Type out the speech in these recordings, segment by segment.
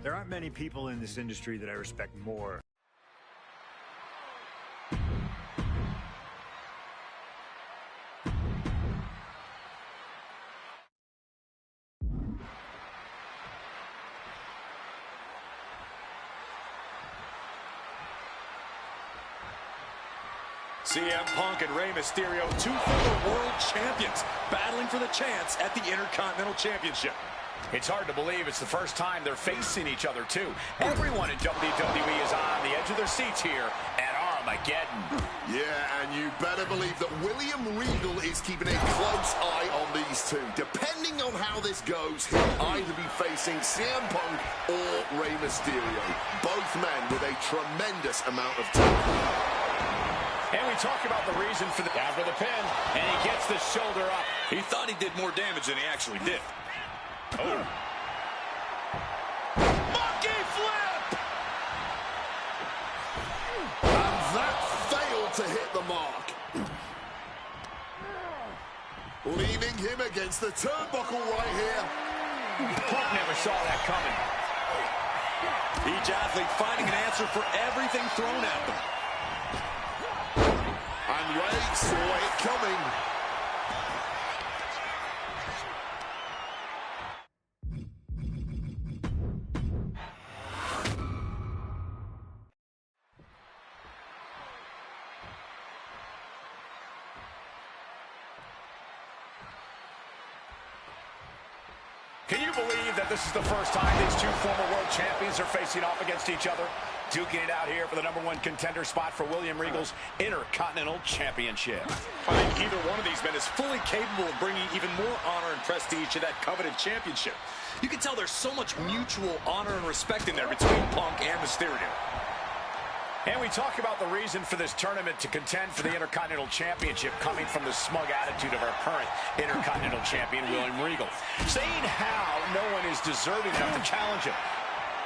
There aren't many people in this industry that I respect more. CM Punk and Rey Mysterio, two former world champions, battling for the chance at the Intercontinental Championship. It's hard to believe it's the first time they're facing each other, too. Everyone in WWE is on the edge of their seats here at Armageddon. Yeah, and you better believe that William Regal is keeping a close eye on these two. Depending on how this goes, he'll either be facing CM Punk or Rey Mysterio. Both men with a tremendous amount of talent. And we talk about the reason for the after the pin, and he gets the shoulder up. He thought he did more damage than he actually did. Oh. Monkey flip! And that failed to hit the mark. Leaving him against the turnbuckle right here. Punk never saw that coming. Each athlete finding an answer for everything thrown at them. And Rey saw it coming. Can you believe that this is the first time these two former world champions are facing off against each other? Duking it out here for the #1 contender spot for William Regal's Intercontinental Championship. I think either one of these men is fully capable of bringing even more honor and prestige to that coveted championship. You can tell there's so much mutual honor and respect in there between Punk and Mysterio. And we talk about the reason for this tournament to contend for the Intercontinental Championship coming from the smug attitude of our current Intercontinental Champion, William Regal. Saying how no one is deserving enough to challenge him.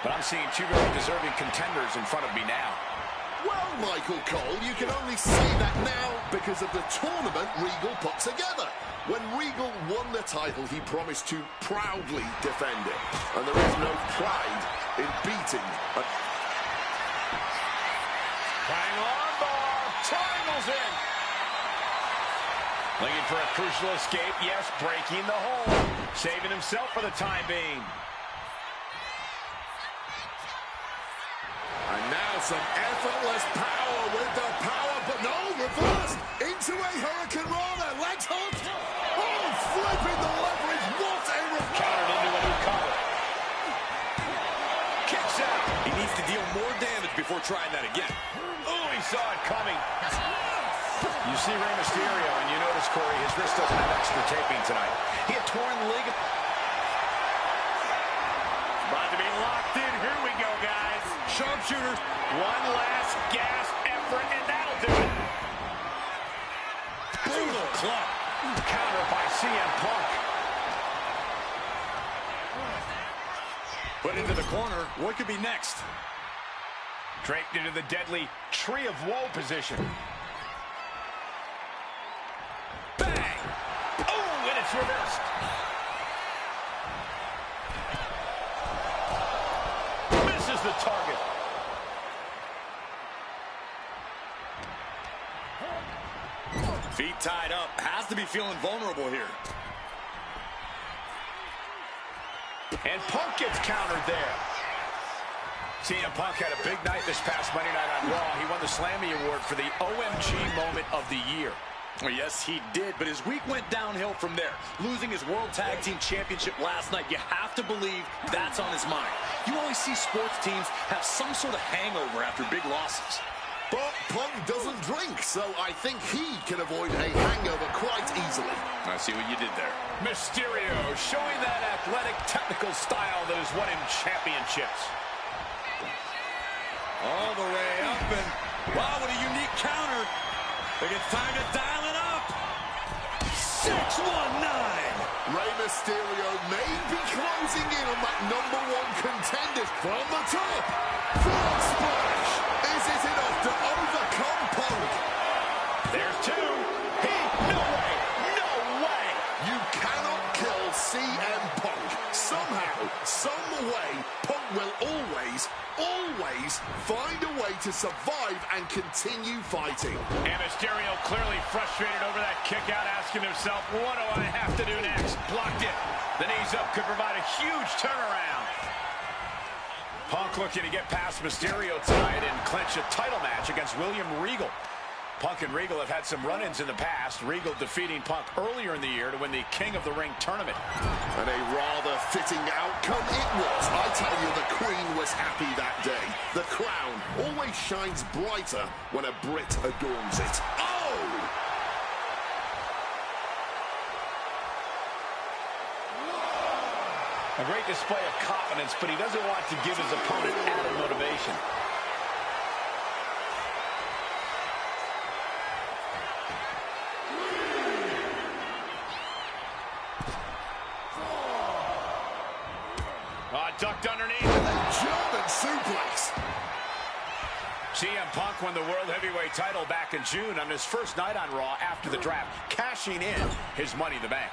But I'm seeing two very deserving contenders in front of me now. Well, Michael Cole, you can only say that now because of the tournament Regal put together. When Regal won the title, he promised to proudly defend it. And there is no pride in beating a... Triangle armbar, triangles in. Looking for a crucial escape, yes, breaking the hold. Saving himself for the time being. And now some effortless power with the power, but no, reversed into a Hurricane Rana, legs hooked. Oh, flipping the leverage, what a countered into a new cover. Kicks out. He needs to deal more damage before trying that again. Oh, he saw it coming. You see Rey Mysterio, and you notice, Corey, his wrist doesn't have extra taping tonight. He had torn the ligament. About to be locked in. Here we go, guys. Sharpshooter. One last gasp effort, and that'll do it. Brutal club. Counter by CM Punk. Put into the corner. What could be next? Draped into the deadly Tree of Woe position. Bang! Oh, and it's reversed. Misses the target. Feet tied up. Has to be feeling vulnerable here. And Punk gets countered there. CM Punk had a big night this past Monday night on Raw. He won the Slammy Award for the OMG Moment of the Year. Well, yes, he did, but his week went downhill from there. Losing his World Tag Team Championship last night, you have to believe that's on his mind. You always see sports teams have some sort of hangover after big losses. But Punk doesn't drink, so I think he can avoid a hangover quite easily. I see what you did there. Mysterio showing that athletic, technical style that has won him championships. All the way up, and wow, what a unique counter. I think it's time to dial it up. 619. Rey Mysterio may be closing in on that #1 contender from the top. Front splash. Is it enough to overcome Punk? There's two. No way. No way. You cannot kill CM Punk. Somehow, some way, Punk will find a way to survive and continue fighting. And Mysterio clearly frustrated over that kick out, asking himself, what do I have to do next? Blocked it. The knees up could provide a huge turnaround. Punk looking to get past Mysterio tonight and clinch a title match against William Regal. Punk and Regal have had some run-ins in the past. Regal defeating Punk earlier in the year to win the King of the Ring tournament. And a rather fitting outcome it was. I tell you, the Queen was happy that day. The crown always shines brighter when a Brit adorns it. Oh! A great display of confidence, but he doesn't want to give his opponent added motivation. Ducked underneath. German suplex. CM Punk won the World Heavyweight title back in June on his first night on Raw after the draft, cashing in his Money in the Bank.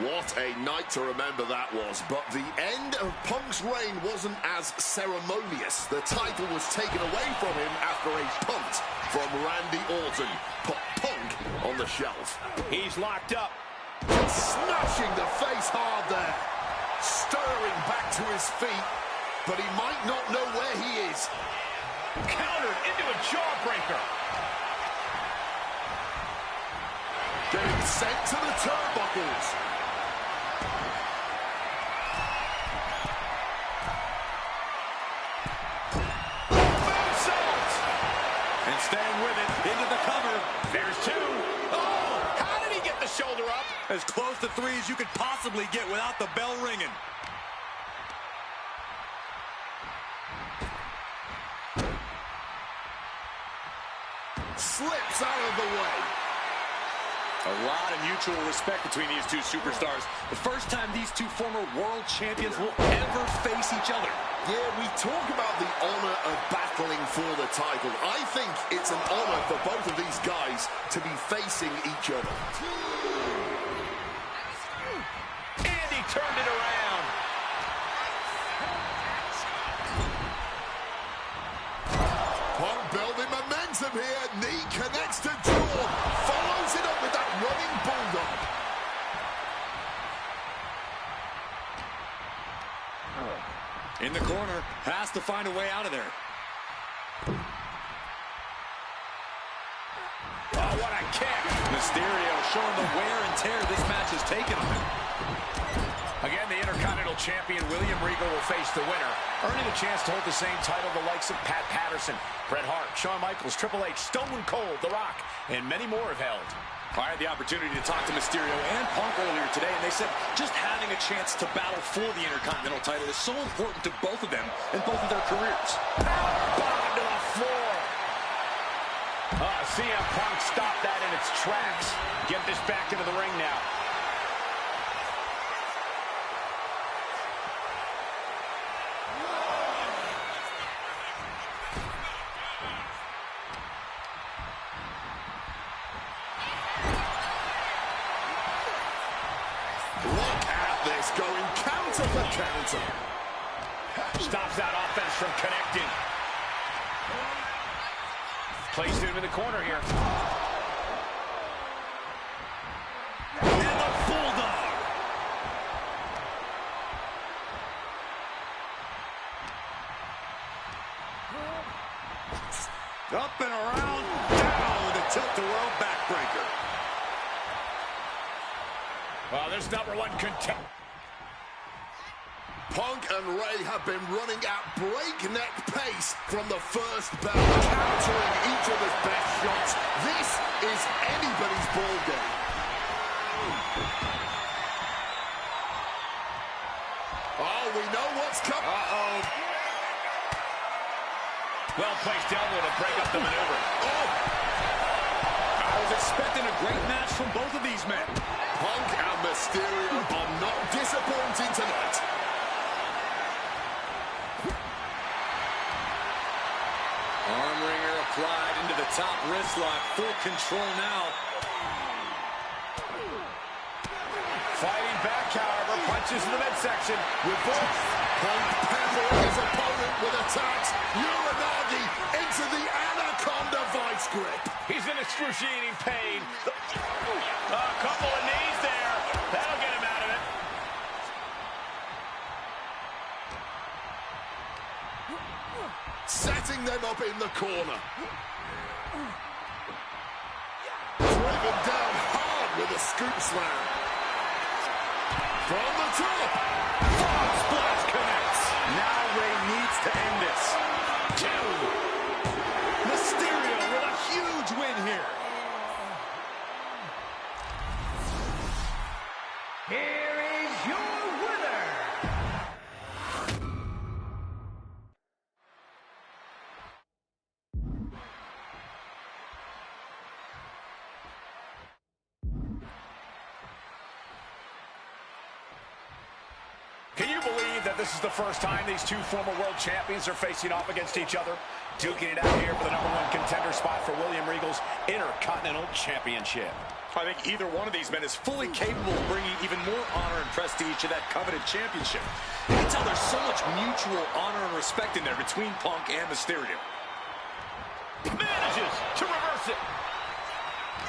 What a night to remember that was. But the end of Punk's reign wasn't as ceremonious. The title was taken away from him after a punt from Randy Orton. Put Punk on the shelf. He's locked up. Smashing the face hard there. Stirring back to his feet, but he might not know where he is. Countered into a jawbreaker. Getting sent to the turnbuckles. Moonsault! And staying with it, into the cover. There's two. Oh, how did he get the shoulder up? As close to 3 as you could possibly get without the bell ringing. Slips out of the way. A lot of mutual respect between these two superstars. The first time these two former world champions will ever face each other. Yeah, we talk about the honor of battling for the title. I think it's an honor for both of these guys to be facing each other. And he turned it around. Punk building momentum here. Knee connects to jaw. Follows it up with that running bulldog. In the corner, has to find a way out of there. Oh, what a kick. Mysterio showing the wear and tear this match has taken on him. Again, the Intercontinental Champion William Regal will face the winner, earning a chance to hold the same title the likes of Pat Patterson, Bret Hart, Shawn Michaels, Triple H, Stone Cold, The Rock, and many more have held. I had the opportunity to talk to Mysterio and Punk earlier today, and they said just having a chance to battle for the Intercontinental title is so important to both of them and both of their careers. Bomb to the floor. CM Punk stopped that in its tracks. Get this back into the ring now. Going counter for counter. Stops that offense from connecting. Placed him in the corner here. And the bulldog. Up and around, down with a tilt-a-whirl backbreaker. Well, this #1 contender. Punk and Ray have been running at breakneck pace from the first bell, countering each other's best shots. This is anybody's ball game. Oh, we know what's coming. Uh-oh. Well-placed elbow to break up the maneuver. Oh! I was expecting a great match from both of these men. Punk and Mysterio are not disappointing tonight. Arm wringer applied into the top wrist lock. Full control now. Fighting back, however, punches in the midsection. Reverse. Punk peppering his opponent with attacks. Uranagi into the Anaconda vice grip. He's in excruciating pain. A couple of knees there. That'll get him out of it. Setting them up in the corner. Driven down hard with a scoop slam. From the top. Frog splash connects. Now Ray needs to end this. 2. Mysterio with a huge win here. Here is your winner. Can you believe that this is the first time these two former world champions are facing off against each other? Duking it out here for the #1 contender spot for William Regal's Intercontinental Championship. I think either one of these men is fully capable of bringing even more honor and prestige to that coveted championship. You can tell there's so much mutual honor and respect in there between Punk and Mysterio. Manages to reverse it.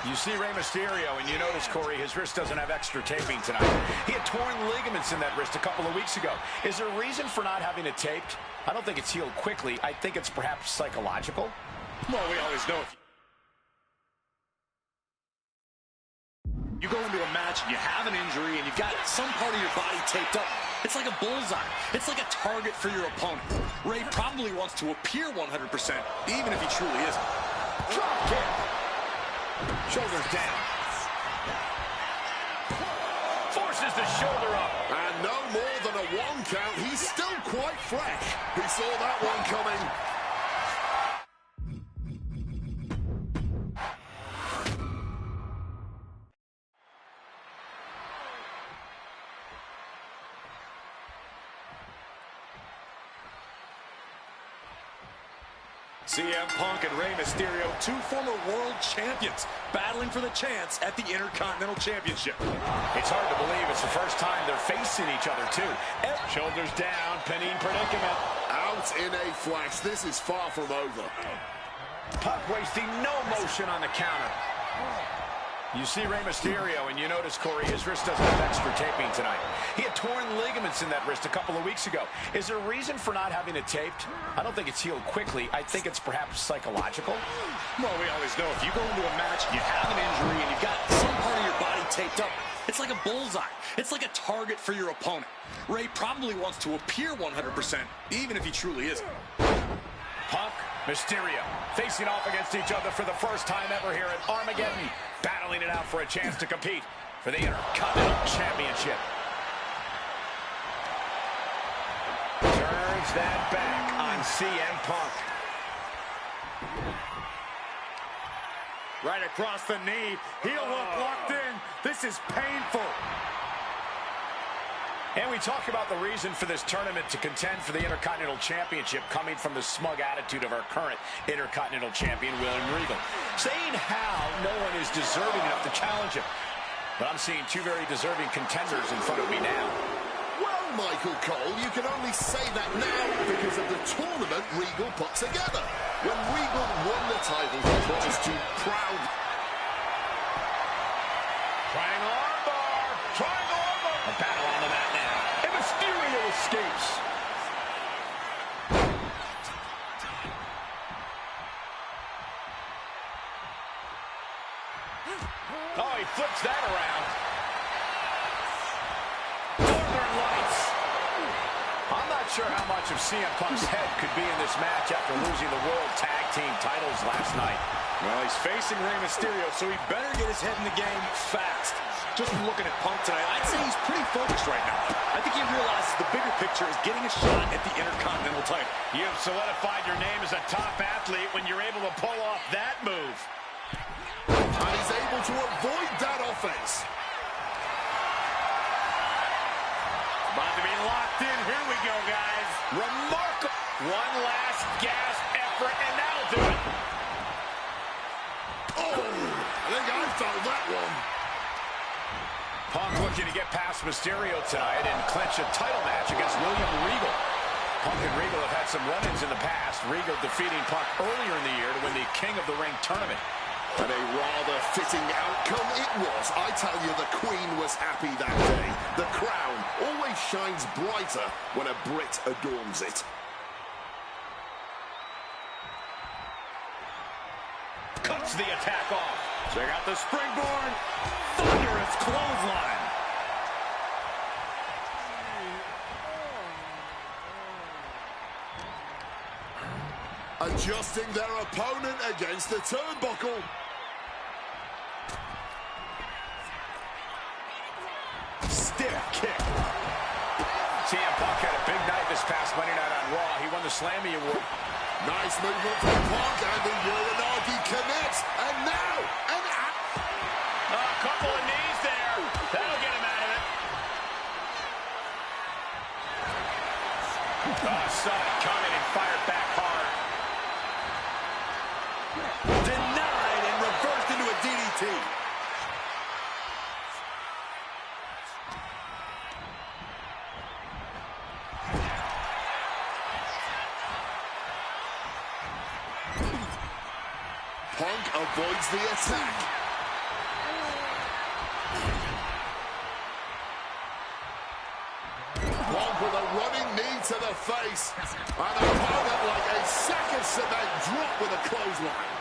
You see Rey Mysterio, and you notice, Corey, his wrist doesn't have extra taping tonight. He had torn ligaments in that wrist a couple of weeks ago. Is there a reason for not having it taped? I don't think it's healed quickly. I think it's perhaps psychological. Well, we always know if you go into a match and you have an injury and you've got some part of your body taped up, it's like a bullseye. It's like a target for your opponent. Ray probably wants to appear 100%, even if he truly isn't. Drop kick. Shoulders down. Forces the shoulder up. And no more than a 1 count. He's still quite fresh. He saw that one coming. CM Punk and Rey Mysterio, two former world champions, battling for the chance at the Intercontinental Championship. It's hard to believe it's the first time they're facing each other, too. Shoulders down, pinning predicament. Out in a flash. This is far from over. Punk wasting no motion on the counter. You see Rey Mysterio, and you notice, Corey, his wrist doesn't have extra taping tonight. He had torn ligaments in that wrist a couple of weeks ago. Is there a reason for not having it taped? I don't think it's healed quickly. I think it's perhaps psychological. Well, we always know if you go into a match and you have an injury and you've got some part of your body taped up, it's like a bullseye. It's like a target for your opponent. Ray probably wants to appear 100%, even if he truly isn't. Punk, Mysterio, facing off against each other for the first time ever here at Armageddon, battling it out for a chance to compete for the Intercontinental Championship. Turns that back on CM Punk. Right across the knee. Heel hook locked in. This is painful. And we talk about the reason for this tournament to contend for the Intercontinental Championship coming from the smug attitude of our current Intercontinental Champion, William Regal. Saying how no one is deserving enough to challenge him. But I'm seeing two very deserving contenders in front of me now. Well, Michael Cole, you can only say that now because of the tournament Regal put together. When Regal won the title, he was too proud. Triangle armbar! Triangle armbar! A battle on the mat now. And Mysterio escapes. Oh, he flips that around. Northern Lights. I'm not sure how much of CM Punk's head could be in this match after losing the World Tag Team titles last night. Well, he's facing Rey Mysterio, so he better get his head in the game fast. Just from looking at Punk tonight, I'd say he's pretty focused right now. I think he realizes the bigger picture is getting a shot at the Intercontinental title. You have solidified your name as a top athlete when you're able to pull off that move. And he's able to avoid that offense. About to be locked in. Here we go, guys. Remarkable. One last gasp effort, and that'll do it. Oh, I think I felt that one. Punk looking to get past Mysterio tonight and clinch a title match against William Regal. Punk and Regal have had some run-ins in the past. Regal defeating Punk earlier in the year to win the King of the Ring tournament. And a rather fitting outcome it was. I tell you, the Queen was happy that day. The crown always shines brighter when a Brit adorns it. Cuts the attack off. Check out the springboard. Thunderous clothesline. Adjusting their opponent against the turnbuckle. Stiff kick. CM Punk had a big night this past Monday night on Raw. He won the Slammy Award. Nice movement from Punk, and the Uranagi connects. And now, A couple of knees there. That'll get him out of it. Saw it coming and fired back hard. Denied and reversed into a DDT. Punk avoids the attack. Punk with a running knee to the face. And opponent like a sack of cement dropped with a clothesline.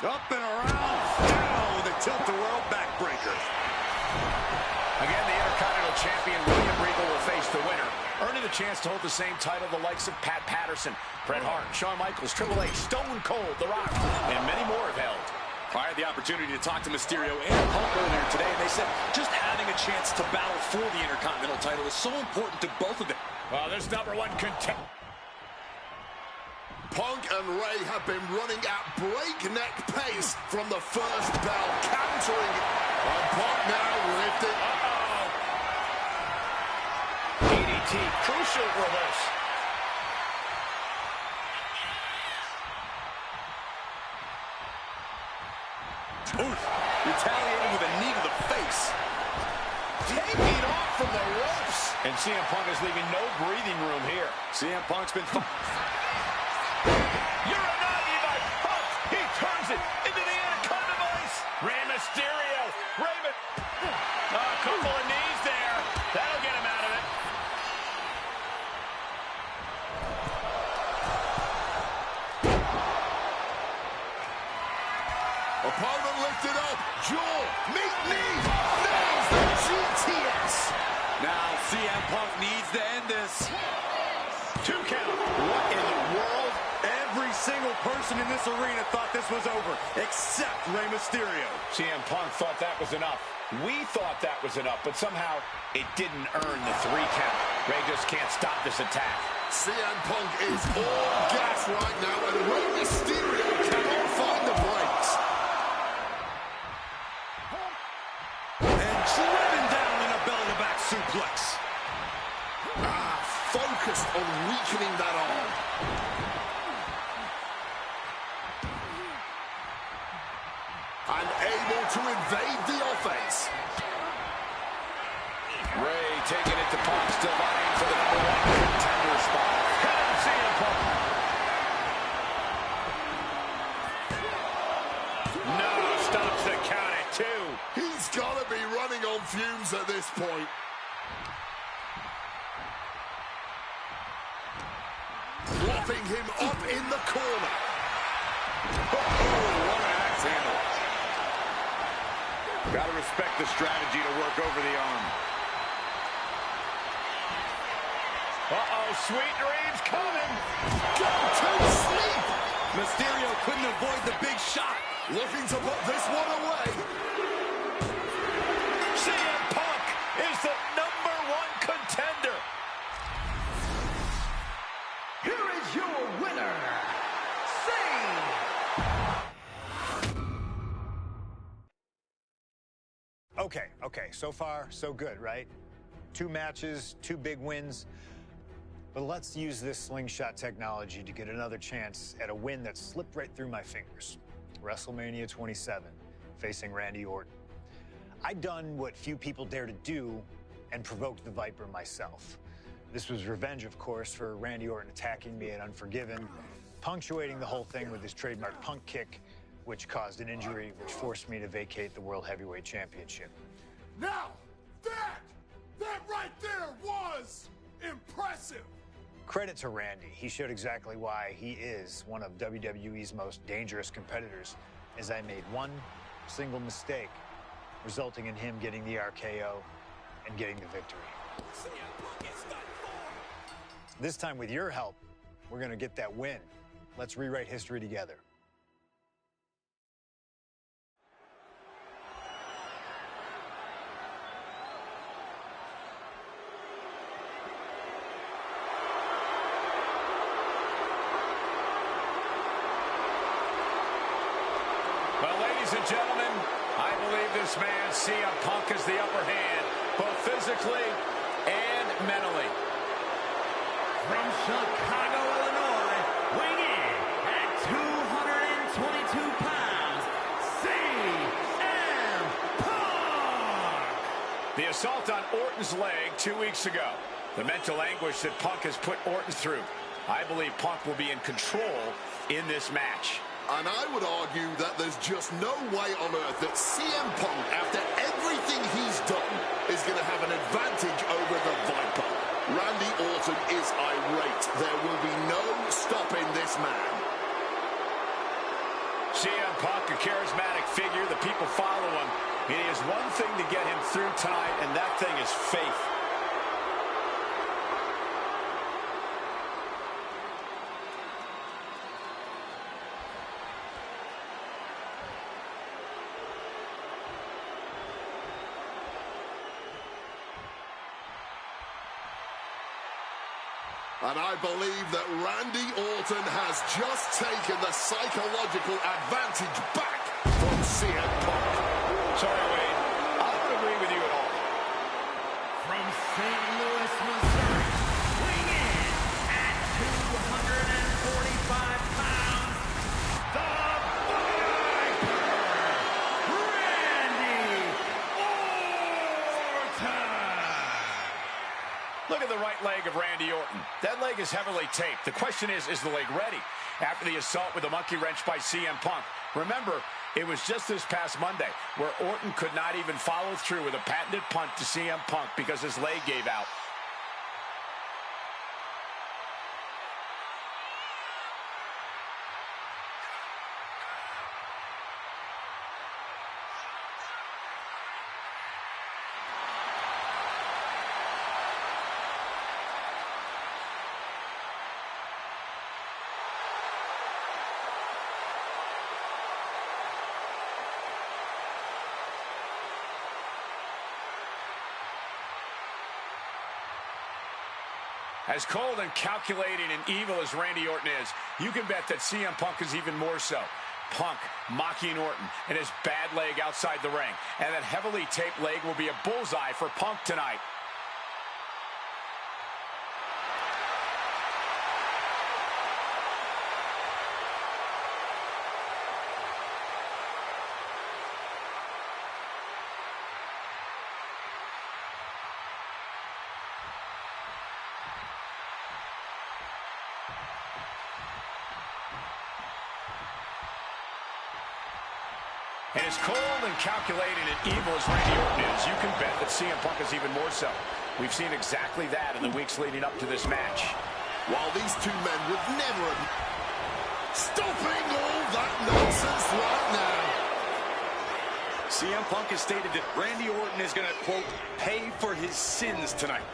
Up and around. Down with a tilt-a-whirl backbreaker. Again, the Intercontinental Champion William Regal will face the winner, earning the chance to hold the same title the likes of Pat Patterson, Bret Hart, Shawn Michaels, Triple H, Stone Cold, The Rock, and many more have held. I had the opportunity to talk to Mysterio and Punk earlier today, and they said just having a chance to battle for the Intercontinental title is so important to both of them. Well, this #1 contender. Punk and Ray have been running at breakneck pace from the first bell, countering it. And Punk now lifting. DDT, crucial reverse. Oof, retaliating with a knee to the face. Taking off from the ropes. And CM Punk is leaving no breathing room here. CM Punk's been... Uranagi by Punk. He turns it into the Anaconda device. Rey Mysterio. Raven. A couple of knees there. That'll get him out of it. Opponent lifted up. Jaw. Meet knee. Nails the GTS. Now CM Punk needs to end this. 2 count. What in the world? Every single person in this arena thought this was over, except Rey Mysterio. CM Punk thought that was enough. We thought that was enough, but somehow it didn't earn the 3 count. Rey just can't stop this attack. CM Punk is all gas right now, and Rey Mysterio cannot find the brakes. And driven down in a belly-to-back suplex. Focused on weakening that arm. And able to invade the offense. Rey taking it to Punk, still vying for the #1 contender spot. Heading CM Punk. No, stops the count at 2. He's got to be running on fumes at this point. Dropping him up in the corner. Oh, what an axe handle. Gotta respect the strategy to work over the arm. Sweet dreams coming. Go to sleep. Mysterio couldn't avoid the big shot. Looking to put this one away. CM Punk is the #1 contender. Here is your winner, Okay, so far, so good, right? 2 matches, 2 big wins. But let's use this slingshot technology to get another chance at a win that slipped right through my fingers. WrestleMania 27, facing Randy Orton. I'd done what few people dare to do and provoked the Viper myself. This was revenge, of course, for Randy Orton attacking me at Unforgiven, punctuating the whole thing with his trademark punk kick, which caused an injury, which forced me to vacate the World Heavyweight Championship. Now, that right there was impressive. Credit to Randy. He showed exactly why he is one of WWE's most dangerous competitors, as I made one single mistake, resulting in him getting the RKO and getting the victory. This time, with your help, we're going to get that win. Let's rewrite history together. Well, ladies and gentlemen, I believe this man, CM Punk, has the upper hand, both physically and mentally. From Chicago, Illinois, weighing in at 222 pounds, CM Punk! The assault on Orton's leg 2 weeks ago. The mental anguish that Punk has put Orton through. I believe Punk will be in control in this match. And I would argue that there's just no way on earth that CM Punk, after everything he's done, is going to have an advantage over the Viper. Randy Orton is irate. There will be no stopping this man. CM Punk, a charismatic figure. The people follow him. It is one thing to get him through tonight, and that thing is faith. And I believe that Randy Orton has just taken the psychological advantage back from CM Punk. Sorry, Wade. I don't agree with you at all. From St. Louis, Missouri, weighing in at 245 pounds, the Viper, Randy Orton! Look at the right leg of Randy Orton. That leg is heavily taped. The question is the leg ready? After the assault with a monkey wrench by CM Punk. Remember, it was just this past Monday where Orton could not even follow through with a patented punt to CM Punk because his leg gave out. As cold and calculating and evil as Randy Orton is, you can bet that CM Punk is even more so. Punk mocking Orton and his bad leg outside the ring. And that heavily taped leg will be a bullseye for Punk tonight. And as cold and calculated and evil as Randy Orton is, you can bet that CM Punk is even more so. We've seen exactly that in the weeks leading up to this match. While these two men would never have... Stopping all that nonsense right now. CM Punk has stated that Randy Orton is going to, quote, pay for his sins tonight.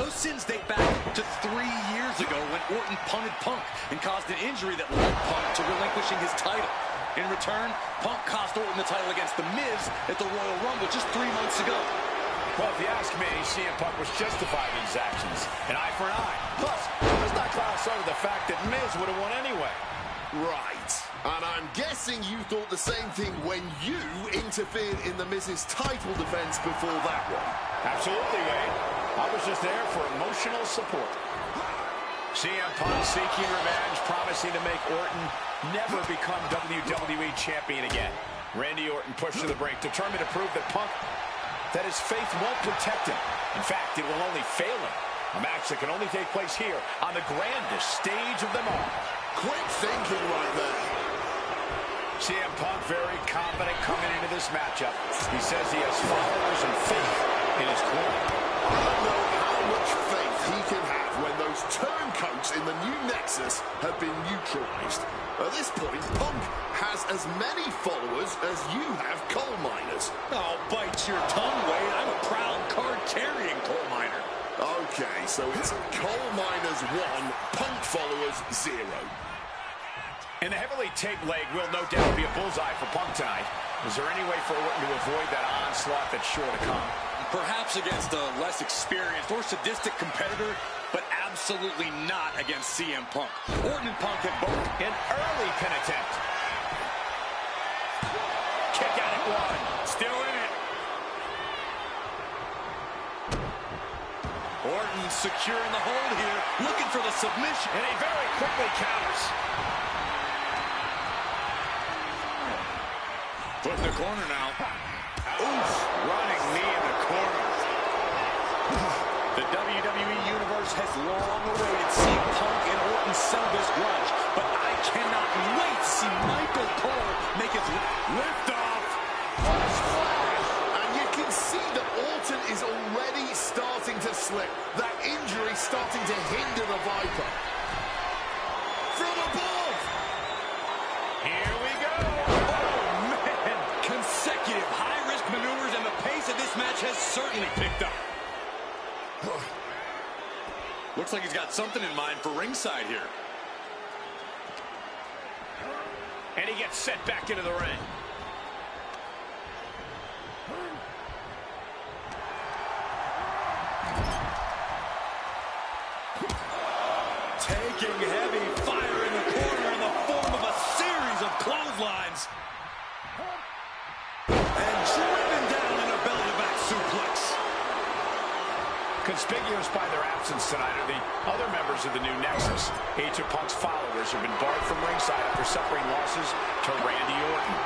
Those sins date back to 3 years ago when Orton punted Punk and caused an injury that led Punk to relinquishing his title. In return, Punk cost Orton the title against The Miz at the Royal Rumble just 3 months ago. Well, if you ask me, CM Punk was justified in his actions. An eye for an eye. Plus, let's not gloss over the fact that Miz would have won anyway. Right. And I'm guessing you thought the same thing when you interfered in the Miz's title defense before that one. Absolutely, Wade. I was just there for emotional support. CM Punk seeking revenge, promising to make Orton never become WWE champion again. Randy Orton pushed to the brink, determined to prove that Punk, that his faith won't protect him. In fact, it will only fail him. A match that can only take place here on the grandest stage of them all. Quick thinking right there. CM Punk very confident coming into this matchup. He says he has followers and faith in his corner. I don't know how much faith he can have when those turncoats in the new Nexus have been neutralized. At this point, Punk has as many followers as you have coal miners. Oh, bite your tongue, Wade. I'm a proud card-carrying coal miner. Okay, so it's coal miners 1, Punk followers 0. And the heavily taped leg will no doubt be a bullseye for Punk tonight. Is there any way for Orton to avoid that onslaught that's sure to come? Perhaps against a less experienced or sadistic competitor, but absolutely not against CM Punk. Orton and Punk have both. An early pin attempt. Kick out at 1. Still in it. Orton securing the hold here, looking for the submission. And he very quickly counters. Foot in the corner now. Oof, running knee in the corner. The WWE Universe has long awaited seeing Punk and Orton settle this grudge, but I cannot wait to see Michael Cole make his lift off. And you can see that Orton is already starting to slip. That injury starting to hinder the Viper. From above. Here we go. Oh, man. Consecutive high-risk maneuvers, and the pace of this match has certainly picked up. Looks like he's got something in mind for ringside here. And he gets sent back into the ring. Taking heavy fire in the corner in the form of a series of clotheslines. And driven down in a belly-to-back suplex. Conspicuous by their absence tonight are the other members of the new Nexus. Each of Punk's followers have been barred from ringside after suffering losses to Randy Orton.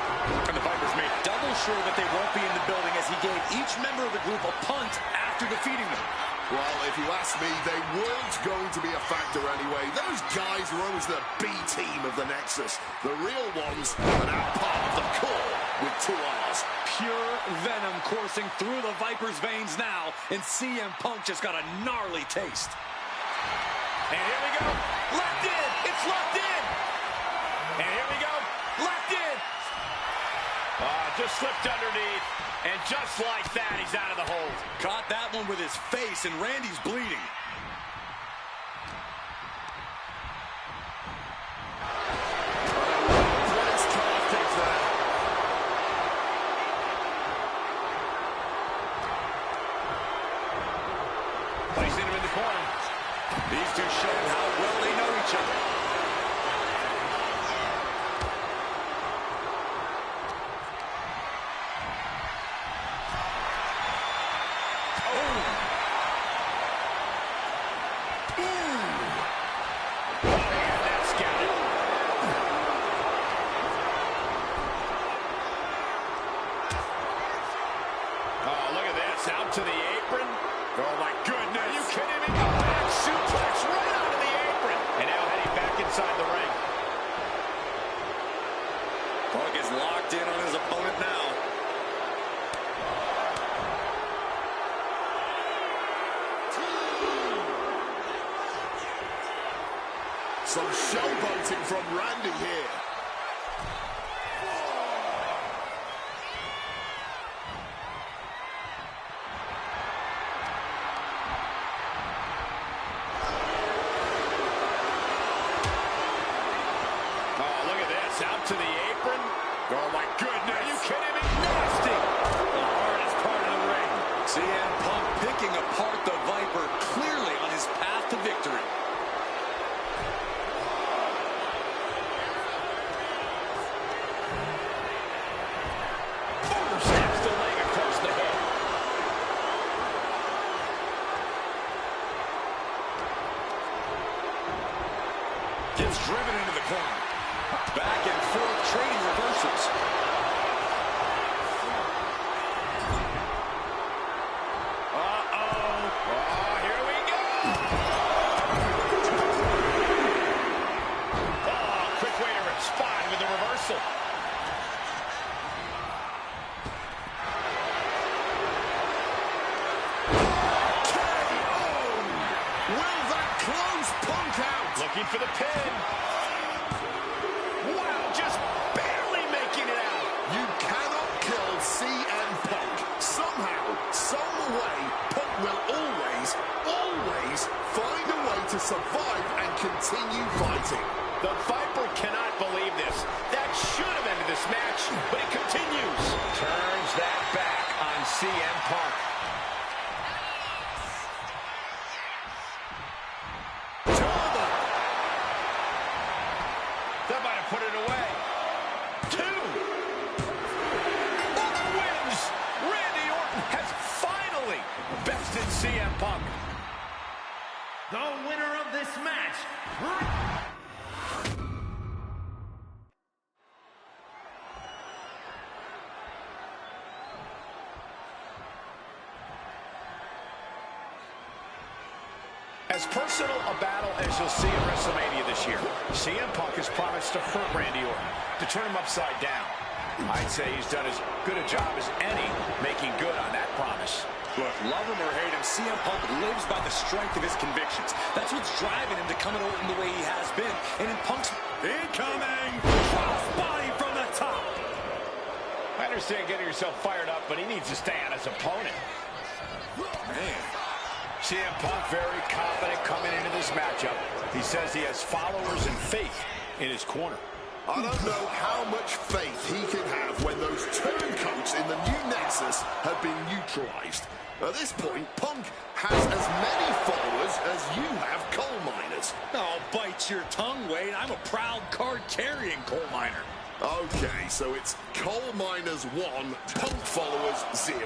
And the Vipers made double sure that they won't be in the building as he gave each member of the group a punt after defeating them. Well, if you ask me, they weren't going to be a factor anyway. Those guys were always the B team of the Nexus. The real ones are now part of the core with 2 R's. Pure venom coursing through the Viper's veins now, and CM Punk just got a gnarly taste. And here we go. Locked in! It's locked in! And here we go. Locked in! Just slipped underneath. And just like that, he's out of the hold. Caught that one with his face, and Randy's bleeding. Placing him in the corner. These two showing how well they know each other. To the apron. Oh, my goodness. Are you kidding me? A back suplex right onto the apron. And now heading back inside the ring. Punk is locked in on his opponent now. Some showboating from Randy here. Out to the apron. Oh, my goodness. Are you kidding me? Nasty. The hardest part of the ring. CM Punk picking apart the Viper, clearly on his path to victory. Snaps the leg across the head. Gets driven into the corner. Back and forth, trading reversals. Uh-oh. looking for the pin. Wow, just barely making it out. You cannot kill CM Punk. Somehow, some way, Punk will always find a way to survive and continue fighting. The Viper cannot believe this. That should have ended this match, but it continues. Turns that back on CM Punk. That might have put it away. 2. Orton wins. Randy Orton has finally bested CM Punk. The winner of this match. As personal a battle as you'll see at WrestleMania this year, CM Punk has promised to hurt Randy Orton, to turn him upside down. I'd say he's done as good a job as any making good on that promise. Look, love him or hate him, CM Punk lives by the strength of his convictions. That's what's driving him to come at Orton the way he has been. And in Punk's incoming crossbody from the top. I understand getting yourself fired up, but he needs to stay on his opponent. Man. CM Punk very confident coming into this matchup. He says he has followers and faith in his corner. I don't know how much faith he can have when those turncoats in the new Nexus have been neutralized. At this point, Punk has as many followers as you have coal miners. Oh, bite your tongue, Wade. I'm a proud card-carrying coal miner. Okay, so it's coal miners 1, Punk followers 0.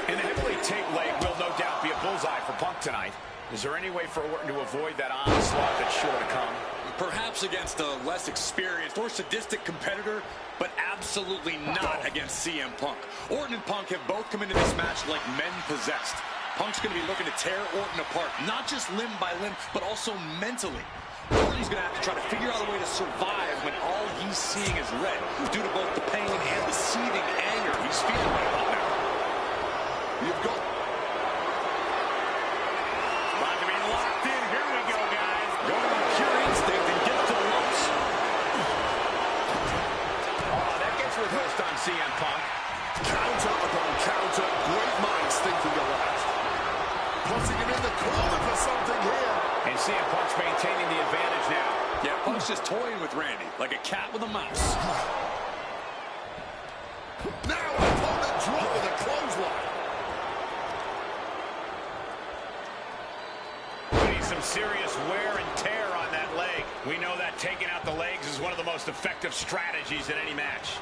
And the heavily taped leg will no doubt be a bullseye for Punk tonight. Is there any way for Orton to avoid that onslaught that's sure to come? Perhaps against a less experienced or sadistic competitor, but absolutely not against CM Punk. Orton and Punk have both come into this match like men possessed. Punk's going to be looking to tear Orton apart, not just limb by limb, but also mentally. Orton's going to have to try to figure out a way to survive when all he's seeing is red, due to both the pain and the seething anger he's feeling right about now. You've got... About to be locked in. Here we go, guys. Going on pure instinct and get to the ropes. Oh, that gets reversed on CM Punk. Counter upon counter, great minds thinking alike. Putting him in the corner for something here. And CM Punk's maintaining the advantage now. Yeah, Punk's just toying with Randy, like a cat with a mouse. Now opponent drop with a clothesline. Some serious wear and tear on that leg. We know that taking out the legs is one of the most effective strategies in any match.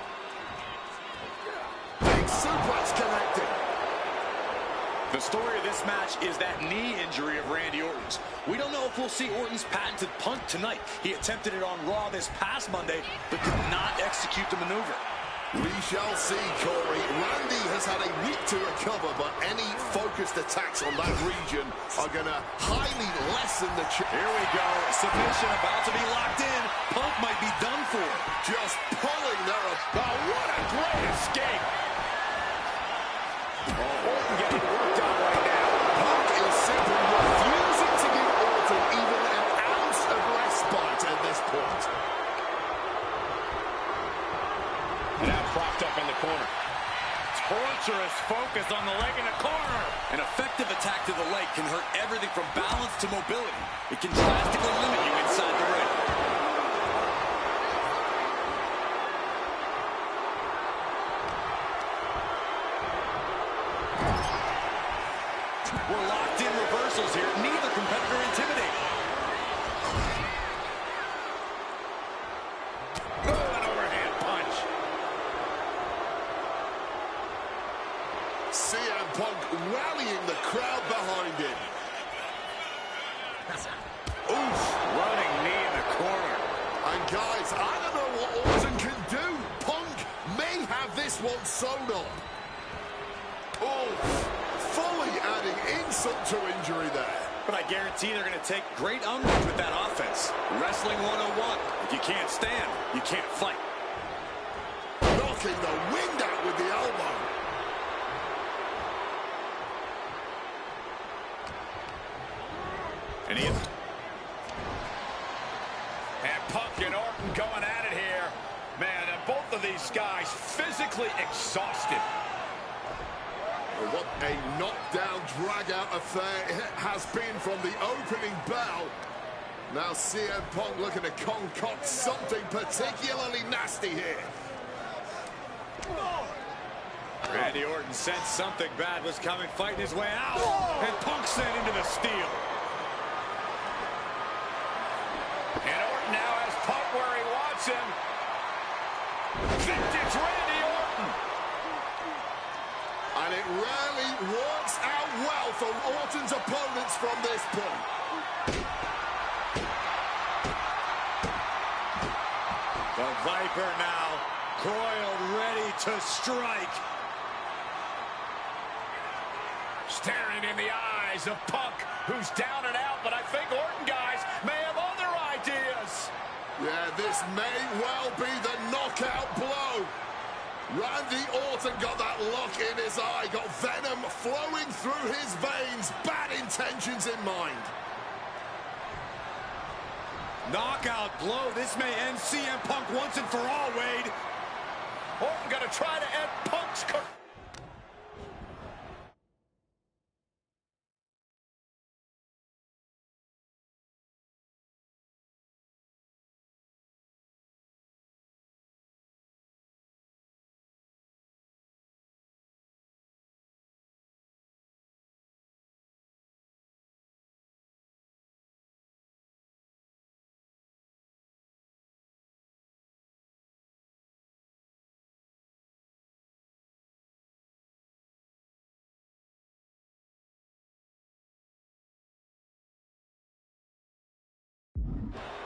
Big suplex connected. The story of this match is that knee injury of Randy Orton's. We don't know if we'll see Orton's patented punt tonight. He attempted it on Raw this past Monday, but did not execute the maneuver. We shall see, Corey. Randy has had a week to recover, but any focused attacks on that region are going to highly lessen the chance. Here we go. Submission about to be locked in. Punk might be done for. Just pulling there. Oh, what a great escape. Oh, Orton getting worked on right now. Punk is simply refusing to give Orton even an ounce of respite at this point. Now propped up in the corner. Torturous focus on the leg in the corner. An effective attack to the leg can hurt everything from balance to mobility. It can drastically limit you inside the ring. We're locked in reversals here. Neither competitor intimidated. Oh, an overhand punch. CM Punk rallying the crowd behind him. Oof. Running knee in the corner. And guys, I don't know what Orton can do. Punk may have this one sewn up. Oof. Fully adding insult to injury there. But I guarantee they're going to take great umbrage with that offense. Wrestling 101. If you can't stand, you can't fight. Knocking the wind out with the elbow. And he is. Punk and Orton going at it here. Man, and both of these guys physically exhausted. What a knockdown, drag-out affair it has been from the opening bell. Now CM Punk looking to concoct something particularly nasty here. Randy Orton sensed something bad was coming, fighting his way out. And Punk sent into the steel. And Orton now has Punk where he wants him. Vintage Randy Orton. And it rarely works out well for Orton's opponents from this point. The Viper now coiled, ready to strike. Staring in the eyes of Punk, who's down and out, but I think Orton, guys, may have other ideas. Yeah, this may well be the knockout blow. Randy Orton got that look in his eye, got venom flowing through his veins, bad intentions in mind. Knockout blow. This may end CM Punk once and for all, Wade. Orton gonna try to end Punk's career.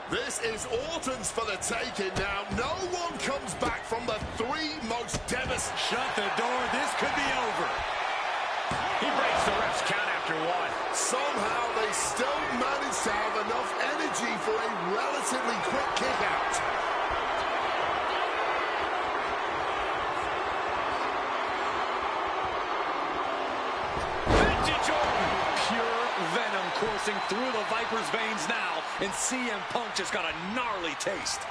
This is Orton's for the taking now. No one comes back from the three most devastating. Shut the door. This could be over. He breaks the ref's count after one. Somehow they still manage to have enough energy for a relatively quick kick out. Vintage Orton. Pure venom coursing through the Viper's veins now, and CM Punk just got a gnarly taste.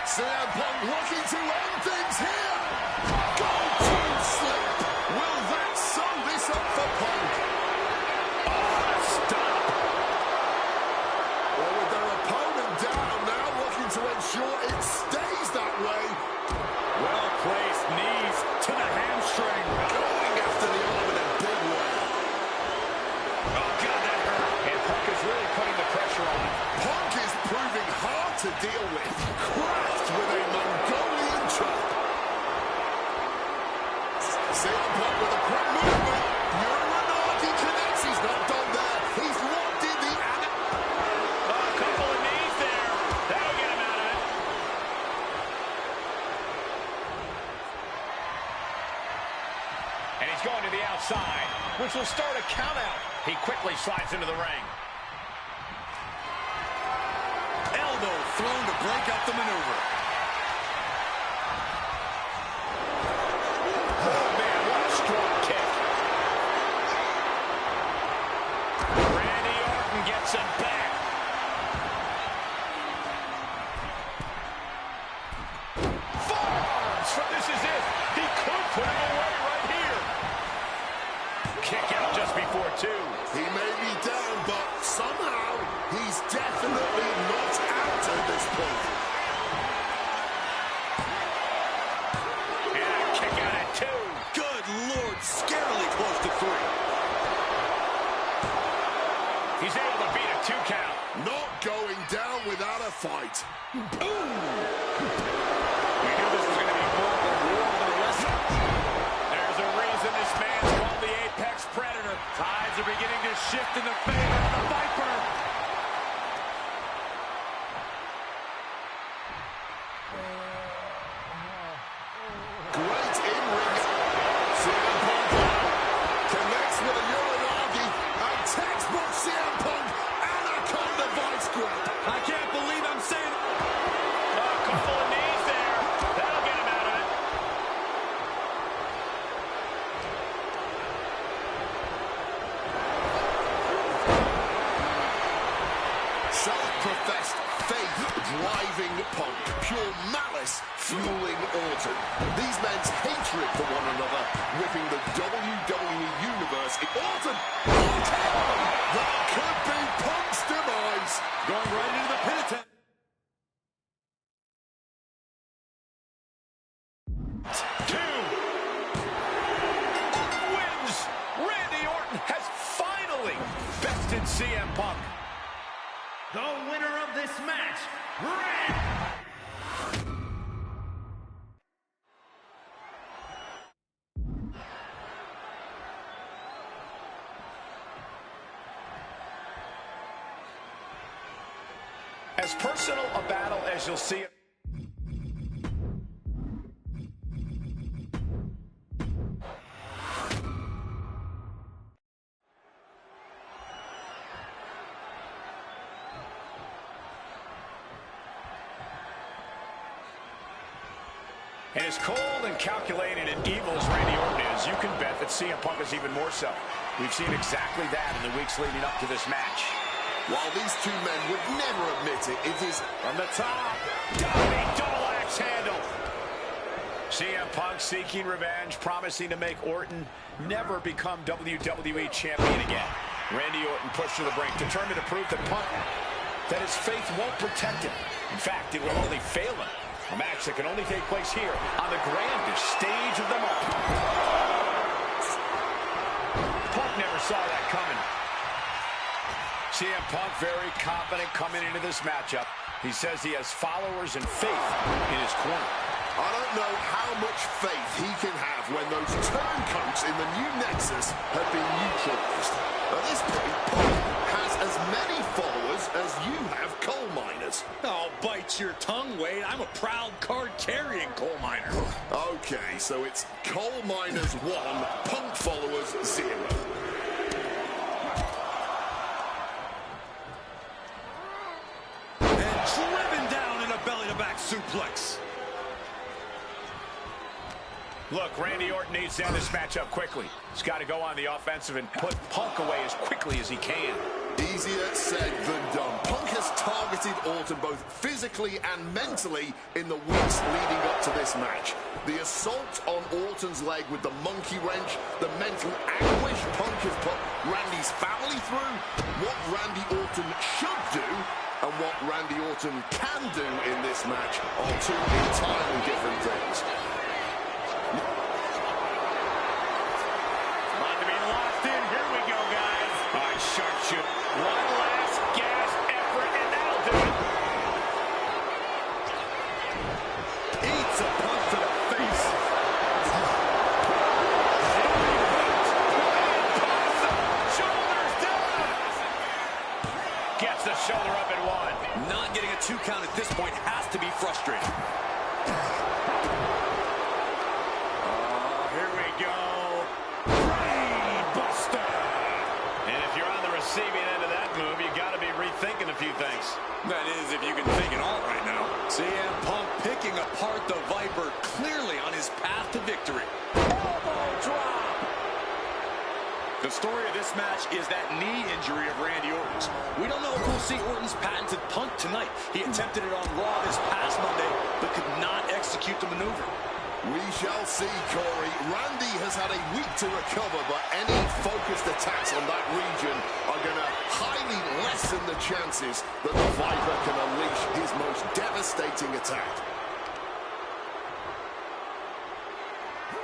CM Punk looking to end things here. Go to sleep. Will that sum this up for Punk? Stop. Well, with their opponent down now, looking to ensure it stays that way. Well-placed knees to the hamstring. Going after the arm in a big way. Oh, God, that hurt. And Punk is really putting the pressure on. Punk is proving hard to deal with. Cracked with a Mongolian chop. CM Punk with a quick movement. Wwe2k connects. He's not done there. He's locked in the A couple of knees there. That'll get him out of it. And he's going to the outside, which will start a count out. He quickly slides into the ring. Elbow thrown to break up the maneuver. Oh, man, what a strong kick. Randy Orton gets him back. Forearms. So this is it. He could put him away right here. Kick out just before two. He may be down, but somehow he's definitely not out at this point. And a kick out at two. Good Lord, scarily close to three. He's able to beat a 2 count. Not going down without a fight. We knew this was going to be more of a war than a wrestle. There's a reason this man's called the Apex Predator. Tides are beginning to shift in the favor of the Viper. Great in-ring. CM Punk connects with a Uranagi and textbook CM Punk Anaconda vice grip. I can't believe I'm saying A couple of knees there. That'll get him out of it. Self-professed faith driving Punk. Pure malice fueling Orton. These men's hatred for one another whipping the WWE Universe. Orton! That could be Punk's demise. Going right into the pin attempt. CM Punk. The winner of this match, As personal a battle as you'll see it. And as cold and calculated and evil as Randy Orton is, you can bet that CM Punk is even more so. We've seen exactly that in the weeks leading up to this match. While these two men would never admit it, it is from the top. Diving double axe handle. CM Punk seeking revenge, promising to make Orton never become WWE champion again. Randy Orton pushed to the brink, determined to prove that his faith won't protect him. In fact, it will only fail him. A match that can only take place here on the grandest stage of them all. Punk never saw that coming. CM Punk very confident coming into this matchup. He says he has followers and faith in his corner. I don't know how much faith he can have when those turncoats in the new Nexus have been neutralized. At this point, Punk has as many followers as you have coal miners. Oh, bite your tongue, Wade. I'm a proud card-carrying coal miner. Okay, so it's coal miners 1, Punk followers 0. And driven down in a belly-to-back suplex. Look, Randy Orton needs to end this matchup quickly. He's got to go on the offensive and put Punk away as quickly as he can. Easier said than done. Punk has targeted Orton both physically and mentally in the weeks leading up to this match. The assault on Orton's leg with the monkey wrench, the mental anguish Punk has put Randy's family through, what Randy Orton should do, and what Randy Orton can do in this match are two entirely different things. Sharpshoot. One last gasp effort, and that'll do it. Eats a punch to the face. Shoulders down. Gets the shoulder up and 1. Not getting a 2 count at this point has to be frustrating. Here we go. Receiving end of that move, you got to be rethinking a few things. That is, if you can think it all right now. CM Punk picking apart the Viper, clearly on his path to victory. Elbow drop. The story of this match is that knee injury of Randy Orton's. We don't know if we'll see Orton's patented Punk tonight. He attempted it on Raw this past Monday, but could not execute the maneuver. We shall see, Corey. Randy has had a week to recover, but any focused attacks on that region are going to highly lessen the chances that the Viper can unleash his most devastating attack.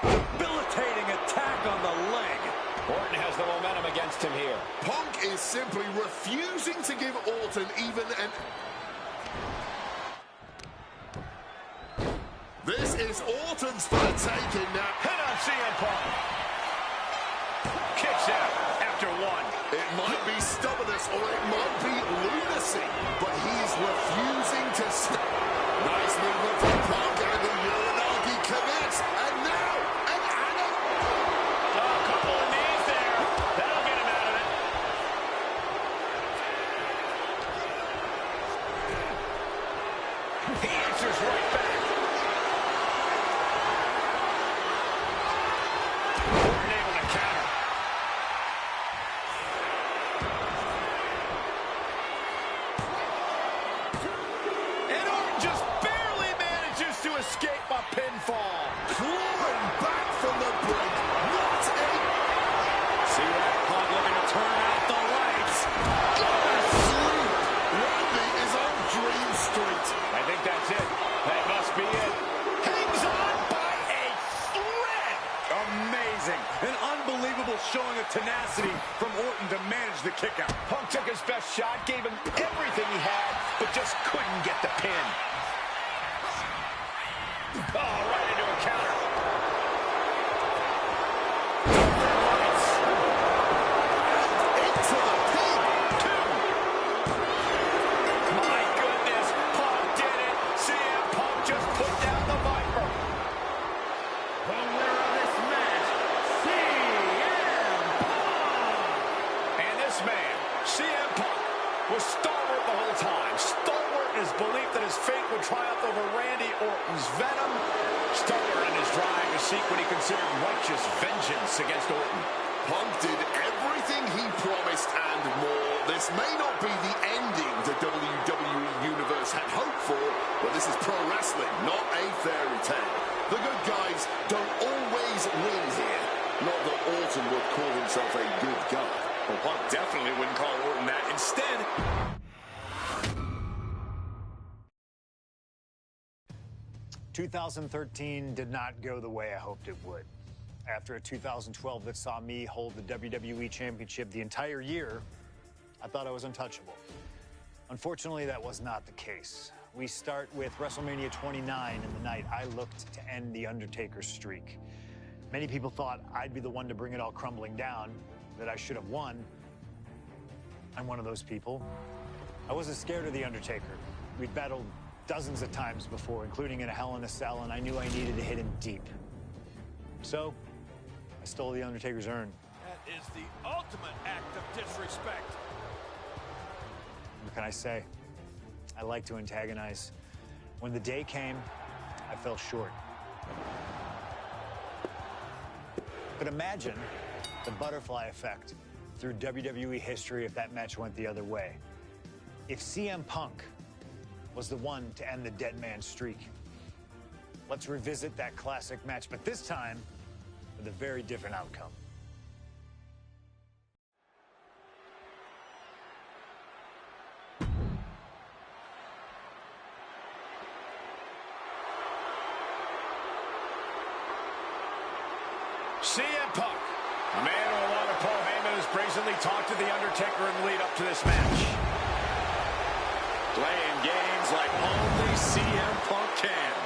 Debilitating attack on the leg. Orton has the momentum against him here. Punk is simply refusing to give Orton even an... This is Orton's for the taking now. Hit on CM Punk. Kicks out after 1. It might be stubbornness or it might be lunacy, but he's refusing to stop. Nice movement from Punk, and the Uranagi commits. And now, an angle. A couple of knees there. That'll get him out of it. He answers right back. And showing of tenacity from Orton to manage the kick out. Punk took his best shot, gave him everything he had, but just couldn't get the pin. Oh, right into a counter. Into the pin. 2. My goodness, Punk did it. CM Punk just put down the Viper. The winner of this match, CM Punk! And this man, CM Punk, was stalwart the whole time. Stalwart in his belief that his fate would triumph over Randy Orton's venom. Stalwart in his drive to seek what he considered righteous vengeance against Orton. Punk did everything he promised and more. This may not be the ending the WWE Universe had hoped for, but this is pro wrestling, not a fairy tale. The good guys don't always win here. Not that Orton would call himself a good guy. Well, Punk definitely wouldn't call Orton that. Instead, 2013 did not go the way I hoped it would. After a 2012 that saw me hold the WWE Championship the entire year, I thought I was untouchable. Unfortunately, that was not the case. We start with WrestleMania 29 and the night I looked to end The Undertaker's streak. Many people thought I'd be the one to bring it all crumbling down, that I should have won. I'm one of those people. I wasn't scared of The Undertaker. We'd battled dozens of times before, including in a Hell in a Cell, and I knew I needed to hit him deep. So, I stole The Undertaker's urn. That is the ultimate act of disrespect. What can I say? I like to antagonize. When the day came, I fell short. But imagine the butterfly effect through WWE history if that match went the other way. If CM Punk was the one to end the dead man streak. Let's revisit that classic match, but this time with a very different outcome. CM Punk, a man who, along with Paul Heyman, has brazenly talked to The Undertaker in the lead up to this match. playing games like only CM Punk can.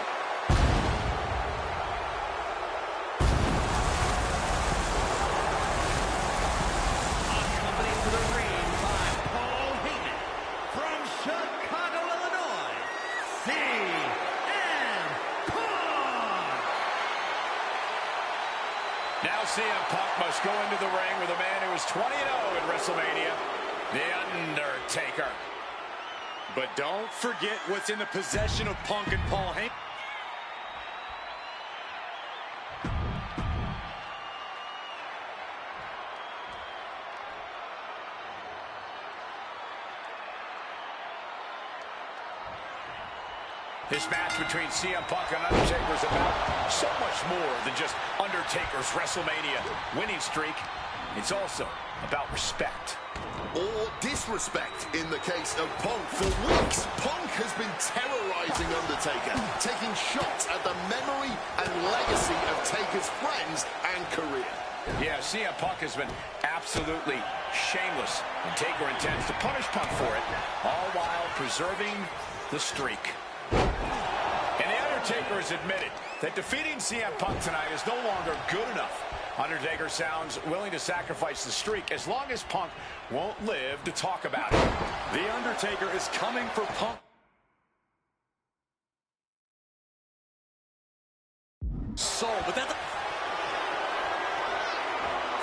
Accompanied to the ring by Paul Heyman from Chicago, Illinois, CM Punk. Now CM Punk must go into the ring with a man who is 20-0 in WrestleMania, The Undertaker. But don't forget what's in the possession of Punk and Paul Heyman. This match between CM Punk and Undertaker is about so much more than just Undertaker's WrestleMania winning streak. It's also about respect. Or disrespect in the case of Punk. For weeks, Punk has been terrorizing Undertaker, taking shots at the memory and legacy of Taker's friends and career. Yeah, CM Punk has been absolutely shameless, and Taker intends to punish Punk for it, all while preserving the streak. And The Undertaker has admitted that defeating CM Punk tonight is no longer good enough. Undertaker sounds willing to sacrifice the streak as long as Punk won't live to talk about it. The Undertaker is coming for Punk. But that's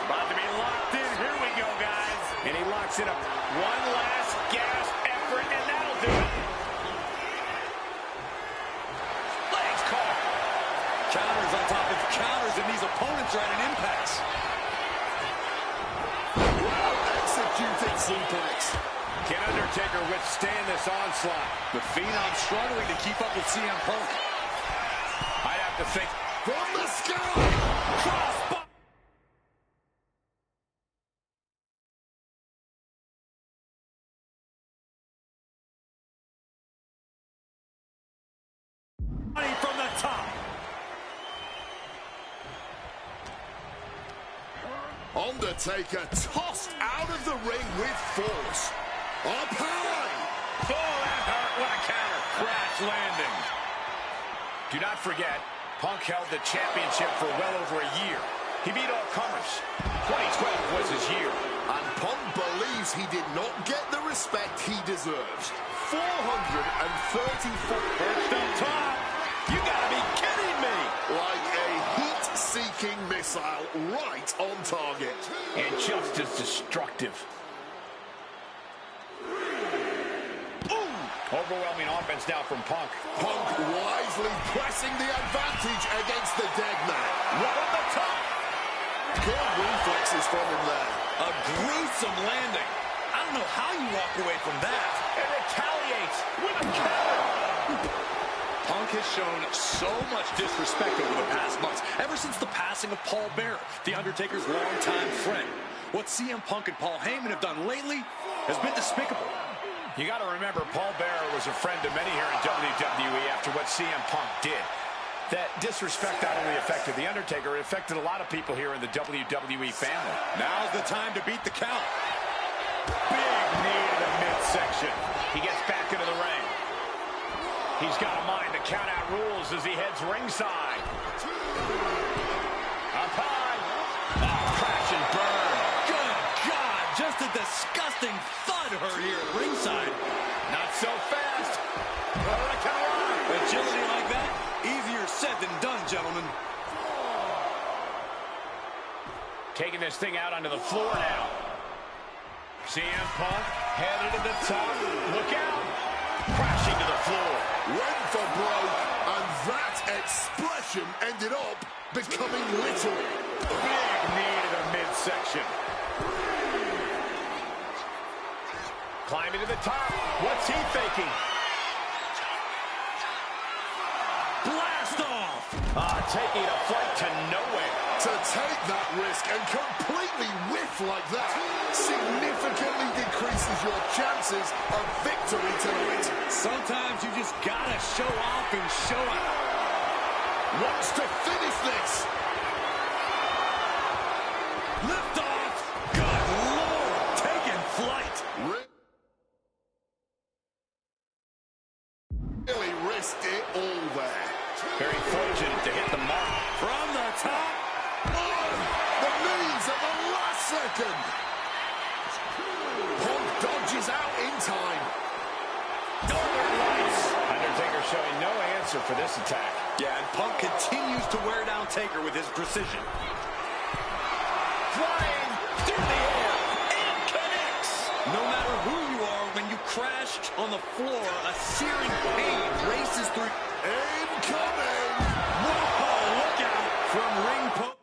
About to be locked in. Here we go, guys. And he locks it up. One last gasp effort, and that'll do it. Legs caught. counters on top of counters, and these opponents are at an impasse. Executed suplex. Can Undertaker withstand this onslaught? The Phenom struggling to keep up with CM Punk. I'd have to think. From the sky. Crossbody. From the top. Undertaker tossed out of the ring with force. Up high. Oh, that hurt. What a counter. Crash landing. Do not forget, Punk held the championship for well over a year. He beat all comers. 2012 was his year. And Punk believes he did not get the respect he deserves. 434 Perched on top. You gotta be kidding me. Like a heat-seeking missile right on target. And just as destructive. Overwhelming offense now from Punk. Punk wisely pressing the advantage against the dead man. Right on the top. Good reflexes from him there. A gruesome landing. I don't know how you walk away from that. And retaliates with a counter. Punk has shown so much disrespect over the past months, ever since the passing of Paul Bearer, The Undertaker's longtime friend. What CM Punk and Paul Heyman have done lately has been despicable. You got to remember, Paul Bearer was a friend of many here in WWE after what CM Punk did. That disrespect not only affected The Undertaker, it affected a lot of people here in the WWE family. Now's the time to beat the count. Big knee to the midsection. He gets back into the ring. He's got a mind to count out rules as he heads ringside. Up high. Oh, crash and burn. Good God, just a disgusting thud hurt here at ringside. Not so fast. Agility like that, easier said than done, gentlemen. Taking this thing out onto the floor now. CM Punk headed to the top. Look out. Crashing to the floor. Went for broke, and that expression ended up becoming literal. Big knee to the midsection. Climbing to the top. What's he thinking? Blast off! Taking a flight to nowhere. To take that risk and completely whiff like that significantly decreases your chances of victory tonight. Sometimes you just gotta show off and show out. Wants to finish this. Lift off! Good Lord! Taking flight! Really risked it all there. Very fortunate to hit the mark. From the top. Oh, the knees at the last second. Punk dodges out in time. Northern Lights. Undertaker showing no answer for this attack. Yeah, and Punk continues to wear down Taker with his precision. Flying through the air and connects. No matter who you are, when you crash on the floor, a searing pain races through. Incoming. Whoa, look out from ring post.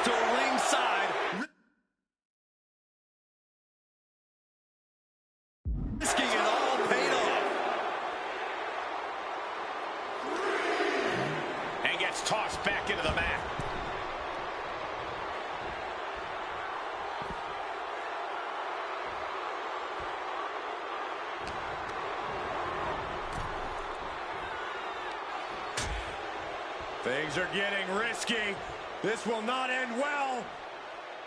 To ringside. Risking it all paid off. And gets tossed back into the mat. Things are getting risky. This will not end well.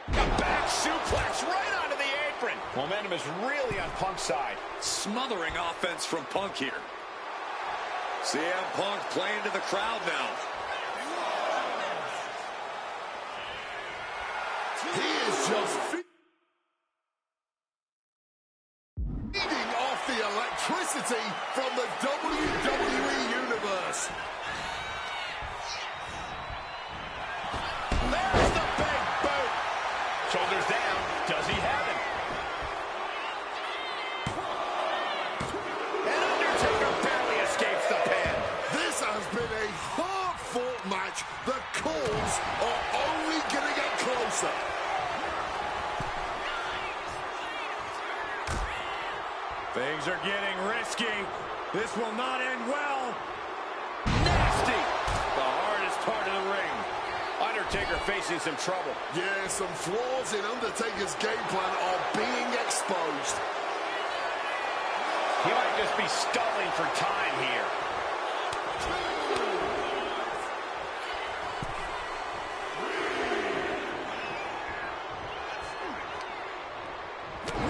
A back suplex right onto the apron. Momentum is really on Punk's side. Smothering offense from Punk here. CM Punk playing to the crowd now. He is just feeding off the electricity from the WWE Universe. There's the big boot. Shoulders down. Does he have it? And Undertaker barely escapes the pin. This has been a hard-fought match. The calls are only going to get closer. Things are getting risky. This will not end well. Nasty. The hardest part of the ring. Undertaker facing some trouble. Yeah, some flaws in Undertaker's game plan are being exposed. He might just be stalling for time here.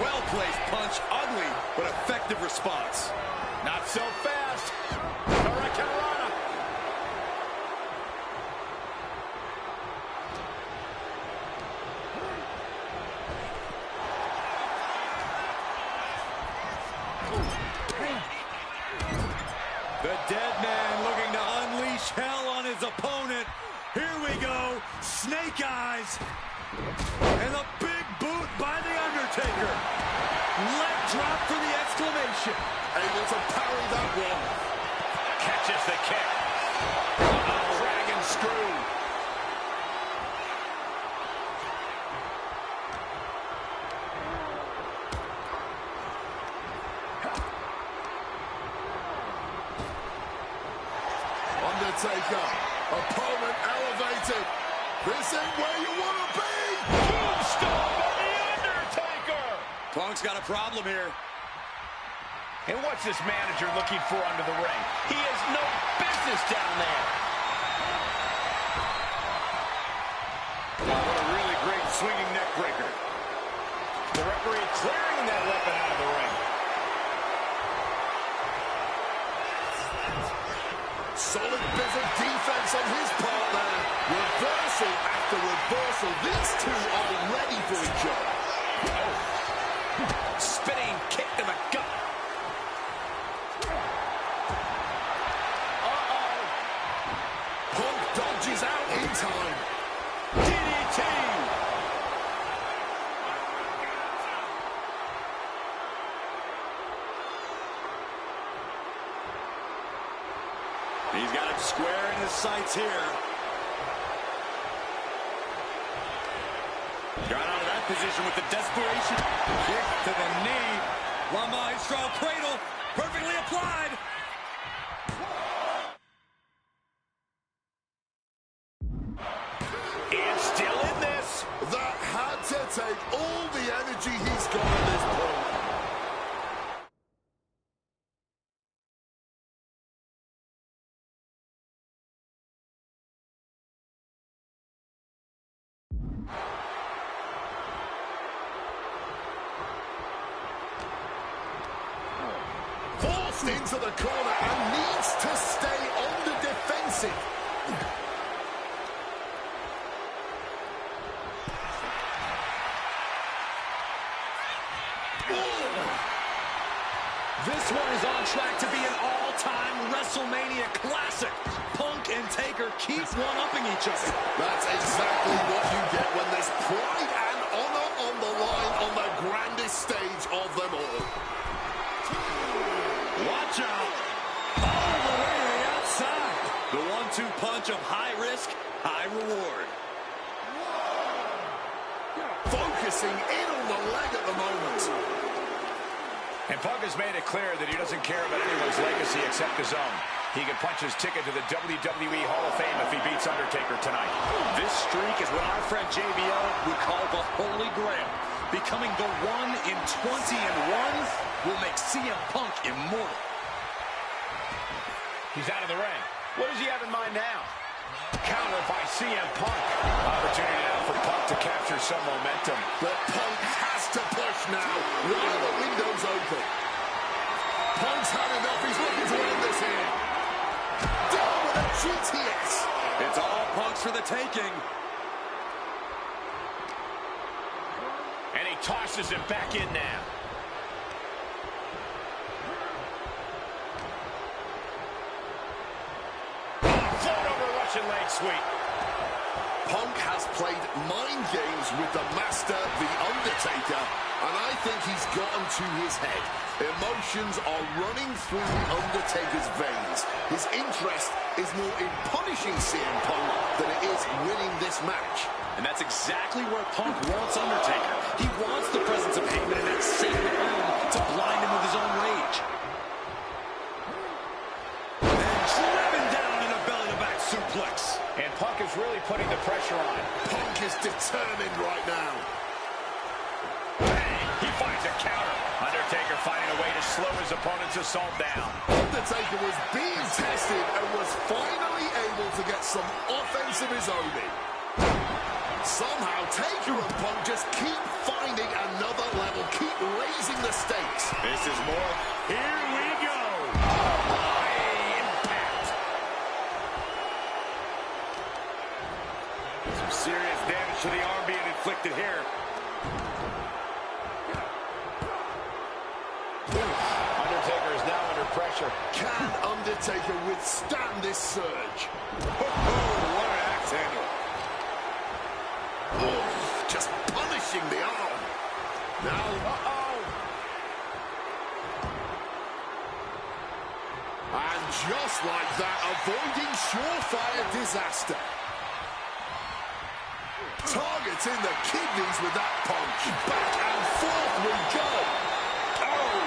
Well-placed punch, ugly, but effective response. Not so fast. Hurricanrana. The dead man looking to unleash hell on his opponent. Here we go. Snake eyes. And a big boot by The Undertaker. Leg drop for the exclamation. Able to parry that one. Catches the kick. Dragon screw. Undertaker, opponent elevated. This ain't where you want to be. Tombstone by The Undertaker. Punk's got a problem here. And what's this manager looking for under the ring? He has no business down there. Oh, what a really great swinging neck breaker. The referee clearing that weapon out of the ring. Solid bit of defense on his part there. Reversal after reversal. These two are ready for each other. Spinning kick to the gut. Punk dodges out in time. DDT. He's got him square in his sights here. Got out of that position with the desperation. Kick to the knee. La Maestro cradle. Perfectly applied. And still in this. That had to take all the energy he's got at this point. Forced into the corner and needs to stay on the defensive. This one is on track to be an all-time WrestleMania classic. Punk and Taker keep one-upping each other. That's exactly what you get when there's pride and honor on the line on the grandest stage of them all. Watch out. All the way to the outside. The 1-2 punch of high risk, high reward. Focusing in on the leg at the moment. And Punk has made it clear that he doesn't care about anyone's legacy except his own. He can punch his ticket to the WWE Hall of Fame if he beats Undertaker tonight. This streak is what our friend JBL would call the Holy Grail. Becoming the 1 in 20-1 will make CM Punk immortal. He's out of the ring. What does he have in mind now? Counter by CM Punk. Opportunity now for Punk to capture some momentum. But Punk has to push now. While the window's open. Punk's had enough. He's looking to end this here. Down with a GTS. It's all Punk's for the taking. And he tosses him back in now. Float over Russian leg sweep. Punk has played mind games with the master, The Undertaker, and I think he's gotten to his head. Emotions are running through The Undertaker's veins. His interest is more in punishing CM Punk than it is winning this match. And that's exactly where Punk wants Undertaker. He wants the presence of Heyman in that sacred room to blind him with his own rage. And driven down in a belly-to-back suplex. And Punk is really putting the pressure on. Punk is determined right now. Bang! He finds a counter. Undertaker finding a way to slow his opponent's assault down. Undertaker was being tested and was finally able to get some offense of his own in. Somehow, Taker and Punk just keep finding another level, keep raising the stakes. This is more. Here we go. High impact. Some serious damage to the arm being inflicted here. Undertaker is now under pressure. Can Undertaker withstand this surge? Oh, what an axe handle. Oh, just punishing the arm. Now, and just like that, avoiding surefire disaster. Targeting the kidneys with that punch. Back and forth we go. Oh!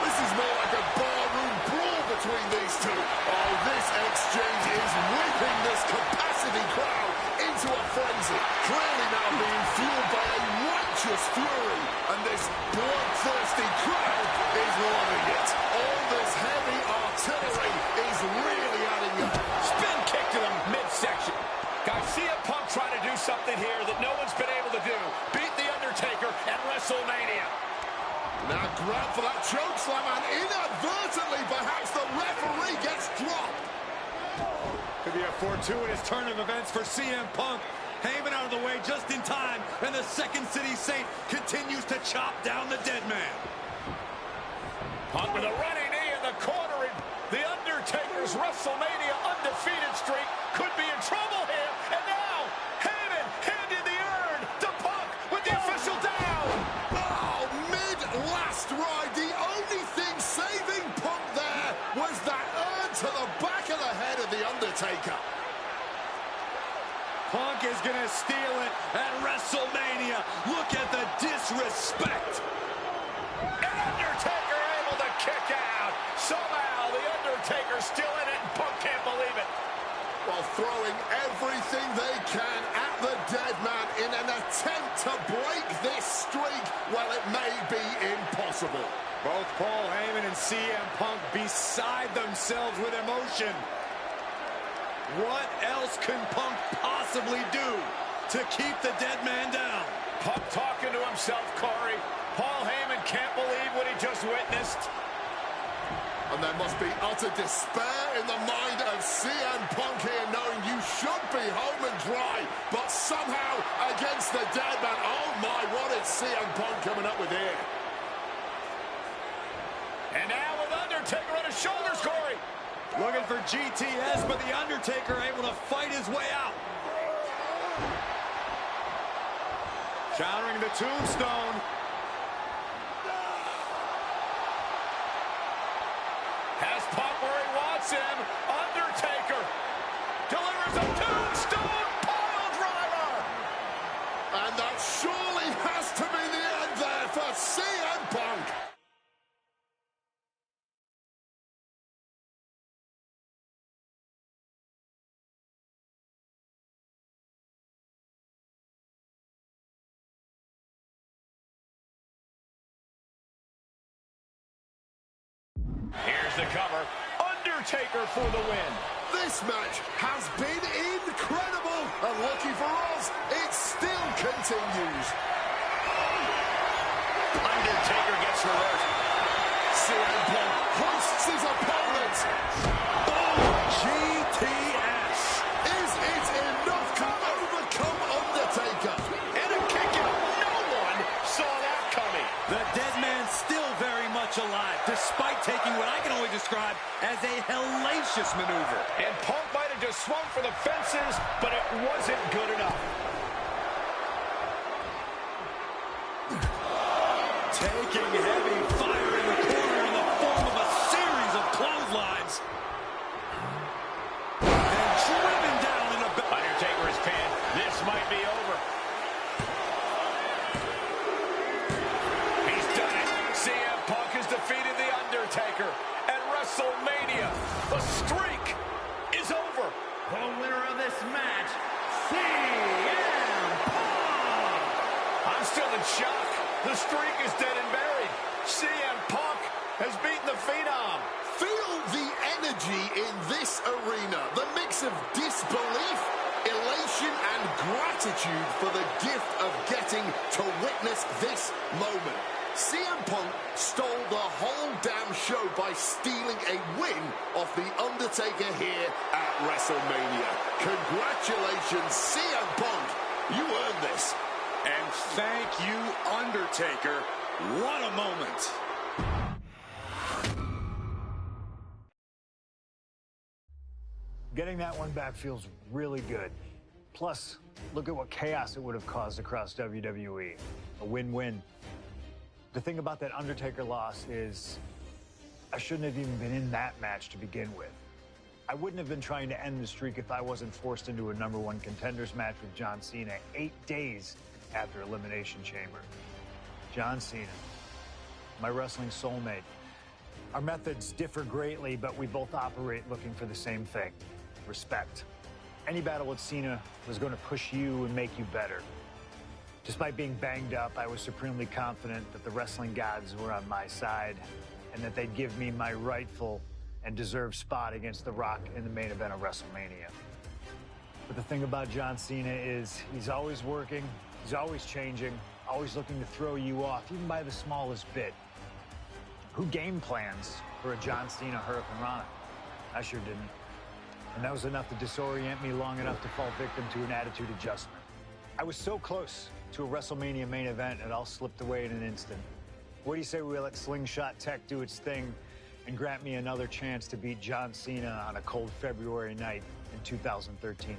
This is more like a barroom brawl between these two. Oh, this exchange is whipping this capacity crowd into a frenzy. Clearly now being fueled by a righteous fury. And this bloodthirsty crowd is loving it. All this heavy artillery is really adding up. Spin kick to the midsection. Guys, CM Punk trying to do something here that no one's been able to do. Beat The Undertaker at WrestleMania. Now grab for that chokeslam, and inadvertently, perhaps the referee gets dropped. Could be a fortuitous turn of events for CM Punk. Heyman out of the way just in time, and the Second City Saint continues to chop down the dead man. Punk with a running knee in the corner, and The Undertaker's WrestleMania undefeated streak could be in trouble here. And now, Heyman handed the urn to Punk with the official down. Oh, mid-last ride, the only thing saving Punk there was that urn to the back of the head of The Undertaker. Punk is going to steal it at WrestleMania. Look at the disrespect. And Undertaker able to kick out. Somehow, The Undertaker's still in it, and Punk can't believe it. While throwing everything they can at the dead man in an attempt to break this streak, well, it may be impossible. Both Paul Heyman and CM Punk beside themselves with emotion. What else can Punk possibly do to keep the dead man down? Punk talking to himself, Corey. Paul Heyman can't believe what he just witnessed. And there must be utter despair in the mind of CM Punk here, knowing you should be home and dry, but somehow against the dead man. Oh my, what is CM Punk coming up with here? And now with Undertaker on his shoulders, Corey. Looking for GTS, but The Undertaker able to fight his way out. Countering the tombstone. Has Punk where he wants him. Undertaker delivers a tombstone pile driver. And that surely has to be the end there for CM Punk. Here's the cover. Undertaker for the win. This match has been incredible, and lucky for us, it still continues. Undertaker gets reversed. CM Punk hoists his opponent. GTS. Is it enough to overcome Undertaker? And a kick out. No one saw that coming. The dead man still very much alive, despite taking what I can only describe as a hellacious maneuver. And Punk might have just swung for the fences, but it wasn't good enough. Taking heavy fire in the corner in the form of a series of clotheslines. And driven down in the back. Undertaker is pinned. This might be over. He's done it. CM Punk has defeated The Undertaker at WrestleMania. The streak is over. The winner of this match, CM Punk. I'm still in shock. The streak is dead and buried. CM Punk has beaten the Phenom. Feel the energy in this arena. The mix of disbelief, elation, and gratitude for the gift of getting to witness this moment. CM Punk stole the whole damn show by stealing a win off The Undertaker here at WrestleMania. Congratulations, CM Punk. You earned this. And thank you, Undertaker. What a moment. Getting that one back feels really good. Plus, look at what chaos it would have caused across WWE. A win-win. The thing about that Undertaker loss is I shouldn't have even been in that match to begin with. I wouldn't have been trying to end the streak if I wasn't forced into a #1 contenders match with John Cena 8 days after Elimination Chamber. John Cena, my wrestling soulmate. Our methods differ greatly, but we both operate looking for the same thing: respect. Any battle with Cena was going to push you and make you better. Despite being banged up, I was supremely confident that the wrestling gods were on my side and that they'd give me my rightful and deserved spot against The Rock in the main event of WrestleMania. But the thing about John Cena is he's always working, he's always changing, always looking to throw you off, even by the smallest bit. Who game plans for a John Cena Hurricane Rana? I sure didn't. And that was enough to disorient me long enough to fall victim to an attitude adjustment. I was so close to a WrestleMania main event, it all slipped away in an instant. What do you say we let Slingshot Tech do its thing and grant me another chance to beat John Cena on a cold February night in 2013?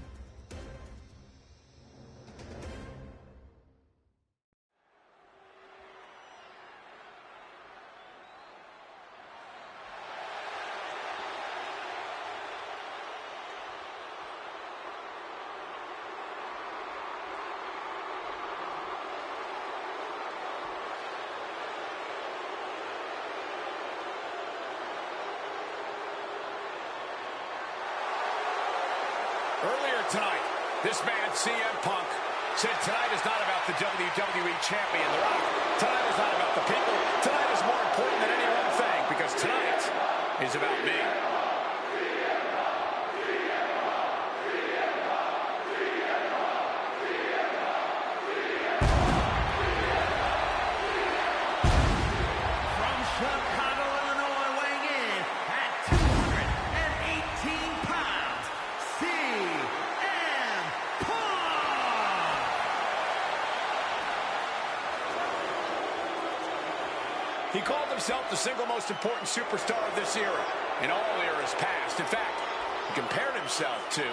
Earlier tonight, this man, CM Punk, said tonight is not about the WWE Champion, The Rock. Tonight is not about the people. Tonight is more important than any one thing, because tonight is about me. From Chicago, Illinois, weighing in at 218 pounds, CM Punk! He called himself the single most important superstar of this era, in all eras past. In fact, he compared himself to...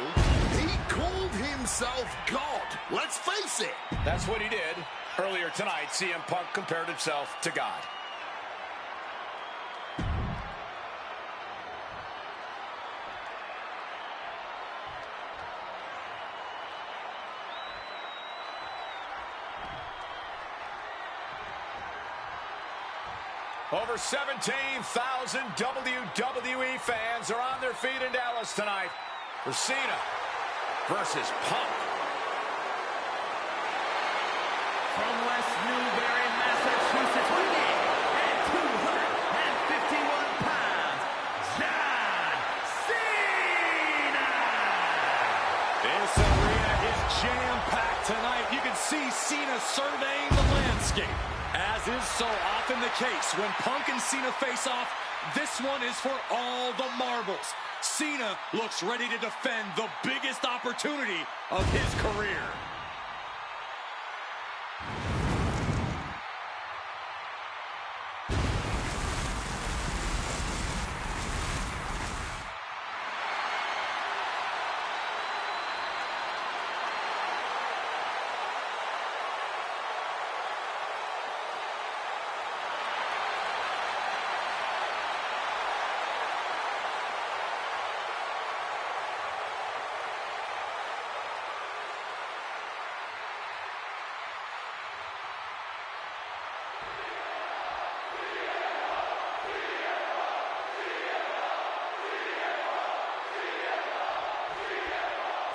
He called himself God. Let's face it. That's what he did. Earlier tonight, CM Punk compared himself to God. Over 17,000 WWE fans are on their feet in Dallas tonight for Cena versus Punk. From West Newbury, Massachusetts, weighing in at 251 pounds, John Cena! This arena is jam-packed tonight. You can see Cena surveying the landscape. As is so often the case, when Punk and Cena face off, this one is for all the marbles. Cena looks ready to defend the biggest opportunity of his career.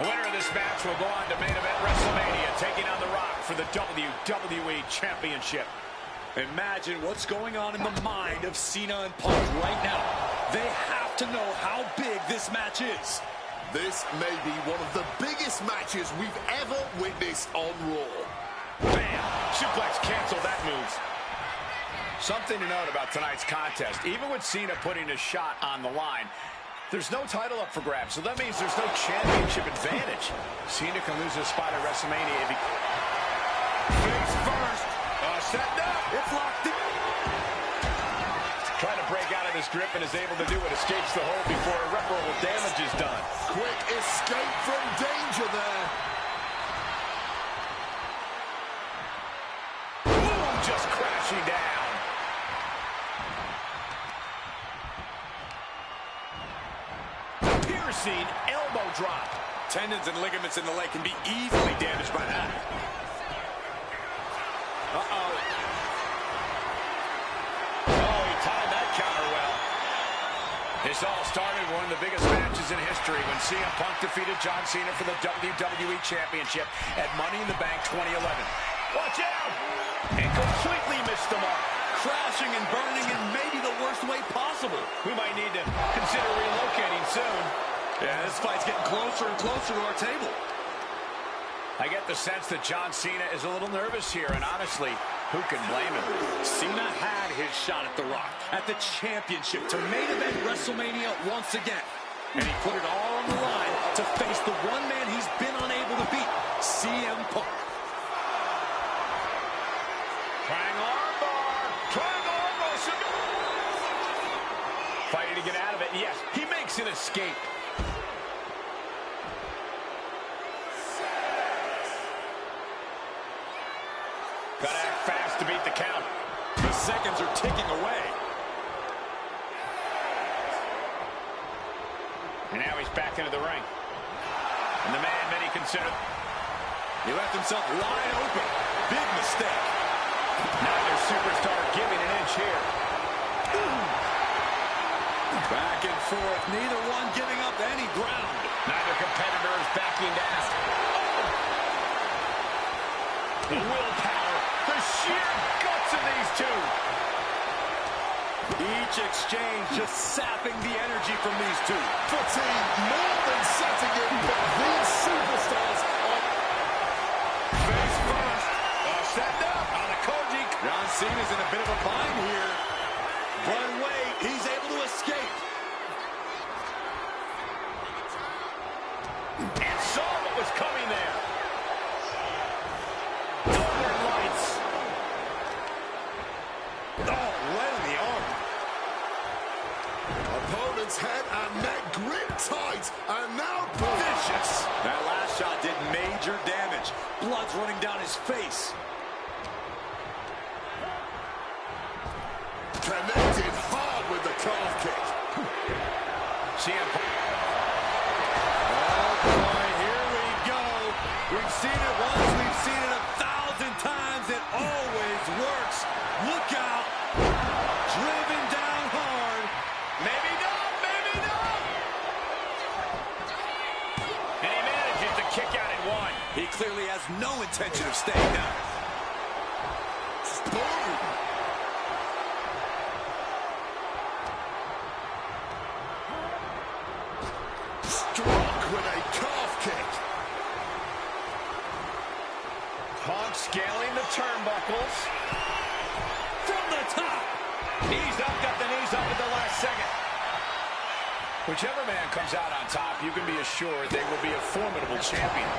The winner of this match will go on to main event WrestleMania, taking on The Rock for the WWE Championship. Imagine what's going on in the mind of Cena and Punk right now. They have to know how big this match is. This may be one of the biggest matches we've ever witnessed on Raw. Bam! Suplex canceled that move. Something to note about tonight's contest. Even with Cena putting a shot on the line, there's no title up for grabs, so that means there's no championship advantage. Cena can lose his spot at WrestleMania if he... Face first. Setting up. It's locked in. Trying to break out of his grip and is able to do it. Escapes the hold before irreparable damage is done. Quick escape from danger there. Boom! Just crashing down. Piercing elbow drop. Tendons and ligaments in the leg can be easily damaged by that. Uh-oh. Oh, he timed that counter well. This all started one of the biggest matches in history when CM Punk defeated John Cena for the WWE Championship at Money in the Bank 2011. Watch out! And completely missed the mark. Crashing and burning in maybe the worst way possible. We might need to consider relocating soon. Yeah, this fight's getting closer and closer to our table. I get the sense that John Cena is a little nervous here, and honestly, who can blame him? Cena had his shot at The Rock, at the championship, to main event WrestleMania once again. And he put it all on the line to face the one man he's been unable to beat, CM Punk. Triangle armbar! Triangle armbar! Fighting to get out of it, yes, he makes an escape. Gotta act fast to beat the count. The seconds are ticking away. And now he's back into the ring. And the man many consider... He left himself wide open. Big mistake. Neither superstar giving an inch here. Back and forth. Neither one giving up any ground. Neither competitor is backing down. The willpower. The sheer guts of these two. Each exchange just sapping the energy from these two. Fatigue more than setting in, but these superstars are... Face first. Setting up on the Koji. John Cena's in a bit of a bind here. But wait, he's able to escape. And saw what was coming there. Northern Lights. Oh, right in the arm. Opponent's head and neck gripped tight, and now Vicious. That last shot did major damage. Blood's running down his face. connected hard with the calf kick. CM Punk. Oh boy, here we go. We've seen it once, we've seen it 1,000 times. It always works. Look out. Driven down hard. Maybe not, maybe not. And he manages to kick out at one. He clearly has no intention of staying down. Boom. Struck with a calf kick. Punk scaling the turnbuckles. From the top. He's up, got the knees up at the last second. Whichever man comes out on top, you can be assured they will be a formidable champion.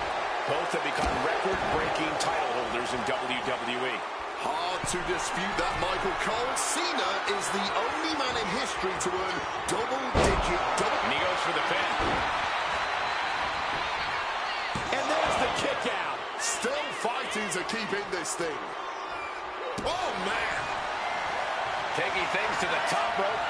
Both have become record-breaking title holders in WWE. Hard to dispute that, Michael Cole. Cena is the only man in history to earn double-digit... And he goes for the pin. And there's the kick out. Still fighting to keep in this thing. Oh, man. Taking things to the top rope.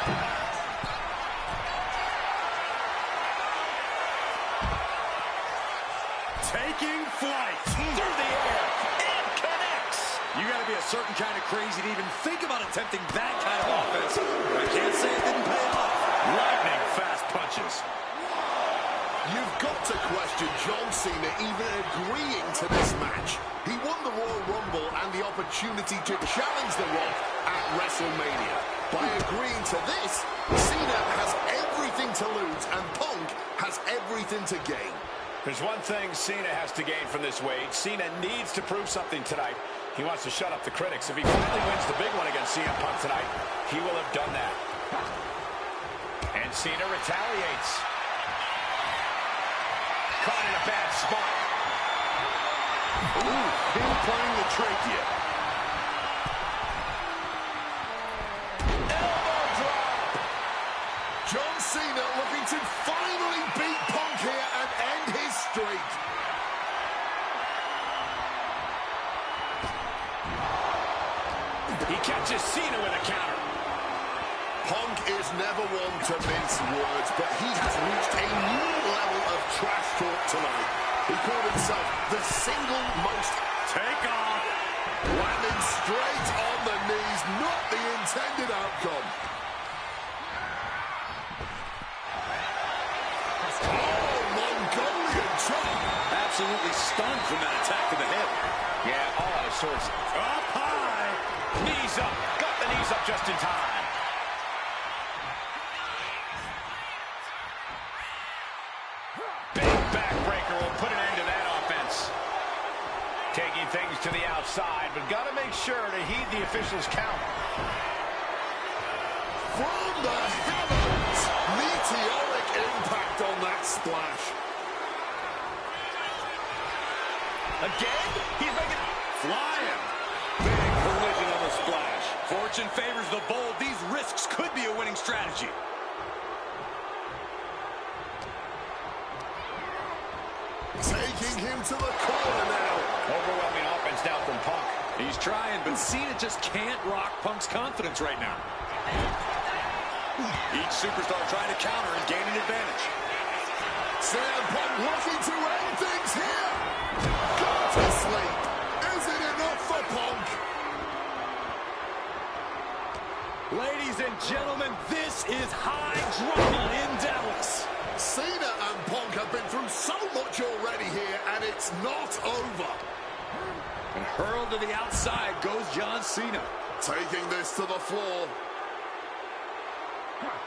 Taking flight through the air and connects. You got to be a certain kind of crazy to even think about attempting that kind of offense. I can't say it didn't pay off. Lightning fast punches. You've got to question John Cena even agreeing to this match. He won the Royal Rumble available and the opportunity to challenge The Rock at WrestleMania. By agreeing to this, Cena has everything to lose and Punk has everything to gain. There's one thing Cena has to gain from this, Wade. Cena needs to prove something tonight. He wants to shut up the critics. If he finally wins the big one against CM Punk tonight, he will have done that. And Cena retaliates. Caught in a bad spot. Ooh, pinpointing the trachea. Elbow drop. John Cena looking to finally beat Punk here and end his streak. He catches Cena with a counter. Punk is never one to mince words, but he has reached a new level of trash talk tonight. He called himself the single most Takeoff. landing straight on the knees, not the intended outcome. Oh, Mongolian chop. Absolutely stunned from that attack to the head. Yeah, all out of sorts. Up high. Knees up. Got the knees up just in time. Big backbreaker will put an end to that offense. Taking things to the outside, but got to make sure to heed the officials' count. From the heavens, meteoric impact on that splash. Again? He's making... Flying. Big collision on the splash. Fortune favors the bold. These risks could be a winning strategy. Taking him to the corner now. Overwhelming offense now from Punk. He's trying, but Cena just can't rock Punk's confidence right now. Each superstar trying to counter and gain an advantage. CM Punk looking to end things here. Gone to sleep. Is it enough for Punk? Ladies and gentlemen, this is high drama in Dallas. Cena and Punk have been through so much already here, and it's not over. And hurled to the outside goes John Cena. Taking this to the floor.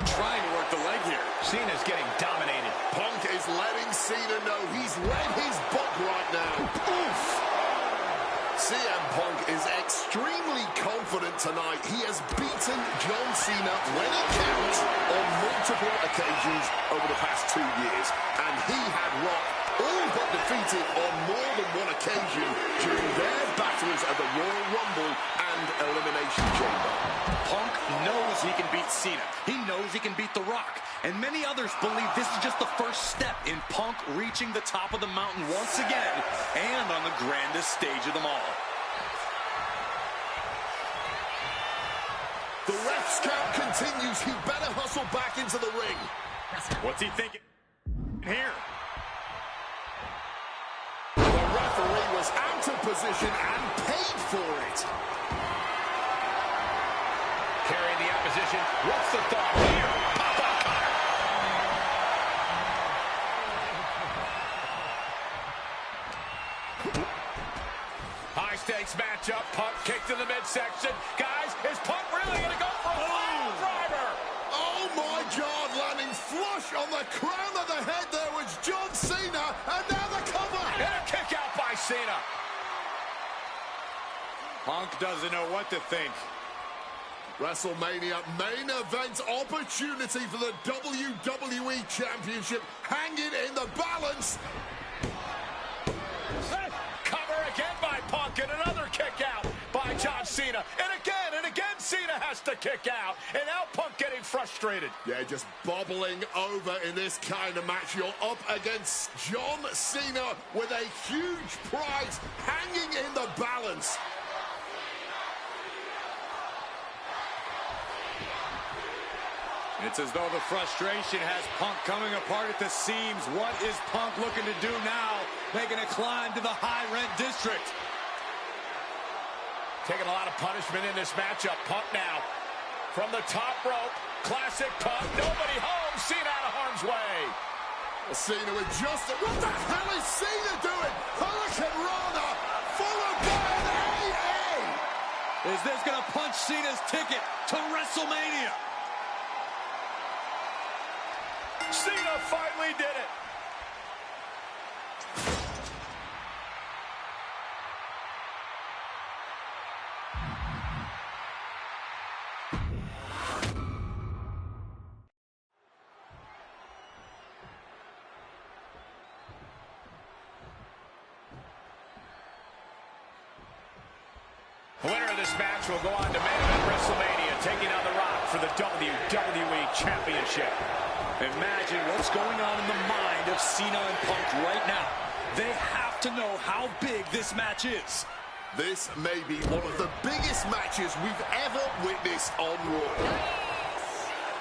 Trying to work the leg here. Cena's getting dominated. Punk is letting Cena know he's read his book right now. Oof! CM Punk is extremely confident tonight. He has beaten John Cena when it counts on multiple occasions over the past 2 years. And he had Rock all but defeated on more than one occasion during their battles at the Royal Rumble and Elimination Chamber. Punk knows he can beat Cena. He knows he can beat The Rock. And many others believe this is just the first step in Punk reaching the top of the mountain once again and on the grandest stage of them all. The ref's count continues. He better hustle back into the ring. What's he thinking here? The referee was out of position and paid for it. Carrying the opposition. What's the thought here? Pop-up cutter. High-stakes matchup. Punk kicked in the midsection. Guys, is Punk really going to go for a pile driver? Oh, my God. Landing flush on the crown of the head there was John Cena. And now the cover. And a kick out by Cena. Punk doesn't know what to think. WrestleMania main event opportunity for the WWE Championship hanging in the balance. Cover again by Punk and another kick out by John Cena. And again Cena has to kick out. And now Punk getting frustrated. Yeah, just bubbling over in this kind of match. You're up against John Cena with a huge prize hanging in the balance. It's as though the frustration has Punk coming apart at the seams. What is Punk looking to do now? Making a climb to the high-rent district. Taking a lot of punishment in this matchup. Punk now from the top rope. Classic Punk. Nobody home. Cena out of harm's way. Cena with just... What the hell is Cena doing? Hurricane Rana followed by an Is this going to punch Cena's ticket to WrestleMania? Cena finally did it. The winner of this match will go on to main event WrestleMania, taking on The Rock for the WWE Championship. Imagine what's going on in the mind of Cena and Punk right now. They have to know how big this match is. This may be one of the biggest matches we've ever witnessed on Raw.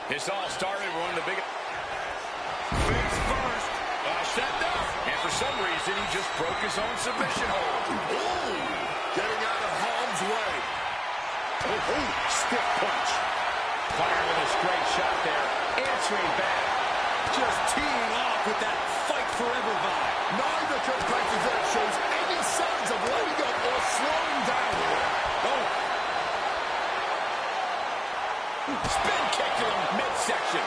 This all started with one of the biggest. Face first. Set up. And for some reason, he just broke his own submission hold. Ooh, getting out of harm's way. Stiff punch. Firing with a straight shot there. Answering back. Just teeing off with that fight forever vibe. Neither competitor shows any signs of letting up or slowing down here. Spin kick to the midsection.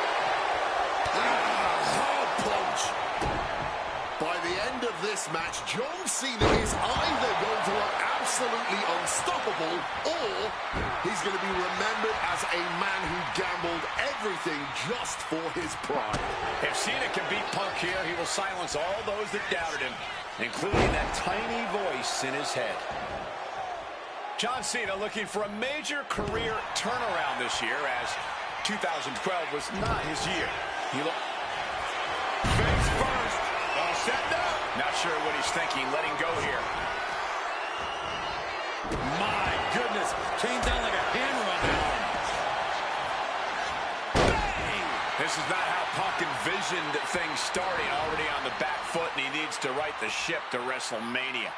Hard punch. By the end of this match, John Cena is either going to look absolutely unstoppable, or he's going to be remembered as a man who gambled everything just for his pride. If Cena can beat Punk here, he will silence all those that doubted him, including that tiny voice in his head. John Cena looking for a major career turnaround this year, as 2012 was not his year. He looked face first. Set up. Not sure what he's thinking. Letting go here. My goodness. Came down like a hammer on that arm. Bang! This is not how Punk envisioned things starting. Already on the back foot, and he needs to right the ship to WrestleMania.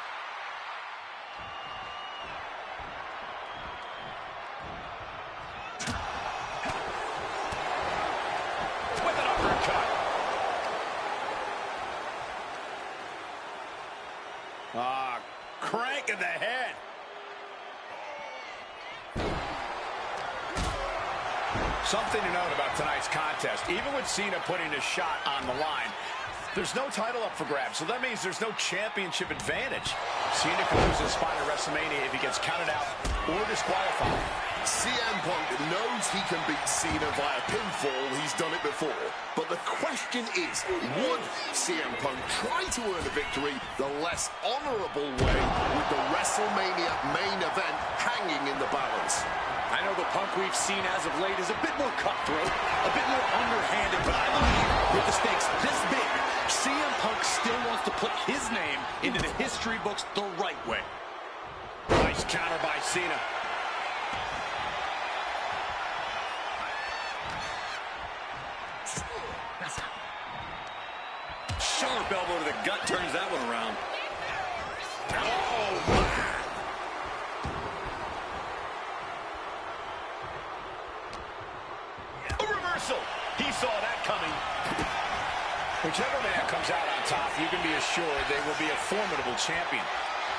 With an uppercut. Crank in the head. Something to note about tonight's contest. Even with Cena putting his shot on the line, there's no title up for grabs, so that means there's no championship advantage. Cena can lose his spot at WrestleMania if he gets counted out or disqualified. CM Punk knows he can beat Cena via pinfall. He's done it before. But the question is, would CM Punk try to earn a victory the less honorable way, with the WrestleMania main event hanging in the balance? I know the Punk we've seen as of late is a bit more cutthroat, a bit more underhanded, but I believe with the stakes this big, CM Punk still wants to put his name into the history books the right way. Nice counter by Cena. Sharp elbow to the gut turns that one around. Oh, man. A reversal. He saw that coming. Whichever man comes out on top, you can be assured they will be a formidable champion.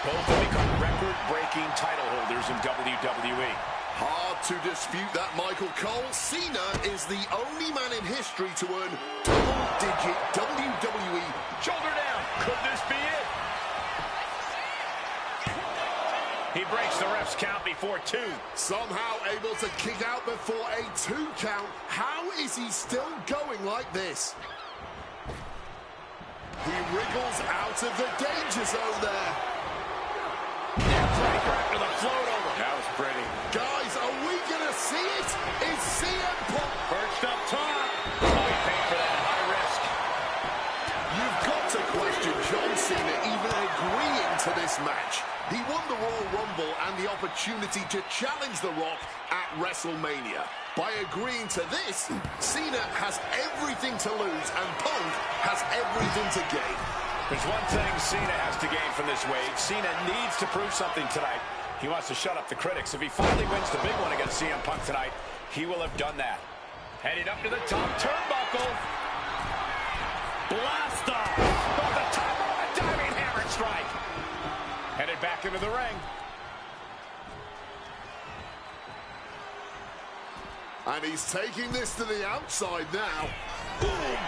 Both have become record-breaking title holders in WWE. Hard to dispute that, Michael Cole. Cena is the only man in history to earn double-digit WWE. Shoulder down. Could this be it? He breaks the ref's count before 2. Somehow able to kick out before a 2 count. How is he still going like this? He wriggles out of the danger zone there. Breaker after the float over. That was pretty. Guys, are we going to see it? Is CM Punk Perched up top. Oh, he paid for that high risk. You've got to question John Cena even agreeing to this match. He won the Royal Rumble and the opportunity to challenge The Rock at WrestleMania. By agreeing to this, Cena has everything to lose and Punk has everything to gain. There's one thing Cena has to gain from this wage. Cena needs to prove something tonight. He wants to shut up the critics. If he finally wins the big one against CM Punk tonight, he will have done that. Headed up to the top turnbuckle. Blast off. Off the top of a diving hammer strike. Headed back into the ring. And he's taking this to the outside now. Boom!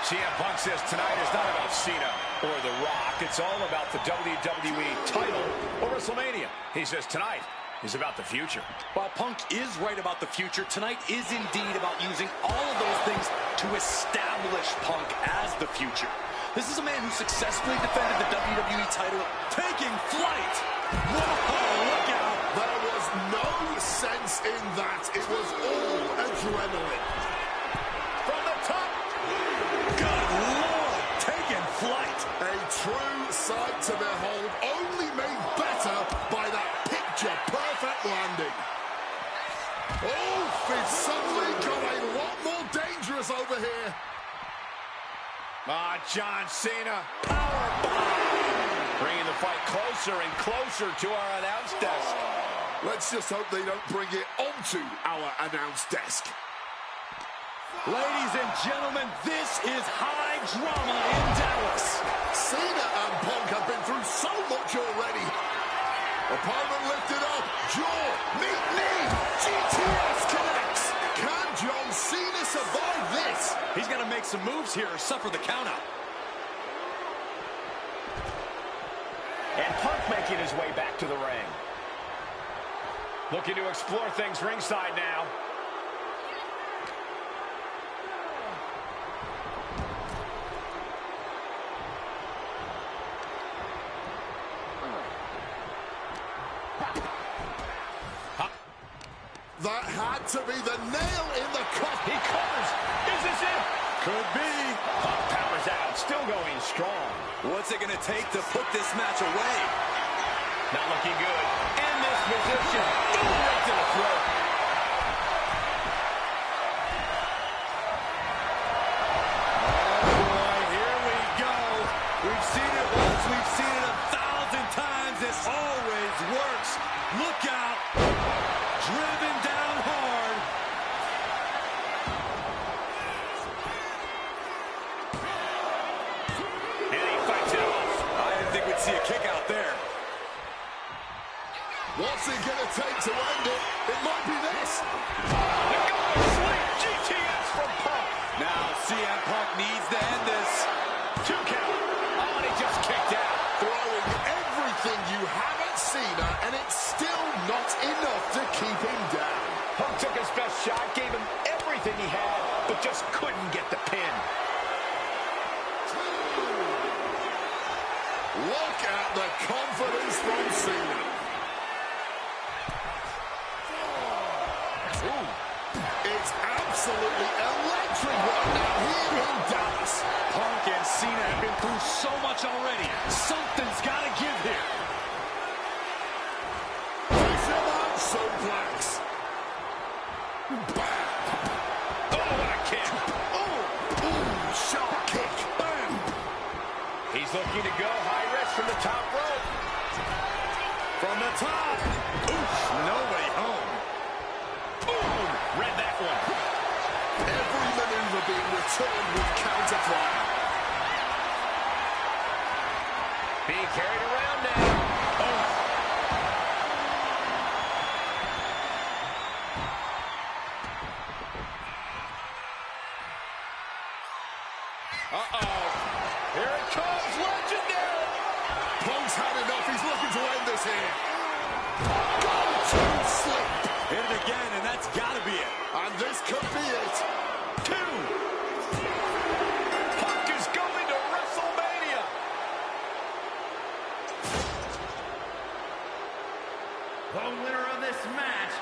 CM Punk says tonight is not about Cena or The Rock. It's all about the WWE title or WrestleMania. He says tonight is about the future. While Punk is right about the future, tonight is indeed about using all of those things to establish Punk as the future. This is a man who successfully defended the WWE title, taking flight. Whoa, look out. There was no sense in that. It was all adrenaline. From the top. Good Lord, taking flight. A true sight to behold, only made better by that picture-perfect landing. Oh, it's suddenly got a lot more dangerous over here. John Cena, powerbomb. Bringing the fight closer and closer to our announce desk. Let's just hope they don't bring it onto our announce desk. Ladies and gentlemen, this is high drama in Dallas. Cena and Punk have been through so much already. Opponent lifted up, jaw, meet knee, GTS connects. Can John Cena survive this? He's got to make some moves here or suffer the countout. And Punk making his way back to the ring. Looking to explore things ringside now. That had to be the nail in the coffin. He covers. Is this it? Could be. Punk powers out, still going strong. What's it going to take to put this match away? Not looking good. In this position. Boom, right to the throat. Oh, boy, here we go. We've seen it once. We've seen it 1,000 times. It always works. Look out. Driven down hard. And he fights it off. I didn't think we'd see a kick out there. What's it going to take to end it? It might be this. The going sleep. GTS from Punk. Now CM Punk needs to end this. 2 count. Oh, and he just kicked out. Throwing everything you have at Cena, and it's still not enough to keep him down. Punk took his best shot, gave him everything he had, but just couldn't get the pin. Look at the confidence from Cena. Ooh. It's absolutely electric right now here in Dallas. Punk and Cena have been through so much already. Something's got to give here. Fisherman suplex. Bam. Oh, what a kick. Oh, ooh, sharp kick. Bam. He's looking to go high risk from the top rope. From the top. Oof, no way home. Boom. Read that one. Every maneuver being returned with counterfire. Being carried around now. Oh. Uh-oh. Here it comes, legendary. Punk's had enough. He's looking to end this here. Go to sleep. Hit it again, and that's got to be it. And this could be it. 2. Punk is going to WrestleMania. The winner of this match,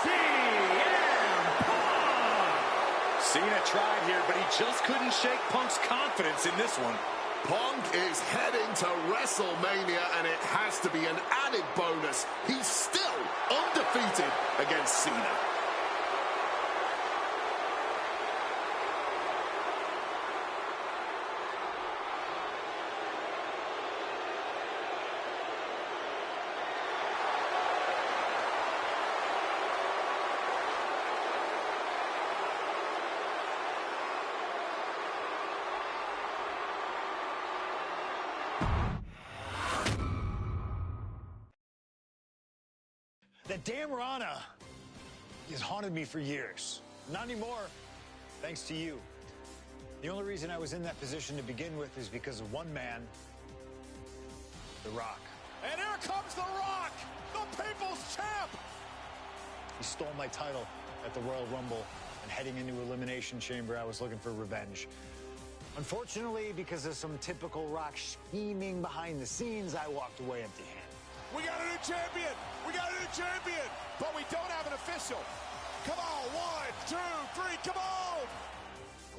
CM Punk. Cena tried here, but he just couldn't shake Punk's confidence in this one. Punk is heading to WrestleMania, and it has to be an added bonus. He's still undefeated against Cena. The damn Rana has haunted me for years. Not anymore, thanks to you. The only reason I was in that position to begin with is because of one man, The Rock. And here comes The Rock, the People's Champ. He stole my title at the Royal Rumble, and heading into Elimination Chamber, I was looking for revenge. Unfortunately, because of some typical Rock scheming behind the scenes, I walked away empty-handed. We got a new champion. We got a new champion. But we don't have an official. Come on, 1, 2, 3, come on.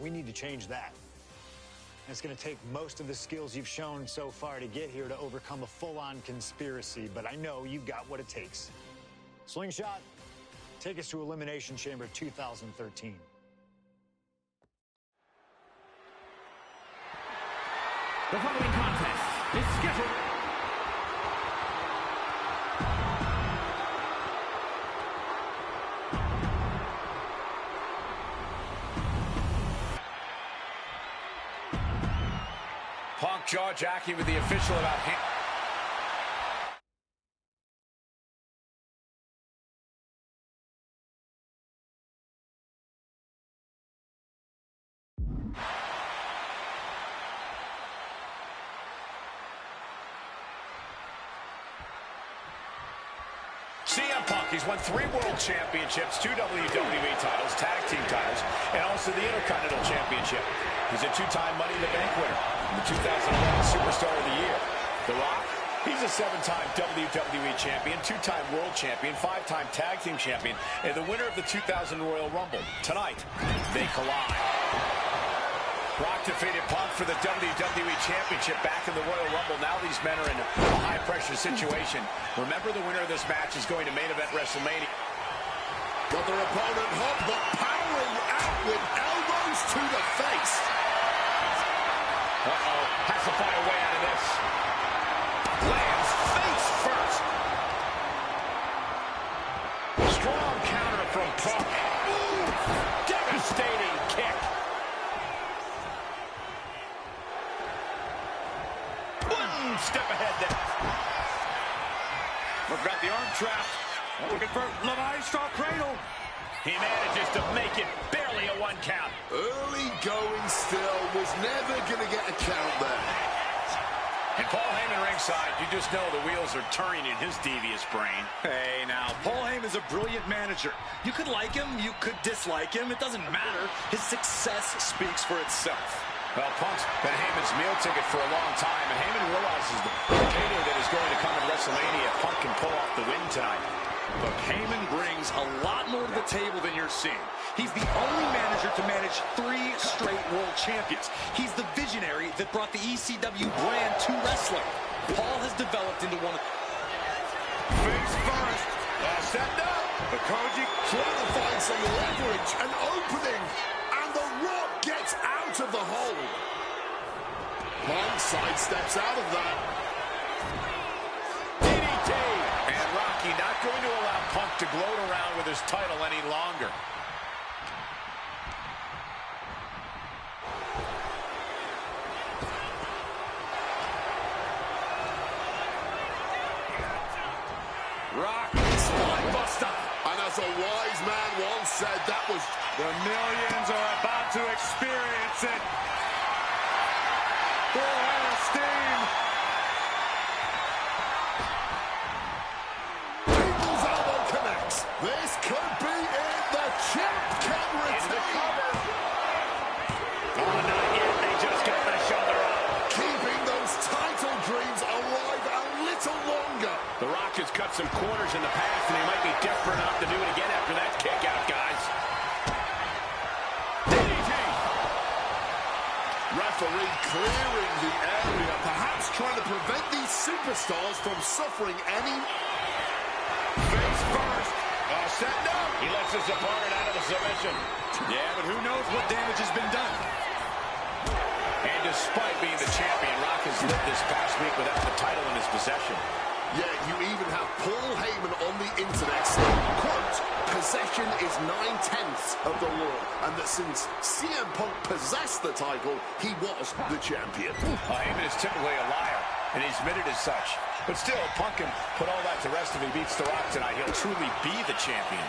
We need to change that. And it's going to take most of the skills you've shown so far to get here to overcome a full-on conspiracy, but I know you've got what it takes. Slingshot, take us to Elimination Chamber 2013. The following contest is scheduled. Punk jaw-jacking with the official about him. CM Punk, he's won 3 World Championships, 2 WWE titles, Tag Team titles, and also the Intercontinental Championship. He's a 2-time Money in the Bank winner, and the 2011 Superstar of the Year. The Rock, he's a 7-time WWE Champion, 2-time World Champion, 5-time Tag Team Champion, and the winner of the 2000 Royal Rumble. Tonight, they collide. Rock defeated Punk for the WWE Championship back in the Royal Rumble. Now these men are in a high-pressure situation. Remember, the winner of this match is going to main event WrestleMania. Got their opponent hot, but powering out with elbows to the face. Uh-oh, has to find a way out of this. Lands face first. Strong counter from Punk. Ooh, devastating kick. One step ahead there. Forgot the arm trap. Looking for the Maestro Cradle. He manages to make it barely a 1 count. Early going still, was never going to get a count there. And Paul Heyman ringside, you just know the wheels are turning in his devious brain. Hey, now, Paul Heyman's a brilliant manager. You could like him, you could dislike him. It doesn't matter. His success speaks for itself. Well, Punk's been Heyman's meal ticket for a long time, and Heyman realizes the payday that is going to come in WrestleMania if Punk can pull off the win tonight. Look, Heyman brings a lot more to the table than you're seeing. He's the only manager to manage 3 straight world champions. He's the visionary that brought the ECW brand to wrestling. Paul has developed into one of... Face first. Set up. The Koji Trying to find some leverage, an opening, and The Rock gets out of the hole. Punk sidesteps out of that. DDT. And Rocky not going to allow Punk to gloat around with his title any longer. Rock, spine buster. And as a wise man once said, that was... The millions are about to experience it. Full head of steam. People's elbow connects. This could be it. The champ can retain. Oh, not yet. They just got the shoulder up. Keeping those title dreams alive a little longer. The Rock has cut some corners in the past, and he might be desperate enough to do it again after that kick out, guys. DDT! Referee clearing the area, perhaps trying to prevent these superstars from suffering any... Face first. Setting up. He lets his opponent out of the submission. Yeah, but who knows what damage has been done. And despite being the champion, Rock has lived this past week without the title in his possession. Yeah, you even have Paul Heyman on the internet saying, quote, possession is 9/10 of the law, and that since CM Punk possessed the title, he was the champion. Heyman is typically a liar, and he's admitted as such. But still, Punk can put all that to rest if he beats The Rock tonight. He'll truly be the champion.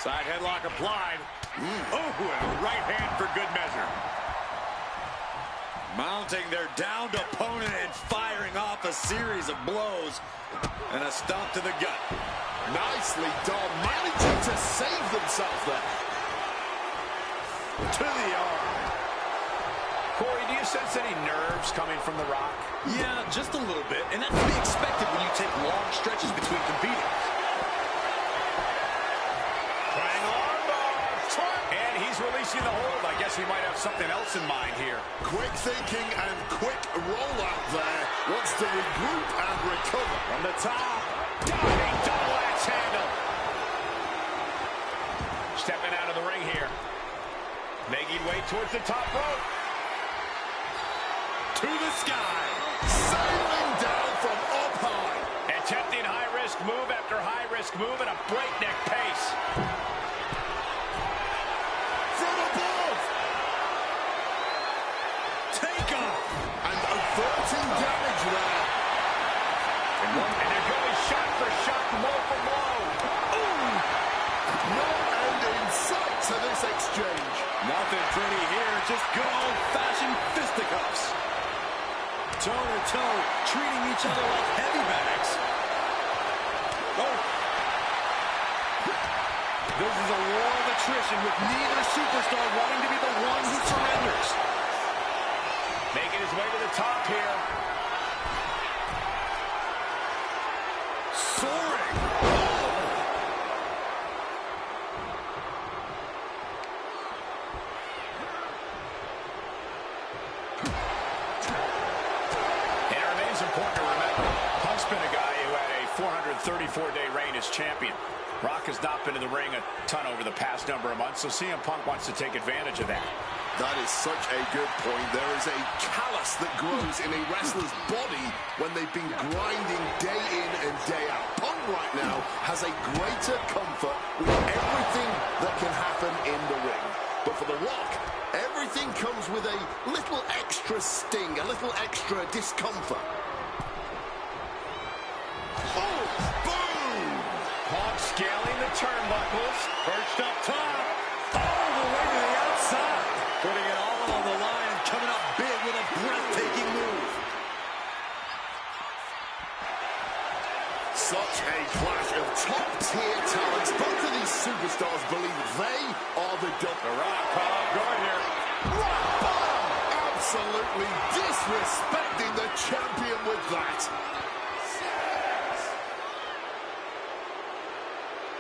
Side headlock applied. Oh, and a right hand for good measure. Mounting their downed opponent and firing off a series of blows. And a stomp to the gut. Nicely done, managing to save themselves there. To the arm. Corey, do you sense any nerves coming from The Rock? Yeah, just a little bit. And that's to be expected when you take long stretches between competing. And he's releasing the hold. I guess he might have something else in mind here. Quick thinking and quick rollout there. Wants to regroup and recover. From the top. Diving double axe handle. Stepping out of the ring here. Making way towards the top rope. To the sky. Sailing down from up high. Attempting high-risk move after high-risk move at a breakneck pace. From above. Take off. And averting damage there. And they're going shot for shot, blow for blow. Ooh. No end in sight to this exchange. Nothing pretty here, just good old-fashioned fisticuffs. Toe-to-toe, treating each other like heavy bags. Oh. This is a war of attrition with neither superstar wanting to be the one who surrenders. Making his way to the top here. Soaring. And it remains important to remember, Punk's been a guy who had a 434-day reign as champion. Rock has not been in the ring a ton over the past number of months, so CM Punk wants to take advantage of that. That is such a good point. There is a callus that grows in a wrestler's body when they've been grinding day in and day out. Punk right now has a greater comfort with everything that can happen in the ring. But for The Rock, everything comes with a little extra sting, a little extra discomfort. Oh, boom! Punk scaling the turnbuckles. Perched up top. All the way to the outside. Putting it all on the line and coming up big with a breathtaking move. Such a clash of top-tier talents. Both of these superstars believe they are the The Rock, going here. Rock bottom! Absolutely disrespecting the champion with that.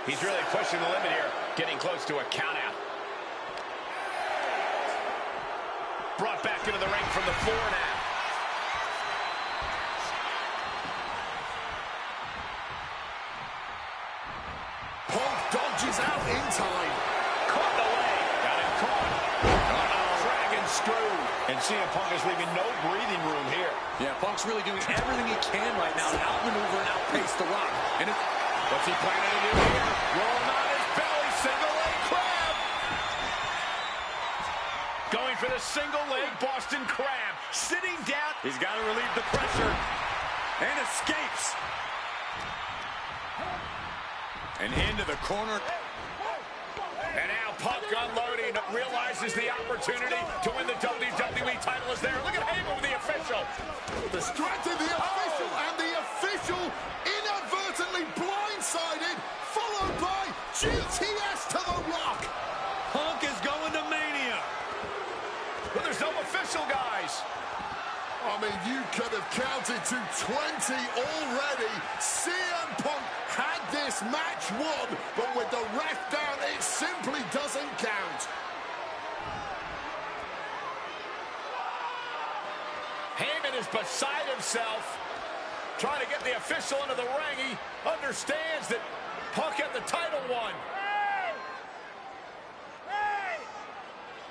He's really pushing the limit here, getting close to a countout. Brought back into the ring from the floor now. Punk dodges out in time. Caught the leg. Got him caught. Dragon screw. And CM Punk is leaving no breathing room here. Yeah, Punk's really doing everything he can right now to outmaneuver and outpace The Rock. And What's he planning to do here? Rolling on his belly, single leg crab. Going for the single leg Boston crab. Sitting down. He's got to relieve the pressure. And escapes. And into the corner. And now Punk unloading, realizes the opportunity to win the WWE title is there. Look at him with the official. Distracted the official, and the official inadvertently blindsided, followed by GTS to The Rock. Punk is going to Mania. But there's no official, guys. I mean, you could have counted to 20 already. CM Punk had this match won, but with the ref down, it simply doesn't count. Heyman is beside himself, trying to get the official into the ring. He understands that Punk had the title won.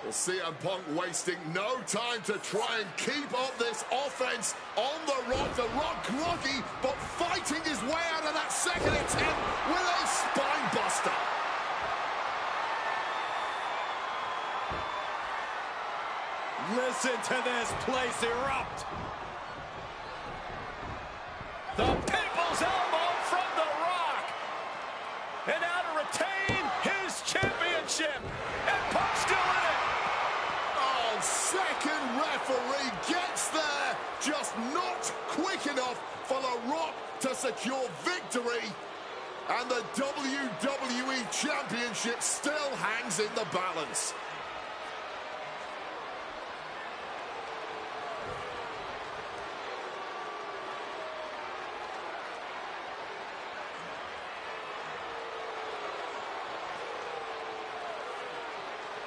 Well, CM Punk wasting no time to try and keep up this offense on The Rock. The Rock groggy, but fighting his way out of that second attempt with a spine buster. Listen to this place erupt. The People's Elbow from The Rock. And now to retain his to secure victory. And the WWE Championship still hangs in the balance.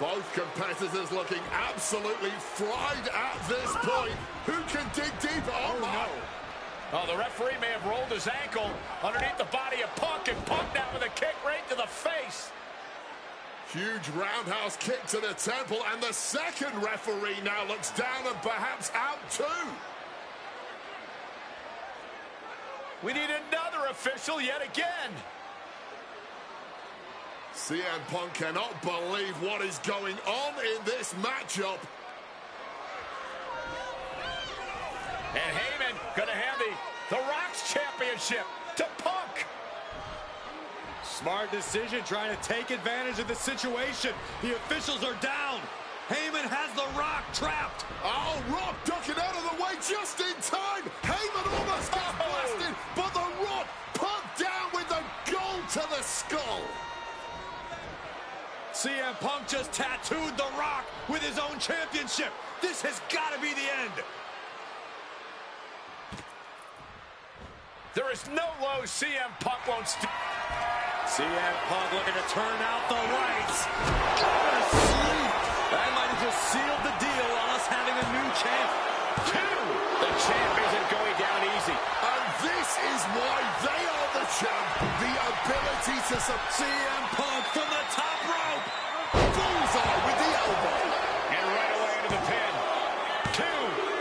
Both competitors looking absolutely fried at this point. Who can dig deeper? Oh, no. Oh, the referee may have rolled his ankle underneath the body of Punk, and Punk down with a kick right to the face. Huge roundhouse kick to the temple, and the second referee now looks down and perhaps out too. We need another official yet again. CM Punk cannot believe what is going on in this matchup. And Heyman going to hand the Rock's championship to Punk. Smart decision, trying to take advantage of the situation. The officials are down. Heyman has the Rock trapped. Oh, Rock ducking out of the way just in time. Heyman almost got blasted, but the Rock pumped down with the goal to the skull. CM Punk just tattooed The Rock with his own championship. This has got to be the end. There is no low CM Punk won't CM Punk looking to turn out the lights. Go to sleep. That might have just sealed the deal on us having a new champ. The champ isn't going down easy. And this is why they are the champ. The ability to CM Punk from the top rope. Bullseye with the elbow. And right away into the pin. 2.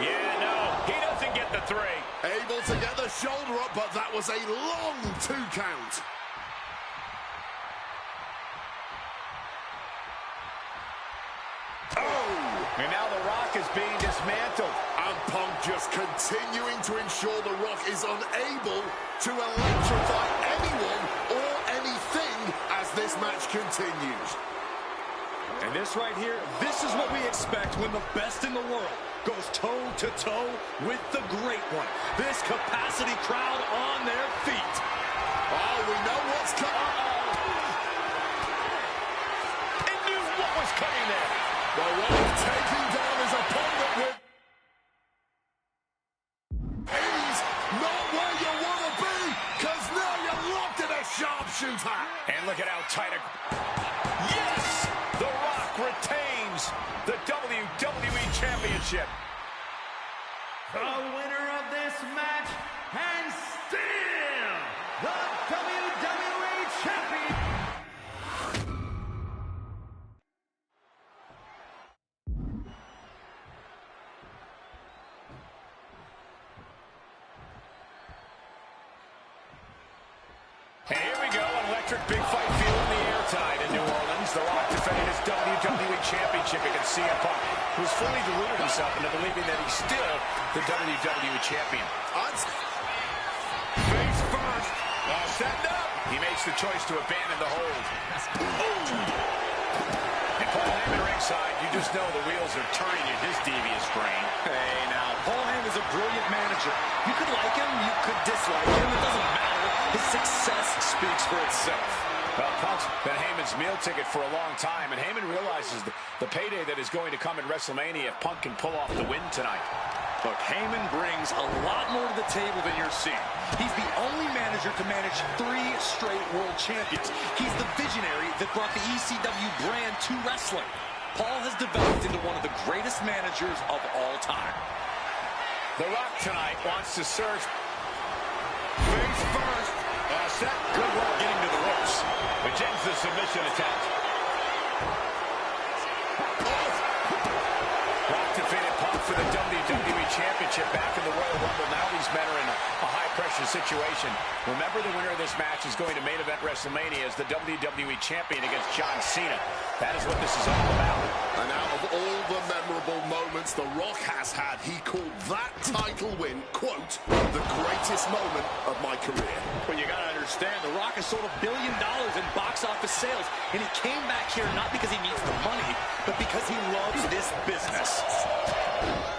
Yeah, no. He doesn't get the 3. Able to get the shoulder up, but that was a long 2 count. Oh! And now The Rock is being dismantled. And Punk just continuing to ensure The Rock is unable to electrify anyone or anything as this match continues. And this right here, this is what we expect when the best in the world goes toe-to-toe with the great one. This capacity crowd on their feet. Oh, we know what's coming. He knew what was coming there. The Rock taking down his opponent with... He's not where you want to be, because now you're locked in a sharpshooter. And look at how tight a... Yes! The Rock retains the WWE Championship. The winner of this match, and still the WWE Champion. And here we go, an electric big fight field in the air tonight in New Orleans. The Rock defending his WWE Championship against CM Punk, who's fully deluded himself into believing that he's still the WWE Champion. Face first. Setting up. He makes the choice to abandon the hold. And Paul Heyman ringside, you just know the wheels are turning in his devious brain. Hey, now, Paul Heyman is a brilliant manager. You could like him, you could dislike him, it doesn't matter. His success speaks for itself. Well, Punk's been Heyman's meal ticket for a long time, and Heyman realizes the payday that is going to come in WrestleMania if Punk can pull off the win tonight. Look, Heyman brings a lot more to the table than you're seeing. He's the only manager to manage 3 straight world champions. He's the visionary that brought the ECW brand to wrestling. Paul has developed into one of the greatest managers of all time. The Rock tonight wants to surge face first. Set. Good work getting to the ropes, which ends the submission attempt. Rock defeated Punk for the WWE Championship back in the Royal Rumble. Now these men are in a high-pressure situation. Remember, the winner of this match is going to main event WrestleMania as the WWE Champion against John Cena. That is what this is all about. And out of all the memorable moments The Rock has had, he called that title win, quote, the greatest moment of my career. Well, you got to understand, The Rock has sold $1 billion in box office sales, and he came back here not because he needs the money, but because he loves this business.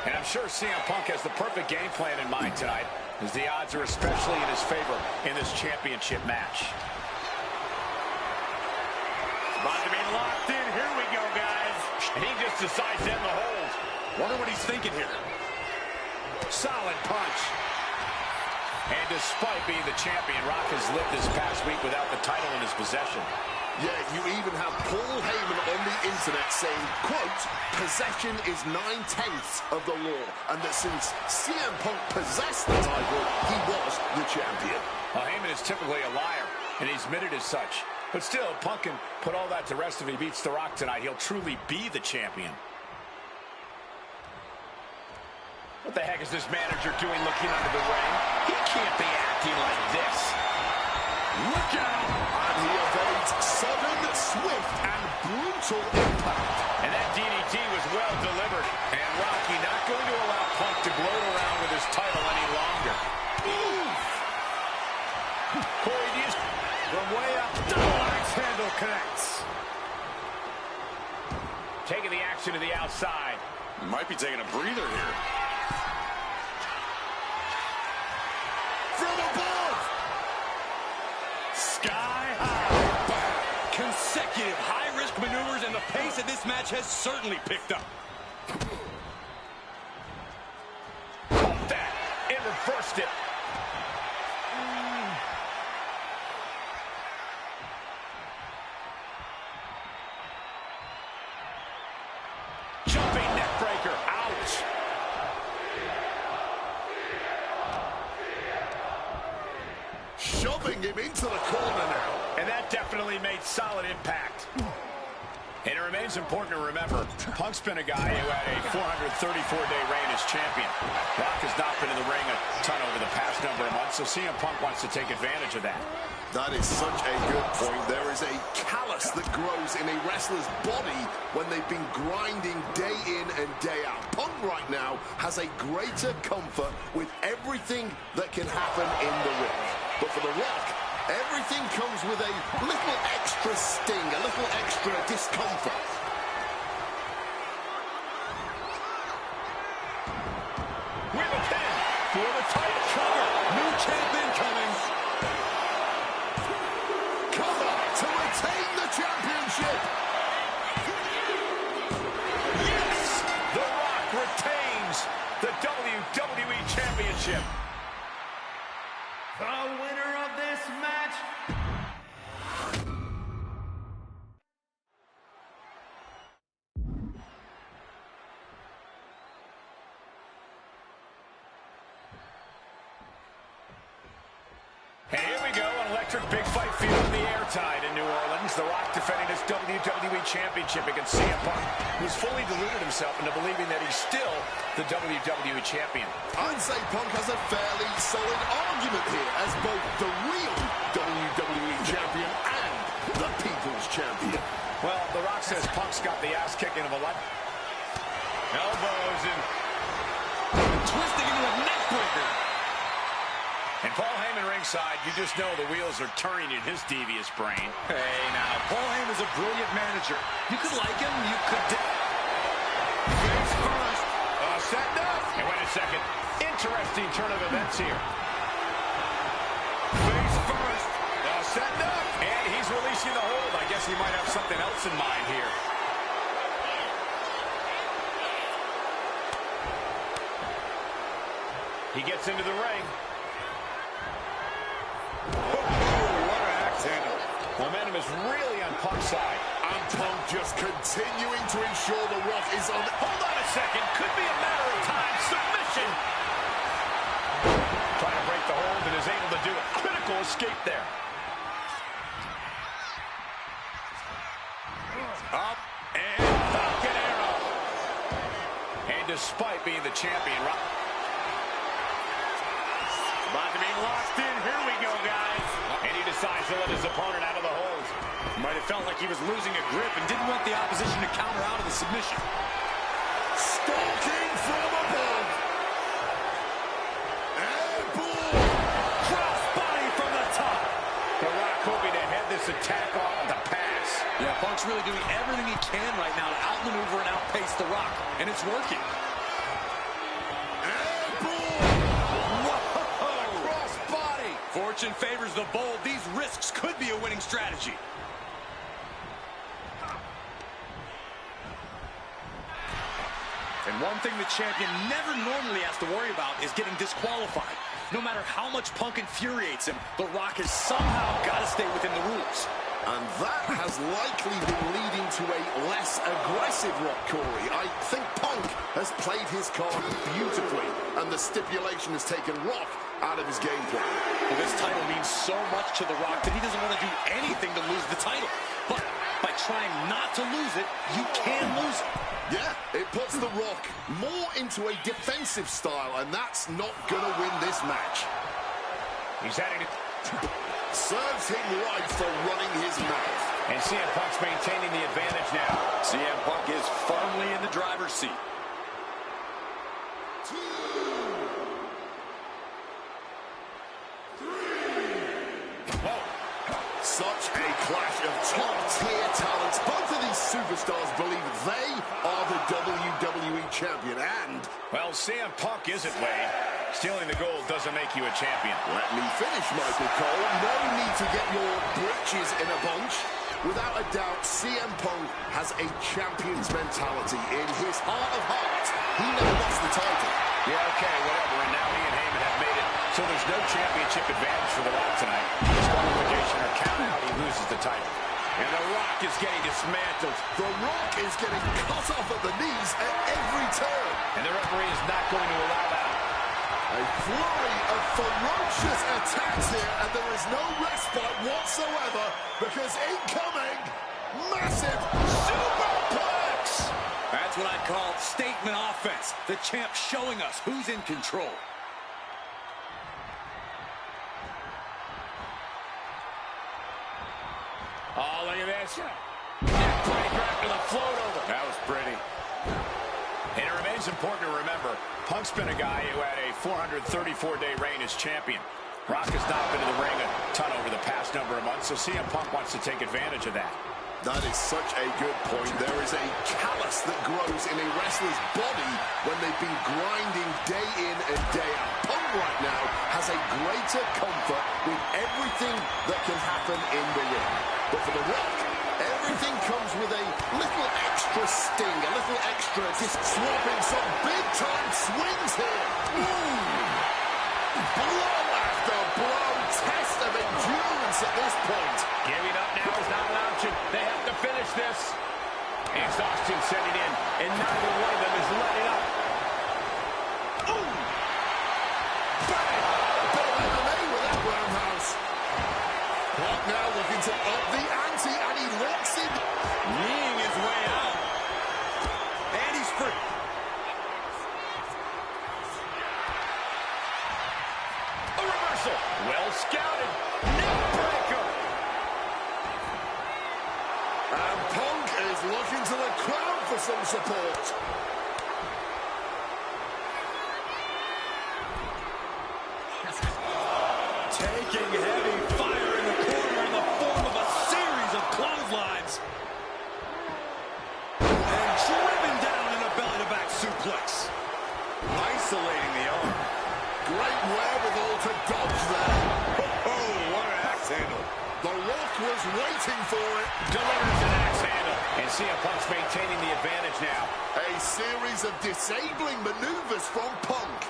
And I'm sure CM Punk has the perfect game plan in mind tonight. as the odds are especially in his favor in this championship match. About to be locked in. Here we go, guys. And he just decides to end the hold. Wonder what he's thinking here. Solid punch. And despite being the champion, Rock has lived this past week without the title in his possession. Yeah, you even have Paul Heyman on the internet saying, quote, possession is 9/10 of the law, and that since CM Punk possessed the title, he was the champion. Well, Heyman is typically a liar, and he's admitted as such. But still, Punk can put all that to rest if he beats The Rock tonight. He'll truly be the champion. What the heck is this manager doing looking under the ring? He can't be acting like this. Look out! And he evades sudden, swift, and brutal impact. And that DDT was well delivered. And Rocky not going to allow Punk to gloat around with his title any longer. Corey, do you... From way up, double axe handle connects. Taking the action to the outside. Might be taking a breather here. From above! Sky high. Consecutive high-risk maneuvers, and the pace of this match has certainly picked up. Pump that. It reversed it. Jumping neck breaker. Ouch. Shoving him into the corner now. And that definitely made solid impact. And it remains important to remember, Punk's been a guy who had a 434-day reign as champion. Rock has not been in the ring a ton over the past number of months, so CM Punk wants to take advantage of that. That is such a good point. There is a callus that grows in a wrestler's body when they've been grinding day in and day out. Punk right now has a greater comfort with everything that can happen in the ring. But for The Rock, everything comes with a little extra sting, a little extra discomfort. With a pin for the title. Cover. New champion coming. Cover to retain the championship. Yes! The Rock retains the WWE Championship. The winner of this match. And here we go, an electric big fight field in the airtime in New Orleans. The Rock defending his WWE Championship against CM Punk, who's fully deluded himself into believing that he's still the WWE Champion. I'd say Punk has a fairly solid argument here as both the real WWE Champion and the People's Champion. Well, The Rock says Punk's got the ass kicking of a life. Elbows and Twisting into a neck breaker. And Paul Heyman ringside, you just know the wheels are turning in his devious brain. Hey, now, Paul Heyman's a brilliant manager. You could like him, you could... Face first. Setting up. And wait a second. Interesting turn of events here. Face first. Setting up. And he's releasing the hold. I guess he might have something else in mind here. He gets into the ring. What an axe handle. Momentum is really on Punk's side. And Punk just continuing to ensure The Rock is on... Hold on a second. Could be a matter of time. Submission. Trying to break the hold and is able to do it. Critical escape there. Up and Falcon Arrow. And despite being the champion, Rock... About to be locked in. Here we go, guys. And he decides to let his opponent out of the hold. Might have felt like he was losing a grip and didn't want the opposition to counter out of the submission. Stalking from above. Airborne. Cross body from the top. The Rock hoping to head this attack off with a pass. Yeah, Punk's really doing everything he can right now to outmaneuver and outpace The Rock, and it's working. Airborne. Whoa! fortune favors the bold. These risks could be a winning strategy. And one thing the champion never normally has to worry about is getting disqualified. No matter how much Punk infuriates him, The Rock has somehow got to stay within the rules. And that has likely been leading to a less aggressive Rock, Corey. I think Punk has played his card beautifully, and the stipulation has taken Rock out of his game plan. Well, this title means so much to The Rock that he doesn't want to do anything to lose the title. But by trying not to lose it, you can lose it. Yeah, it puts The Rock more into a defensive style, and that's not going to win this match. He's heading it. Serves him right for running his mouth. And CM Punk's maintaining the advantage now. CM Punk is firmly in the driver's seat. Such a clash of top-tier talents. Both of these superstars believe they are the WWE champion, and... Well, CM Punk isn't, Wade. Stealing the gold doesn't make you a champion. Let me finish, Michael Cole. No need to get your britches in a bunch. Without a doubt, CM Punk has a champion's mentality. In his heart of hearts, he never lost the title. Yeah, okay, whatever. And now he and Heyman have made it, so there's no championship advantage for The Rock tonight. Disqualification or count out, he loses the title. And The Rock is getting dismantled. The Rock is getting cut off at the knees at every turn. And the referee is not going to allow that. A flurry of ferocious attacks here, and there is no respite whatsoever, because incoming, massive superplex! That's what I call statement offense. The champ showing us who's in control. Oh, look at this. Neckbreaker after the float over. That was pretty. And it remains important to remember, Punk's been a guy who had a 434-day reign as champion. Rock has not been in the ring a ton over the past number of months, so CM Punk wants to take advantage of that. That is such a good point. There is a callus that grows in a wrestler's body when they've been grinding day in and day out. Punk right now has a greater comfort with everything that can happen in the ring. But for The Rock, everything comes with a little extra sting, a little extra just swapping some big-time swings here. Blow after blow, test of endurance at this point. Giving up now is not an option. They have to finish this. Exhaustion setting in, and neither one of them is letting up. Ooh! Bang! A bit of MMA with that roundhouse. Rock now looking to up the ante, and he locks in. Kneeing his way out. And he's free. A reversal. Well scouted. Neckbreaker. And Punk is looking to the crowd for some support. Taking heavy fire in the corner in the form of a series of clotheslines. And driven down in a belly-to-back suplex. Isolating the arm. Great wherewithal to dodge there. Oh, what an axe handle. The Rock was waiting for it. Delivers an axe handle. And CM Punk's maintaining the advantage now. A series of disabling maneuvers from Punk.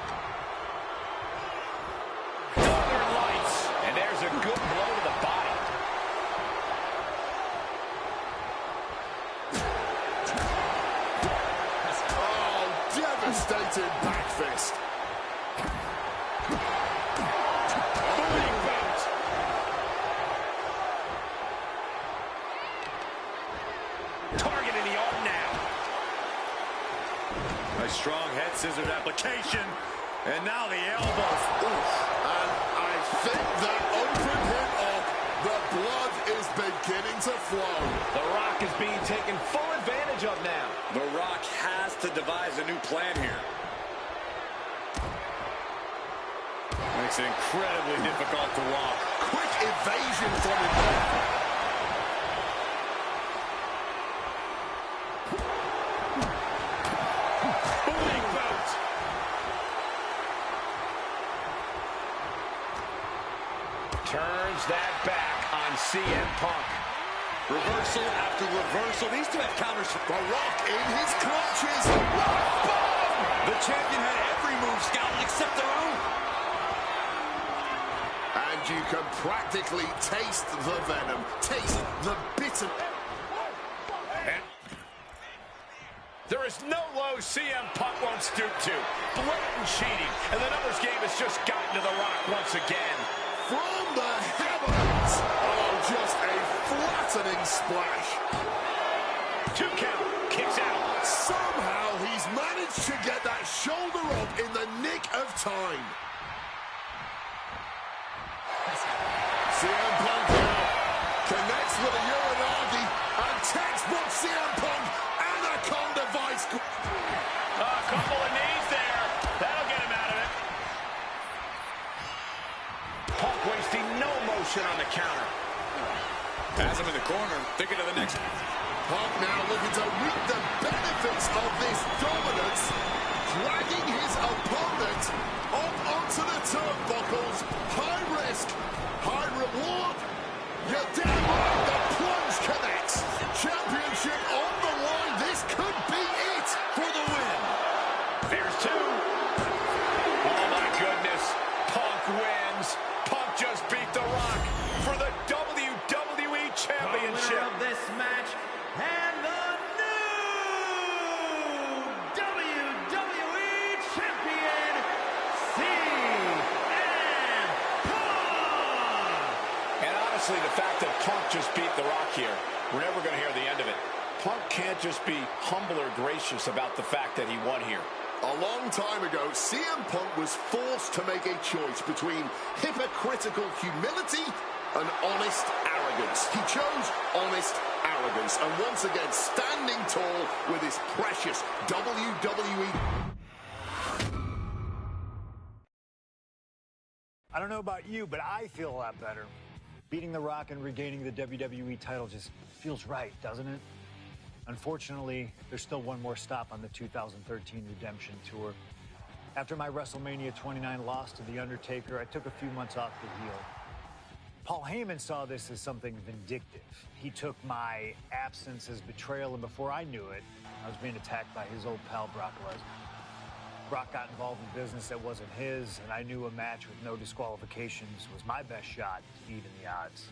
Northern Lights. And there's a good blow to the body. Oh, devastating back fist. Moving boot. Targeting the arm now. A strong head scissored application. And now the elbows. Oof. And I think that opened him up. The blood is beginning to flow. The Rock is being taken full advantage of now. The Rock has to devise a new plan here. Makes it incredibly difficult to walk. Quick evasion from him there. Moving boot. Turns that back on CM Punk. Reversal after reversal. These two have counters. The Rock in his clutches. Rock bomb! The champion had every move scouted except their own. And you can practically taste the venom. Taste the bitter. There is no low CM Punk won't stoop to. Blatant cheating. And the numbers game has just gotten to The Rock once again. From the heavens. Oh, just a flattening splash. 2 count. Kicks out. Somehow he's managed to get that shoulder up in the nick of time. CM Punk now connects with a Uranagi. And textbook CM Punk. Anaconda Vice. A couple of knees there. That'll get him out of it. Punk wasting no motion on the counter. Has him in the corner. Thinking of the next. Punk now looking to reap the benefits of this dominance. Dragging his opponent up onto the turnbuckles. High risk, high reward. You're damn right, the plunge connects. Championship on the line. This could be it For the win. There's 2. Oh, my goodness. Punk wins. Punk just beat The Rock for the WWE Championship. Winner of this match and the new WWE Champion, CM Punk. And honestly, the fact that Punk just beat The Rock here, we're never going to hear the end of it. Punk can't just be humble or gracious about the fact that he won here. A long time ago, CM Punk was forced to make a choice between hypocritical humility and honest arrogance. He chose honest arrogance, and once again, standing tall with his precious WWE. I don't know about you, but I feel a lot better. Beating The Rock and regaining the WWE title just feels right, doesn't it? Unfortunately, there's still one more stop on the 2013 Redemption Tour. After my WrestleMania 29 loss to The Undertaker, I took a few months off to heal. Paul Heyman saw this as something vindictive. He took my absence as betrayal, and before I knew it, I was being attacked by his old pal, Brock Lesnar. Brock got involved in business that wasn't his, and I knew a match with no disqualifications was my best shot to even the odds.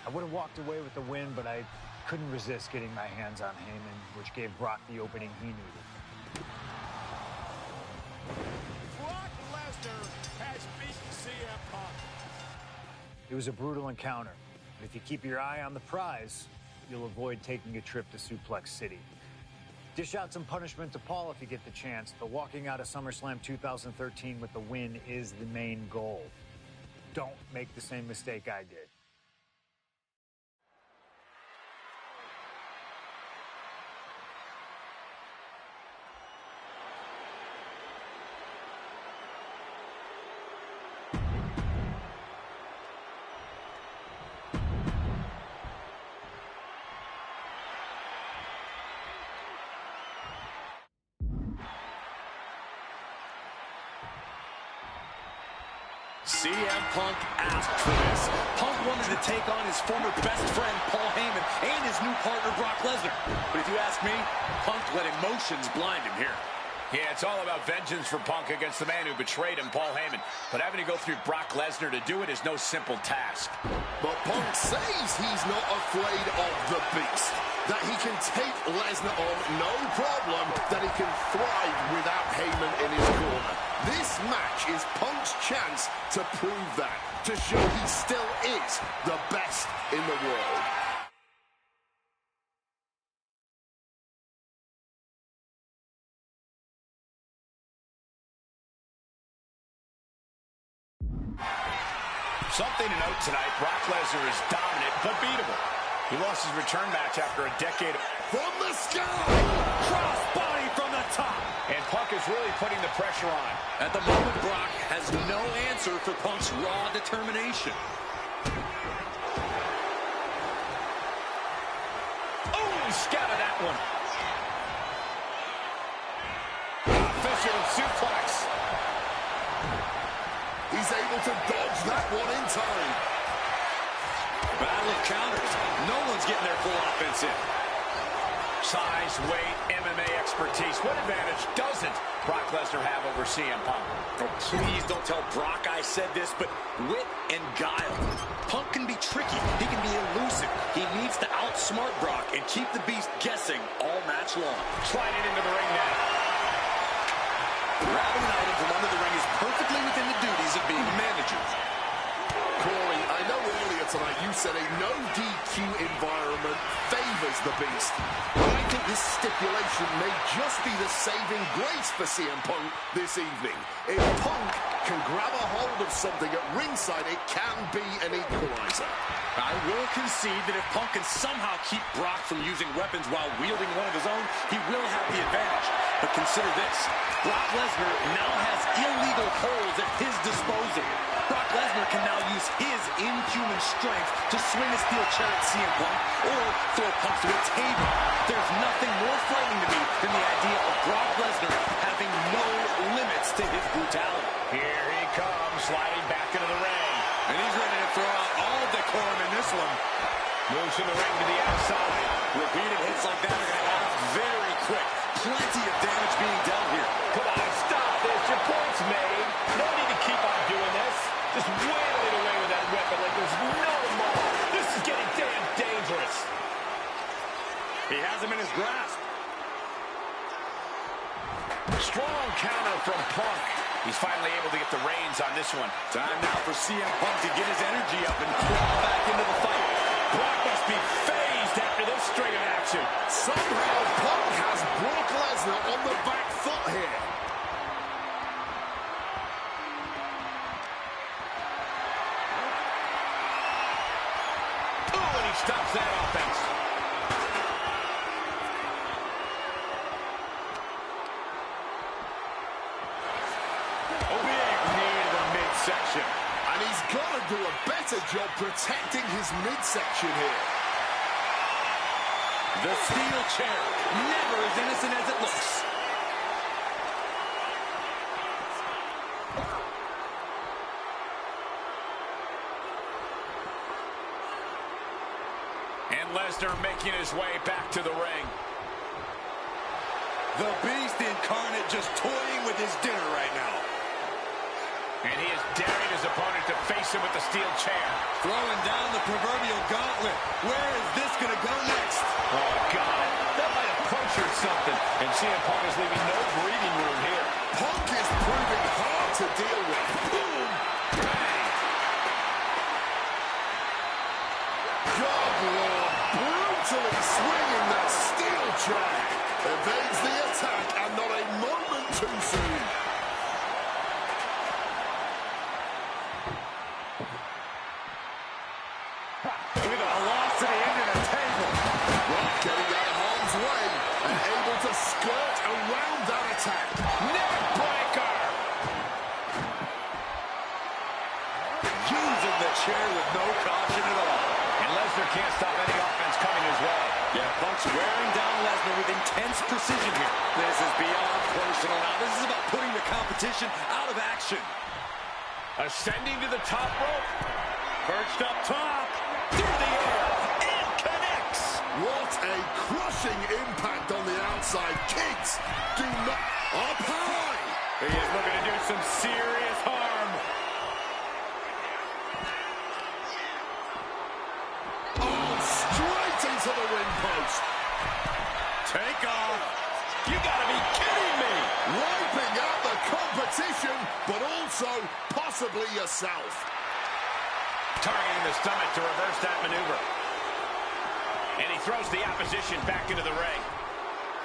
I would have walked away with the win, but I couldn't resist getting my hands on Heyman, which gave Brock the opening he needed. Brock Lesnar has beaten CM Punk. It was a brutal encounter, but if you keep your eye on the prize, you'll avoid taking a trip to Suplex City. Dish out some punishment to Paul if you get the chance, but walking out of SummerSlam 2013 with the win is the main goal. Don't make the same mistake I did. CM Punk asked for this. Punk wanted to take on his former best friend, Paul Heyman, and his new partner, Brock Lesnar. But if you ask me, Punk let emotions blind him here. Yeah, it's all about vengeance for Punk against the man who betrayed him, Paul Heyman. But having to go through Brock Lesnar to do it is no simple task. But Punk says he's not afraid of the beast. That he can take Lesnar on no problem. That he can thrive without Heyman in his corner. This match is Punk's chance to prove that. To show he still is the best in the world. Something to note tonight, Brock Lesnar is dominant but beatable. He lost his return match after a decade of... From the sky! Cross body from the top. And Punk is really putting the pressure on. At the moment, Brock has no answer for Punk's raw determination. Oh, he scouted that one. Official suplex. He's able to dodge that one in time. couple of counters. No one's getting their full offense in. Size, weight, MMA expertise. What advantage doesn't Brock Lesnar have over CM Punk? Oh, please don't tell Brock I said this, but wit and guile. Punk can be tricky. He can be elusive. He needs to outsmart Brock and keep the Beast guessing all match long. Sliding into the ring now. Grabbing an item from under the ring is perfectly within the duties of being a manager. Corey, I know earlier tonight you said a no DQ environment favors the Beast. But I think this stipulation may just be the saving grace for CM Punk this evening. If Punk can grab a hold of something at ringside, it can be an equalizer. I will concede that if Punk can somehow keep Brock from using weapons while wielding one of his own, he will have the advantage. But consider this. Brock Lesnar now has illegal holds at his disposal. Brock Lesnar can now use his inhuman strength to swing a steel chair at CM Punk or throw Punk to a table. There's nothing more frightening to me than the idea of Brock Lesnar having no limits to his brutality. Here he comes, sliding back into the ring. And he's ready to throw out all decorum in this one. Moves in the ring to the outside. Repeated hits like that are going to happen very quick. Plenty of damage being dealt here. Come on, stop this. Your point's made. No need to keep on doing this. Just wail it away with that weapon like there's no tomorrow. This is getting damn dangerous. He has him in his grasp. Strong counter from Punk. He's finally able to get the reins on this one. Time now for CM Punk to get his energy up and crawl back into the fight. Brock must be phased after this string of action. Somehow Punk has Brock Lesnar on the back foot here. Oh, and he stops that offense. Midsection. And he's got to do a better job protecting his midsection here. The steel chair, never as innocent as it looks. And Lesnar making his way back to the ring. The Beast incarnate just toying with his dinner right now. And he is daring his opponent to face him with the steel chair. Throwing down the proverbial gauntlet. Where is this going to go next? Oh, God. That might have punctured something. And CM Punk is leaving no breathing room here. Punk is proving hard to deal with. Boom! Bang! God, Lord, brutally swinging that steel chair. Evades the attack and not a moment too soon. Look at the velocity into the table. Brock getting out of harm's way and able to skirt around that attack. Neck breaker. Using the chair with no caution at all. And Lesnar can't stop any offense coming his way. Yeah, Punk's wearing down Lesnar with intense precision here. This is beyond personal now. This is about putting the competition out of action. Ascending to the top rope. Perched up top. Through the air. And connects. What a crushing impact on the outside. Kids, do not... Up high! He is looking to do some serious harm. Oh, straight into the ring post. Take off. You gotta be kidding me. Wiping out the competition, but also possibly yourself. Targeting the stomach to reverse that maneuver. And he throws the opposition back into the ring.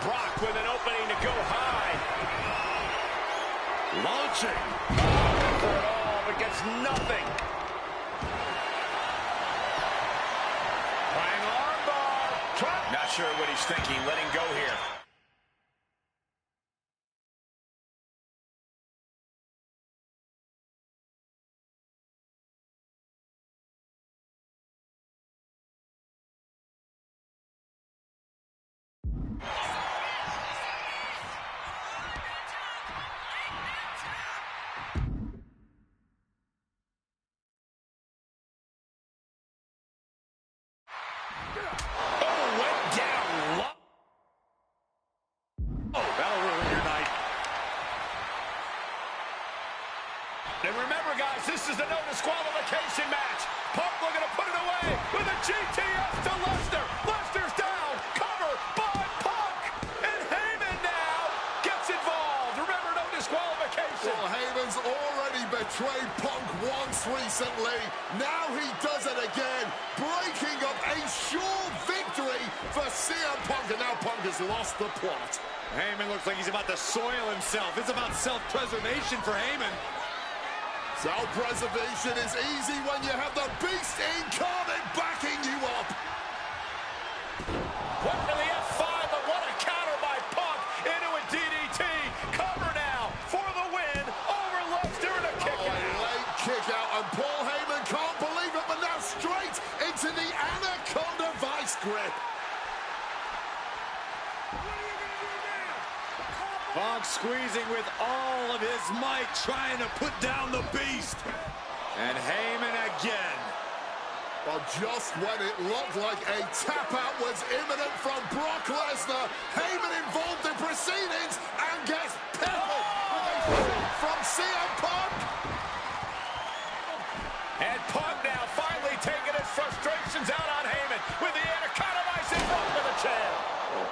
Brock with an opening to go high. Launching. For it all, but gets nothing. Flying armbar. Not sure what he's thinking, letting go here. Oh, went down low. Oh, that'll ruin your night. And remember, guys, this is a no disqualification match. Punk looking to put it away with a GTS to Lesnar. Lesnar's down. Cover by Punk. And Heyman now gets involved. Remember, no disqualification. Well, Heyman's already betrayed Punk once recently. Now he does it again, breaking up a sure victory for CM Punk. And now Punk has lost the plot. Heyman looks like he's about to soil himself. It's about self-preservation for Heyman. Self-preservation is easy when you have the Beast incarnate backing you up. Went for the F5, but what a counter by Punk into a DDT. Cover now for the win over Lesnar and a kick out. Late kick out, and Paul Heyman can't believe it, but now straight into the Anaconda Vice grip. Punk squeezing with all of his might, trying to put down the Beast. And Heyman again. Well, just when it looked like a tap-out was imminent from Brock Lesnar, Heyman involved in proceedings and gets peppered with a shot from CM Punk. And Punk now finally taking his frustrations out on Heyman with the Anaconda Vice and Punk with a chair.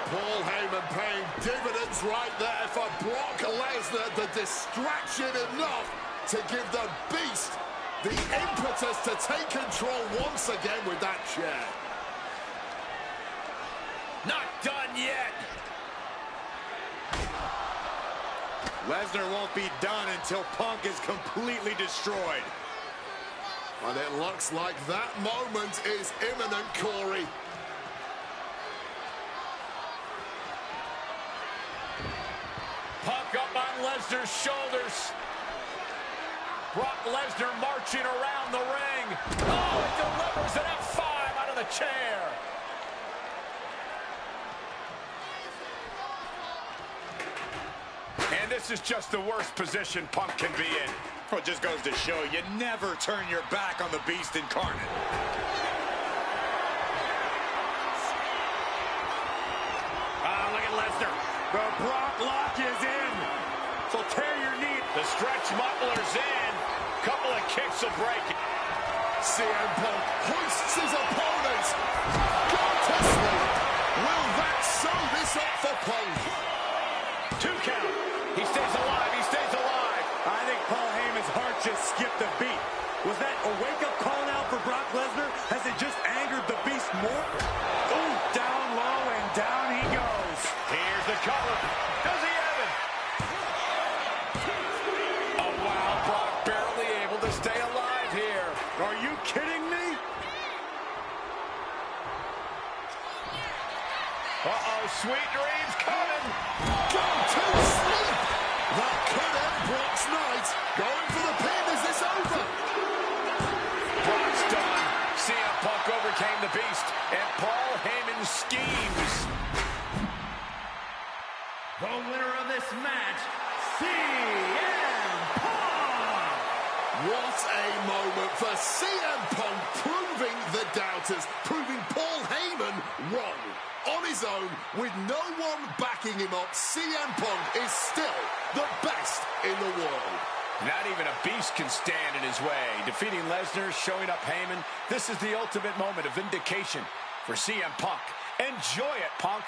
Paul Heyman paying dividends right there for Brock Lesnar. The distraction enough to give the Beast the impetus to take control once again with that chair. Not done yet. Lesnar won't be done until Punk is completely destroyed. And it looks like that moment is imminent, Corey. Punk up on Lesnar's shoulders. Brock Lesnar marching around the ring. Oh, it delivers an F5 out of the chair. And this is just the worst position Punk can be in. Well, it just goes to show you never turn your back on the Beast incarnate. Look at Lesnar. The Brock lock is in. So tear your knee. The stretch muffler's in. Couple of kicks will break it. CM Punk hoists his opponent. Got to sleep. Will that sew this up for Punk? 2 count. He stays alive. He stays alive. I think Paul Heyman's heart just skipped a beat. Was that a wake-up call now for Brock Lesnar? Has it just angered the Beast more? Ooh, down low and down he goes. Here's the cover. Does he have it? Oh, wow. Brock barely able to stay alive here. Are you kidding me? Uh-oh, sweet dreams coming. Go to sleep. That could end Brock's night. Going for the pin. Is this over? Brock's done. CM Punk overcame the Beast, and Paul Heyman schemes. The winner of this match, CM Punk! What a moment for CM Punk, proving the doubters, proving Paul Heyman wrong. On his own, with no one backing him up, CM Punk is still the best in the world. Not even a Beast can stand in his way. Defeating Lesnar, showing up Heyman. This is the ultimate moment of vindication for CM Punk. Enjoy it, Punk.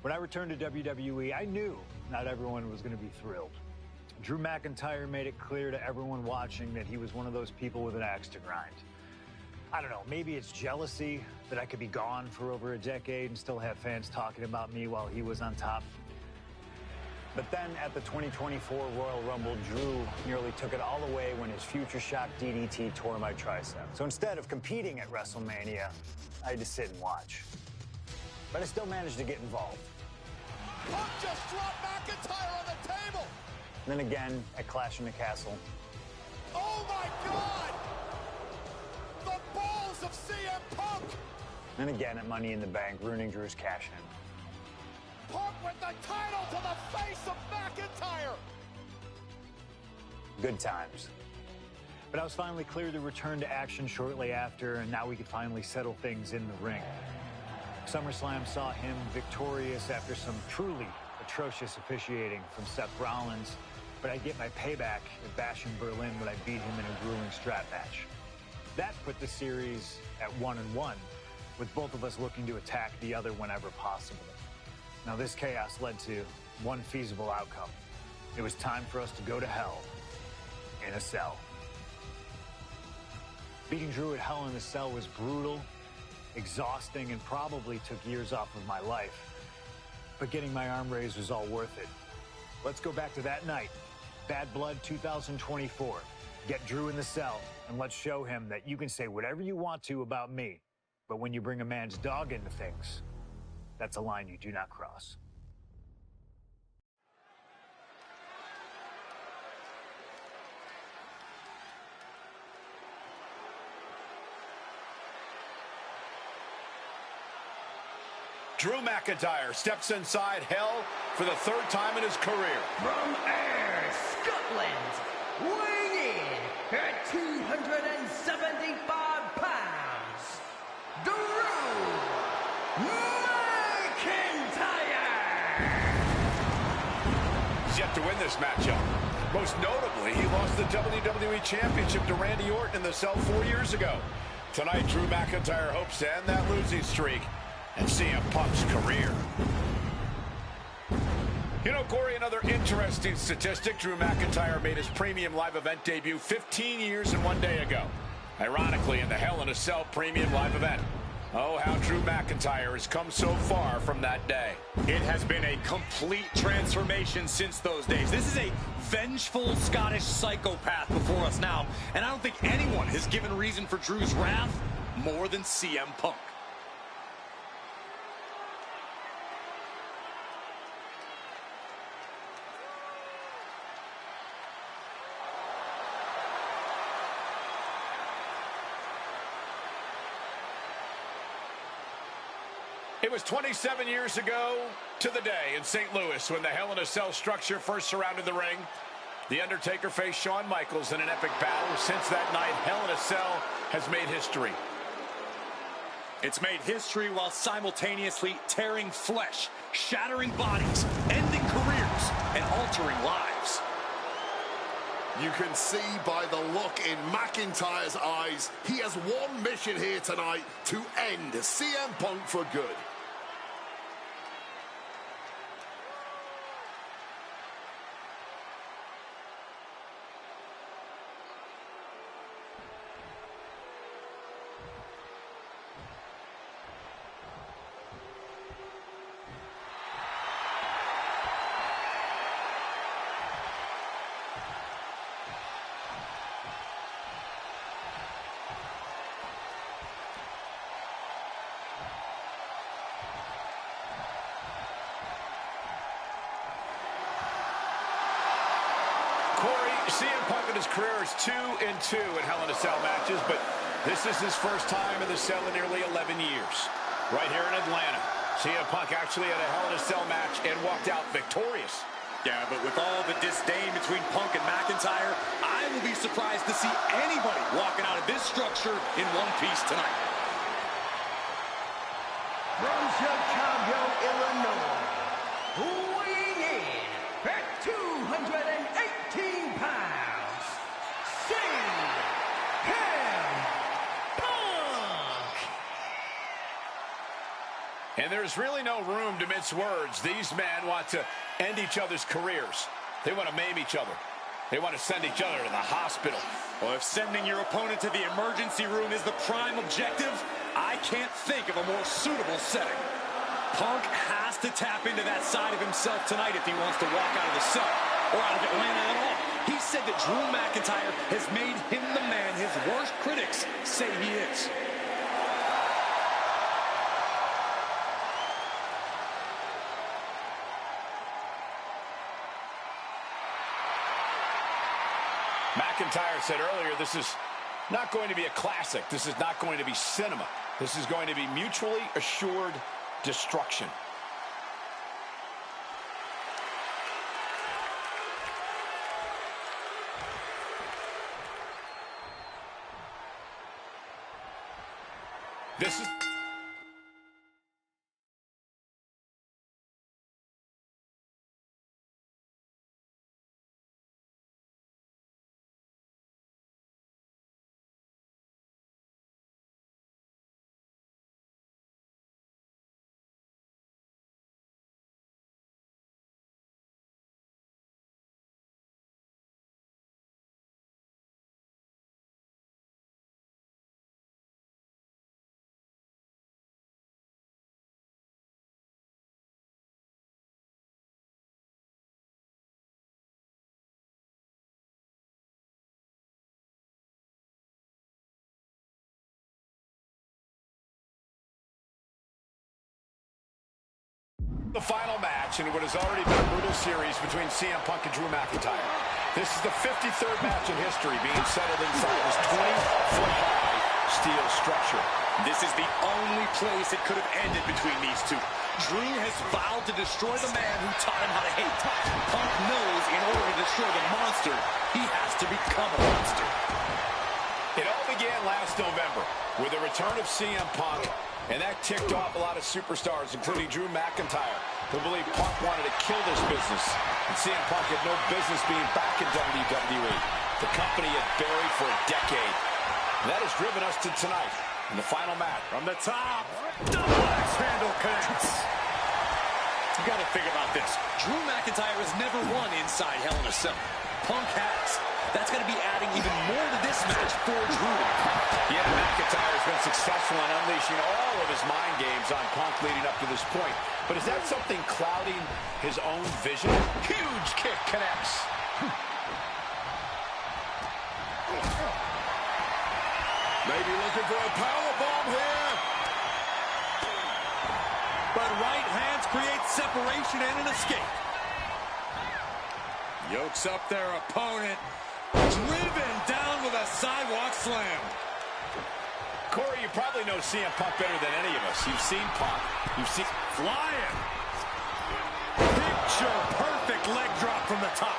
When I returned to WWE, I knew not everyone was going to be thrilled. Drew McIntyre made it clear to everyone watching that he was one of those people with an axe to grind. I don't know, maybe it's jealousy that I could be gone for over a decade and still have fans talking about me while he was on top. But then at the 2024 Royal Rumble, Drew nearly took it all away when his Future Shock DDT tore my tricep. So instead of competing at WrestleMania, I had to sit and watch. But I still managed to get involved. Punk just dropped McIntyre on the table. Then again at Clash in the Castle. Oh my God! The balls of CM Punk! And again at Money in the Bank, ruining Drew's cash-in. Punk with the title to the face of McIntyre. Good times. But I was finally cleared to return to action shortly after, and now we could finally settle things in the ring. SummerSlam saw him victorious after some truly atrocious officiating from Seth Rollins, but I'd get my payback at Bash in Berlin when I beat him in a grueling strap match. That put the series at 1-1, with both of us looking to attack the other whenever possible. Now this chaos led to one feasible outcome. It was time for us to go to hell in a cell. Beating Drew at Hell in a Cell was brutal, exhausting, and probably took years off of my life. But getting my arm raised was all worth it. Let's go back to that night, Bad Blood 2024. Get Drew in the cell, and let's show him that you can say whatever you want to about me, but when you bring a man's dog into things, that's a line you do not cross. Drew McIntyre steps inside Hell for the third time in his career. From Ayr, Scotland, weighing in at 275 pounds, Drew McIntyre! He's yet to win this matchup. Most notably, he lost the WWE Championship to Randy Orton in the cell 4 years ago. Tonight, Drew McIntyre hopes to end that losing streak and CM Punk's career. You know, Corey, another interesting statistic. Drew McIntyre made his premium live event debut 15 years and 1 day ago. Ironically, in the Hell in a Cell premium live event. Oh, how Drew McIntyre has come so far from that day. It has been a complete transformation since those days. This is a vengeful Scottish psychopath before us now, and I don't think anyone has given reason for Drew's wrath more than CM Punk. It was 27 years ago to the day in St. Louis when the Hell in a Cell structure first surrounded the ring. The Undertaker faced Shawn Michaels in an epic battle. Since that night, Hell in a Cell has made history. It's made history while simultaneously tearing flesh, shattering bodies, ending careers, and altering lives. You can see by the look in McIntyre's eyes, he has one mission here tonight: to end CM Punk for good. Corey, CM Punk in his career is 2-2 in Hell in a Cell matches, but this is his first time in the cell in nearly 11 years. Right here in Atlanta, CM Punk actually had a Hell in a Cell match and walked out victorious. Yeah, but with all the disdain between Punk and McIntyre, I will be surprised to see anybody walking out of this structure in one piece tonight. From Chicago, Illinois, weighing in at 218 pounds, CM Punk! And there's really no room to mince words. These men want to end each other's careers. They want to maim each other. They want to send each other to the hospital. Well, if sending your opponent to the emergency room is the prime objective, I can't think of a more suitable setting. Punk has to tap into that side of himself tonight if he wants to walk out of the cell, or out of Atlanta at all. He said that Drew McIntyre has made him the man his worst critics say he is. McIntyre said earlier this is Not going to be a classic. This is not going to be cinema. This is going to be mutually assured destruction. This is... the final match in what has already been a brutal series between CM Punk and Drew McIntyre. This is the 53rd match in history being settled inside this 20-foot-high steel structure. This is the only place it could have ended between these two. Drew has vowed to destroy the man who taught him how to hate. Punk knows in order to destroy the monster, he has to become a monster. It all began last November with the return of CM Punk, and that ticked off a lot of superstars, including Drew McIntyre, who believed Punk wanted to kill this business. And CM Punk had no business being back in WWE. The company had buried for a decade. And that has driven us to tonight in the final match. From the top, double axe handle connects. You got to think about this. Drew McIntyre has never won inside Hell in a Cell. Punk has. That's going to be adding even more to this match for Drew. Yeah, McIntyre has been successful in unleashing all of his mind games on Punk leading up to this point. But is that something clouding his own vision? Huge kick connects. Maybe looking for a powerbomb here. But right hands create separation and an escape. Yokes up their opponent. Driven down with a sidewalk slam. Corey, you probably know CM Punk better than any of us. You've seen Punk. You've seen... Flying. Picture perfect leg drop from the top.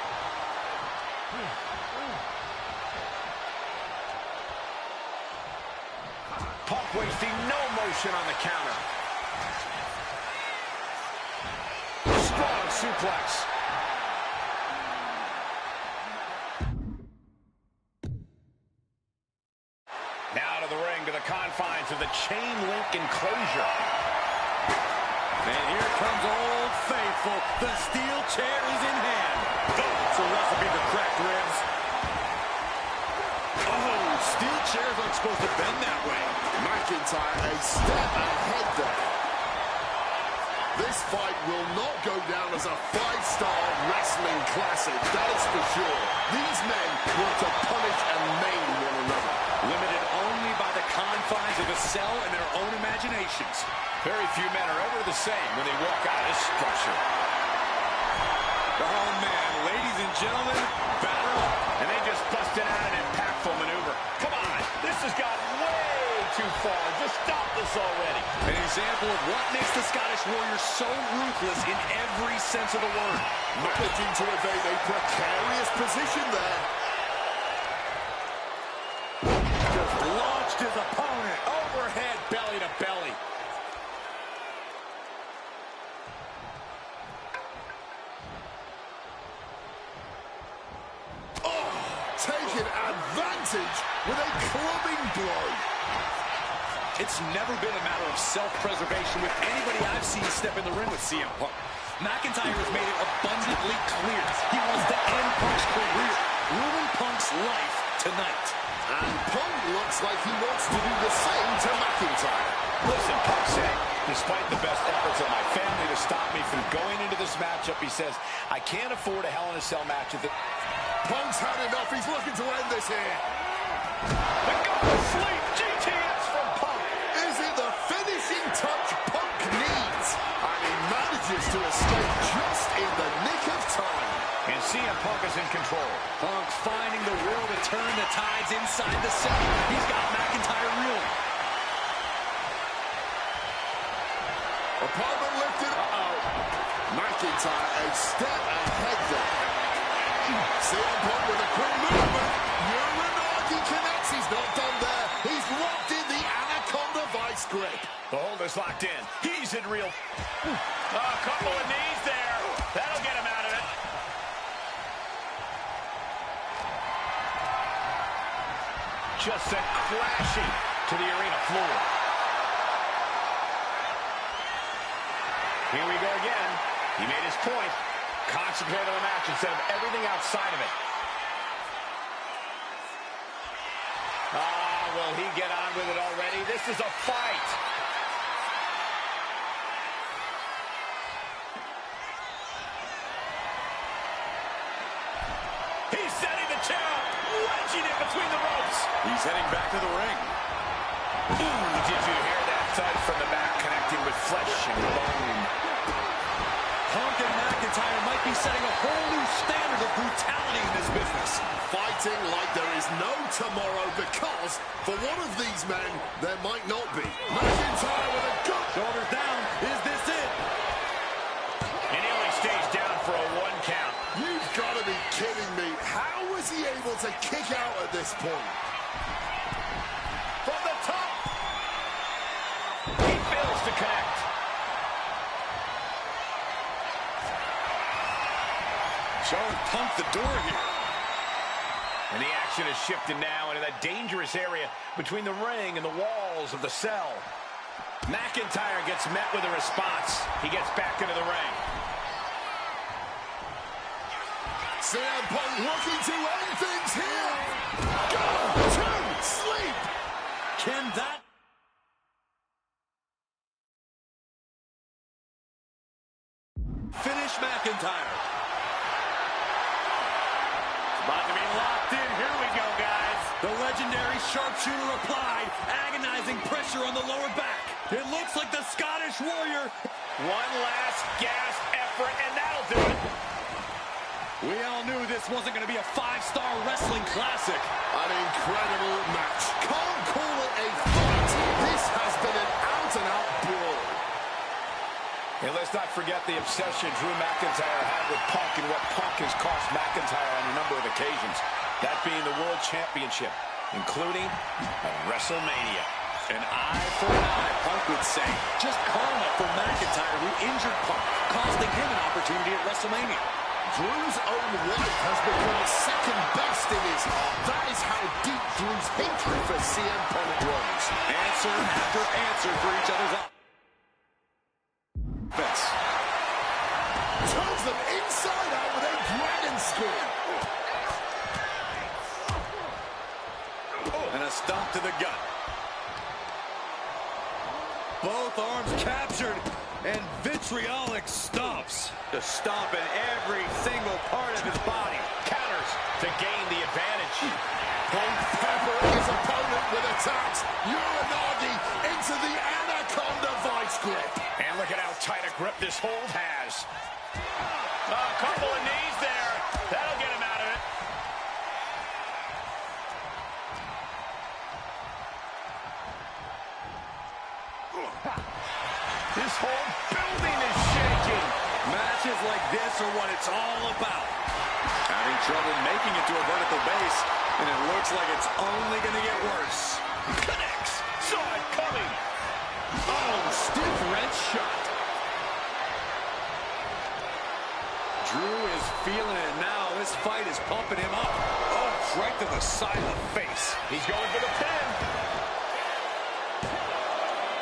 Punk wasting no motion on the counter. Strong suplex. Now to the ring, to the confines of the chain link enclosure. And here comes Old Faithful. The steel chair is in hand. It's a recipe for cracked ribs. Oh, steel chairs aren't supposed to bend that way. McIntyre a step ahead there. This fight will not go down as a 5-star wrestling classic, that is for sure. These men want to punish and maim one another. Limited only by the confines of the cell and their own imaginations. Very few men are ever the same when they walk out of this structure. Oh, man, ladies and gentlemen, batter up. And they just busted out an impactful maneuver. Come on, this has gotten way too far. Just stop this already. An example of what makes the Scottish Warrior so ruthless in every sense of the word. Managing to evade a precarious position there. Just launched his opponent. Overhead, belly to belly. Taking advantage with a clubbing blow. It's never been a matter of self-preservation with anybody I've seen step in the ring with CM Punk. McIntyre has made it abundantly clear he wants to end Punk's career, ruin Punk's life tonight. And Punk looks like he wants to do the same to McIntyre. Listen, Punk said, despite the best efforts of my family to stop me from going into this matchup, he says, I can't afford a Hell in a Cell match at the... Punk's had enough. He's looking to end this here. The go to sleep GTS from Punk. Is it the finishing touch Punk needs? And he manages to escape just in the nick of time. And CM Punk is in control. Punk finding the will to turn the tides inside the cell. He's got McIntyre reeling. Opponent lifted. McIntyre a step ahead there. CM Punk with a quick movement. Wwe2k connects. He's not done there. He's locked in the Anaconda vice grip. The hold is locked in. He's in real. A couple of knees there. That'll get him out of it. Just sent crashing to the arena floor. Here we go again. He made his point. Concentrate on the match instead of everything outside of it. Will he get on with it already? This is a fight. He's setting the chair up, wedging it between the ropes. He's heading back to the ring. Did you hear that thud from the back connecting with flesh and bone? Punk and McIntyre might be setting a whole new standard of brutality in this business. Fighting like there is no tomorrow because for one of these men, there might not be. McIntyre with a good... Shoulders down. Is this it? And he only stays down for a 1 count. You've got to be kidding me. How was he able to kick out at this point? From the top. He fails to connect. Showing Punk the door here. And the action is shifted now into that dangerous area between the ring and the walls of the cell. McIntyre gets met with a response. He gets back into the ring. CM Punk looking to end things here. Go to sleep. Can that... finish McIntyre? About to be locked in. Here we go, guys. The legendary sharpshooter applied, agonizing pressure on the lower back. It looks like the Scottish Warrior. One last gasp effort, and that'll do it. We all knew this wasn't going to be a 5-star wrestling classic. An incredible match. Can't call it a fight. This has been an out-and-out brawl. And let's not forget the obsession Drew McIntyre had with Punk and what Punk has cost McIntyre on a number of occasions. That being the World Championship, including at WrestleMania. An eye for an eye, Punk would say. Just karma for McIntyre, who injured Punk, costing him an opportunity at WrestleMania. Drew's own wife has become second best in his heart. That is how deep Drew's hatred for CM Punk runs. Answer after answer for each other's offense. Turns them inside out with a dragon scream. And a stomp to the gut. Both arms captured, and vitriolic stomps. To stomp in every single part of his body. Counters to gain the advantage. Punk peppering his opponent with attacks. Wwe2k into the Anaconda vice grip. And look at how tight a grip this hold has. A couple of knees there. That'll get him out of it. This whole building is shaking. Matches like this are what it's all about. Having trouble making it to a vertical base, and it looks like it's only going to get worse. Connects. Saw it coming. Oh, stiff wrench shot. Drew is feeling it now. This fight is pumping him up. Oh, right to the side of the face. He's going for the pin.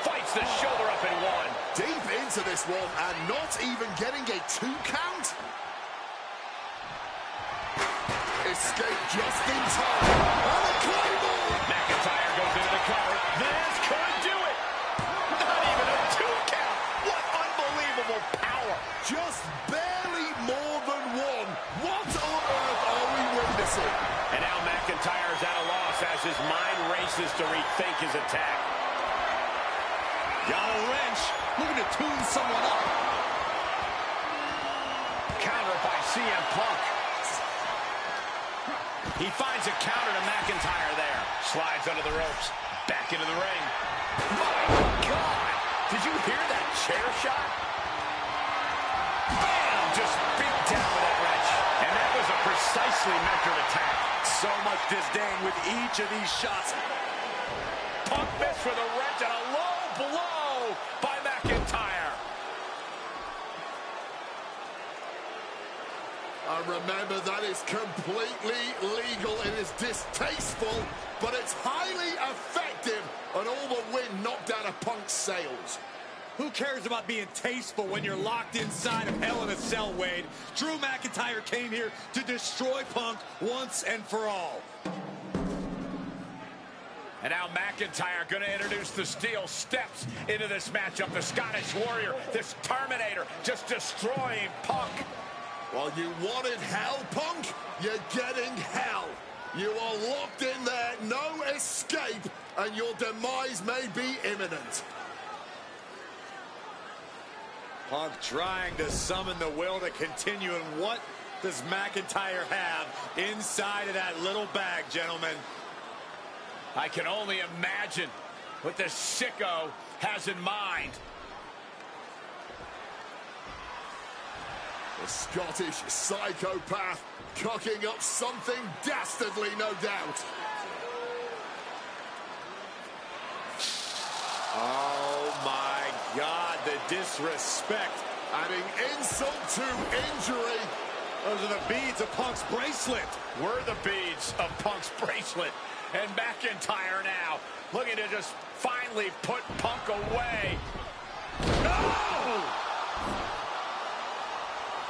Fights the shoulder up in one. Deep into this one and not even getting a 2 count. Escape just in time. And a claymore. McIntyre goes into the cover. This could do it. Not even a 2 count. What unbelievable power. Just barely more than one. What on earth are we witnessing? And now McIntyre's at a loss as his mind races to rethink his attack. Got a wrench. Looking to tune someone up. Counter by CM Punk. He finds a counter to McIntyre there. Slides under the ropes. Back into the ring. My God! Did you hear that chair shot? Bam! Just beat down with that wrench. And that was a precisely measured attack. So much disdain with each of these shots. Punk missed with a wrench and a low blow by McIntyre. Remember, that is completely legal. It is distasteful, but it's highly effective. And all the wind knocked out of Punk's sails. Who cares about being tasteful when you're locked inside of Hell in a Cell, Wade? Drew McIntyre came here to destroy Punk once and for all. And now McIntyre going to introduce the steel steps into this matchup. The Scottish Warrior, this Terminator, just destroying Punk. Well, you wanted hell, Punk? You're getting hell. You are locked in there, no escape, and your demise may be imminent. Punk trying to summon the will to continue, and what does McIntyre have inside of that little bag, gentlemen? I can only imagine what this sicko has in mind. The Scottish psychopath cocking up something dastardly, no doubt. Oh, my God, the disrespect. Adding insult to injury. Those are the beads of Punk's bracelet. Were the beads of Punk's bracelet. And McIntyre now looking to just finally put Punk away. No!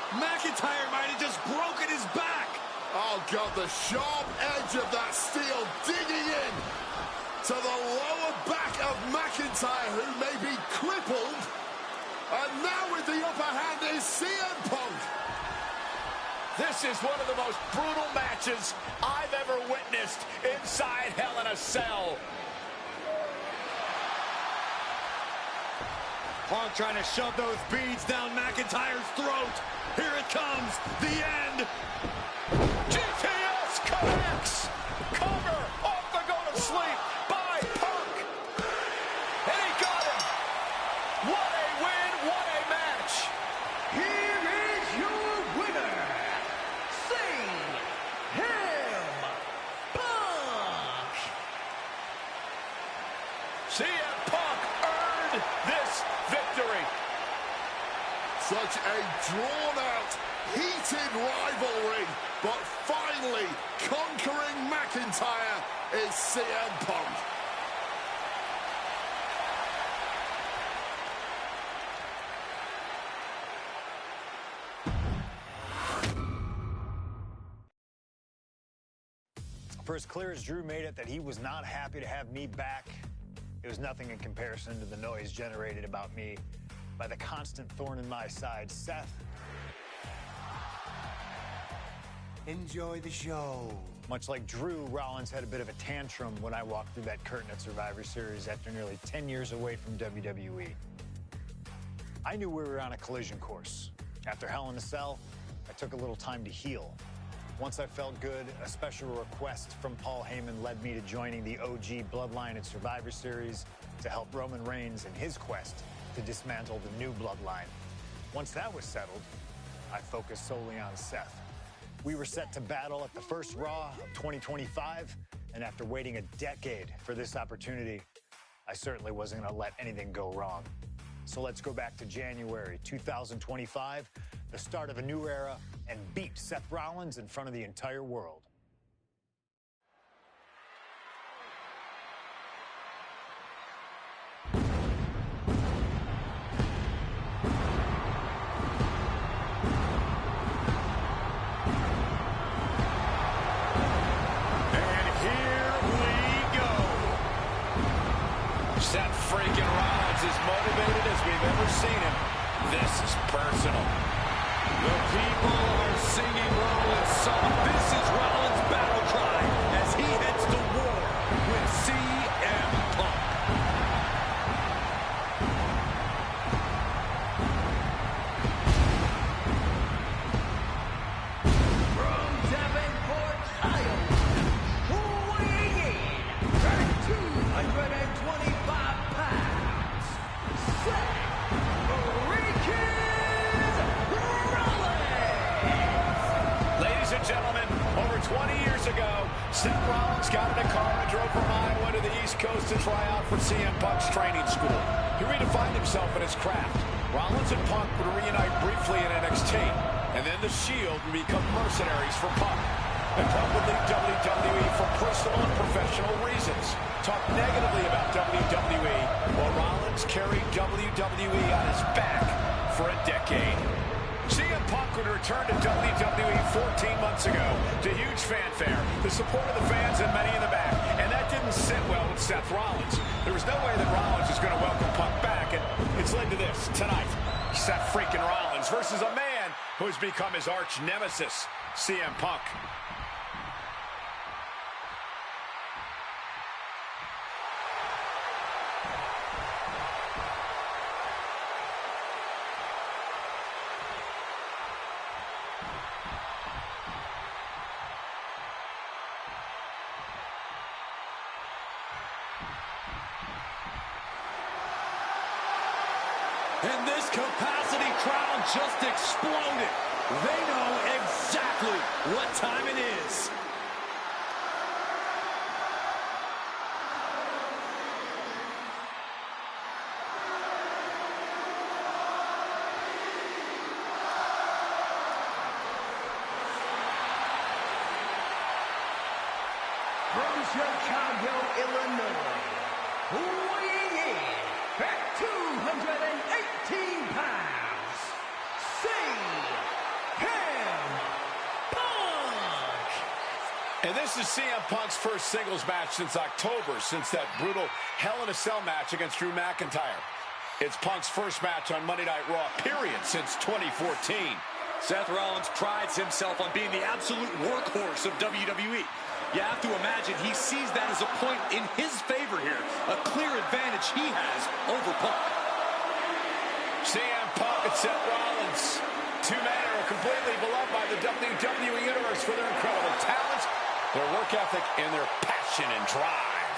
McIntyre might have just broken his back. Oh, God, the sharp edge of that steel digging in to the lower back of McIntyre, who may be crippled. And now with the upper hand is CM Punk. This is one of the most brutal matches I've ever witnessed inside Hell in a Cell. Punk trying to shove those beads down McIntyre's throat. Here it comes, the end. GTS connects. Cover off the go to sleep by Punk. And he got him. What a win, what a match. Here is your winner, CM Punk. CM Punk earned this victory. Such a drawn-out, heated rivalry, but finally conquering McIntyre is CM Punk. For as clear as Drew made it that he was not happy to have me back, it was nothing in comparison to the noise generated about me by the constant thorn in my side, Seth. Enjoy the show. Much like Drew, Rollins had a bit of a tantrum when I walked through that curtain at Survivor Series after nearly 10 years away from WWE. I knew we were on a collision course. After Hell in a Cell, I took a little time to heal. Once I felt good, a special request from Paul Heyman led me to joining the OG Bloodline at Survivor Series to help Roman Reigns in his quest to dismantle the new Bloodline. Once that was settled, I focused solely on Seth. We were set to battle at the first Raw of 2025, and after waiting a decade for this opportunity, I certainly wasn't going to let anything go wrong. So let's go back to January 2025, the start of a new era, and beat Seth Rollins in front of the entire world. Seth freaking Rollins is motivated as we've ever seen him. This is personal. The people are singing Rollins' song. This is Rollins' battle cry as he heads to war with CM Punk. From Davenport, Iowa, Seth Rollins got in a car and drove from Iowa to the East Coast to try out for CM Punk's training school. He redefined himself in his craft. Rollins and Punk would reunite briefly in NXT, and then the Shield would become mercenaries for Punk. And Punk would leave WWE for personal and professional reasons. Talk negatively about WWE, while Rollins carried WWE on his back for a decade. CM Punk would return to WWE 14 months ago to huge fanfare, the support of the fans and many in the back. And that didn't sit well with Seth Rollins. There was no way that Rollins is going to welcome Punk back, and it's led to this tonight. Seth freaking Rollins versus a man who has become his arch nemesis, CM Punk. And this capacity crowd just exploded. They know exactly what time it is. From Chicago, Illinois, weighing in at 218 pounds, CM Punk! And this is CM Punk's first singles match since October, since that brutal Hell in a Cell match against Drew McIntyre. It's Punk's first match on Monday Night Raw, period, since 2014. Seth Rollins prides himself on being the absolute workhorse of WWE. You have to imagine he sees that as a point in his favor here, a clear advantage he has over Punk. CM Punk and Seth Rollins, two men who are completely beloved by the WWE Universe for their incredible talent, their work ethic, and their passion and drive.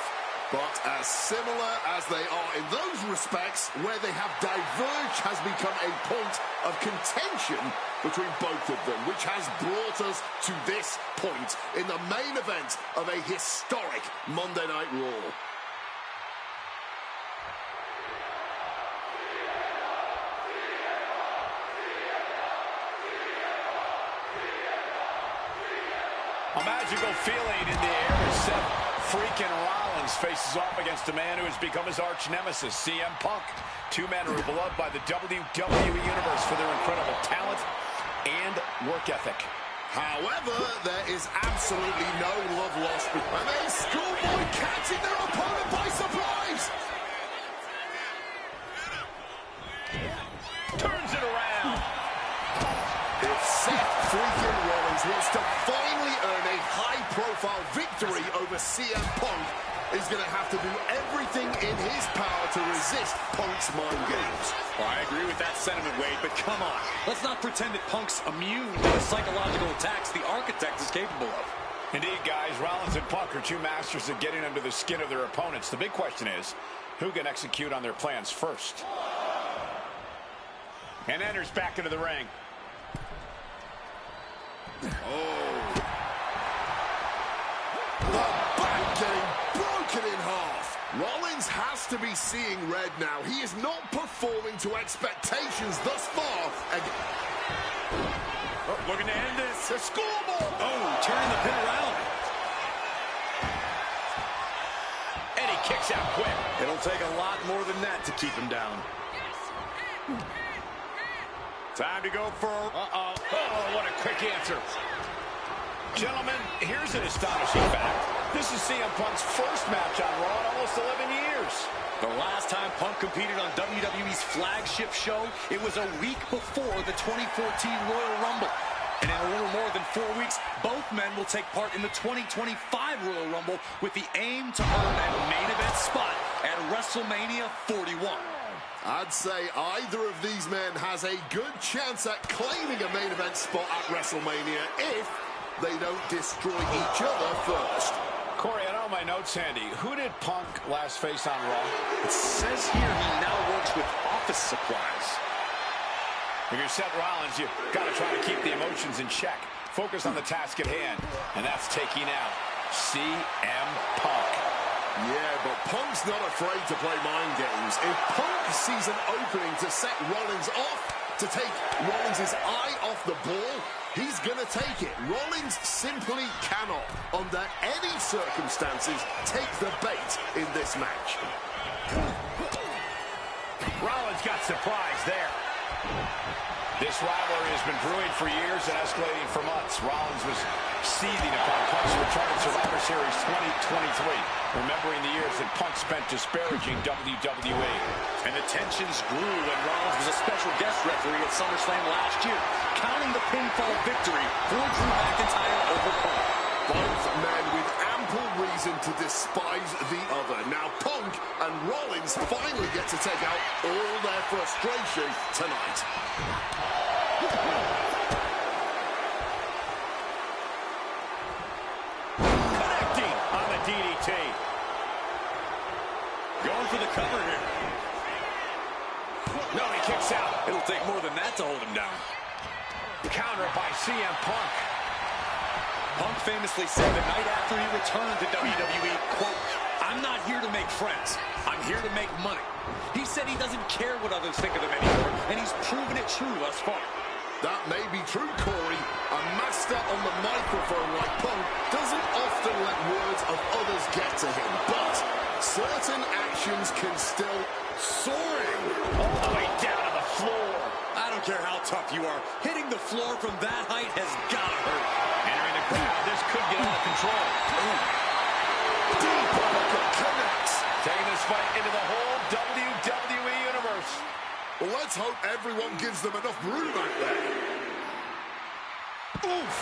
But as similar as they are in those respects, where they have diverged has become a point of contention between both of them, which has brought us to this point in the main event of a historic Monday Night Raw. A magical feeling in the air as Seth freaking Rollins faces off against a man who has become his arch nemesis, CM Punk. Two men who are beloved by the WWE Universe for their incredible talent and work ethic. However, there is absolutely no love lost. And a schoolboy catching their opponent by surprise. Turns it around. If Seth freaking Rollins wants to finally earn a high-profile victory over CM Punk, he's going to have to do everything in his power to resist Punk's mind games. Well, I agree with that sentiment, Wade, but come on. Let's not pretend that Punk's immune to the psychological attacks the Architect is capable of. Indeed, guys, Rollins and Punk are two masters at getting under the skin of their opponents. The big question is, who can execute on their plans first? And enters back into the ring. Oh. The back getting broken in half. Rollins has to be seeing red now. He is not performing to expectations thus far. Looking to end this. The scoreboard. Oh, turning the pin around. And he kicks out quick. It'll take a lot more than that to keep him down. Time to go for... Uh-oh. Oh, what a quick answer. Gentlemen, here's an astonishing fact. This is CM Punk's first match on Raw in almost 11 years. The last time Punk competed on WWE's flagship show, it was a week before the 2014 Royal Rumble. And in a little more than 4 weeks, both men will take part in the 2025 Royal Rumble with the aim to earn that main event spot at WrestleMania 41. I'd say either of these men has a good chance at claiming a main event spot at WrestleMania if they don't destroy each other first. Corey, I don't have my notes handy. Who did Punk last face on Raw? It says here he now works with office supplies. If you're Seth Rollins, you've got to try to keep the emotions in check. Focus on the task at hand, and that's taking out CM Punk. Yeah, but Punk's not afraid to play mind games. If Punk sees an opening to set Rollins off, to take Rollins' eye off the ball, he's going to take it. Rollins simply cannot, under any circumstances, take the bait in this match. Rollins got surprised there. This rivalry has been brewing for years and escalating for months. Rollins was seething upon Punk's return at Survivor Series 2023, remembering the years that Punk spent disparaging WWE. And the tensions grew when Rollins was a special guest referee at SummerSlam last year, counting the pinfall victory for Drew McIntyre over Punk. Both men with ample reason to despise the other. Now Punk and Rollins finally get to take out all their frustration tonight. Connecting on the DDT. Going for the cover here. No, he kicks out. It'll take more than that to hold him down. Counter by CM Punk. Punk famously said the night after he returned to WWE, quote, "I'm not here to make friends. I'm here to make money." He said he doesn't care what others think of him anymore, and he's proven it true thus far. That may be true, Corey. A master on the microphone like Punk doesn't often let words of others get to him, but certain actions can still soaring All the way down to the floor. I don't care how tough you are. Hitting the floor from that height has got to hurt. Entering the crowd, this could get out of control. deep uppercut connects. Taking this fight into the whole WWE Universe. Well, let's hope everyone gives them enough room out there. Oof!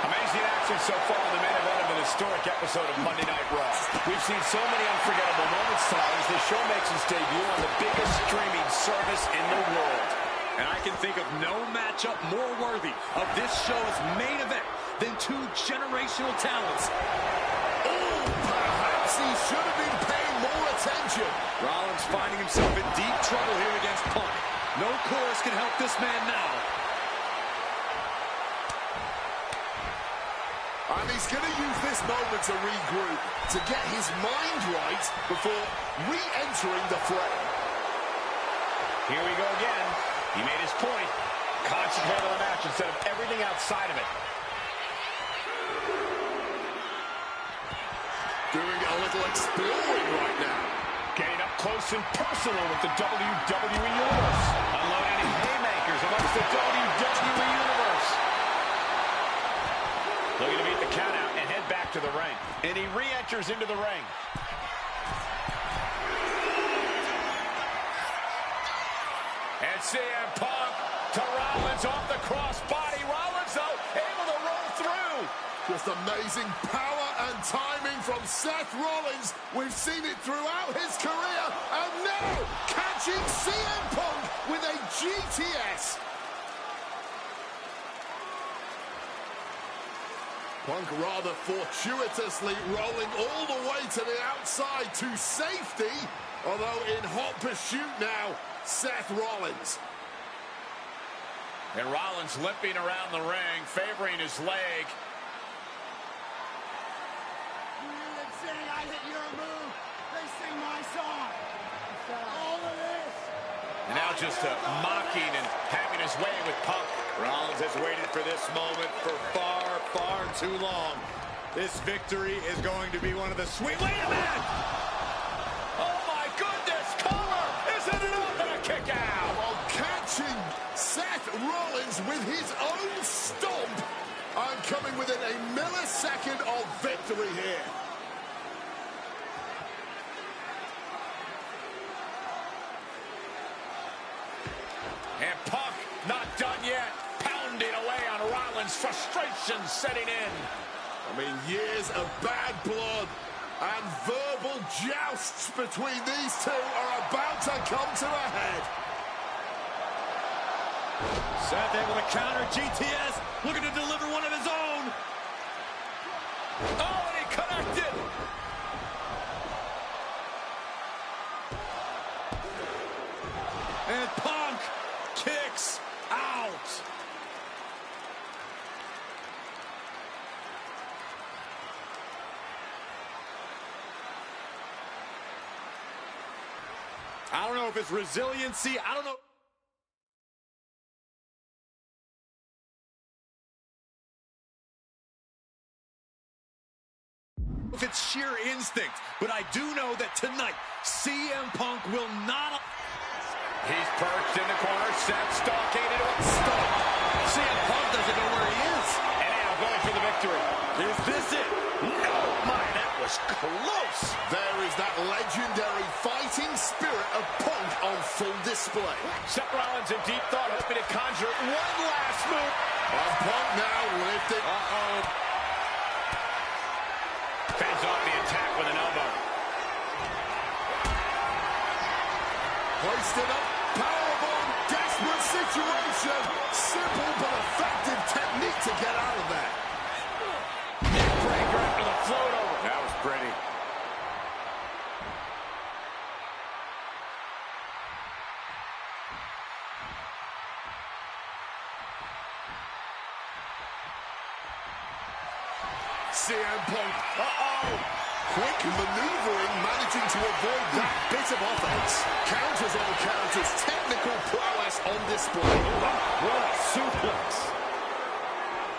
Amazing action so far in the main event of an historic episode of Monday Night Raw. We've seen so many unforgettable moments tonight as the show makes its debut on the biggest streaming service in the world. And I can think of no matchup more worthy of this show's main event than two generational talents. Oh, perhaps he should have been paying more attention. Rollins finding himself in deep trouble here against Punk. No chorus can help this man now. And he's going to use this moment to regroup, to get his mind right before re-entering the fray. Here we go again. He made his point. Concentrate on the match instead of everything outside of it. Doing a little exploring right now. Getting up close and personal with the WWE Universe. Unloading haymakers amongst the WWE Universe. Looking to beat the count out and head back to the ring. And he re-enters into the ring. And CM Punk to Rollins off the crossbody. Rollins, though, able to roll through. Just amazing power and timing from Seth Rollins. We've seen it throughout his career. And now, catching CM Punk with a GTS. Punk rather fortuitously rolling all the way to the outside to safety. Although in hot pursuit now, Seth Rollins. And Rollins limping around the ring, favoring his leg. You say I hit your move. They sing my song. All of this. And now just mocking and having his way with Punk. Rollins has waited for this moment for far, far too long. This victory is going to be one of the sweet... Wait a minute! Oh my goodness, collar! Isn't it up and a kick out? While catching Seth Rollins with his own stomp. I'm coming within a millisecond of victory here. And Punk not done yet. Pounding away on Rollins, frustration setting in. I mean, years of bad blood and verbal jousts between these two are about to come to a head. Seth able to counter GTS, looking to deliver one of his own. Oh, and he connected. And Punk kicks out. if it's resiliency. I don't know if it's sheer instinct, but I do know that tonight, CM Punk will not... He's perched in the corner. Seth stalking into it. Stop. CM Punk doesn't know where he is. And now going for the victory. Is this it? No, my, that was close. There is that legendary fighting spirit of Punk on full display. Seth Rollins in deep thought, hoping to conjure one last move. And Punk now lifted. Fends off the attack with an elbow. Hoisted up. Powerbomb. Desperate situation. Simple but effective technique to get out of that. Breaker after the float over. That was pretty. CM Punk. Quick maneuvering, managing to avoid that bit of offense. Counters on counters. Technical prowess on display. What a suplex.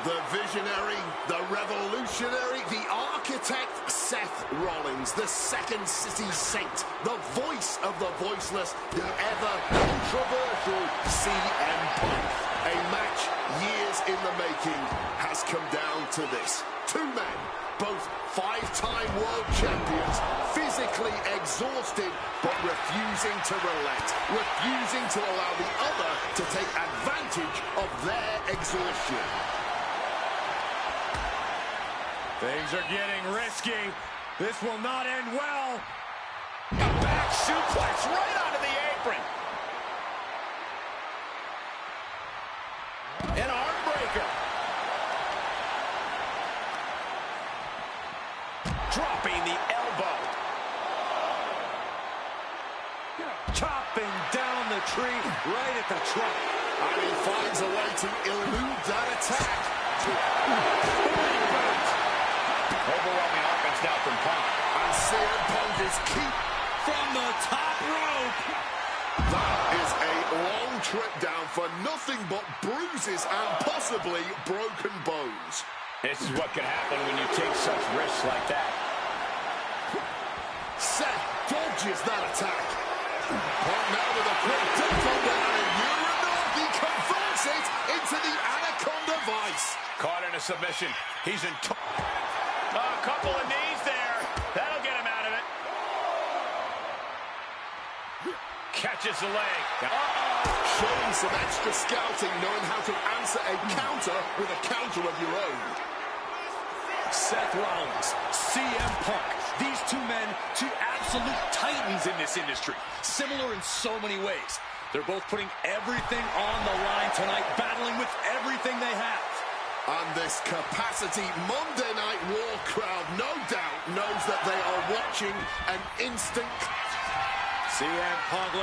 The visionary, the revolutionary, the architect, Seth Rollins, the Second City Saint, the voice of the voiceless, the ever-controversial CM Punk. A match years in the making has come down to this. Two men, both five-time world champions, physically exhausted, but refusing to relent, refusing to allow the other to take advantage of their exhaustion. Things are getting risky. This will not end well. A back suplex right onto the apron. An arm breaker. Dropping the elbow. Chopping down the tree right at the trunk. And he finds a way to elude that attack. Overwhelming offense now from Punk. And CM Punk is keep From the top rope. That is a long trip down for nothing but bruises and possibly broken bones. This is what can happen when you take such risks like that. Seth dodges that attack. Punk now with a quick duck under and a Uranor. He converts it into the Anaconda Vice. Caught in a submission. He's in... A couple of knees there. That'll get him out of it. Catches the leg. Showing some extra scouting, knowing how to answer a counter with a counter of your own. Seth Rollins, CM Punk. These two men, two absolute titans in this industry. Similar in so many ways. They're both putting everything on the line tonight, battling with everything they have. And this capacity Monday Night War crowd, no doubt, knows that they are watching an instant... CM Punk.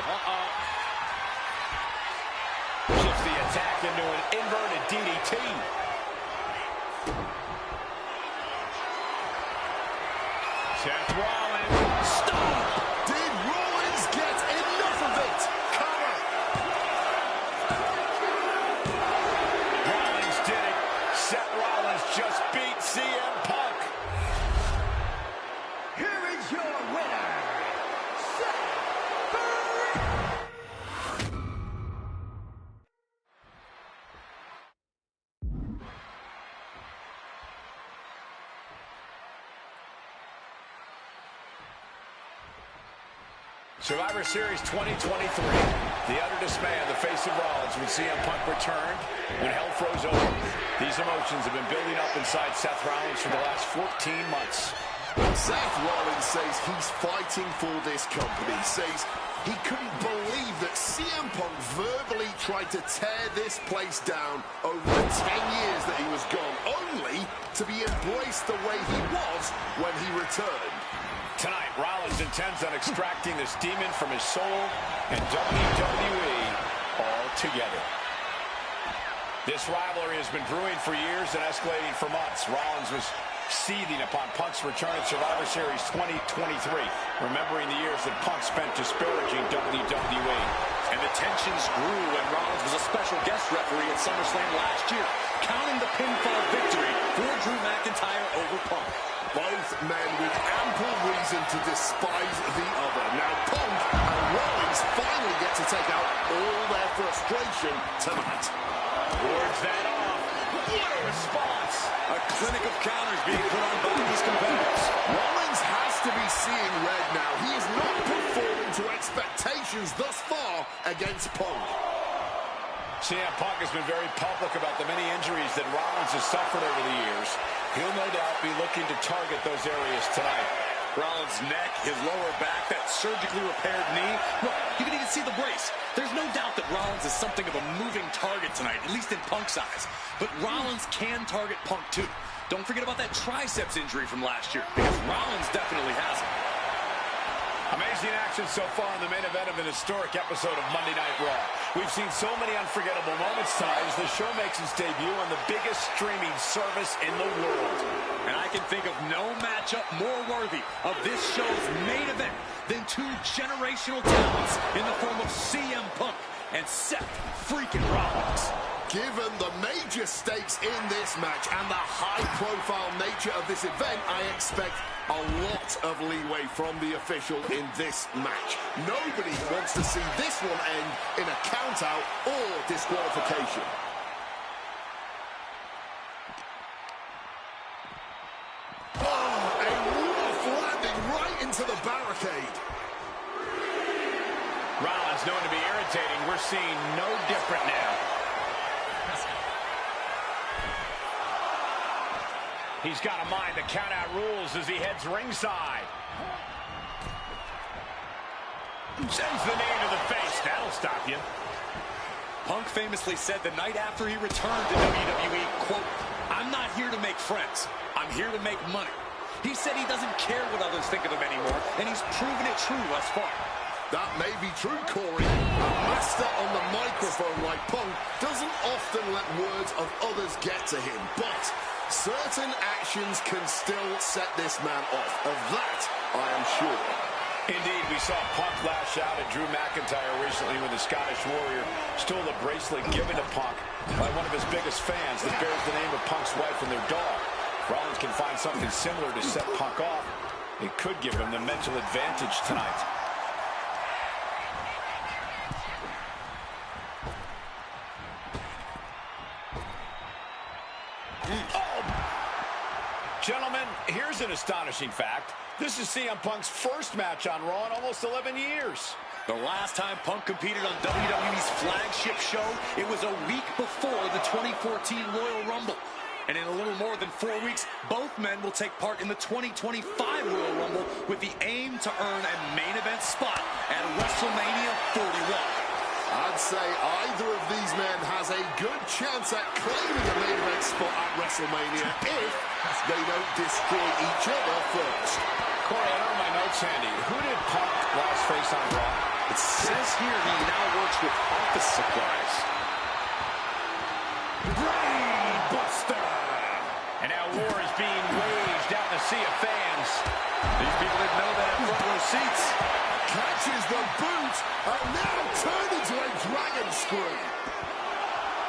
Shifts the attack into an inverted DDT. Seth Rollins. Stop! Did Rollins get enough of it? Cover! Rollins did it. Seth Rollins just beat CM Punk. Here is your winner, Seth. Survivor Series 2023. The utter dismay on the face of Rollins when CM Punk returned, when hell froze over. These emotions have been building up inside Seth Rollins for the last 14 months. Seth Rollins says he's fighting for this company, says he couldn't believe that CM Punk verbally tried to tear this place down over the 10 years that he was gone, only to be embraced the way he was when he returned. Tonight, Rollins intends on extracting this demon from his soul and WWE altogether. This rivalry has been brewing for years and escalating for months. Rollins was seething upon Punk's return at Survivor Series 2023, remembering the years that Punk spent disparaging WWE. And the tensions grew when Rollins was a special guest referee at SummerSlam last year, counting the pinfall victory for Drew McIntyre over Punk. Both men with ample reason to despise the other. Now Punk and Rollins finally get to take out all their frustration tonight. Wards that off. What a response! A clinic of counters being put on both these competitors. Rollins has to be seeing red now. He is not performing to expectations thus far against Punk. CM Punk has been very public about the many injuries that Rollins has suffered over the years. He'll no doubt be looking to target those areas tonight. Rollins' neck, his lower back, that surgically repaired knee. Look, you can even see the brace. There's no doubt that Rollins is something of a moving target tonight, at least in Punk's eyes. But Rollins can target Punk too. Don't forget about that triceps injury from last year, because Rollins definitely has it. Amazing action so far in the main event of an historic episode of Monday Night Raw. We've seen so many unforgettable moments tonight as the show makes its debut on the biggest streaming service in the world. And I can think of no matchup more worthy of this show's main event than two generational talents in the form of CM Punk and Seth freaking Rollins. Given the major stakes in this match and the high-profile nature of this event, I expect a lot of leeway from the official in this match. Nobody wants to see this one end in a count-out or disqualification. Oh, a rough landing right into the barricade. Rollins known to be irritating. We're seeing no different now. He's got to mind the count-out rules as he heads ringside. Sends the knee to the face. That'll stop you. Punk famously said the night after he returned to WWE, quote, "I'm not here to make friends. I'm here to make money." He said he doesn't care what others think of him anymore, and he's proven it true thus far. That may be true, Corey. A master on the microphone like Punk doesn't often let words of others get to him, but certain actions can still set this man off. Of that, I am sure. Indeed, we saw Punk lash out at Drew McIntyre recently when the Scottish Warrior stole a bracelet given to Punk by one of his biggest fans that bears the name of Punk's wife and their dog. Rollins can find something similar to set Punk off. It could give him the mental advantage tonight. Gentlemen, here's an astonishing fact. This is CM Punk's first match on Raw in almost 11 years. The last time Punk competed on WWE's flagship show, it was a week before the 2014 Royal Rumble. And in a little more than 4 weeks, both men will take part in the 2025 Royal Rumble with the aim to earn a main event spot at WrestleMania 41. I'd say either of these men has a good chance at claiming a main event spot at WrestleMania if they don't destroy each other first. Corey, I don't have my notes handy. Who did Punk last face on Raw? It says here he now works with office supplies. Brainbuster! And now war is being waged out in the sea of fans. These people didn't know that had front row seats. Catches the boot and now turned into a dragon screw.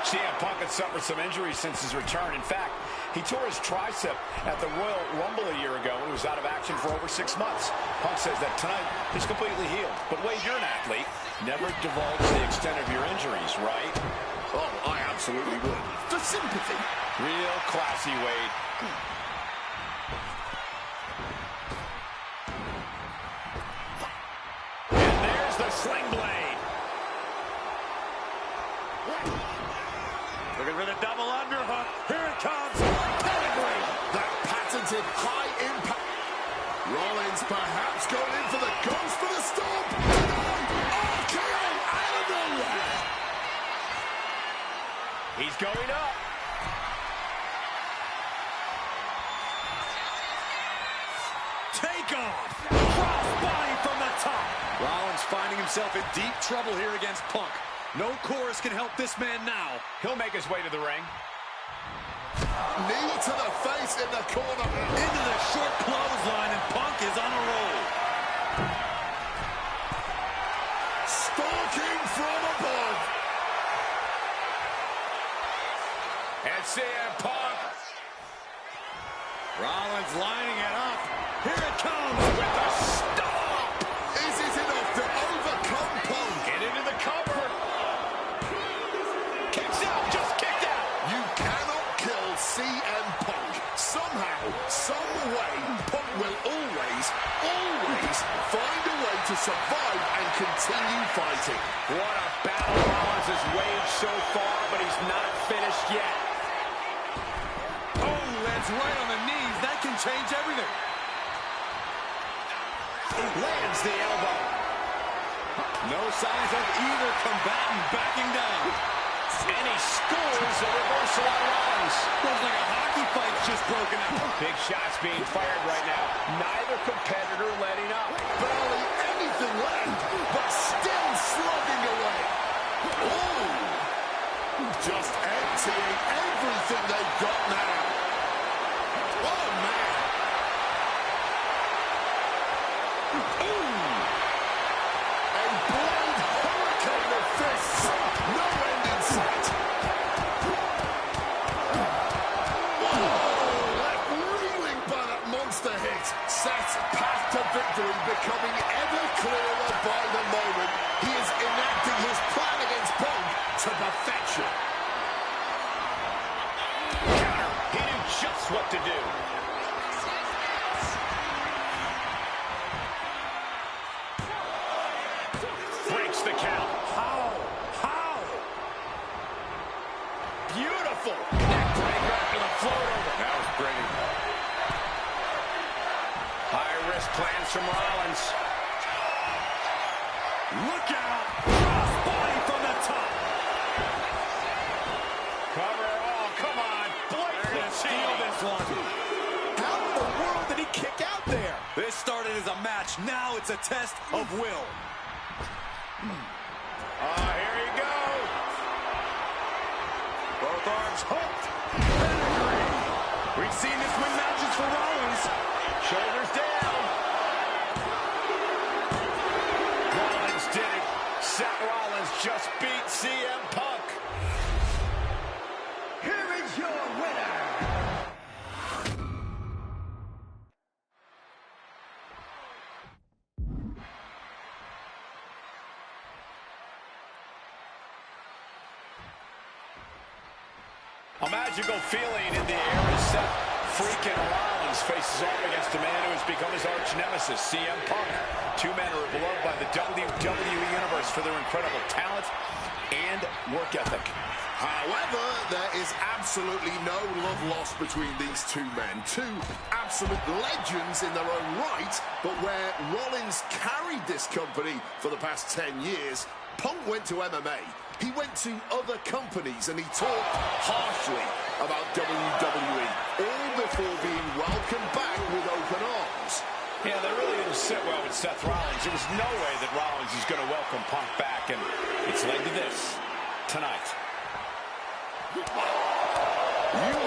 CM Punk had suffered some injuries since his return. In fact, he tore his tricep at the Royal Rumble a year ago and was out of action for over 6 months. Punk says that tonight he's completely healed. But Wade, you're an athlete. Never divulge the extent of your injuries, right? Oh, I absolutely would. For sympathy. Real classy, Wade. And there's the sling blade. Looking for the double underhook. Here it comes. Pedigree. That patented high impact. Rollins perhaps going in for the ghost for the stomp. RKO out of nowhere. He's going up. Take off. Crossbody from the top. Rollins finding himself in deep trouble here against Punk. No chorus can help this man now. He'll make his way to the ring. Knee to the face in the corner. Into the short clothesline, and Punk is on a roll. Stalking from above. And CM Punk. Rollins lining it up. Here it comes with a stomp. Is it enough to overcome Punk? Get into the cover. Kicks out, just kicked out. You cannot kill CM Punk. Somehow, some way, Punk will always find a way to survive and continue fighting. What a battle Rollins has waged so far, but he's not finished yet. Oh, lands right on the knees. That can change everything. Lands the elbow. No signs of either combatant backing down. And he scores a reversal on Rollins. Looks like a hockey fight's just broken out. Big shots being fired right now. Neither competitor letting up. Barely anything left, but still slugging away. Oh! Just emptying everything they've got now. Oh, man. Ooh! A blind hurricane of fists. No end in sight. Oh, left reeling by that monster hit. Seth's path to victory becoming ever clearer by the moment. He is enacting his plan against Punk to perfection. Counter. He knew just what to do. Breaks the count. How? Beautiful. Neck breaker after the float over. That was pretty. High risk plans from Rollins. Look out! Cross body from the top. Cover. Oh, come on. Blatantly Steal cheating. this one. How in the world did he kick out there? This started as a match. Now it's a test of will. Here you go. Both arms hooked. Pedigree. We've seen this win matches for Rollins. Shoulders down. Rollins did it. Seth Rollins just beat CM Punk. Here is your winner. A magical feeling in the air as Seth freaking Rollins faces off against a man who has become his arch nemesis, CM Punk. Two men who are beloved by the WWE Universe for their incredible talent and work ethic. However, there is absolutely no love lost between these two men. Two absolute legends in their own right, but where Rollins carried this company for the past 10 years, Punk went to MMA. He went to other companies and he talked harshly about WWE, all before being welcomed back with open arms. Yeah, that really didn't sit well with Seth Rollins. There was no way that Rollins is going to welcome Punk back, and it's led to this tonight. You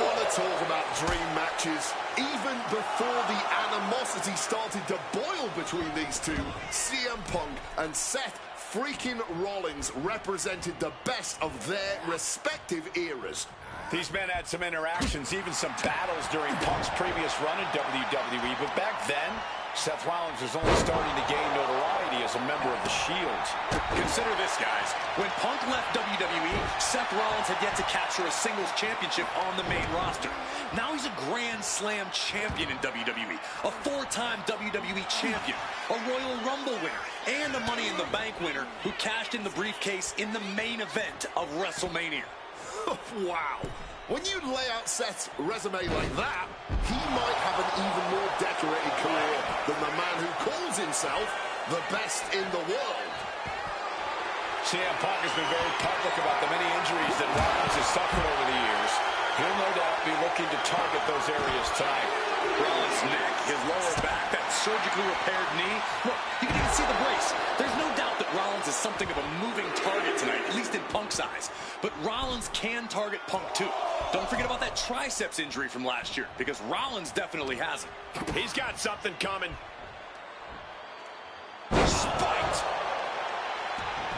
want to talk about dream matches? Even before the animosity started to boil between these two, CM Punk and Seth freaking Rollins represented the best of their respective eras. These men had some interactions, even some battles during Punk's previous run in WWE, but back then, Seth Rollins was only starting to gain notoriety as a member of the Shield. Consider this, guys. When Punk left WWE, Seth Rollins had yet to capture a singles championship on the main roster. Now he's a Grand Slam champion in WWE, a four-time WWE champion, a Royal Rumble winner, and a Money in the Bank winner who cashed in the briefcase in the main event of WrestleMania. Wow. When you lay out Seth's resume like that, he might have an even more decorated career than the man who calls himself the best in the world. CM Punk has been very public about the many injuries that Rollins has suffered over the years. He'll no doubt be looking to target those areas tonight. Rollins' neck, his lower back, that surgically repaired knee. Look, you can even see the brace. There's no doubt that Rollins is something of a moving target tonight, at least in Punk's eyes. but Rollins can target Punk too. Don't forget about that triceps injury from last year, because Rollins definitely has it. He's got something coming. Spiked.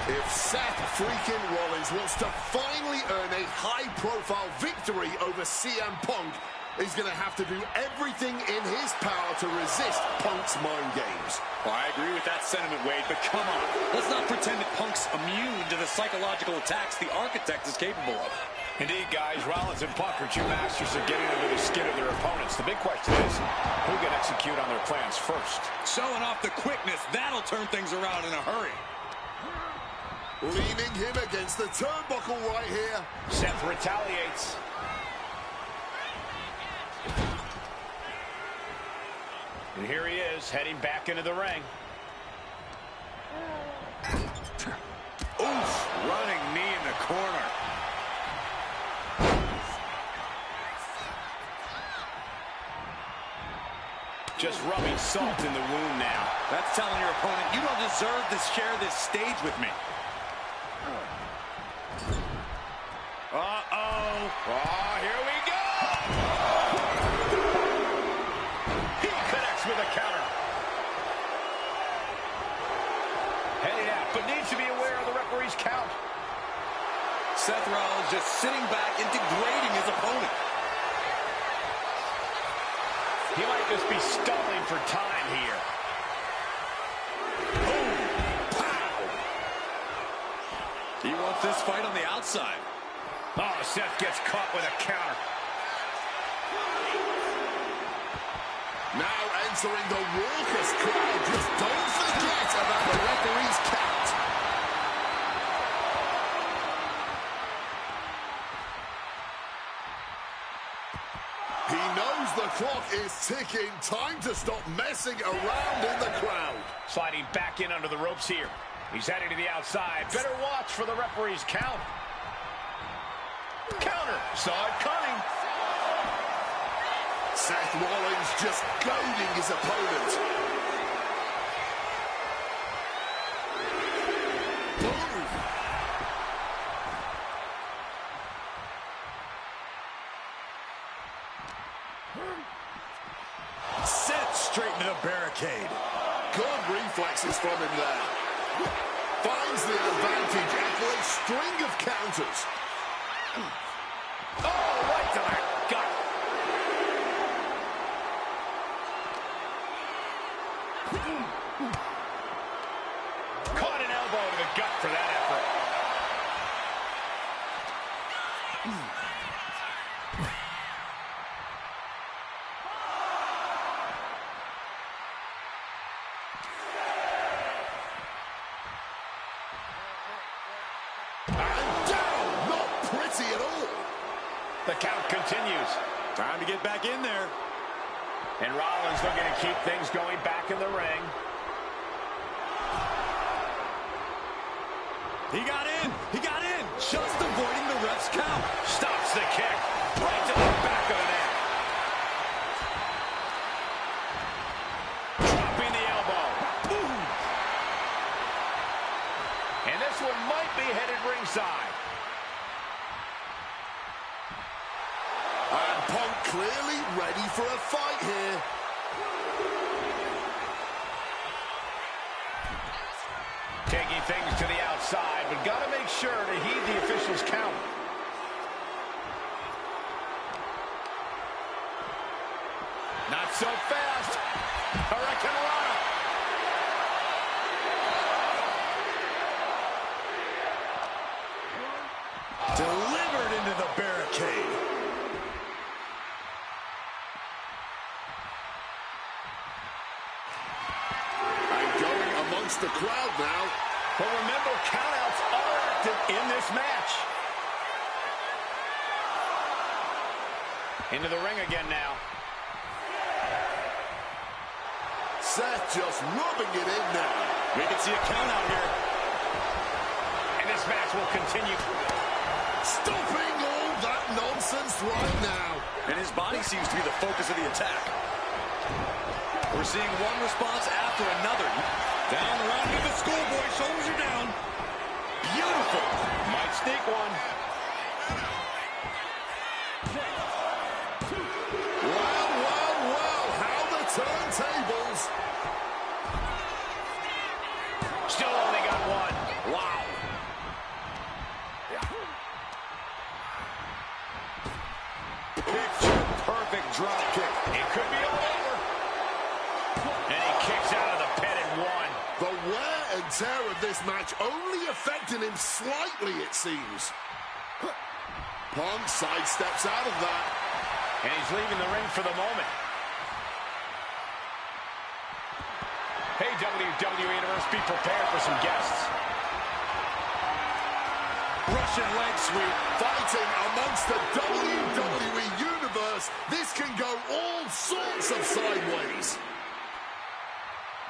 If Seth freaking Rollins wants to finally earn a high-profile victory over CM Punk, he's going to have to do everything in his power to resist Punk's mind games. Well, I agree with that sentiment, Wade, but come on. Let's not pretend that Punk's immune to the psychological attacks the Architect is capable of. Indeed, guys, Rollins and Punk are two masters of getting under the skin of their opponents. The big question is, who can execute on their plans first? Showing off the quickness, that'll turn things around in a hurry. Leaning him against the turnbuckle right here. Seth retaliates. And here he is, heading back into the ring. Oof, running knee in the corner. Just rubbing salt in the wound now. That's telling your opponent, you don't deserve to share this stage with me. Uh-oh. Oh, here we go. He connects with a counter. Heading out, but needs to be aware of the referee's count. Seth Rollins just sitting back and degrading his opponent. He might just be stalling for time here. Boom! Pow! He wants this fight on the outside. Oh, Seth gets caught with a counter. Now entering the raucous crowd. Just don't forget about the referee's count. He knows the clock is ticking. Time to stop messing around in the crowd. Sliding back in under the ropes here. He's heading to the outside. Better watch for the referee's count. Counter. Saw it coming. Seth Rollins just goading his opponent. Boom. Set straight into the barricade. Good reflexes from him there. Finds the advantage after a string of counters. Oh, right to the gut. Caught an elbow to the gut for that effort. The count continues. Time to get back in there. And Rollins looking to keep things going back in the ring. He got in. He got in. Just avoiding the ref's count. Stops the kick. Right to the back of the neck. Dropping the elbow. Boom. And this one might be headed ringside. And Punk clearly ready for a fight here. Taking things to the outside, but got to make sure to heed the official's count. Not so fast. Hurricanrana. Delivered into the barricade. The crowd now. But remember, countouts are active in this match. Into the ring again now. Seth just rubbing it in now. We can see a count out here. And this match will continue. Stopping all that nonsense right now. And his body seems to be the focus of the attack. We're seeing one response after another. Down around to the schoolboy. Shoulders are down. Beautiful. Might sneak one. drop kick. It could be all over. And he kicks out of the pin and one. The wear and tear of this match only affecting him slightly, it seems. Punk sidesteps out of that. And he's leaving the ring for the moment. Hey, WWE Universe, be prepared for some guests. Russian leg sweep. Fighting amongst the WWE Universe, this can go all sorts of sideways.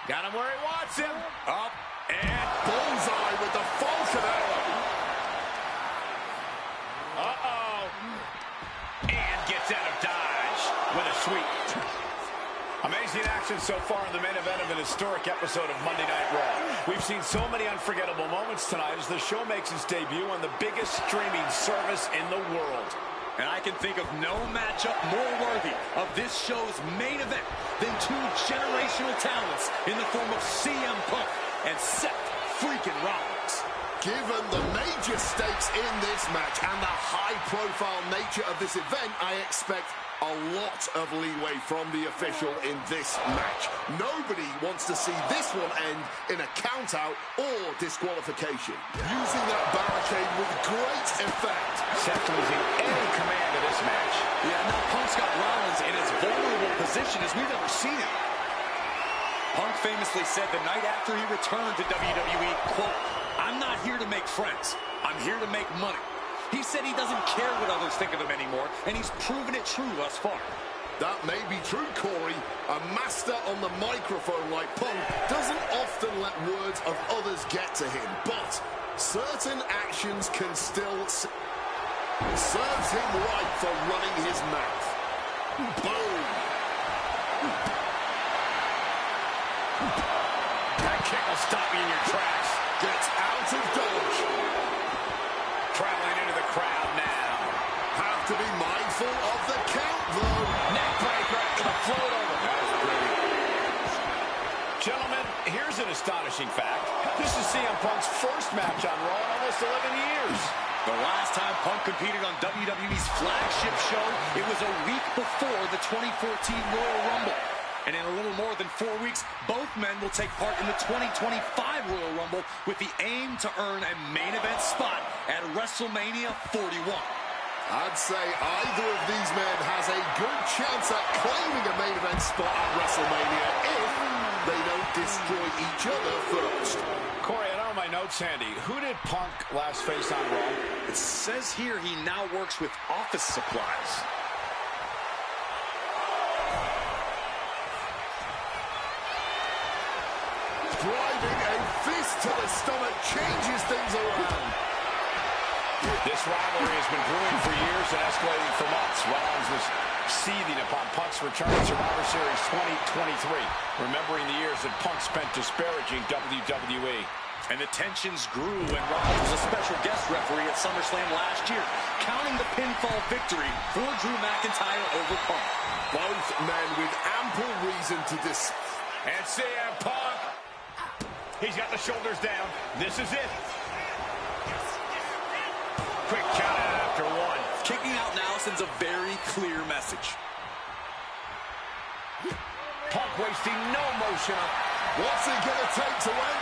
Got him where he wants him. Up and Bullseye with the Falcon Arrow. Uh-oh. And gets out of dodge with a sweep. Amazing action so far in the main event of an historic episode of Monday Night Raw. We've seen so many unforgettable moments tonight as the show makes its debut on the biggest streaming service in the world. And I can think of no matchup more worthy of this show's main event than two generational talents in the form of CM Punk and Seth freaking Rollins. Given the major stakes in this match and the high-profile nature of this event, I expect a lot of leeway from the official in this match. Nobody wants to see this one end in a count-out or disqualification. Using that barricade with great effect. Seth losing any command of this match. Yeah, now Punk's got Rollins in as vulnerable position as we've ever seen him. Punk famously said the night after he returned to WWE, quote, "I'm not here to make friends. I'm here to make money." He said he doesn't care what others think of him anymore, and he's proven it true thus far. That may be true, Corey. A master on the microphone like Punk doesn't often let words of others get to him, but certain actions can still serves him right for running his mouth. Boom. That kick will stop you in your tracks. Gets out of dodge. Traveling into the crowd now. Have to be mindful of the count, though. Neck breaker to the float over. That was brilliant. Gentlemen, here's an astonishing fact. This is CM Punk's first match on Raw in almost 11 years. The last time Punk competed on WWE's flagship show, it was a week before the 2014 Royal Rumble. And in a little more than 4 weeks, both men will take part in the 2025 Royal Rumble with the aim to earn a main event spot at WrestleMania 41. I'd say either of these men has a good chance at claiming a main event spot at WrestleMania if they don't destroy each other first. Corey, I don't have my notes handy. Who did Punk last face on Raw? It says here he now works with office supplies. Driving a fist to the stomach changes things around. This rivalry has been brewing for years and escalating for months. Rollins was seething upon Punk's return to Survivor Series 2023, remembering the years that Punk spent disparaging WWE. And the tensions grew when Rollins was a special guest referee at SummerSlam last year, counting the pinfall victory for Drew McIntyre over Punk. Both men with ample reason to And CM Punk. He's got the shoulders down. This is it. Quick count out after one. Kicking out now sends a very clear message. Punk wasting no motion. What's it going to take to win?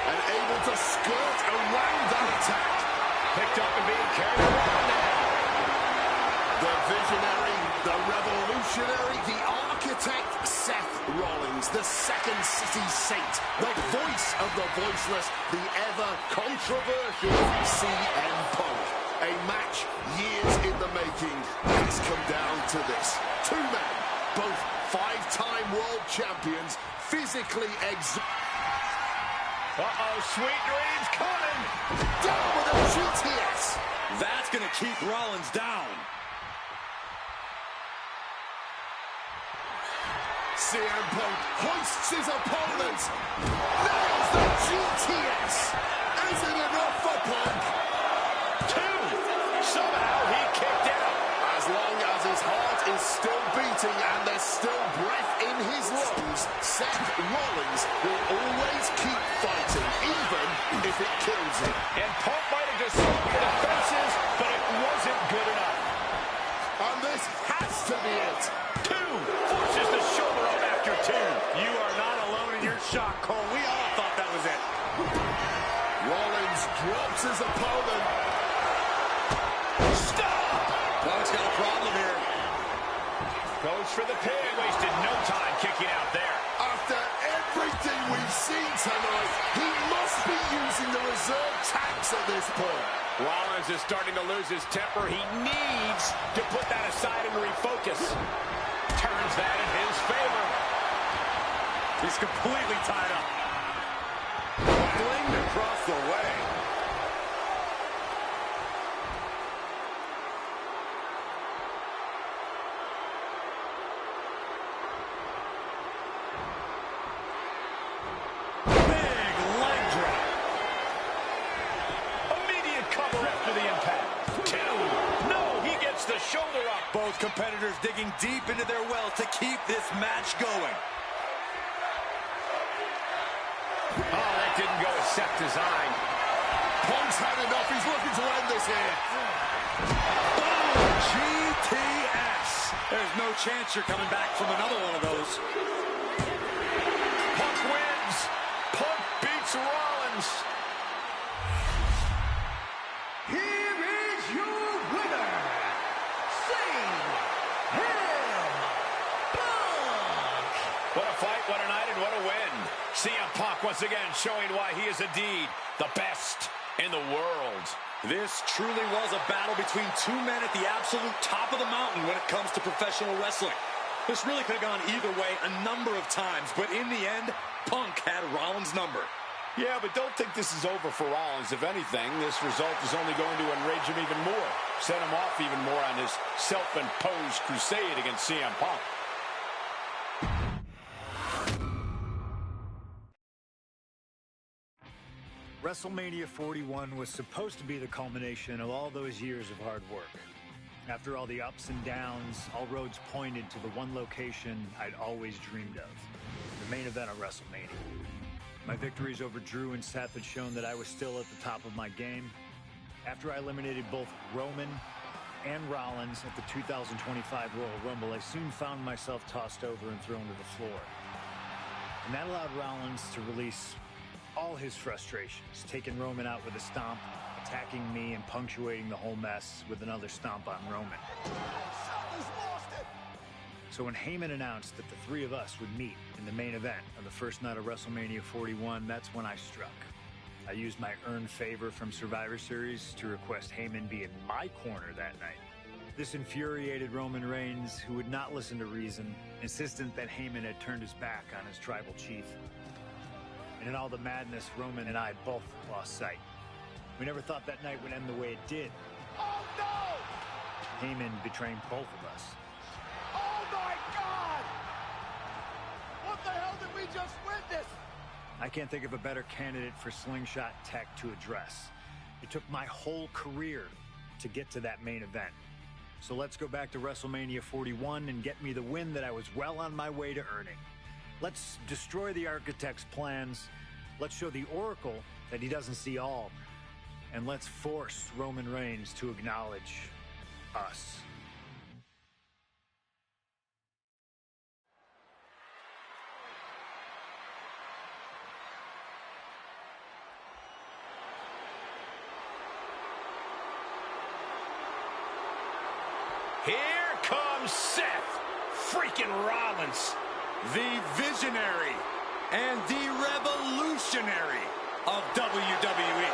And able to skirt around that attack. Picked up and being carried around now. The visionary, the revolutionary, the architect, Seth Rollins, the second city saint, the voice of the voiceless, the ever-controversial CM Punk. A match years in the making has come down to this. Two men, both five-time world champions, physically Sweet dreams coming. down with a GTS. That's going to keep Rollins down. CM Punk hoists his opponent. Nails the GTS. Is it enough for Punk? Two. Somehow he kicked out. As long as his heart is still beating and there's still breath in his lungs, Seth Rollins will always keep fighting, even if it kills him. And Punk might have disrupted the defenses, but it wasn't good enough. And this has to be it. opponent. Stop! Punk's got a problem here. Goes for the pin. Wasted no time kicking out there. After everything we've seen tonight, he must be using the reserve tanks at this point. Rollins is starting to lose his temper. He needs to put that aside and refocus. Turns that in his favor. He's completely tied up. Flinged across the way. Big leg drop. Immediate cover after the impact. 2. No, he gets the shoulder up. Both competitors digging deep into their wells to keep this match going. Oh, that didn't go as set designed. Punk's had enough. He's looking to end this here. Boom! GTS. There's no chance you're coming back from another one of those. Punk wins. Punk beats Rollins. Here is your winner, Sing Him Punk. What a fight, what a night, and what a win. CM Punk once again showing why he is indeed the best in the world. This truly was a battle between two men at the absolute top of the mountain when it comes to professional wrestling. This really could have gone either way a number of times, but in the end, Punk had Rollins' number. Yeah, but don't think this is over for Rollins. If anything, this result is only going to enrage him even more, set him off even more on his self-imposed crusade against CM Punk. WrestleMania 41 was supposed to be the culmination of all those years of hard work. After all the ups and downs, all roads pointed to the one location I'd always dreamed of, the main event of WrestleMania. My victories over Drew and Seth had shown that I was still at the top of my game. After I eliminated both Roman and Rollins at the 2025 Royal Rumble, I soon found myself tossed over and thrown to the floor. And that allowed Rollins to release all his frustrations, taking Roman out with a stomp, attacking me, and punctuating the whole mess with another stomp on Roman. So when Heyman announced that the three of us would meet in the main event on the first night of WrestleMania 41, that's when I struck. I used my earned favor from Survivor Series to request Heyman be in my corner that night. This infuriated Roman Reigns, who would not listen to reason, insistent that Heyman had turned his back on his tribal chief. And in all the madness, Roman and I both lost sight. We never thought that night would end the way it did. Oh, no! Heyman betraying both of us. Oh, my God! What the hell did we just witness? I can't think of a better candidate for slingshot tech to address. It took my whole career to get to that main event. So let's go back to WrestleMania 41 and get me the win that I was well on my way to earning. Let's destroy the architect's plans. Let's show the Oracle that he doesn't see all. And let's force Roman Reigns to acknowledge us. Here comes Seth freaking Rollins. The visionary and the revolutionary of WWE.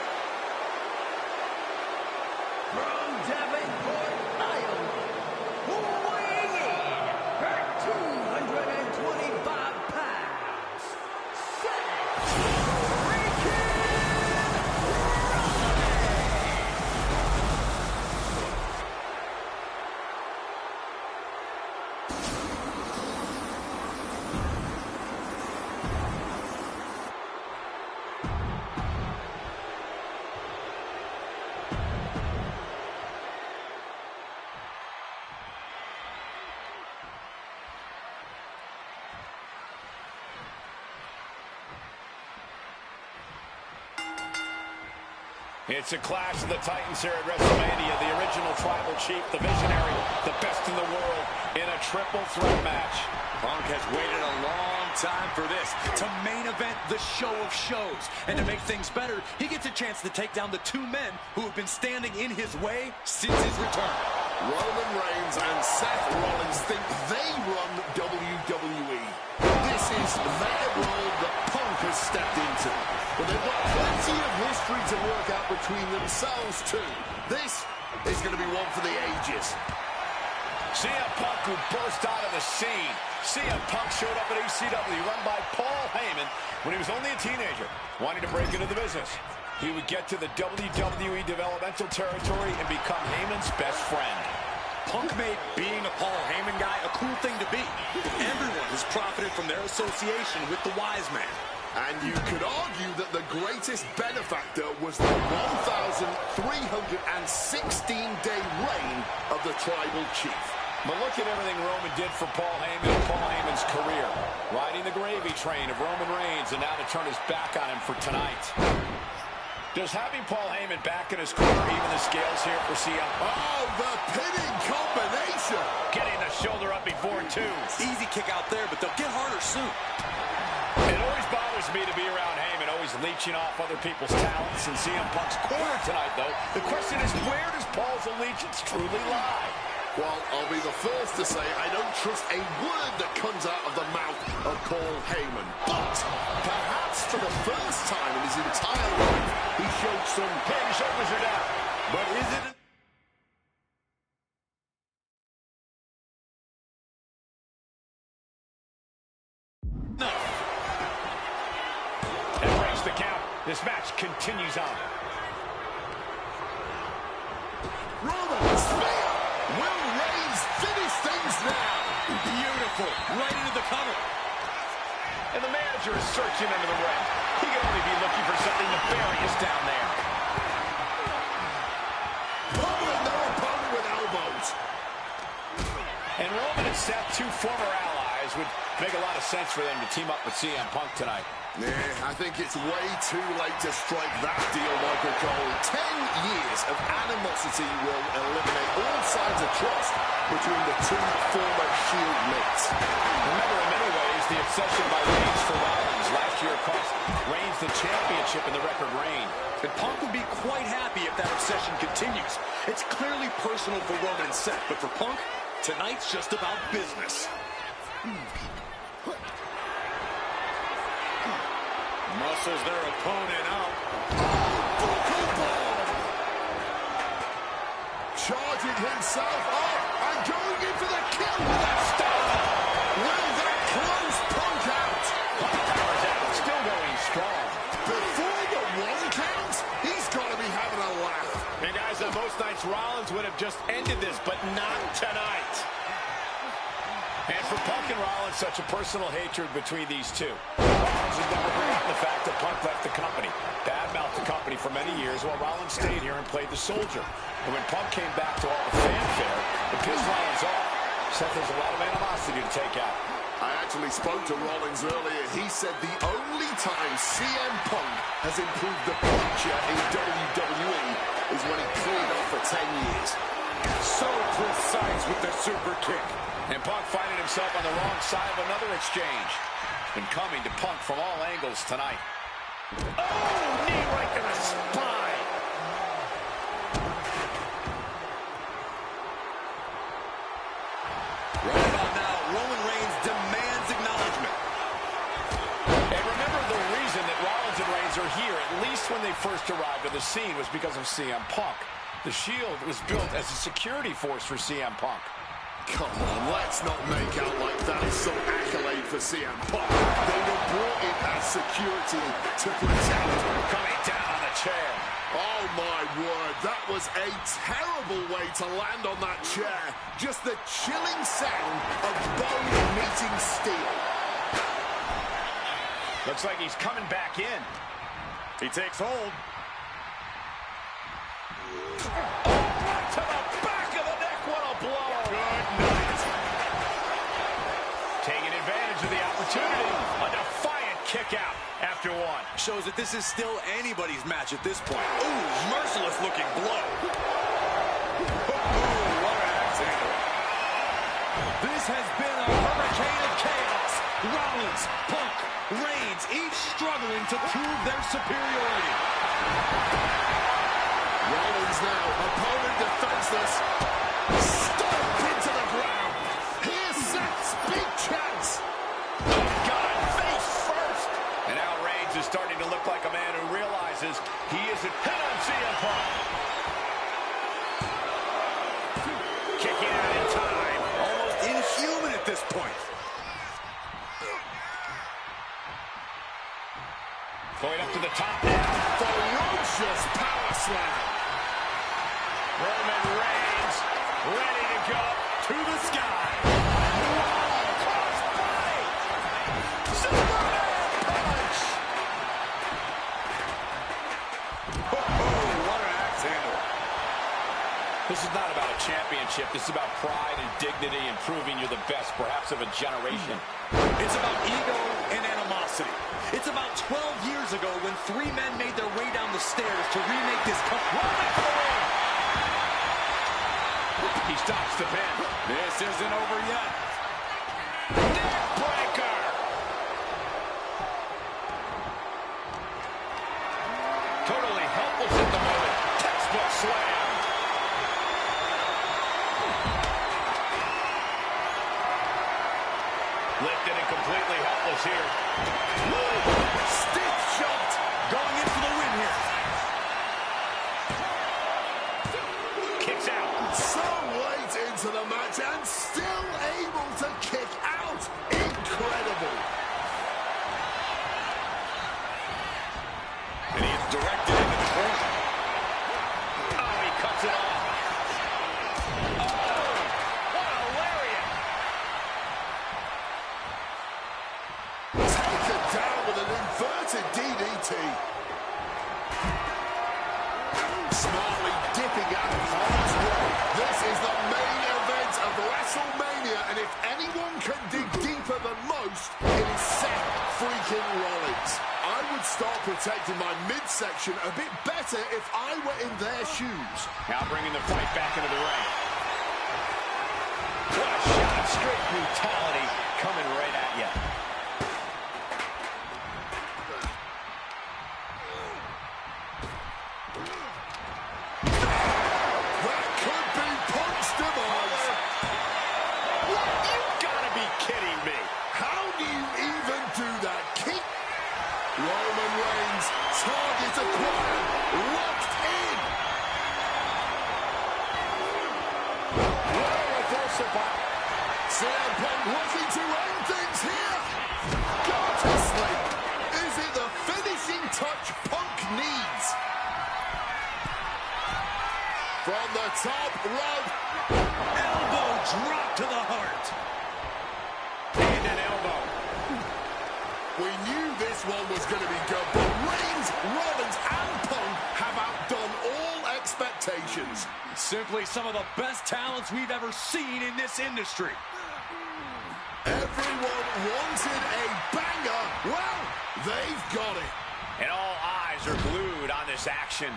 From Davenport, Iowa, weighing in at 225 pounds, Seth freaking It's a clash of the Titans here at WrestleMania. The original Tribal Chief, the Visionary, the best in the world in a triple threat match. Punk has waited a long time for this, to main event the show of shows. And to make things better, he gets a chance to take down the two men who have been standing in his way since his return. Roman Reigns and Seth Rollins think they run WWE. This is their role that Punk has stepped into. But they've got plenty of history to work out between themselves too. This is going to be one for the ages. CM Punk, who burst out of the scene. CM Punk showed up at ECW, run by Paul Heyman, when he was only a teenager, wanting to break into the business. He would get to the WWE developmental territory and become Heyman's best friend. Punk made being a Paul Heyman guy a cool thing to be. Everyone has profited from their association with the wise man. And you could argue that the greatest benefactor was the 1,316-day reign of the Tribal Chief. But look at everything Roman did for Paul Heyman and Paul Heyman's career. Riding the gravy train of Roman Reigns, and now to turn his back on him for tonight. Does having Paul Heyman back in his corner even the scales here for CM? Oh, the pinning combination! Getting the shoulder up before two. Easy kick out there, but they'll get harder soon. It always bothers me to be around Heyman, always leeching off other people's talents in CM Punk's corner tonight, though. The question is, where does Paul's allegiance truly lie? Well, I'll be the first to say I don't trust a word that comes out of the mouth of Paul Heyman. But perhaps for the first time in his entire life, he showed some head and shoulders are down. But is it... No. And breaks the count. This match continues on. Roman spear! Will Reigns finish things now? Beautiful. Right into the cover. And the manager is searching under the ring. He could only be looking for something nefarious down there. Pummeling their opponent with elbows. And Roman and Seth, two former allies, would make a lot of sense for them to team up with CM Punk tonight. Yeah, I think it's way too late to strike that deal, Michael Cole. 10 years of animosity will eliminate all signs of trust between the two former Shield mates. Remember, in many ways, the obsession by Reigns for Rollins last year cost Reigns the championship in the record reign. And Punk would be quite happy if that obsession continues. It's clearly personal for Roman and Seth, but for Punk, tonight's just about business. Muscles their opponent out. Charging himself up and going in for the kill with that star. Will that close Punk out? Punk powers out, still going strong. Before the one count, he's got to be having a laugh. And guys, on most nights, Rollins would have just ended this, but not tonight. And for Punk and Rollins, such a personal hatred between these two. Rollins has never forgotten the fact that Punk left the company, badmouthed the company for many years, while Rollins stayed here and played the soldier. And when Punk came back to all the fanfare, it pissed Rollins off. Seth has a lot of animosity to take out. I actually spoke to Rollins earlier. He said the only time CM Punk has improved the picture in WWE is when he cleared off for 10 years. So precise with the super kick. And Punk finding himself on the wrong side of another exchange. And coming to Punk from all angles tonight. Oh, knee right to the spine. Right about now, Roman Reigns demands acknowledgement. And remember, the reason that Rollins and Reigns are here, at least when they first arrived at the scene, was because of CM Punk. The Shield was built as a security force for CM Punk. Come on, let's not make out like that is some accolade for CM Punk. They were brought in as security to protect. Coming down on the chair. Oh my word, that was a terrible way to land on that chair. Just the chilling sound of bone meeting steel. Looks like he's coming back in. He takes hold. To the back of the neck, what a blow. Good night. Taking advantage of the opportunity. A defiant kick out after one. shows that this is still anybody's match at this point. Ooh, merciless looking blow. Ooh, what an axe handle. This has been a hurricane of chaos. Rollins, Punk, Reigns, each struggling to prove their superiority. Rollins now, opponent defenseless. Stomp into the ground. Here's Seth's big chance. Oh, God, face first. And now Reigns is starting to look like a man who realizes he isn't hit on CM Punk. Kicking out in time. Almost inhuman at this point. Going up to the top now. Ferocious power slam. Roman Reigns ready to go to the sky. Crossbody. Superman punch. Oh, what an axe handle. This is not about a championship. This is about pride and dignity and proving you're the best, perhaps of a generation. It's about ego and animosity. It's about 12 years ago when 3 men made their way down the stairs to remake this company. He stops the pin. This isn't over yet. Neckbreaker. Totally helpless at the moment. Textbook slam. Lifted and completely helpless here. Woo! Stiff shot. Going in for the win here. Kicks out. So late into the match and still able to kick out. Incredible. And he is directed into the corner. Oh, he cuts it off. Oh, what a lariat. Taken down with an inverted DDT. Smartly dipping out of harm's way. This is the main event of WrestleMania, and if anyone can dig deeper than most, it is Seth freaking Rollins. I would start protecting my midsection a bit better if I were in their shoes. Now bringing the fight back into the ring. What a shot of straight brutality coming right at you. That could be Punk's demise. You've got to be kidding me. How do you even do that? Keep Roman Reigns, target acquired, locked in. What a reversal by CM Punk looking to end things here. Got to sleep. Is it the finishing touch Punk needs? From the top rope. Elbow drop to the heart. and an elbow. We knew this one was going to be good, but Reigns, Rollins, and Punk have outdone all expectations. Simply some of the best talents we've ever seen in this industry. Everyone wanted a banger. Well, they've got it. And all eyes are glued on this action.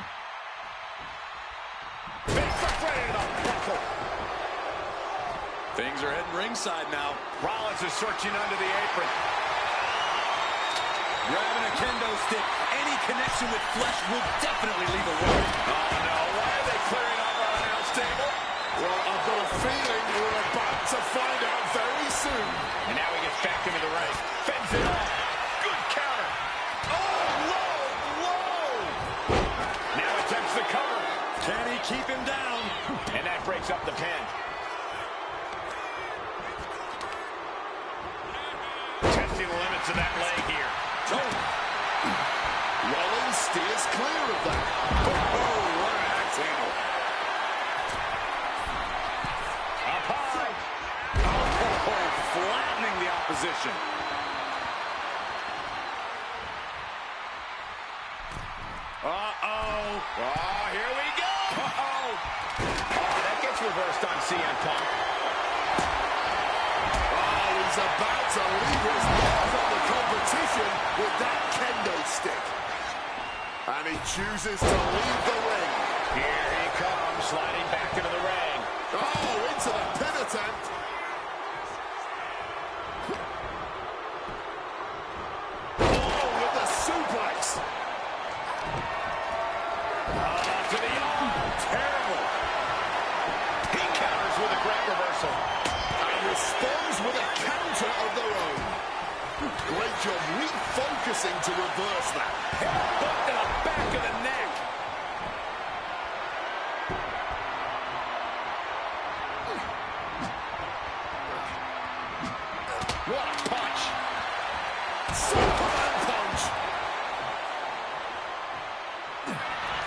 Big foot right into the buckle. Things are heading ringside now. Rollins is searching under the apron. Grabbing a kendo stick. Any connection with flesh will definitely leave a mark. Oh, no. Why are they clearing off our announce table? Well, I've got a feeling we're about to find out very soon. And now he gets back into the ring. Fends it off. Good counter. Oh, low. Now attempts the cover. Can he keep him down? And that breaks up the pin. Testing the limits of that leg here. Rollins steers clear of that. Oh, what an axe handle. Up high. Oh, flattening the opposition. Uh-oh. Oh, here we go. Uh-oh. Oh, that gets reversed on CM Punk. Oh, he's about to leave his mark on the competition with that kendo stick. he chooses to leave the ring. Here he comes, sliding back into the ring. Oh, into the pin attempt. Oh, with the suplex. To the arm. Terrible. He counters with a great reversal. And responds with a counter of their own. Great job refocusing to reverse that. Headbutt to the back of the neck. What a punch. Superman punch.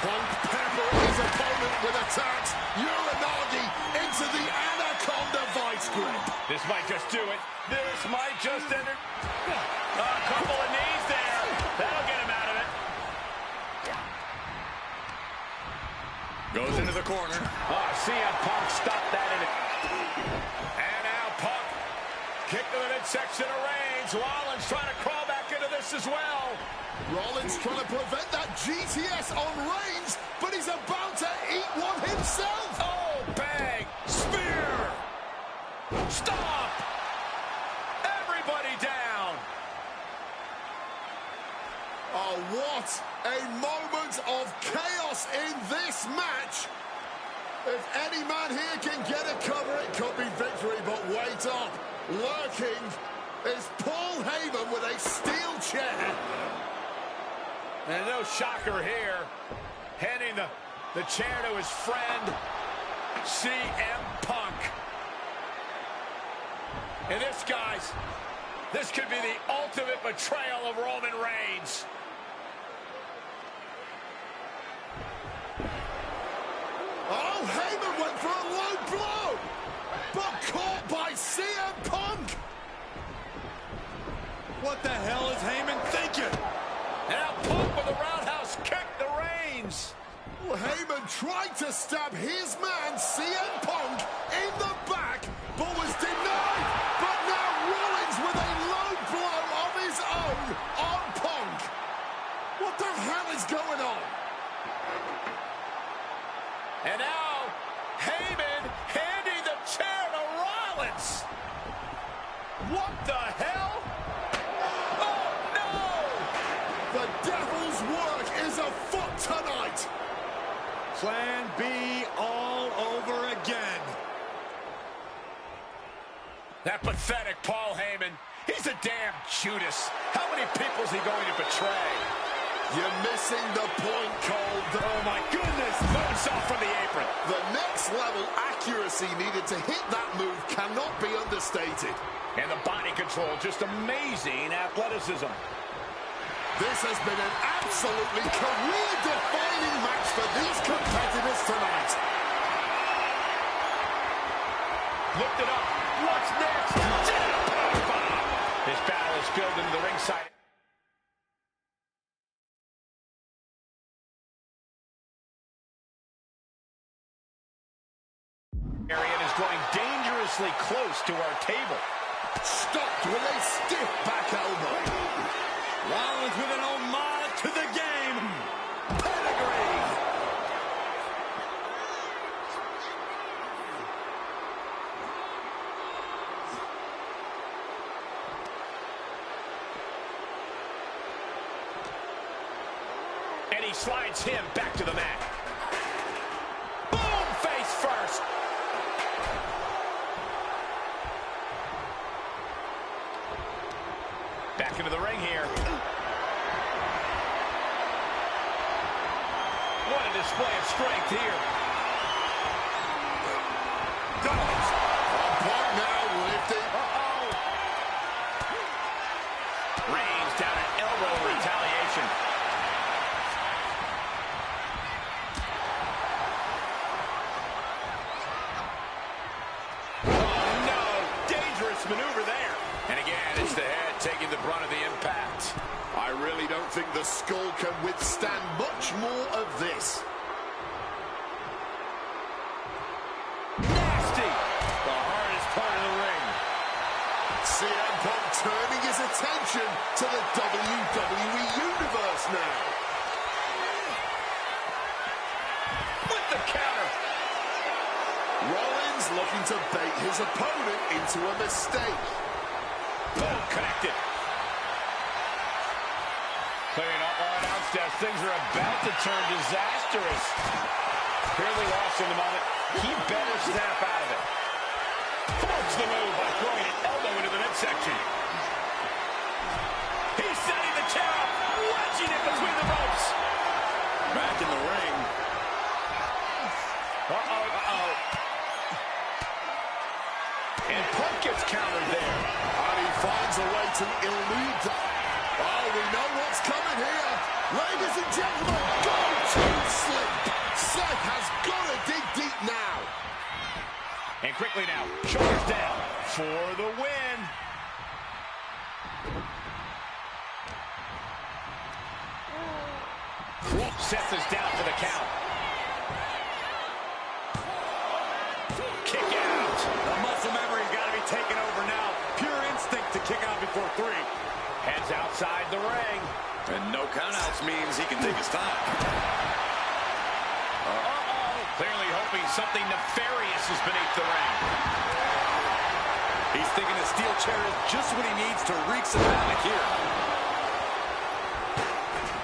Punk pepper his opponent with attacks. Uranagi into the Anaconda vice grip. This might just do it. This might just end it. A couple of knees there. That'll get him out of it. Goes into the corner. Oh, CM Punk stopped that in it. And now Punk. Kick to the midsection of Reigns. Rollins trying to crawl back into this as well. Rollins trying to prevent that GTS on Reigns, but he's about to eat one himself. Oh, bang. Spear. Stop. Everybody down. Oh, what a moment of chaos in this match. If any man here can get a cover, it could be victory, but wait up. Lurking is Paul Heyman with a steel chair. And no shocker here. Handing the chair to his friend, CM Punk. And this, guys, this could be the ultimate betrayal of Roman Reigns. Oh, Heyman went for a low blow, but caught by CM Punk. What the hell is Heyman thinking? And now Punk with a roundhouse kick to Reigns. Well, Heyman tried to stab his man, CM Punk, in the back, but was denied. But now Rollins with a low blow of his own on Punk. What the hell is going on? And now Heyman handing the chair to Rollins. What the hell? Oh, no! The devil's work is afoot tonight. Plan B all over again. That pathetic Paul Heyman. He's a damn Judas. How many people is he going to betray? You're missing the point, Cole. Oh, my goodness. Moonsault from the apron. The next level accuracy needed to hit that move cannot be understated. And the body control, just amazing athleticism. This has been an absolutely career-defining match for these competitors tonight. Lift it up. What's next? This battle is spilled into the ringside. Arian is drawing dangerously close to our table. Stopped with a stiff back elbow. Rollins with an homage to the game. Pedigree. And he slides him back to the mat. Boom! Face first. Back into the ring here. What a display of strength here. Goes. Punk now lifting. Reigns down an elbow retaliation. Oh no, dangerous maneuver there. And again, it's the head taking the brunt of the impact. I really don't think the skull can withstand much more of this. Nasty. The hardest part of the ring. CM Punk turning his attention to the WWE Universe now. counter. Rollins looking to bait his opponent into a mistake. Boom, connected. Clearing up our announce desk. Things are about to turn disastrous. Barely lost in the moment. He better snap out of it. Forged the move by throwing an elbow into the midsection. He's setting the chair up, wedging it between the ropes. Back in the ring. Uh-oh. And Punk gets countered there. And he finds a way to elude that. Oh, we know what's coming here. Ladies and gentlemen, go to sleep. Seth has got to dig deep now. And quickly now, shoulders down for the win. Seth is down for the count. Kick out. The muscle memory's got to be taken over now. Pure instinct to kick out before 3. Heads outside the ring. And no countouts means he can take his time. Clearly hoping something nefarious is beneath the ring. He's thinking a steel chair is just what he needs to wreak some havoc here.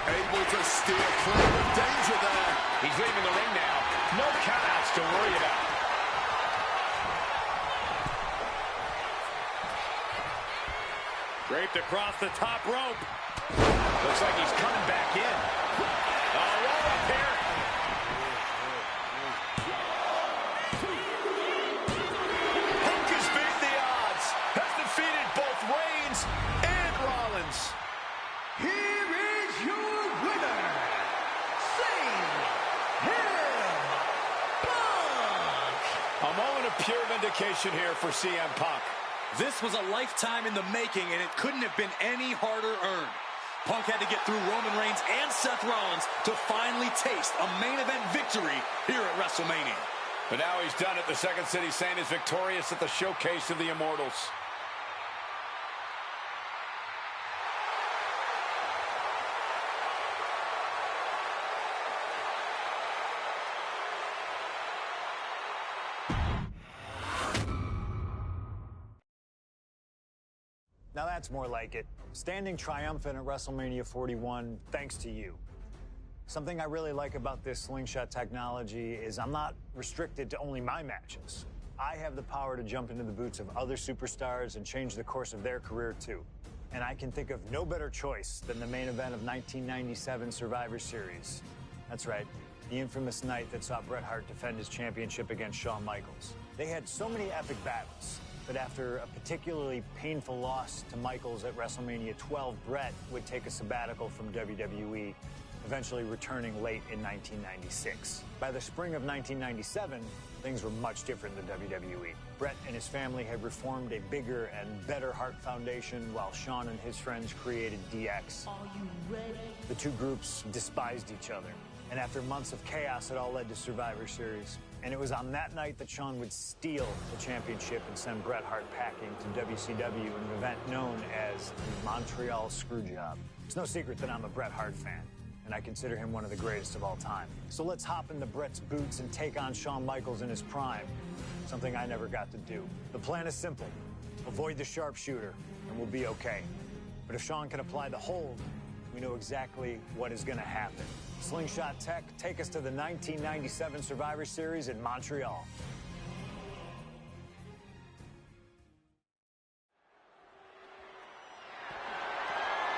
Able to steer clear of danger there. He's leaving the ring now. No countouts to worry about. Draped across the top rope. Looks like he's coming back in. Roll up here. Punk has beat the odds. Has defeated both Reigns and Rollins. Here is your winner, A moment of pure vindication here for CM Punk. This was a lifetime in the making, and it couldn't have been any harder earned. Punk had to get through Roman Reigns and Seth Rollins to finally taste a main event victory here at WrestleMania. But now he's done it. The Second City Saint is victorious at the Showcase of the Immortals. Now that's more like it. Standing triumphant at WrestleMania 41 thanks to you. Something I really like about this slingshot technology is I'm not restricted to only my matches. I have the power to jump into the boots of other superstars and change the course of their career too. And I can think of no better choice than the main event of 1997 Survivor Series. That's right, the infamous night that saw Bret Hart defend his championship against Shawn Michaels. They had so many epic battles. But after a particularly painful loss to Michaels at WrestleMania 12, Bret would take a sabbatical from WWE, eventually returning late in 1996. By the spring of 1997, things were much different than WWE. Bret and his family had reformed a bigger and better Hart Foundation, while Shawn and his friends created DX. Are you ready? The two groups despised each other. And after months of chaos, it all led to Survivor Series. And it was on that night that Shawn would steal the championship and send Bret Hart packing to WCW in an event known as the Montreal Screwjob. It's no secret that I'm a Bret Hart fan, and I consider him one of the greatest of all time. So let's hop into Bret's boots and take on Shawn Michaels in his prime, something I never got to do. The plan is simple. Avoid the sharpshooter, and we'll be okay. But if Shawn can apply the hold, we know exactly what is going to happen. Slingshot Tech, take us to the 1997 Survivor Series in Montreal.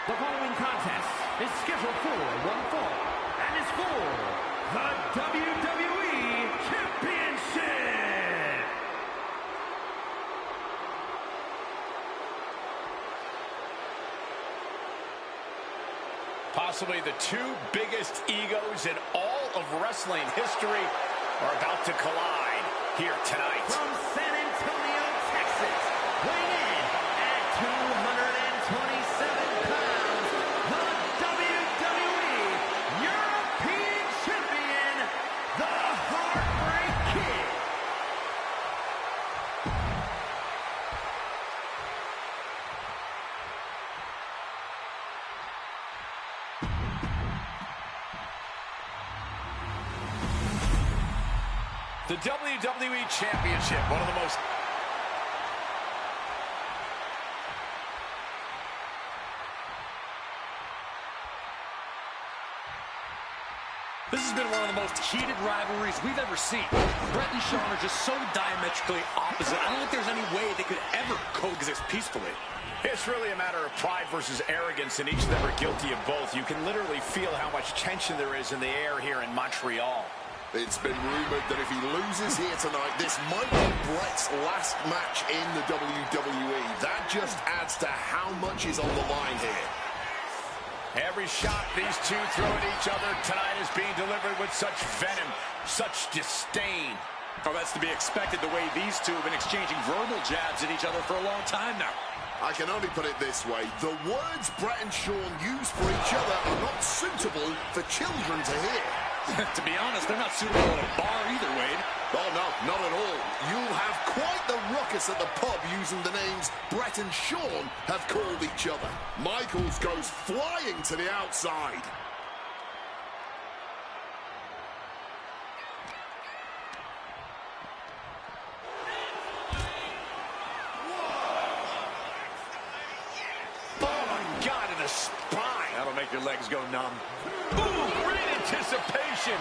The following contest is scheduled for one fall and is for the WWE Championship. Possibly the two biggest egos in all of wrestling history are about to collide here tonight. From San Antonio, Texas, weighing in at 227 pounds, the WWE European Champion, the Heartbreak Kid. The WWE Championship, one of the most... This has been one of the most heated rivalries we've ever seen. Bret and Shawn are just so diametrically opposite. I don't think there's any way they could ever coexist peacefully. It's really a matter of pride versus arrogance, and each of them are guilty of both. You can literally feel how much tension there is in the air here in Montreal. It's been rumored that if he loses here tonight, this might be Bret's last match in the WWE. That just adds to how much is on the line here. Every shot these two throw at each other tonight is being delivered with such venom, such disdain. Oh, that's to be expected the way these two have been exchanging verbal jabs at each other for a long time now. I can only put it this way. The words Bret and Shawn use for each other are not suitable for children to hear. To be honest, they're not suitable at a bar either, Wade. Oh, no, not at all. You'll have quite the ruckus at the pub using the names Bret and Shawn have called each other. Michaels goes flying to the outside. Oh, my God, in the spine. That'll make your legs go numb. Boom, great anticipation.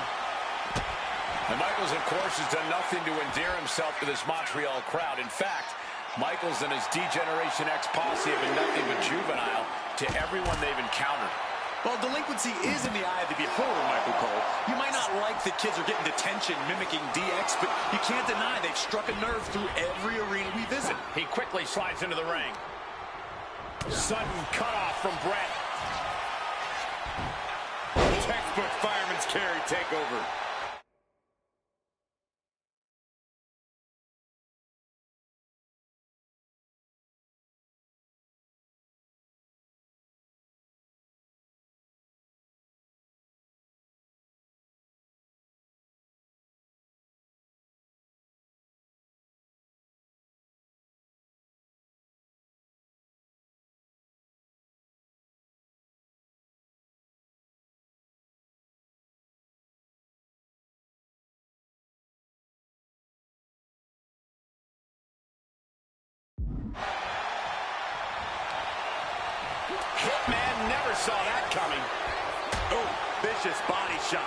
And Michaels, of course, has done nothing to endear himself to this Montreal crowd. In fact, Michaels and his D-Generation X posse have been nothing but juvenile to everyone they've encountered. Well, delinquency is in the eye of the beholder, Michael Cole. You might not like that kids are getting detention mimicking DX, but you can't deny they've struck a nerve through every arena we visit. He quickly slides into the ring. Sudden cutoff from Bret. Textbook fireman's carry takeover. Hitman never saw that coming. Oh, vicious body shot.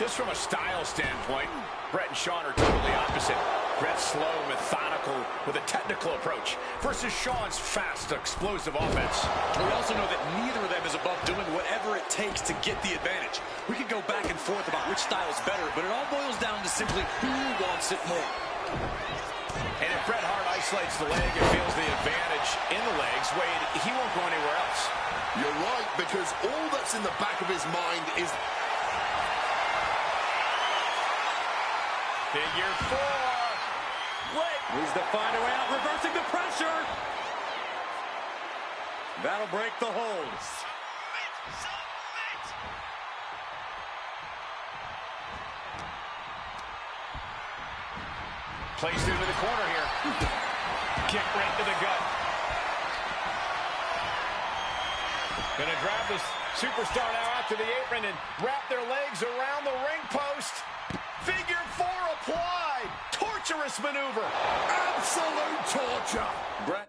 Just from a style standpoint, Bret and Shawn are totally opposite. Bret's slow, methodical, with a technical approach, versus Shawn's fast, explosive offense. We also know that neither of them is above doing whatever it takes to get the advantage. We could go back and forth about which style is better, but it all boils down to simply who wants it more. And if Bret Hart isolates the leg and feels the advantage in the legs, Wade, he won't go anywhere else. You're right, because all that's in the back of his mind is... Figure four. Wait, needs to find a way out, reversing the pressure. That'll break the hold. Placed into the corner here. Kick right to the gut. Gonna grab this superstar now out to the apron and wrap their legs around the ring post. Figure four applied. Torturous maneuver. absolute torture. Bret.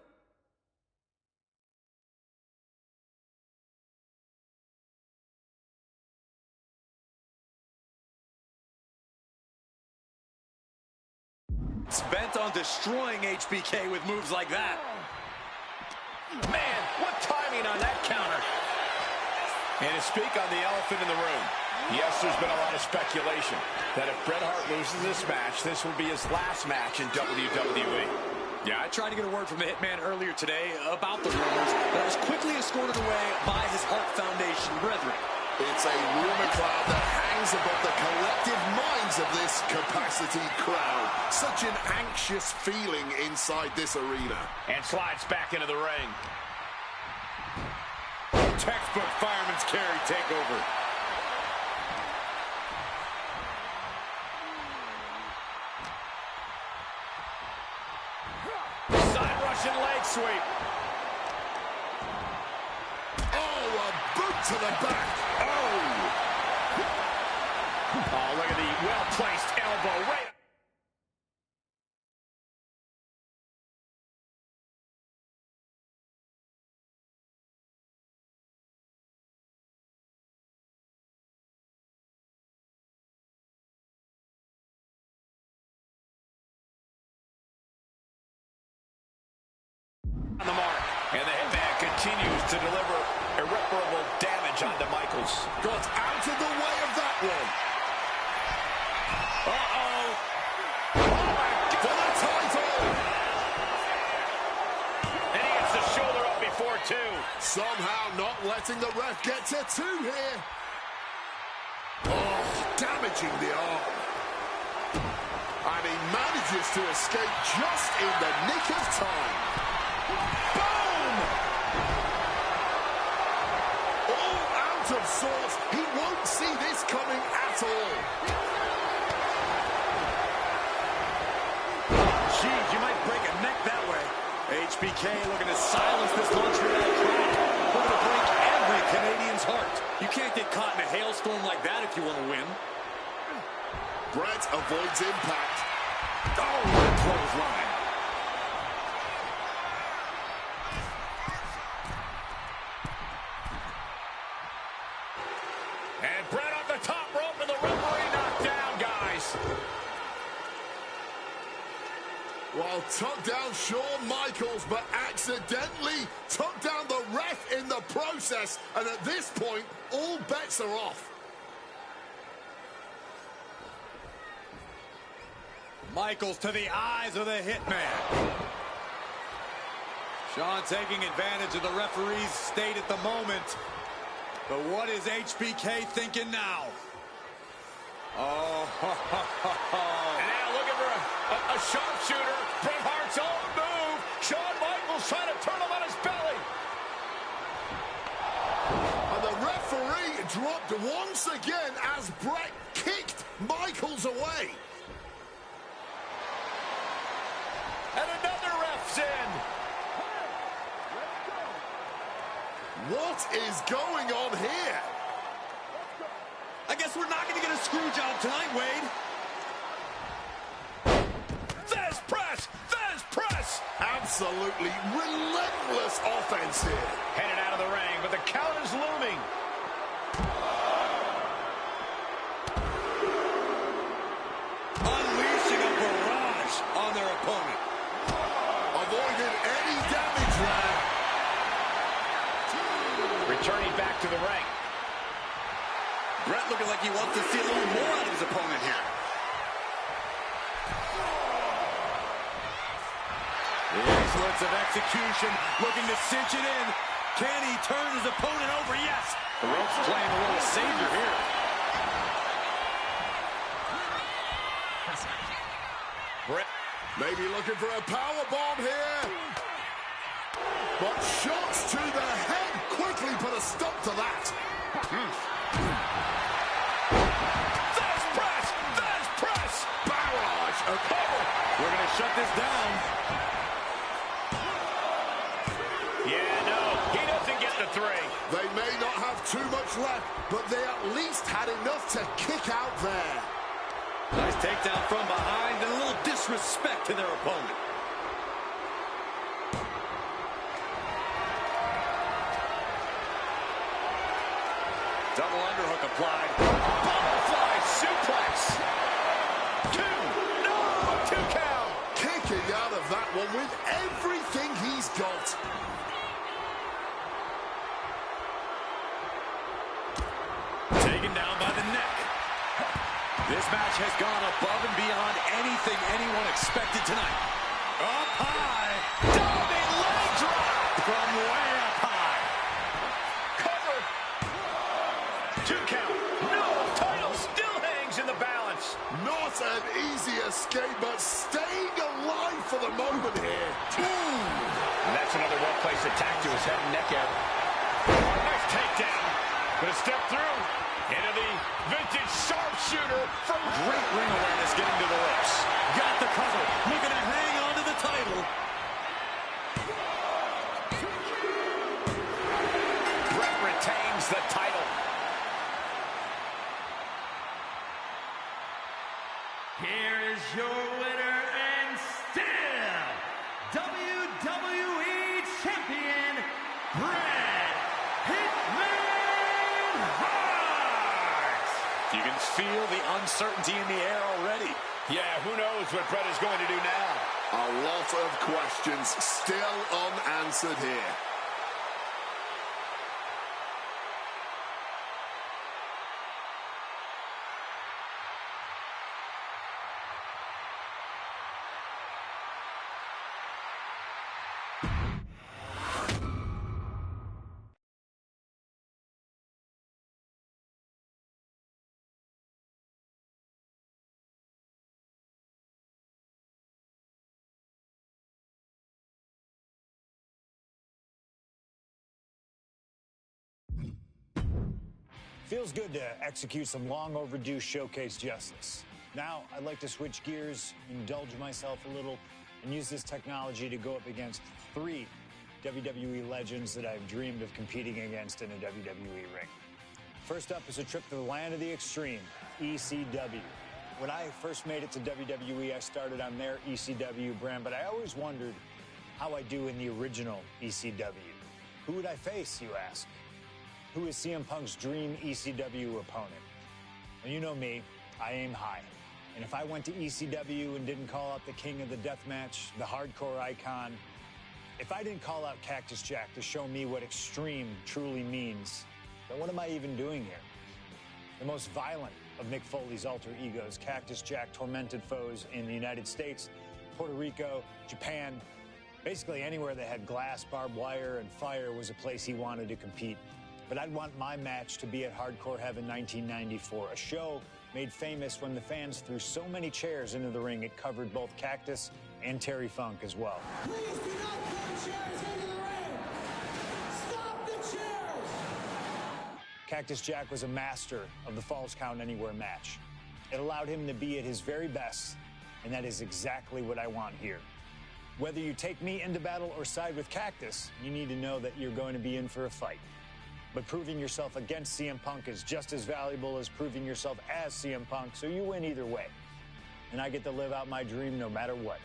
It's bent on destroying HBK with moves like that. Man, what timing on that counter. And to speak on the elephant in the room, yes, there's been a lot of speculation that if Bret Hart loses this match, this will be his last match in WWE. Yeah, I tried to get a word from the Hitman earlier today about the rumors, but I was quickly escorted away by his Hart Foundation brethren. It's a rumor cloud that hangs above the collective minds of this capacity crowd. Such an anxious feeling inside this arena. And slides back into the ring. Textbook fireman's carry takeover. Side Russian leg sweep. Oh, a boot to the back. Oh, look at the well-placed elbow right On the mark. And the Hitman continues to deliver irreparable damage onto Michaels. Got out of the way of that one. Uh-oh. For the title. And he gets the shoulder up before two. Somehow not letting the ref get to two here. Oh, damaging the arm. And he manages to escape just in the nick of time. Boom! All out of sorts. He won't see this coming at all. Geez, you might break a neck that way. HBK looking to silence this Montreal crowd. Looking to break every Canadian's heart. You can't get caught in a hailstorm like that if you want to win. Brett avoids impact. Oh, what a clothesline. And Brett on the top rope and the referee knocked down, guys. Well, took down Shawn Michaels, but accidentally took down the ref in the process. And at this point, all bets are off. Michaels to the eyes of the Hitman. Shawn taking advantage of the referee's state at the moment. But what is HBK thinking now? Oh, And now looking for a sharpshooter. Bret Hart's own move. Shawn Michaels trying to turn him on his belly. And the referee dropped once again as Brett kicked Michaels away. And another ref's in. What is going on here? I guess we're not going to get a screw job tonight, Wade. There's press. There's press. Absolutely relentless offense here. Headed out of the ring, but the count is looming. Unleashing a barrage on their opponent. Avoided any damage there. Returning back to the ring. Brett looking like he wants to see a little more out of his opponent here. The excellence of execution, looking to cinch it in. Can he turn his opponent over? Yes. The rope's playing a little savior here. Brett. Maybe looking for a power bomb here. But shots to the head quickly put a stop to that. There's press. There's press. Barrage. A cover. We're going to shut this down. Yeah, no, he doesn't get the three. They may not have too much left, but they at least had enough to kick out there. Nice takedown from behind and a little disrespect to their opponent. Double underhook applied. Butterfly suplex. Two count. Kicking out of that one with everything he's got. Taken down by the neck. This match has gone above and beyond anything anyone expected tonight. Up high. Diving leg drop from way up high. Cover. Two count. No, title still hangs in the balance. Not an easy escape, but staying alive for the moment here. And that's another well-placed attack to his head and neck area. Nice takedown. Gonna step through into the vintage sharpshooter from Great ring awareness getting to the ropes. Got the cover. Looking to hang on to the title. Brett retains the title. Here is your winner and still WWE Champion, Bret Hitman Hart. You can feel the uncertainty in the air already. Yeah, who knows what Brett is going to do now. A lot of questions still unanswered here. Feels good to execute some long overdue showcase justice. Now, I'd like to switch gears, indulge myself a little, and use this technology to go up against 3 WWE legends that I've dreamed of competing against in a WWE ring. First up is a trip to the land of the extreme, ECW. When I first made it to WWE, I started on their ECW brand, but I always wondered how I do in the original ECW. Who would I face, you ask? Who is CM Punk's dream ECW opponent? Well, you know me, I aim high. And if I went to ECW and didn't call out the king of the deathmatch, the hardcore icon, if I didn't call out Cactus Jack to show me what extreme truly means, then what am I even doing here? The most violent of Mick Foley's alter egos, Cactus Jack tormented foes in the United States, Puerto Rico, Japan, basically anywhere that had glass, barbed wire, and fire was a place he wanted to compete. But I'd want my match to be at Hardcore Heaven 1994, a show made famous when the fans threw so many chairs into the ring it covered both Cactus and Terry Funk as well. Please do not put chairs into the ring! Stop the chairs! Cactus Jack was a master of the Falls Count Anywhere match. It allowed him to be at his very best, and that is exactly what I want here. Whether you take me into battle or side with Cactus, you need to know that you're going to be in for a fight. But proving yourself against CM Punk is just as valuable as proving yourself as CM Punk, so you win either way. And I get to live out my dream no matter what.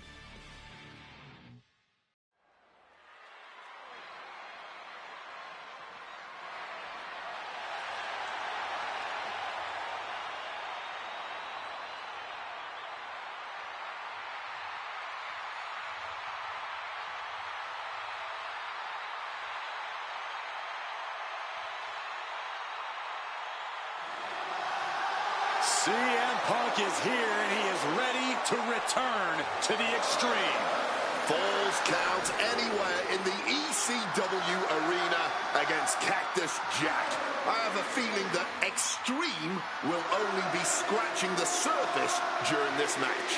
CM Punk is here, and he is ready to return to the extreme. Falls Count Anywhere in the ECW arena against Cactus Jack. I have a feeling that extreme will only be scratching the surface during this match.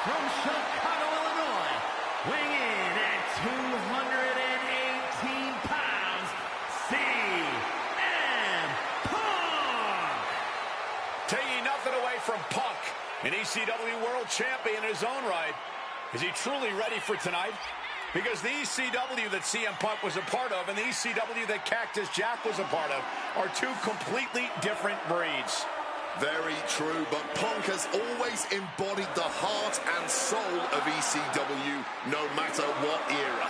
From Chicago, Illinois, weighing in at 218 pounds, CM Punk! Taking nothing away from Punk, an ECW World Champion in his own right. Is he truly ready for tonight? Because the ECW that CM Punk was a part of and the ECW that Cactus Jack was a part of are two completely different breeds. Very true, but Punk has always embodied the heart and soul of ECW, no matter what era.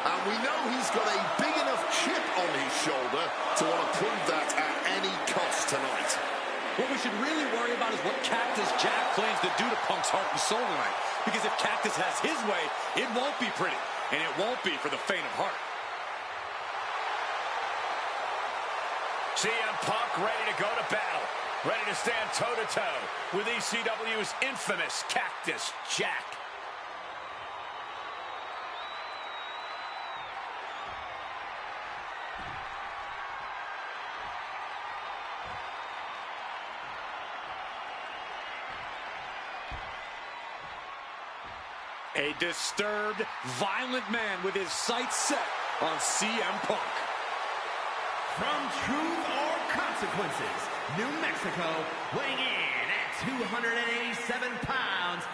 And we know he's got a big enough chip on his shoulder to want to prove that at any cost tonight. What we should really worry about is what Cactus Jack plans to do to Punk's heart and soul tonight. Because if Cactus has his way, it won't be pretty. And it won't be for the faint of heart. CM Punk ready to go to battle. Ready to stand toe-to-toe with ECW's infamous Cactus Jack. A disturbed, violent man with his sights set on CM Punk. From Truth or Consequences, New Mexico, weighing in at 287 pounds,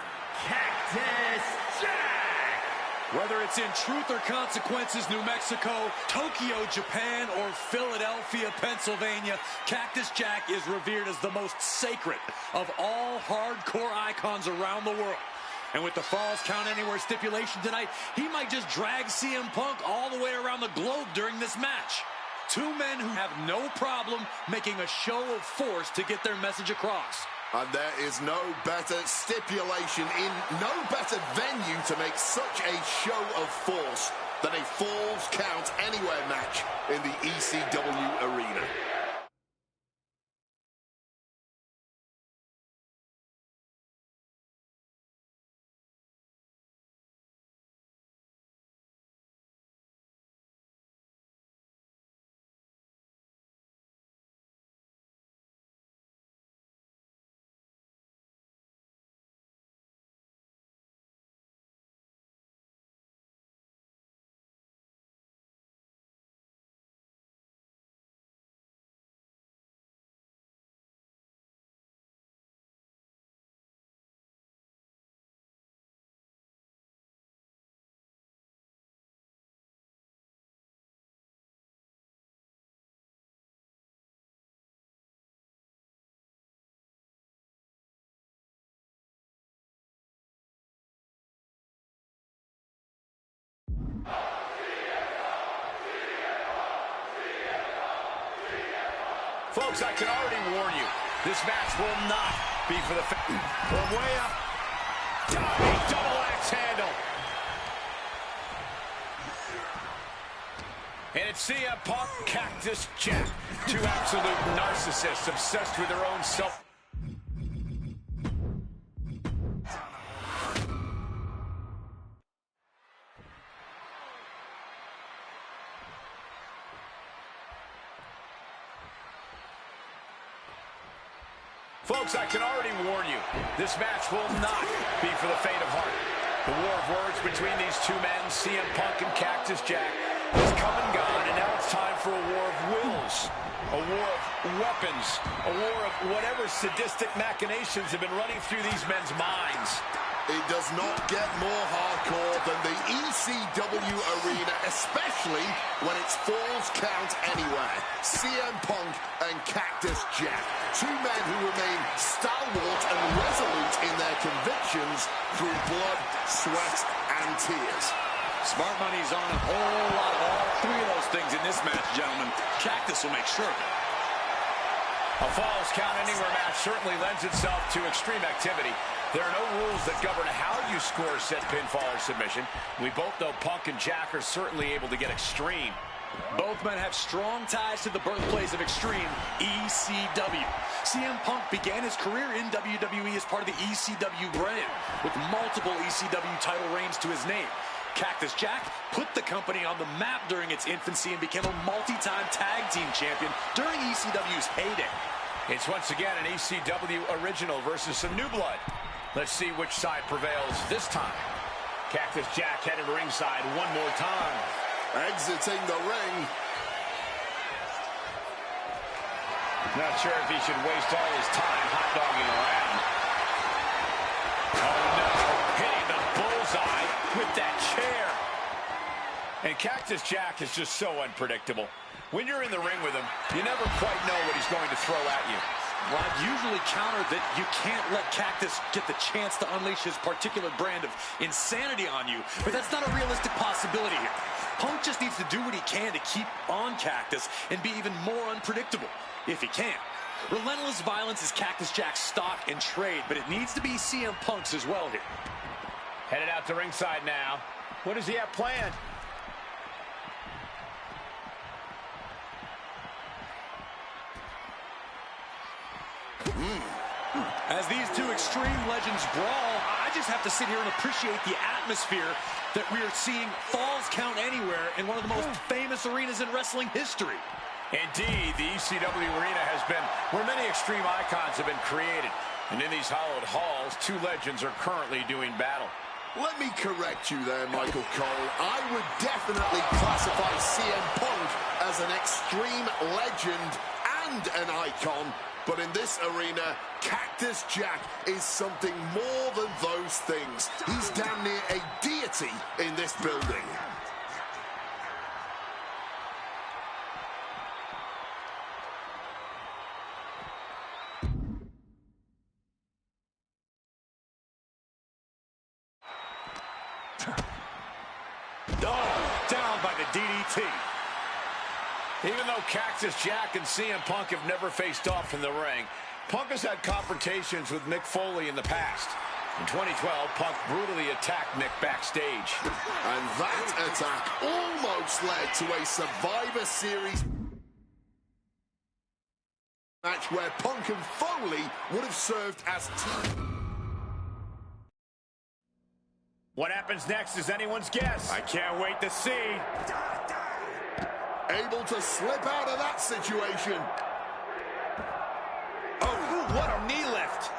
Cactus Jack! Whether it's in Truth or Consequences, New Mexico, Tokyo, Japan, or Philadelphia, Pennsylvania, Cactus Jack is revered as the most sacred of all hardcore icons around the world. And with the Falls Count Anywhere stipulation tonight, he might just drag CM Punk all the way around the globe during this match. Two men who have no problem making a show of force to get their message across. And there is no better stipulation in no better venue to make such a show of force than a Falls Count Anywhere match in the ECW arena. Folks, I can already warn you, this match will not be for the from way up. Diving double axe handle. And it's CM Punk, Cactus Jack. Two absolute narcissists obsessed with their own self. Folks, I can already warn you, this match will not be for the faint of heart. The war of words between these two men, CM Punk and Cactus Jack, has come and gone, and now it's time for a war of wills, a war of weapons, a war of whatever sadistic machinations have been running through these men's minds. It does not get more hardcore than the ECW arena, especially when it's Falls Count Anywhere. CM Punk and Cactus Jack, two men who remain stalwart and resolute in their convictions through blood, sweat, and tears. Smart money's on a whole lot of all three of those things in this match, gentlemen. Cactus will make sure of it. A Falls Count Anywhere match certainly lends itself to extreme activity. There are no rules that govern how you score said pinfall or submission. We both know Punk and Jack are certainly able to get extreme. Both men have strong ties to the birthplace of extreme, ECW. CM Punk began his career in WWE as part of the ECW brand, with multiple ECW title reigns to his name. Cactus Jack put the company on the map during its infancy and became a multi-time tag team champion during ECW's heyday. It's once again an ECW original versus some new blood. Let's see which side prevails this time. Cactus Jack headed ringside one more time. Exiting the ring. Not sure if he should waste all his time hot-dogging around. Oh no, hitting the bullseye with that chair. And Cactus Jack is just so unpredictable. When you're in the ring with him, you never quite know what he's going to throw at you. Well, I've usually countered that you can't let Cactus get the chance to unleash his particular brand of insanity on you, but that's not a realistic possibility here. Punk just needs to do what he can to keep on Cactus and be even more unpredictable, if he can. Relentless violence is Cactus Jack's stock and trade, but it needs to be CM Punk's as well here. Headed out to ringside now. What does he have planned? As these two extreme legends brawl, I just have to sit here and appreciate the atmosphere that we are seeing Falls Count Anywhere in one of the most famous arenas in wrestling history. Indeed, the ECW arena has been where many extreme icons have been created. And in these hallowed halls, two legends are currently doing battle. Let me correct you there, Michael Cole. I would definitely classify CM Punk as an extreme legend and an icon. But in this arena, Cactus Jack is something more than those things. He's damn near a deity in this building. Oh, down by the DDT. Even though Cactus Jack and CM Punk have never faced off in the ring, Punk has had confrontations with Mick Foley in the past. In 2012, Punk brutally attacked Mick backstage. And that attack almost led to a Survivor Series match where Punk and Foley would have served as team. What happens next is anyone's guess. I can't wait to see. Able to slip out of that situation. Oh, what a knee lift.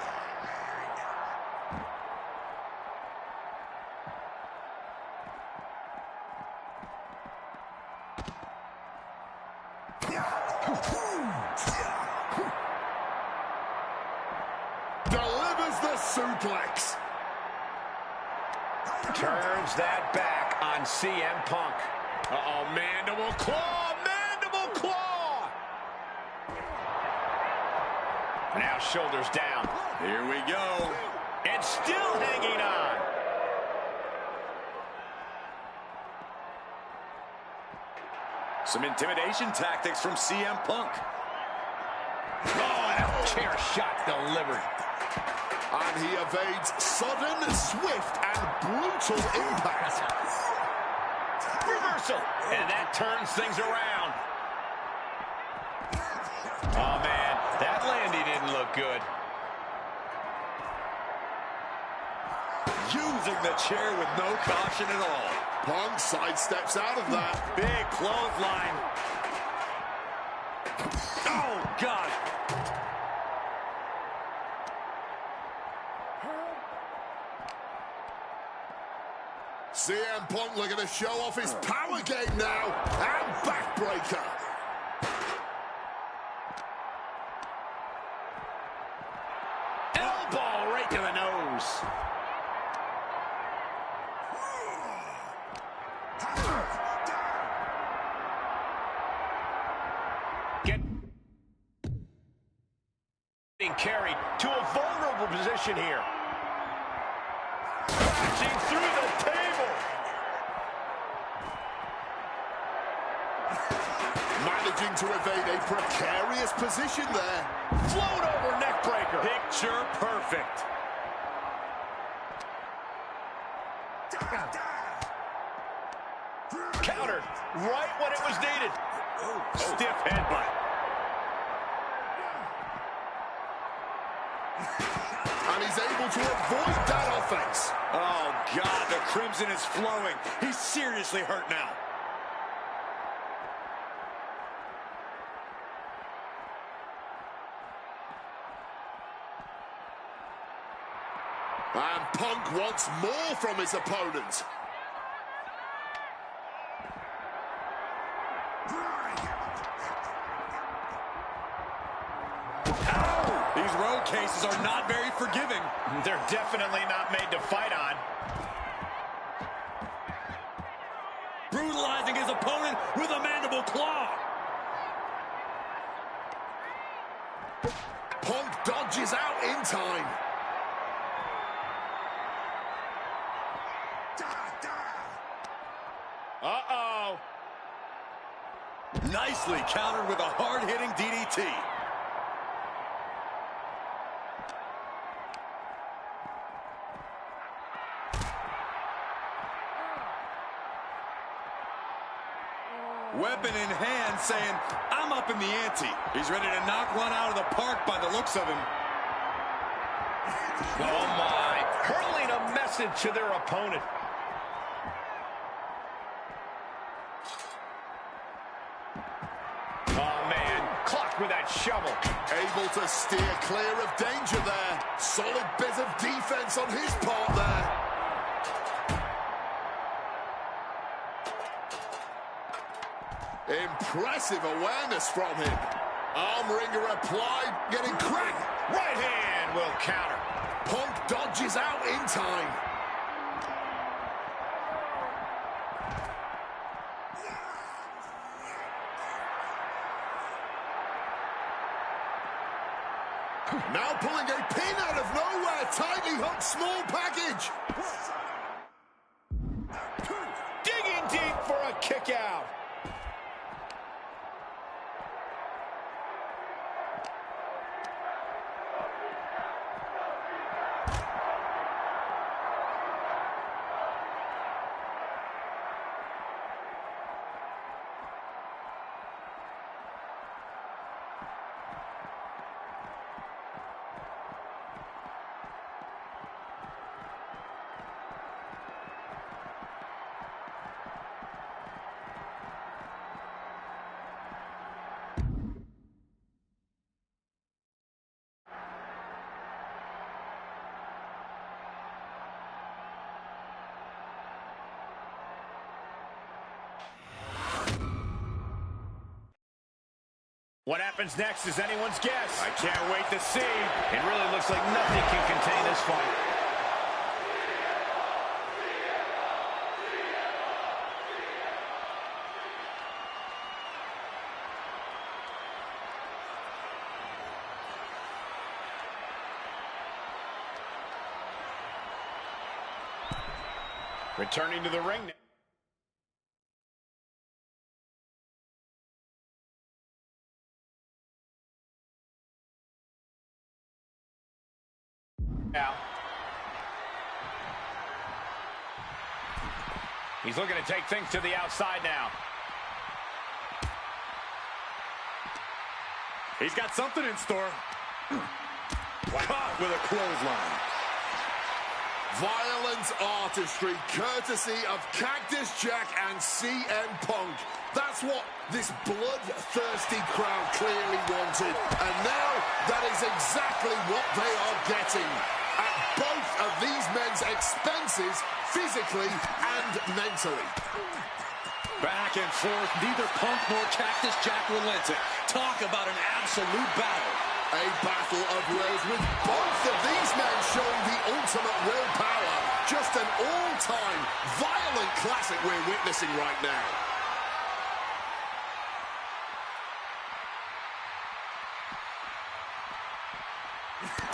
Delivers the suplex. Turns that back on CM Punk. Uh-oh, mandible claw, mandible claw! Now shoulders down. Here we go. And still hanging on. Some intimidation tactics from CM Punk. Oh, and a chair shot delivered. And he evades sudden, swift, and brutal impact. Reversal. And that turns things around. Oh, man, that landy didn't look good. Using the chair with no caution at all. Punk sidesteps out of that. Big clothesline. Oh, God. CM Punk looking to show off his power game now. And backbreaker. Elbow right to the nose. Getting carried to a vulnerable position here. Crashing through the table. Managing to evade a precarious position there. Float over neck breaker. Picture perfect. Countered right when it was needed. Stiff headbutt. And he's able to avoid that offense. Oh, God, the crimson is flowing. He's seriously hurt now. And Punk wants more from his opponent. These road cases are not very forgiving. They're definitely not made to fight on. Brutalizing his opponent with a mandible claw. Punk dodges out in time. Uh-oh. Nicely countered with a hard-hitting DDT. Weapon in hand, saying, I'm up in the ante. He's ready to knock one out of the park by the looks of him. Oh, my. Hurling a message to their opponent. Oh, man. Clocked with that shovel. Able to steer clear of danger there. Solid bit of defense on his part there. Impressive awareness from him. Arm wringer applied, getting cracked. Right hand will counter. Punk dodges out in time. Now pulling a pin out of nowhere. Tightly hooked small package. Digging deep for a kick out. What happens next is anyone's guess. I can't wait to see. It really looks like nothing can contain this fight. Returning to the ring. Now, he's looking to take things to the outside now. He's got something in store. Caught with a clothesline. Violent artistry, courtesy of Cactus Jack and CM Punk. That's what this bloodthirsty crowd clearly wanted. And now that is exactly what they are getting. At both of these men's expenses, physically and mentally. Back and forth, neither Punk nor Cactus Jack relented. Talk about an absolute battle. A battle of wills with both of these men showing the ultimate willpower. Just an all-time violent classic we're witnessing right now.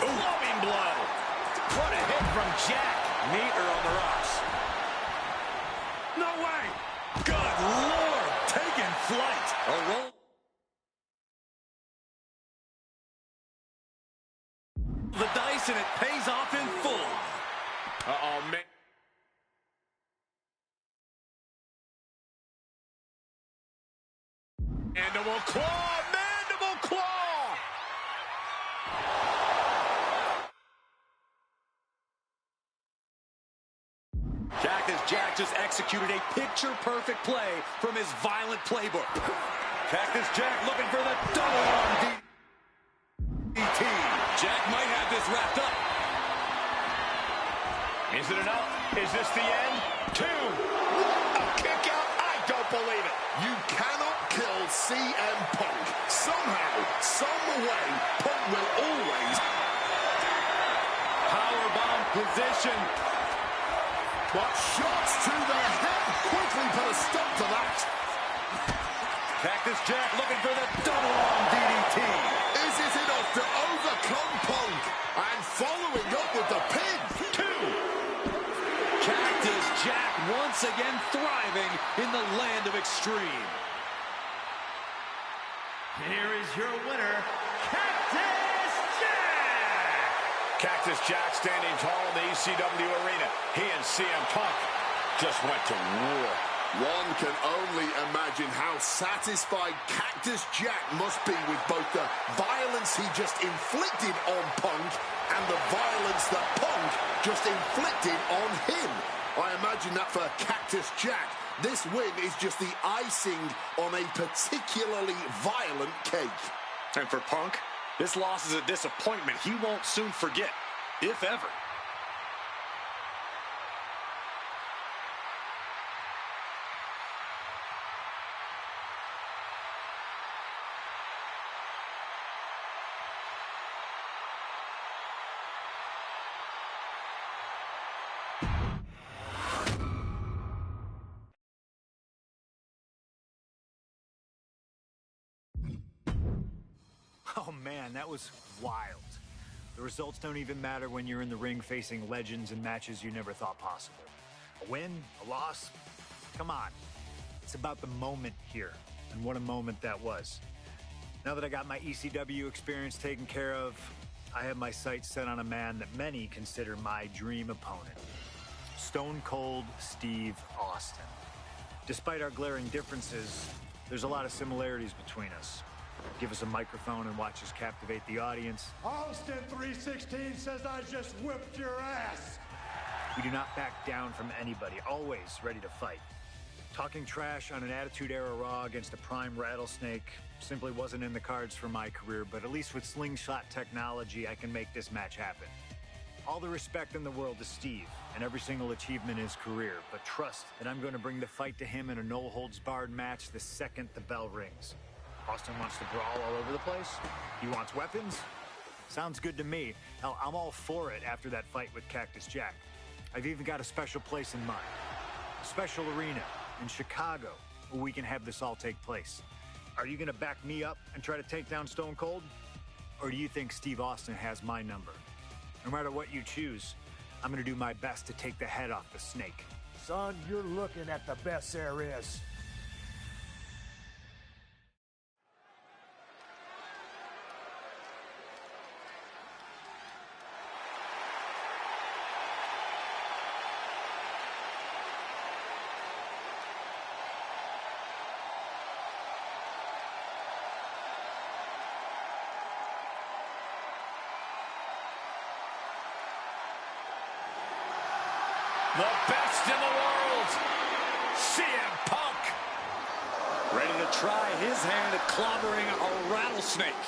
Blowing blow. What a hit from Jack. Meter on the rocks. No way. Good Lord. Taking flight. A roll. The dice, and it pays off in full. Uh-oh, man. Mandible claw, mandible claw. Cactus Jack just executed a picture-perfect play from his violent playbook. Cactus Jack looking for the double arm DDT. Jack might have this wrapped up. Is it enough? Is this the end? 2. A kick out? I don't believe it. You cannot kill CM Punk. Somehow, some way, Punk will always... Powerbomb position. But shots to the head quickly put a stop to that. Cactus Jack looking for the double arm DDT. Is it enough to overcome Punk? And following up with the pin. 2. Cactus Jack once again thriving in the land of extreme. Here is your winner, Cactus Jack! Cactus Jack standing tall in the ECW arena. He and CM Punk just went to war. One can only imagine how satisfied Cactus Jack must be with both the violence he just inflicted on Punk and the violence that Punk just inflicted on him. I imagine that for Cactus Jack, this win is just the icing on a particularly violent cake. And for Punk, this loss is a disappointment he won't soon forget, if ever. Oh man, that was wild. The results don't even matter when you're in the ring facing legends in matches you never thought possible. A win, a loss, come on. It's about the moment here, and what a moment that was. Now that I got my ECW experience taken care of, I have my sights set on a man that many consider my dream opponent. Stone Cold Steve Austin. Despite our glaring differences, there's a lot of similarities between us. Give us a microphone and watch us captivate the audience. Austin 316 says I just whipped your ass. We do not back down from anybody, always ready to fight. Talking trash on an Attitude Era Raw against a prime Rattlesnake simply wasn't in the cards for my career, but at least with slingshot technology, I can make this match happen. All the respect in the world to Steve and every single achievement in his career, but trust that I'm going to bring the fight to him in a no-holds-barred match the second the bell rings. Austin wants to brawl all over the place. He wants weapons. Sounds good to me. Hell, I'm all for it after that fight with Cactus Jack. I've even got a special place in mind. A special arena in Chicago where we can have this all take place. Are you gonna back me up and try to take down Stone Cold? Or do you think Steve Austin has my number? No matter what you choose, I'm gonna do my best to take the head off the snake. Son, you're looking at the best there is. The best in the world, CM Punk. Ready to try his hand at clobbering a rattlesnake.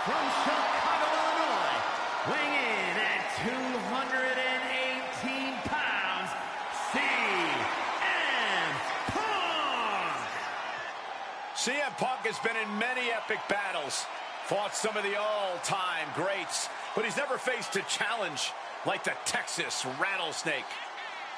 From Chicago, Illinois, weighing in at 218 pounds, CM Punk! CM Punk has been in many epic battles, fought some of the all-time greats, but he's never faced a challenge like the Texas Rattlesnake.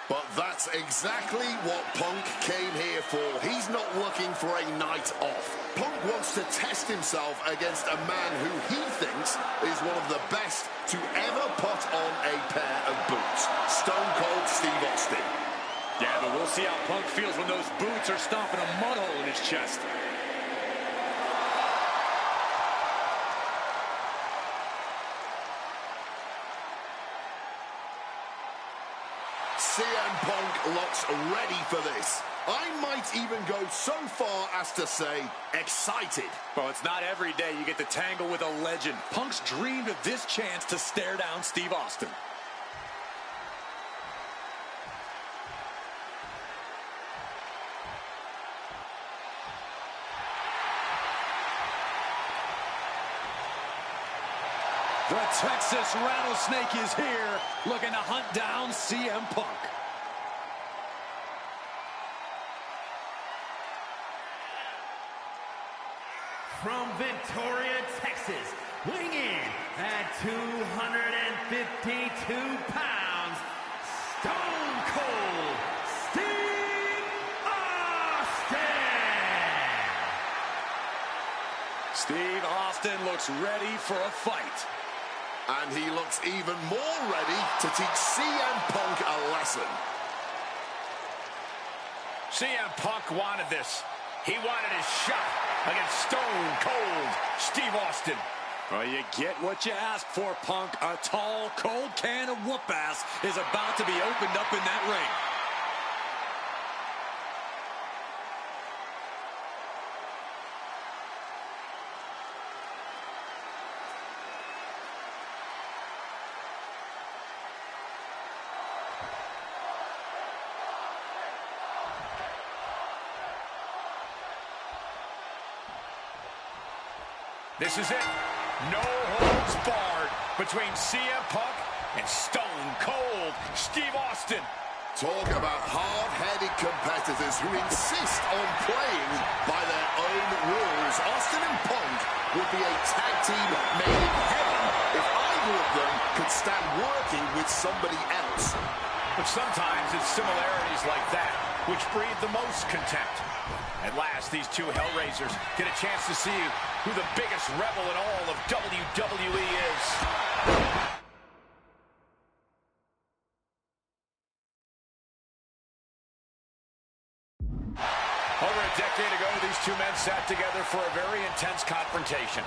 But that's exactly what Punk came here for. He's not looking for a night off. Punk wants to test himself against a man who he thinks is one of the best to ever put on a pair of boots. Stone Cold Steve Austin. Yeah, but we'll see how Punk feels when those boots are stomping a mud hole in his chest. CM Punk looks ready for this. I might even go so far as to say excited. Well, it's not every day you get to tangle with a legend. Punk's dreamed of this chance to stare down Steve Austin. The Texas Rattlesnake is here, looking to hunt down CM Punk. From Victoria, Texas, weighing in at 252 pounds, Stone Cold Steve Austin! Steve Austin looks ready for a fight. And he looks even more ready to teach CM Punk a lesson. CM Punk wanted this. He wanted his shot against Stone Cold Steve Austin. Well, you get what you ask for, Punk. A tall, cold can of whoop-ass is about to be opened up in that ring. This is it. No holds barred between CM Punk and Stone Cold Steve Austin. Talk about hard-headed competitors who insist on playing by their own rules. Austin and Punk would be a tag team made in heaven if either of them could stand working with somebody else. But sometimes it's similarities like that which breed the most contempt. At last, these two Hellraisers get a chance to see who the biggest rebel in all of WWE is. Over a decade ago, these two men sat together for a very intense confrontation.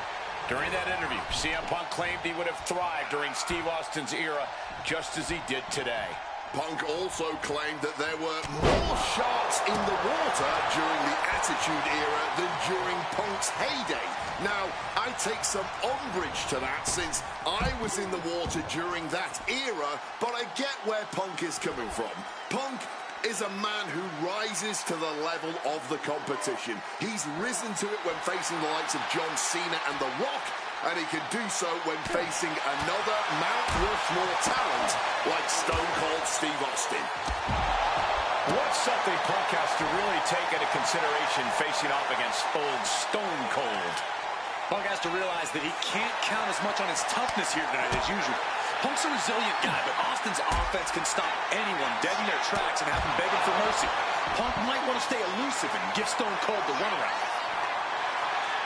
During that interview, CM Punk claimed he would have thrived during Steve Austin's era, just as he did today. Punk also claimed that there were more sharks in the water during the Attitude Era than during Punk's heyday. Now, I take some umbrage to that since I was in the water during that era, but I get where Punk is coming from. Punk is a man who rises to the level of the competition. He's risen to it when facing the likes of John Cena and The Rock, and he can do so when facing another Mount Rushmore talent like Stone Cold Steve Austin. What's something Punk has to really take into consideration facing off against old Stone Cold? Punk has to realize that he can't count as much on his toughness here tonight as usual. Punk's a resilient guy, but Austin's offense can stop anyone dead in their tracks and have them begging for mercy. Punk might want to stay elusive and give Stone Cold the runaround.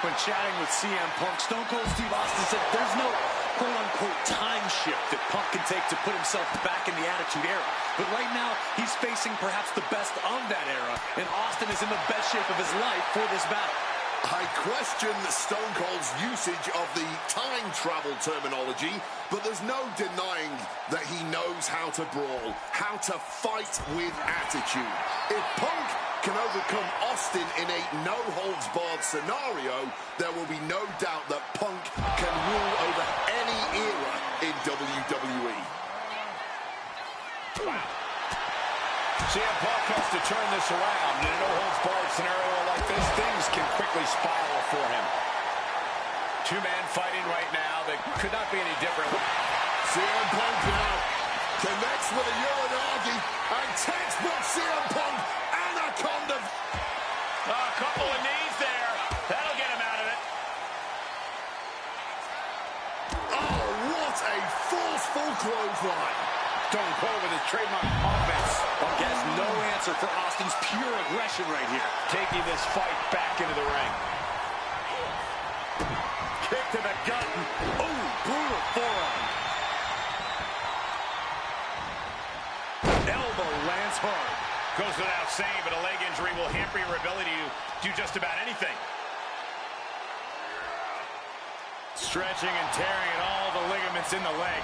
When chatting with CM Punk, Stone Cold Steve Austin said there's no quote-unquote time shift that Punk can take to put himself back in the Attitude Era. But right now, he's facing perhaps the best of that era, and Austin is in the best shape of his life for this battle. I question Stone Cold's usage of the time travel terminology, but there's no denying that he knows how to brawl, how to fight with attitude. If Punk can overcome Austin in a no-holds-barred scenario, there will be no doubt that Punk can rule over any era in WWE. Wow. CM Punk has to turn this around. In a no-holds-barred scenario like this, things can quickly spiral for him. Two-man fighting right now that could not be any different. CM Punk now connects with a Uranagi, and textbook CM Punk, Anaconda. A couple of knees there. That'll get him out of it. Oh, what a forceful clothesline. Stone Cold with his trademark offense. Punk has no answer for Austin's pure aggression right here. Taking this fight back into the ring. Kick to the gut. Oh, brutal forearm. Elbow lands hard. Goes without saying, but a leg injury will hamper your ability to do just about anything. Stretching and tearing at all the ligaments in the leg.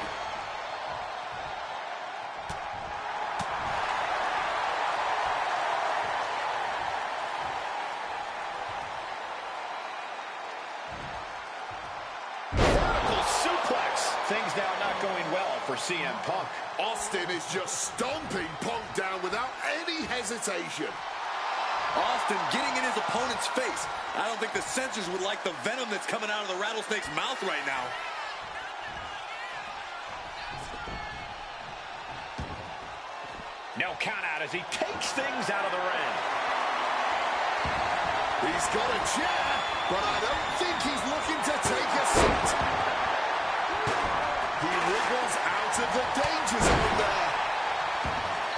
Things now not going well for CM Punk. Austin is just stomping Punk down without any hesitation. Austin getting in his opponent's face. I don't think the censors would like the venom that's coming out of the rattlesnake's mouth right now. No count out as he takes things out of the ring. He's got a chair, but I don't think he's looking to take a seat. He wriggles out of the danger zone there.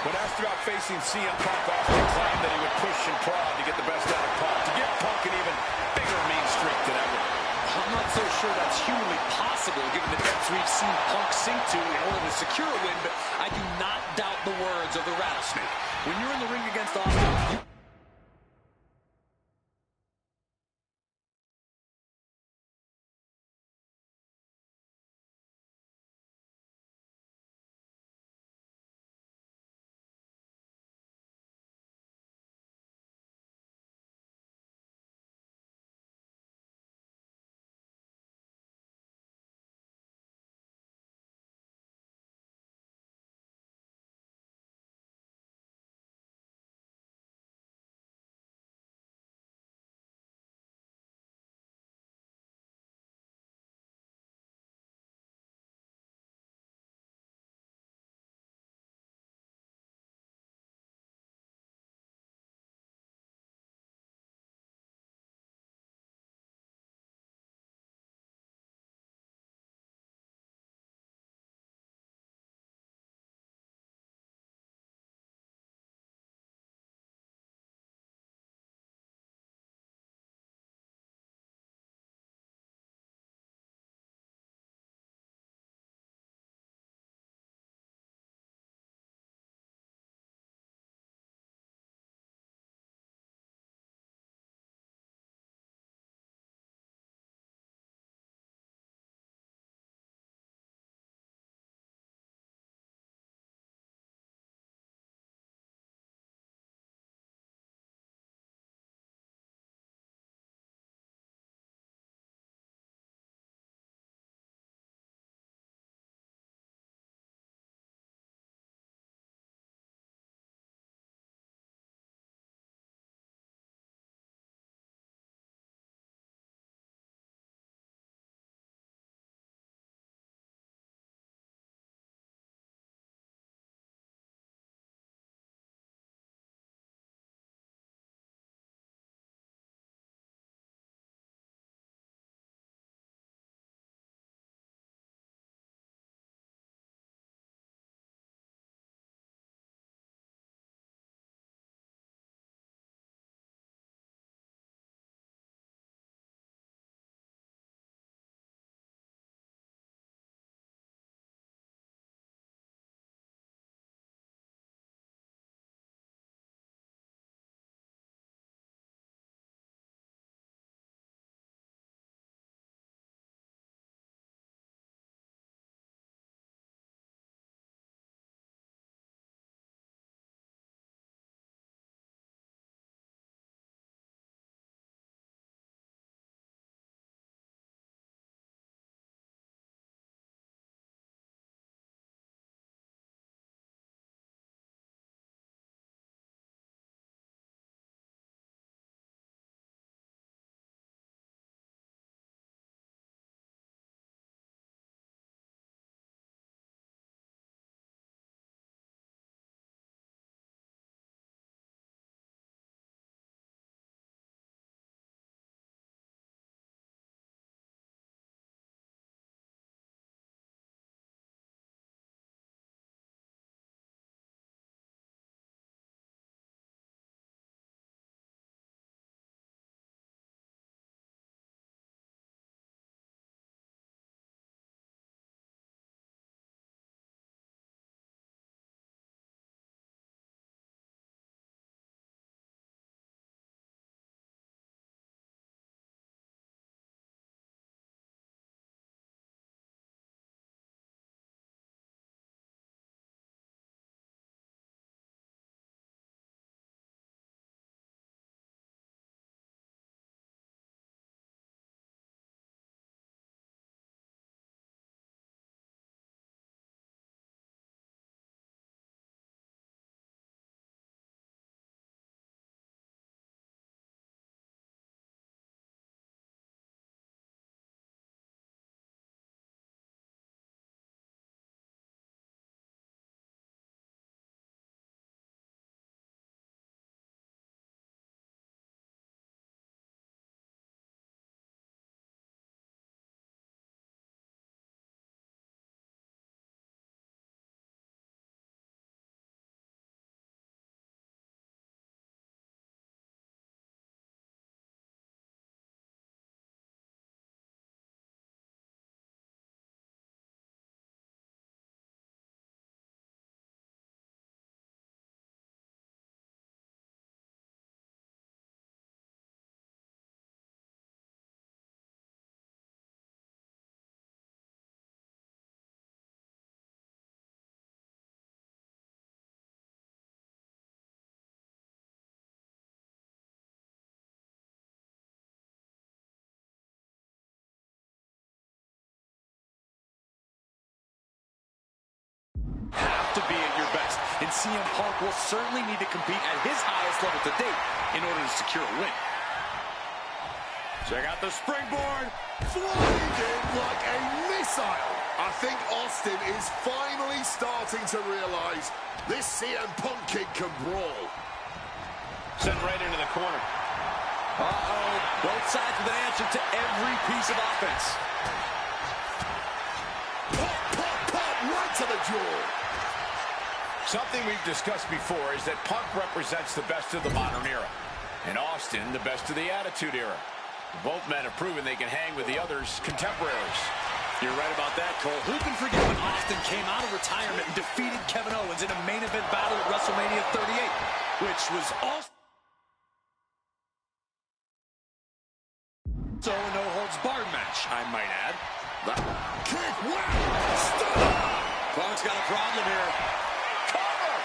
When asked about facing CM Punk, Austin claimed that he would push and prod to get the best out of Punk, to give Punk an even bigger mean streak than ever. I'm not so sure that's humanly possible given the depths we've seen Punk sink to in order to secure a win, but I do not doubt the words of the rattlesnake. When you're in the ring against Austin, to be at your best, and CM Punk will certainly need to compete at his highest level to date in order to secure a win. Check out the springboard. Flying in like a missile. I think Austin is finally starting to realize this CM Punk kid can brawl. Sent right into the corner. Uh-oh. Both sides with an answer to every piece of offense. Pop, pop, pop, right to the jaw. Something we've discussed before is that Punk represents the best of the modern era, and Austin the best of the Attitude Era. Both men have proven they can hang with the others' contemporaries. You're right about that, Cole. Who can forget when Austin came out of retirement and defeated Kevin Owens in a main event battle at WrestleMania 38, which was also a no-holds-barred match, I might add. Kick, wow, stunner. Punk's got a problem here. Cover!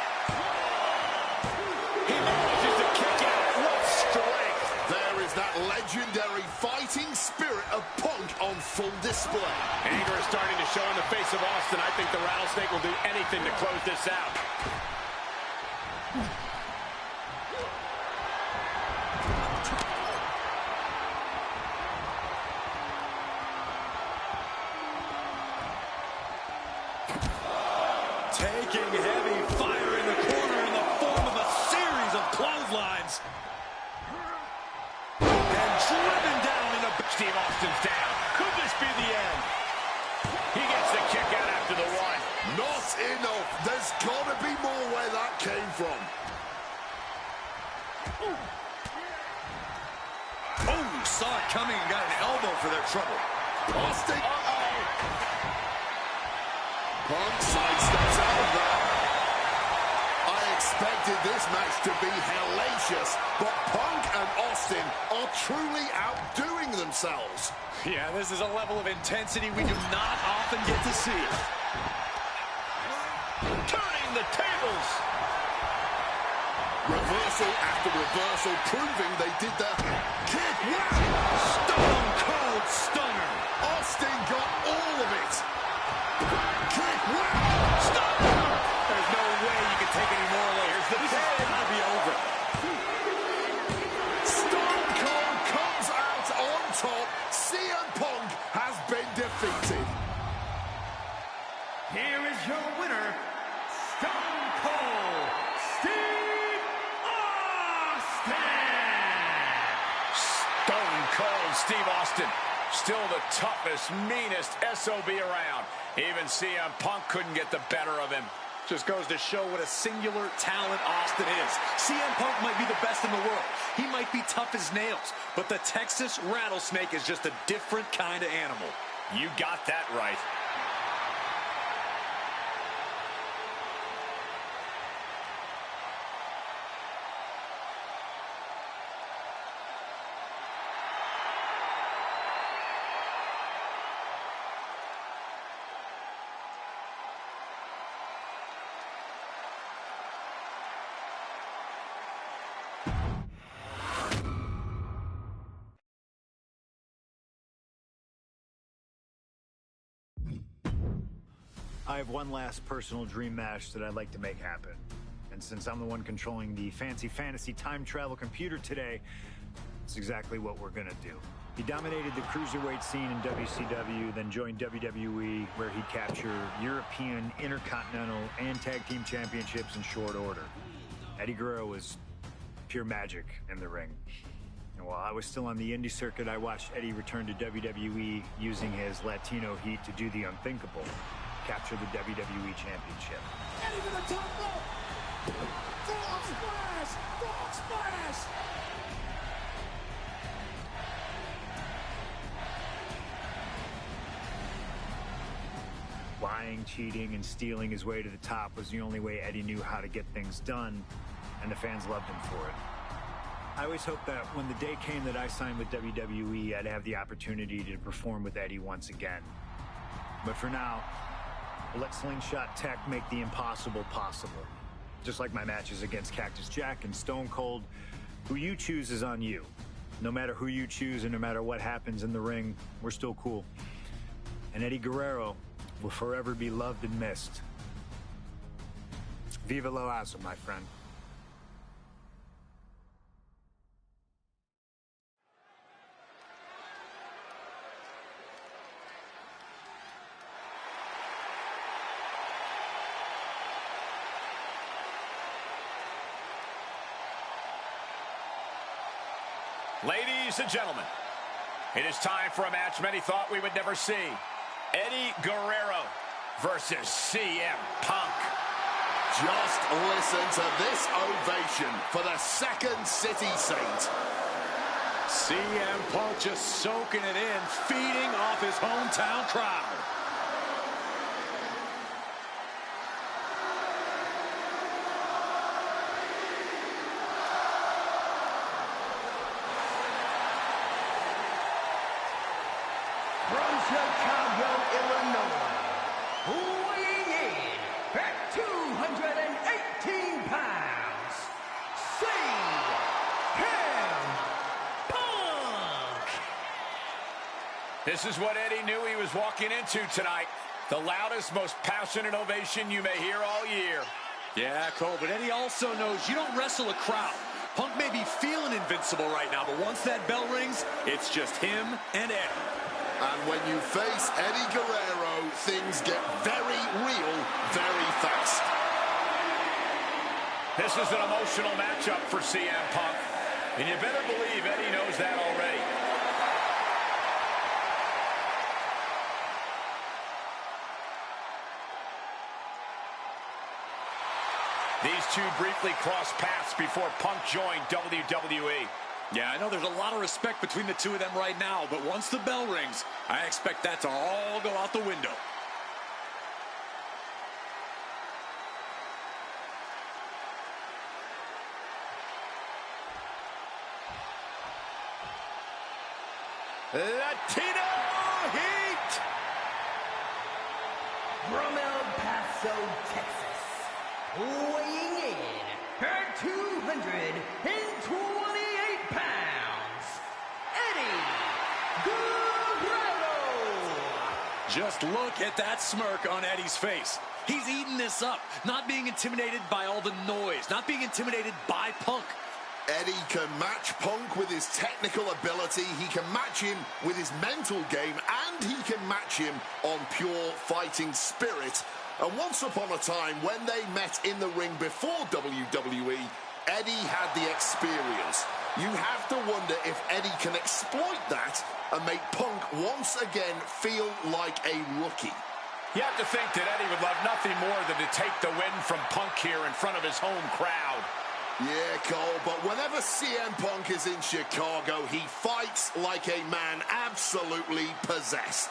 He manages to kick out. What strength! There is that legendary fighting spirit of Punk on full display. Anger is starting to show in the face of Austin. I think the Rattlesnake will do anything to close this out. Taking heavy fire in the corner in the form of a series of clotheslines. And driven down in a... Steve Austin's down. Could this be the end? He gets the kick out after the one. Not enough. There's got to be more where that came from. Oh, saw it coming and got an elbow for their trouble. Austin. Punk sidesteps out of that. I expected this match to be hellacious, but Punk and Austin are truly outdoing themselves. Yeah, this is a level of intensity we do not often get to see. Turning the tables. Reversal after reversal, proving they did the kick. Wow! Stone Cold Stunner. Austin got all of it. Kick. Wow! Stunner. There's no way you can take any more of those. This is gotta be over. Stone Cold comes out on top. CM Punk has been defeated. Here is your winner, Stone Cold Steve Austin! Stone Cold Steve Austin. Still the toughest, meanest SOB around. Even CM Punk couldn't get the better of him. Just goes to show what a singular talent Austin is. CM Punk might be the best in the world. He might be tough as nails, but the Texas Rattlesnake is just a different kind of animal. You got that right. I have one last personal dream match that I'd like to make happen. And since I'm the one controlling the fancy fantasy time travel computer today, it's exactly what we're gonna do. He dominated the cruiserweight scene in WCW, then joined WWE, where he captured European, Intercontinental, and Tag Team Championships in short order. Eddie Guerrero was pure magic in the ring. And while I was still on the indie circuit, I watched Eddie return to WWE using his Latino heat to do the unthinkable. Capture the WWE Championship. Eddie to the top rope. Frog splash! Frog splash! Lying, cheating, and stealing his way to the top was the only way Eddie knew how to get things done, and the fans loved him for it. I always hoped that when the day came that I signed with WWE, I'd have the opportunity to perform with Eddie once again. But for now, we'll let Slingshot Tech make the impossible possible. Just like my matches against Cactus Jack and Stone Cold, who you choose is on you. No matter who you choose and no matter what happens in the ring, we're still cool. And Eddie Guerrero will forever be loved and missed. Viva la raza, my friend. Ladies and gentlemen, it is time for a match many thought we would never see. Eddie Guerrero versus CM Punk. Just listen to this ovation for the Second City Saint. CM Punk just soaking it in, feeding off his hometown crowd. From Chicago, Illinois, weighing in at 218 pounds, CM Punk. This is what Eddie knew he was walking into tonight. The loudest, most passionate ovation you may hear all year. Yeah, Cole, but Eddie also knows you don't wrestle a crowd. Punk may be feeling invincible right now, but once that bell rings, it's just him and Eddie. And when you face Eddie Guerrero, things get very real very fast. This is an emotional matchup for CM Punk, and you better believe Eddie knows that already. These two briefly crossed paths before Punk joined WWE. Yeah, I know there's a lot of respect between the two of them right now, but once the bell rings, I expect that to all go out the window. Latino Heat! From El Paso, Texas, weighing in at 228 pounds, Eddie Guerrero. Just look at that smirk on Eddie's face. He's eating this up, not being intimidated by all the noise, not being intimidated by Punk. Eddie can match Punk with his technical ability, he can match him with his mental game, and he can match him on pure fighting spirit. And once upon a time, when they met in the ring before WWE, Eddie had the experience. You have to wonder if Eddie can exploit that and make Punk once again feel like a rookie. You have to think that Eddie would love nothing more than to take the win from Punk here in front of his home crowd. Yeah, Cole, but whenever CM Punk is in Chicago, he fights like a man absolutely possessed.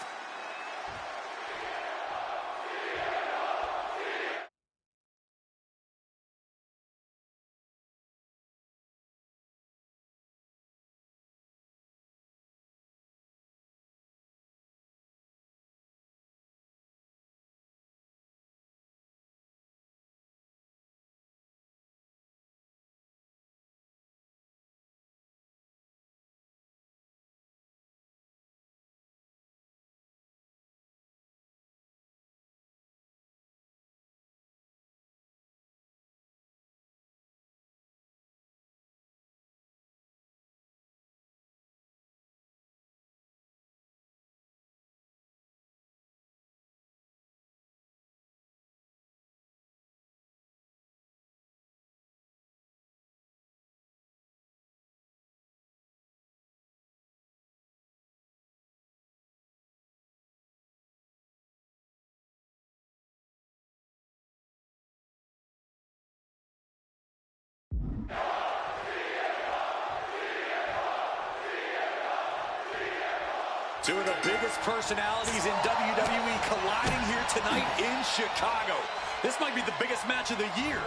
Two of the biggest personalities in WWE colliding here tonight in Chicago. This might be the biggest match of the year.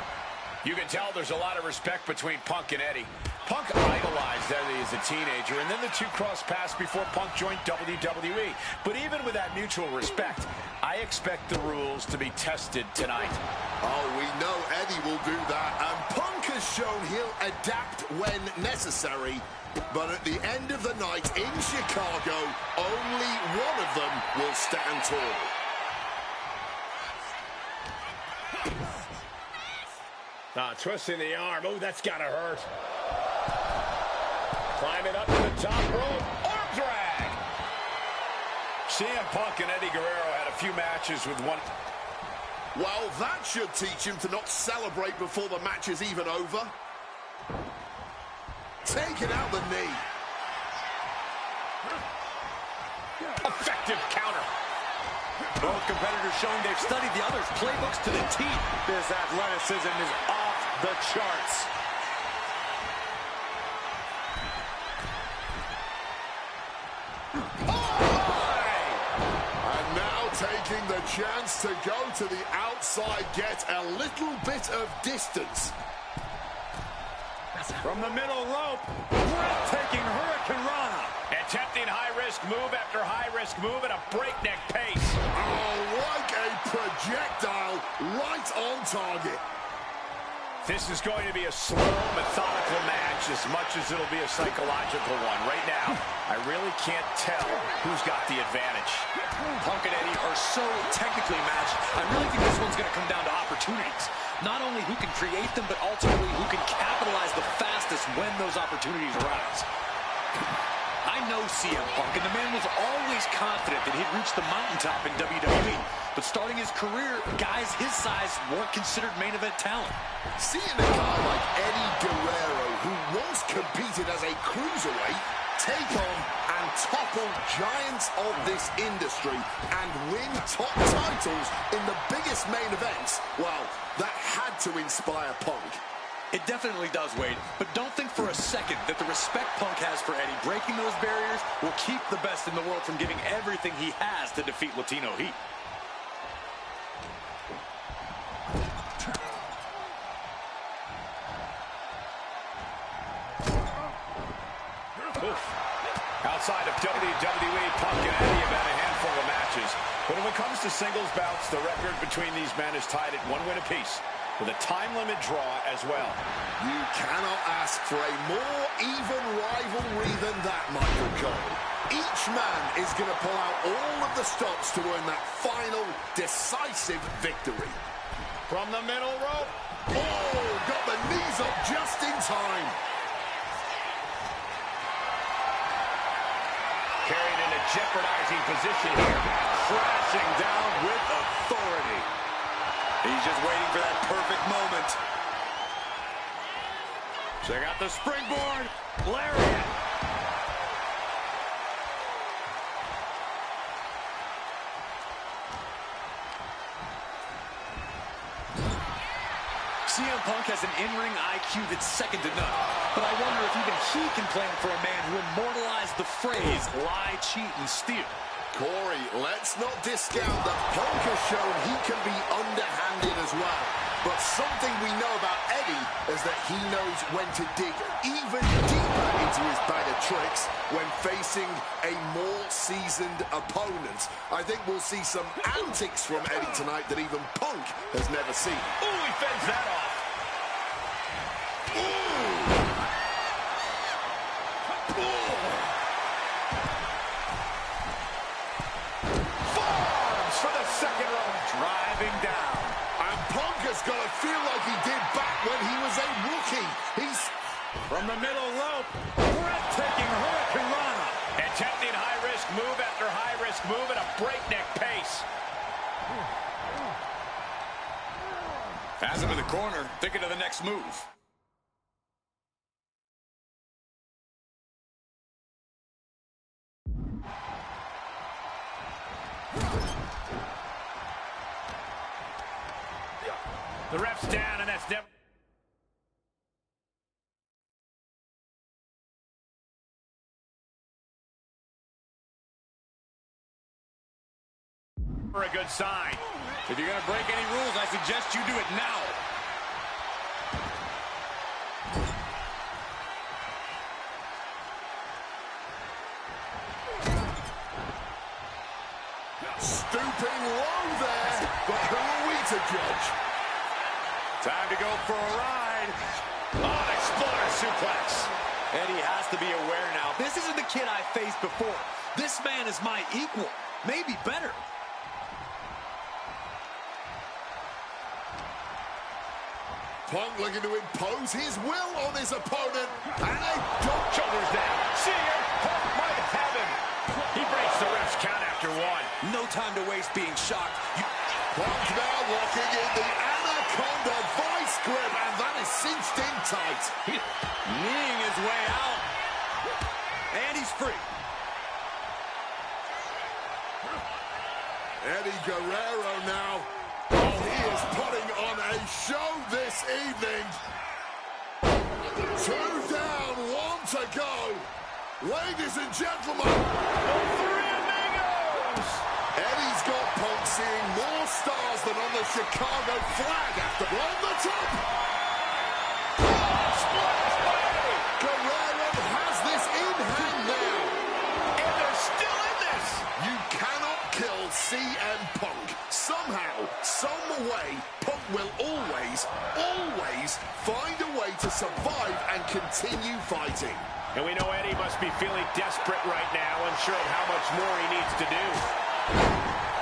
You can tell there's a lot of respect between Punk and Eddie. Punk idolized Eddie as a teenager, and then the two crossed paths before Punk joined WWE. But even with that mutual respect, I expect the rules to be tested tonight. Oh, we know Eddie will do that, and Punk has shown he'll adapt when necessary. But at the end of the night in Chicago, only one of them will stand tall. Twisting the arm. Oh, that's got to hurt. Climbing up to the top rope. Arm drag. CM Punk and Eddie Guerrero had a few matches with one. Well, that should teach him to not celebrate before the match is even over. Taking out the knee. Effective counter. Both competitors showing they've studied the other's playbooks to the teeth. This athleticism is off the charts. And now taking the chance to go to the outside, get a little bit of distance. From the middle rope, breathtaking Hurricane Rana. Attempting high-risk move after high-risk move at a breakneck pace. Oh, like a projectile, right on target. This is going to be a slow, methodical match as much as it'll be a psychological one. Right now, I really can't tell who's got the advantage. Punk and Eddie are so technically matched. I really think this one's going to come down to opportunities. Not only who can create them, but ultimately who can capitalize the fastest when those opportunities arise. I know CM Punk, and the man was always confident that he'd reach the mountaintop in WWE. But starting his career, guys his size weren't considered main event talent. Seeing a guy like Eddie Guerrero, who once competed as a cruiserweight, take on and topple giants of this industry and win top titles in the biggest main events, well, that had to inspire Punk. It definitely does, Wade, but don't think for a second that the respect Punk has for Eddie breaking those barriers will keep the best in the world from giving everything he has to defeat Latino Heat. Oof. Outside of WWE, Punk and Eddie have had a handful of matches. But when it comes to singles bouts, the record between these men is tied at 1 win apiece, with a time limit draw as well. You cannot ask for a more even rivalry than that, Michael Cole. Each man is going to pull out all of the stops to earn that final, decisive victory. From the middle rope. Oh, got the knees up just in time. Carried in a jeopardizing position here. Crashing down with authority. He's just waiting for that perfect moment. Check out the springboard. Lariat. CM Punk has an in-ring IQ that's second to none. But I wonder if even he can plan for a man who immortalized the phrase, lie, cheat, and steal. Corey, let's not discount that Punk has shown he can be underhanded as well. But something we know about Eddie is that he knows when to dig even deeper into his bag of tricks when facing a more seasoned opponent. I think we'll see some antics from Eddie tonight that even Punk has never seen. Ooh, he fends that off. Forearms for the second row. Driving down. And Punk has got to feel like he did back when he was a rookie. He's From the middle rope, breathtaking Hurricane Rana. Attempting high-risk move after high-risk move at a breakneck pace. Has him in the corner, thinking of the next move. The ref's down, and that's never... for a good sign. If you're going to break any rules, I suggest you do it now. stooping low there, but who are we to judge? Time to go for a ride. Oh, exploder suplex. Eddie has to be aware now. This isn't the kid I faced before. This man is my equal, maybe better. Punk looking to impose his will on his opponent. And a drop. Shoulders down. See ya. Punk might have him. He breaks the ref's count after one. No time to waste being shocked. Punk now locking in the Anaconda vice grip, and that is cinched in tight. Kneeing his way out. And he's free. Eddie Guerrero now. Oh, he is putting on a show this evening. 2 down, 1 to go. Ladies and gentlemen, The Three Amigos. Eddie's got Punk seeing more stars than on the Chicago flag after on the top. Splash by Eddie. Guerrero has this in hand now. And they're still in this. You cannot kill CM Punk. Somehow, some way, Punk will always find a way to survive and continue fighting. And we know Eddie must be feeling desperate right now, unsure of how much more he needs to do.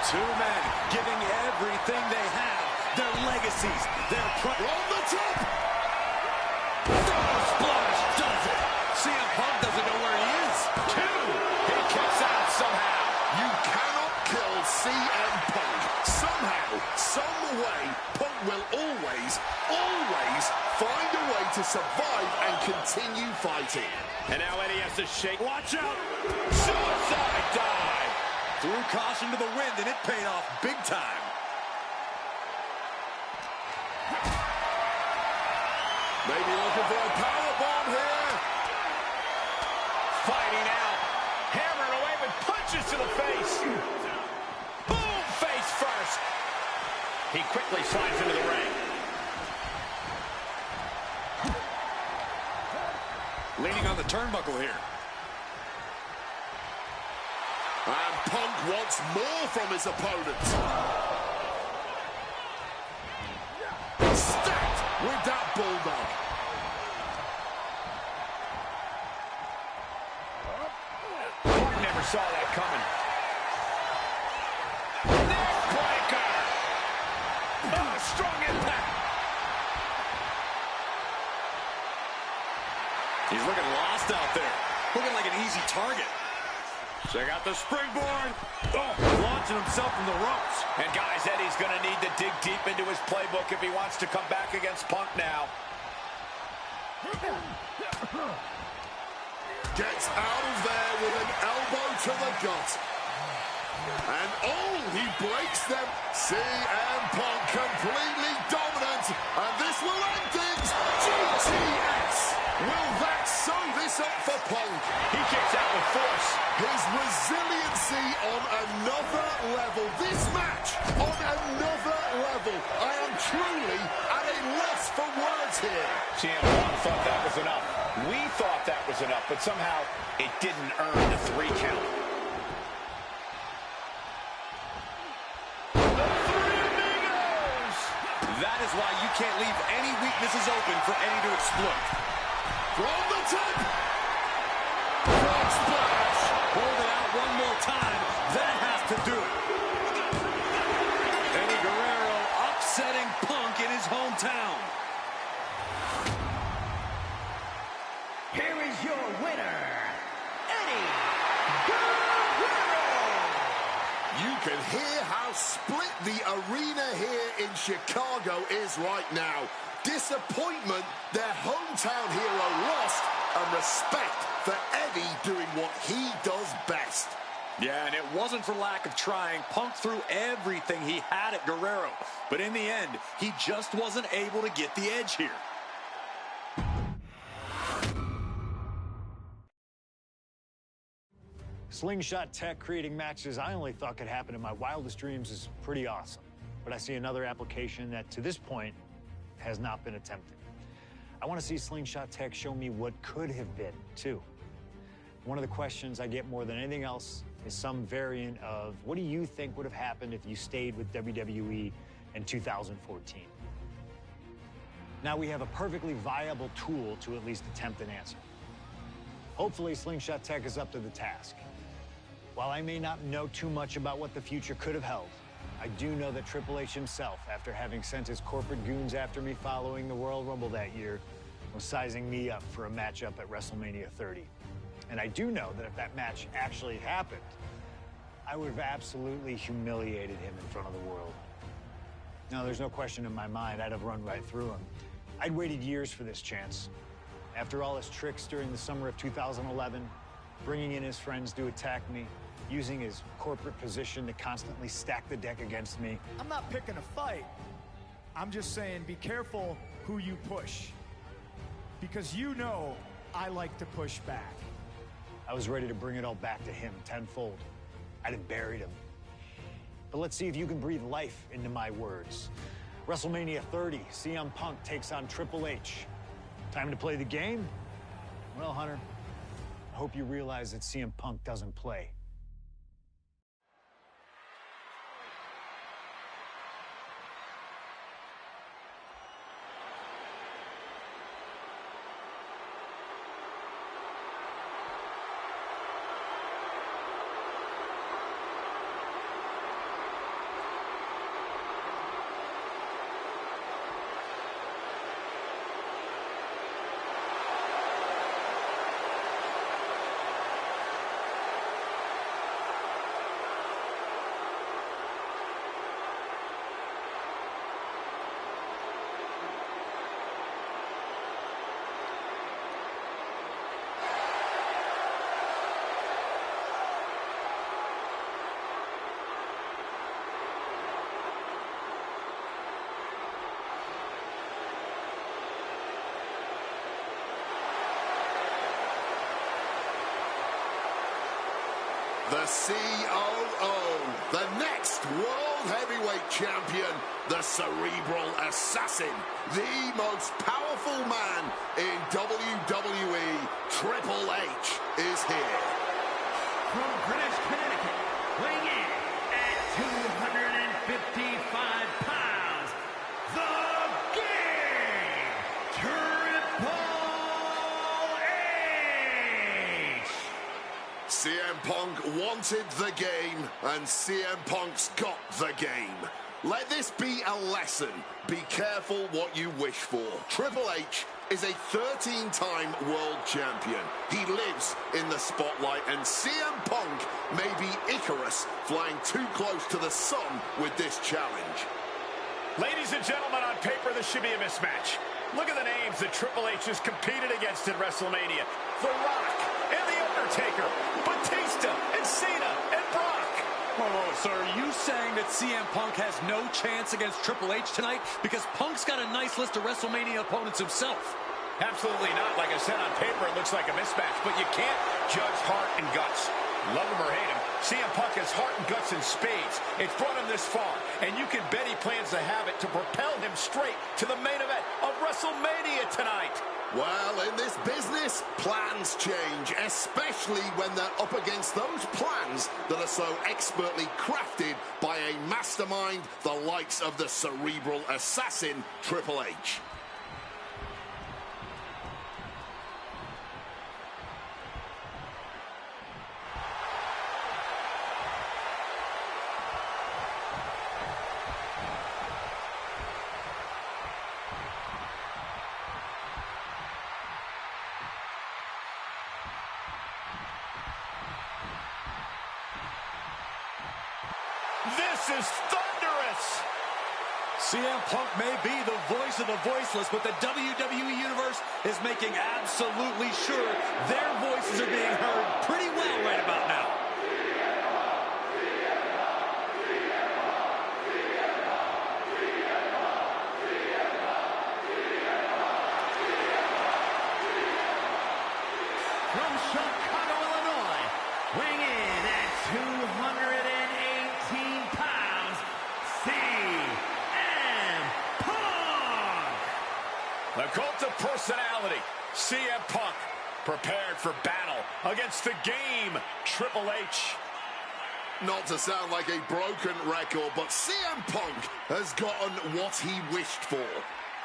Two men giving everything they have. Their legacies, their pride. On the top! Splash does it. CM Punk doesn't know where he is. 2. He kicks out somehow. You cannot kill CM Punk. Somehow, some way, Punk will always find a way to survive and continue fighting. And now Eddie has to shake. Watch out. Suicide dive. Threw caution to the wind, and it paid off big time. Maybe looking for a powerbomb here. Fighting out. Hammering away with punches to the face. Boom, face first. He quickly slides into the ring. Leaning on the turnbuckle here. And Punk wants more from his opponent. Stacked with that bulldog. Punk never saw that coming. Neckbreaker. Oh, strong impact. He's looking lost out there. Looking like an easy target. Check out the springboard. Oh, launching himself from the ropes. And guys, Eddie's going to need to dig deep into his playbook if he wants to come back against Punk now. Gets out of there with an elbow to the gut. And oh, he breaks them. CM Punk completely dominant. And this will end things. GTS. Will that sew this up for Punk? He kicks out with force. His resiliency on another level. This match on another level. I am truly at a loss for words here. CM Punk thought that was enough. We thought that was enough, but somehow it didn't earn the 3 count. The Three Amigos! That is why you can't leave any weaknesses open for Eddie to exploit. From the top. Frog splash. Hold it out one more time. That has to do it. Eddie Guerrero upsetting Punk in his hometown. Here is your winner, Eddie Guerrero. You can hear how split the arena here in Chicago is right now. Disappointment, their hometown hero lost, and respect for Eddie doing what he does best. Yeah, and it wasn't for lack of trying. Punk threw everything he had at Guerrero. But in the end, he just wasn't able to get the edge here. Slingshot tech creating matches I only thought could happen in my wildest dreams is pretty awesome. But I see another application that, to this point, has not been attempted. I want to see Slingshot tech show me what could have been, too. One of the questions I get more than anything else is some variant of, what do you think would have happened if you stayed with WWE in 2014? Now we have a perfectly viable tool to at least attempt an answer. Hopefully, Slingshot Tech is up to the task. While I may not know too much about what the future could have held, I do know that Triple H himself, after having sent his corporate goons after me following the Royal Rumble that year, was sizing me up for a matchup at WrestleMania 30. And I do know that if that match actually happened, I would have absolutely humiliated him in front of the world. Now, there's no question in my mind I'd have run right through him. I'd waited years for this chance. After all his tricks during the summer of 2011, bringing in his friends to attack me, using his corporate position to constantly stack the deck against me. I'm not picking a fight. I'm just saying be careful who you push. Because you know I like to push back. I was ready to bring it all back to him tenfold. I'd have buried him. But let's see if you can breathe life into my words. WrestleMania 30, CM Punk takes on Triple H. Time to play the game? Well, Hunter, I hope you realize that CM Punk doesn't play. The COO, the next World Heavyweight Champion, the Cerebral Assassin, the most powerful man in WWE, Triple H, is here. From Greenwich, Connecticut, weighing in at 255 pounds, the King, Triple H! CM Punk wanted the game, and CM Punk's got the game. Let this be a lesson. Be careful what you wish for. Triple H is a 13-time world champion. He lives in the spotlight, and CM Punk may be Icarus flying too close to the sun with this challenge. Ladies and gentlemen, on paper, this should be a mismatch. Look at the names that Triple H has competed against at WrestleMania. The Rock and The Undertaker, Batista and Cena and Brock. Whoa, sir, are you saying that CM Punk has no chance against Triple H tonight? Because Punk's got a nice list of WrestleMania opponents himself. Absolutely not. Like I said, on paper, it looks like a mismatch, but you can't judge heart and guts. Love him or hate him, CM Punk has heart and guts in spades. It's brought him this far, and you can bet he plans to have it to propel him straight to the main event of WrestleMania tonight. Well, in this business, plans change, especially when they're up against those plans that are so expertly crafted by a mastermind the likes of the Cerebral Assassin, Triple H. This is thunderous! CM Punk may be the voice of the voiceless, but the WWE Universe is making absolutely sure their voices are being heard pretty well right about now. From Chicago, Illinois, weighing in at 218 pounds, CM Punk! The cult of personality, CM Punk, prepared for battle against the game, Triple H. Not to sound like a broken record, but CM Punk has gotten what he wished for.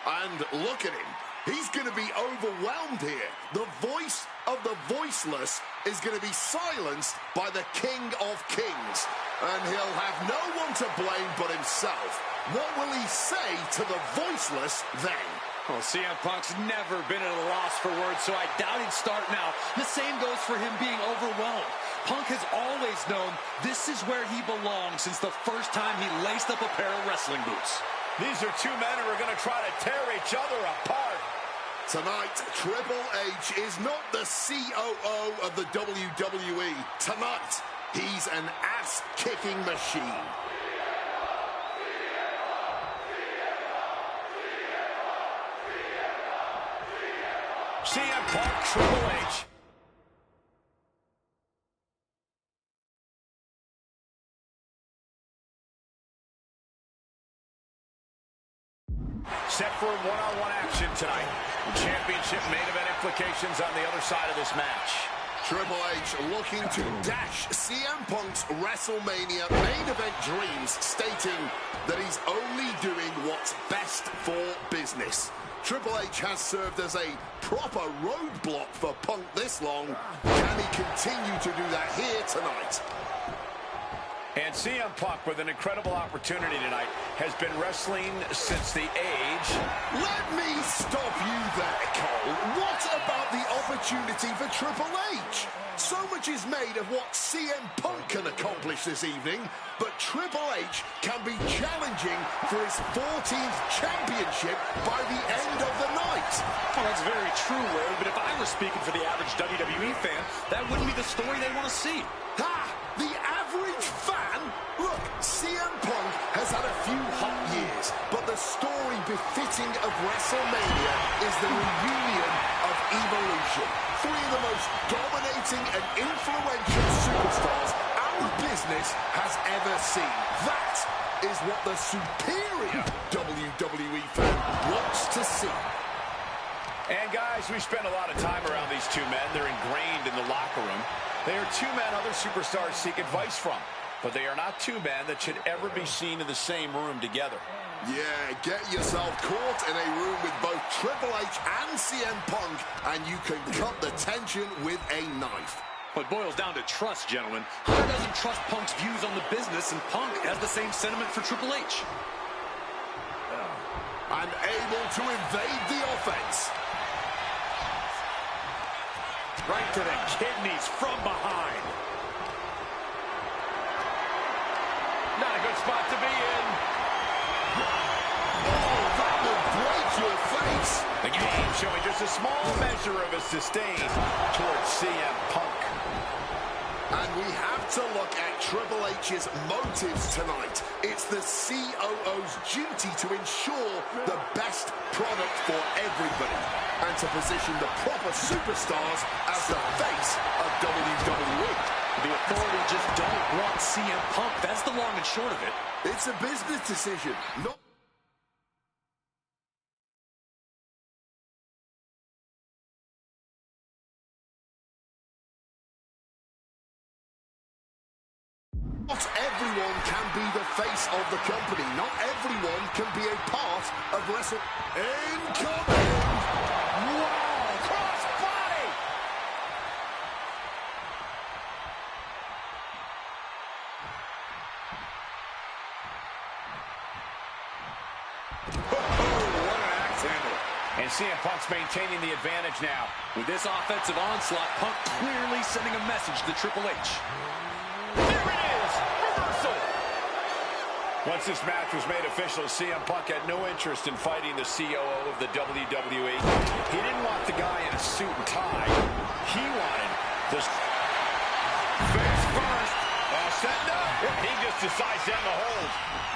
And look at him. He's going to be overwhelmed here. The voice of the voiceless is going to be silenced by the King of Kings. And he'll have no one to blame but himself. What will he say to the voiceless then? Well, CM Punk's never been at a loss for words, so I doubt he'd start now. The same goes for him being overwhelmed. Punk has always known this is where he belongs since the first time he laced up a pair of wrestling boots. These are two men who are going to try to tear each other apart. Tonight, Triple H is not the COO of the WWE. Tonight, he's an ass-kicking machine. CM Punk, Triple H. Set for one-on-one action tonight. The championship main event implications on the other side of this match. Triple H looking to dash CM Punk's WrestleMania main event dreams, stating that he's only doing what's best for business. Triple H has served as a proper roadblock for Punk this long. Can he continue to do that here tonight? And CM Punk, with an incredible opportunity tonight, has been wrestling since the age... Let me stop you there, Cole. What about the opportunity for Triple H? So much is made of what CM Punk can accomplish this evening, but Triple H can be challenging for his 14th championship by the end of the night. Well, that's very true, Wade, but if I were speaking for the average WWE fan, that wouldn't be the story they want to see. Ha! The average fan? Look, CM Punk has had a few hot years, but the story befitting of WrestleMania is the reunion of Evolution. Three of the most dominating and influential superstars our business has ever seen. That is what the superior WWE fan wants to see. And guys, we spend a lot of time around these two men. They're ingrained in the locker room. They are two men other superstars seek advice from, but they are not two men that should ever be seen in the same room together. Yeah, get yourself caught in a room with both Triple H and CM Punk, and you can cut the tension with a knife. It boils down to trust, gentlemen. Hunter doesn't trust Punk's views on the business, and Punk has the same sentiment for Triple H. And able to evade the offense. Right to the kidneys from behind. Not a good spot to be in. Oh, that will break your face. The game showing just a small measure of his disdain towards CM Punk. And we have to look at Triple H's motives tonight. It's the COO's duty to ensure the best product for everybody and to position the proper superstars as the face of WWE. The authority just don't want CM Punk. That's the long and short of it. It's a business decision, not... Not everyone can be the face of the company. Not everyone can be a part of Wrestle... Incoming! Wow! Cross body! What an axe handle. And CM Punk's maintaining the advantage now. With this offensive onslaught, Punk clearly sending a message to Triple H. There it is! Reversal! Once this match was made official, CM Punk had no interest in fighting the COO of the WWE. He didn't want the guy in a suit and tie. He wanted this... Face first. Setting up. He just decides to end the hold.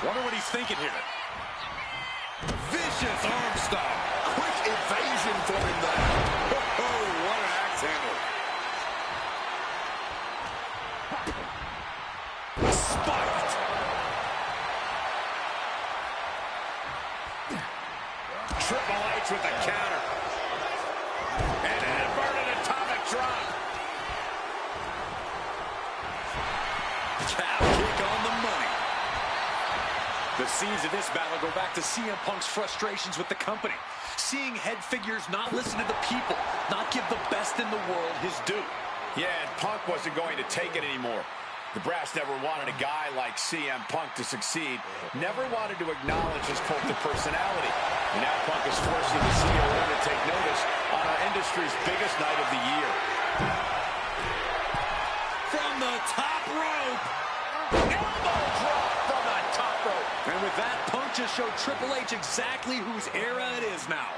Wonder what he's thinking here. Vicious arm stomp. Quick evasion from him there. Oh, what an axe handle. Spiked. Triple H with the counter. And an inverted atomic drop. Calf kick on the money. The scenes of this battle go back to CM Punk's frustrations with the company. Seeing head figures not listen to the people, not give the best in the world his due. Yeah, and Punk wasn't going to take it anymore. The brass never wanted a guy like CM Punk to succeed, never wanted to acknowledge his cult of personality. And now Punk is forcing the COO to take notice on our industry's biggest night of the year. From the top rope. Elbow drop from the top rope. And with that, Punk just showed Triple H exactly whose era it is now.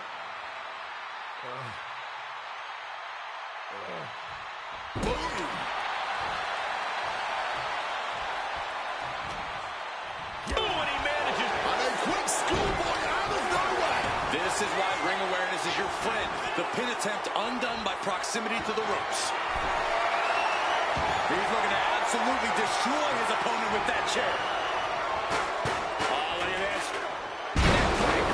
Boom! And he manages. And a quick schoolboy out of nowhere. This is why ring awareness is your friend. The pin attempt undone by proximity to the ropes. He's looking to absolutely destroy his opponent with that chair. Oh, look at this.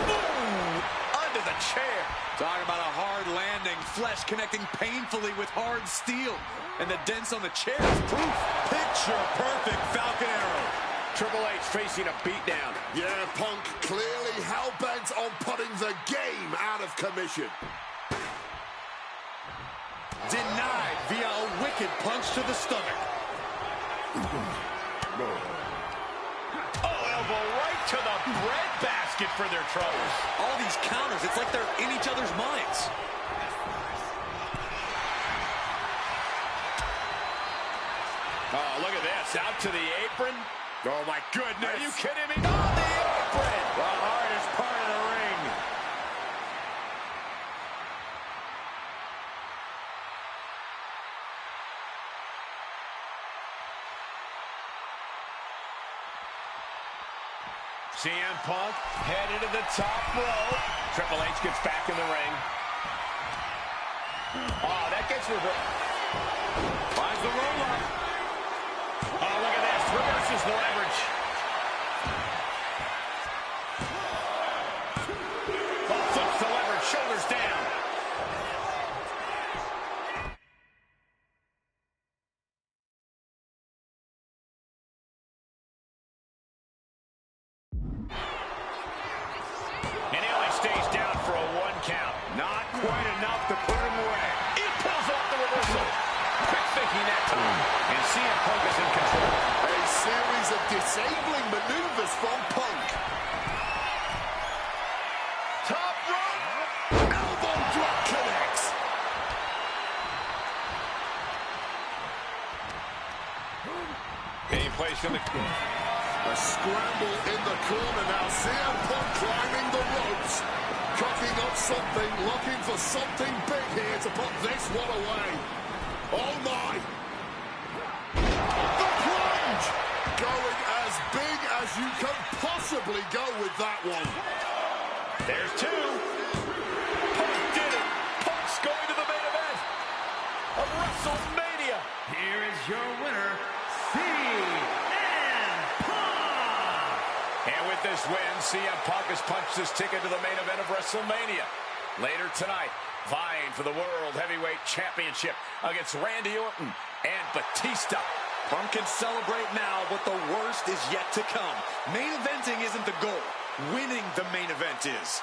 Boom! Under the chair. Talk about a hard landing, flesh connecting painfully with hard steel. And the dents on the chair is proof. Picture perfect Falcon Arrow. Triple H facing a beatdown. Yeah, Punk clearly hell-bent on putting the game out of commission. Denied via a wicked punch to the stomach. Oh, elbow right to the breadbasket for their troubles. All these counters, it's like they're in each other's minds. Oh, look at this. Out to the apron. Oh, my goodness. Are you kidding me? On the apron. The hardest part of the ring. CM Punk headed to the top rope. Triple H gets back in the ring. Oh, that gets reversed. Finds the roll-up. Oh, look at this. Reverses the leverage. Oh, flips the leverage. Shoulders down. And he only stays down for a 1 count. Not quite enough to put him away. He pulls off the reversal. Quick thinking that time. And CM Punk is in control. A series of disabling maneuvers from Punk. Top rope. Elbow drop connects. Being placed in the... A scramble in the corner now. CM Punk climbing the ropes. Cocking up something, looking for something big here to put this one away. Oh my! The plunge! Going as big as you can possibly go with that one. There's 2. Punk did it. Punk's going to the main event of WrestleMania. Here is your winner, CM Punk. And with this win, CM Punk has punched his ticket to the main event of WrestleMania. Later tonight, vying for the World Heavyweight Championship against Randy Orton and Batista. Punk can celebrate now, but the worst is yet to come. Main eventing isn't the goal. Winning the main event is.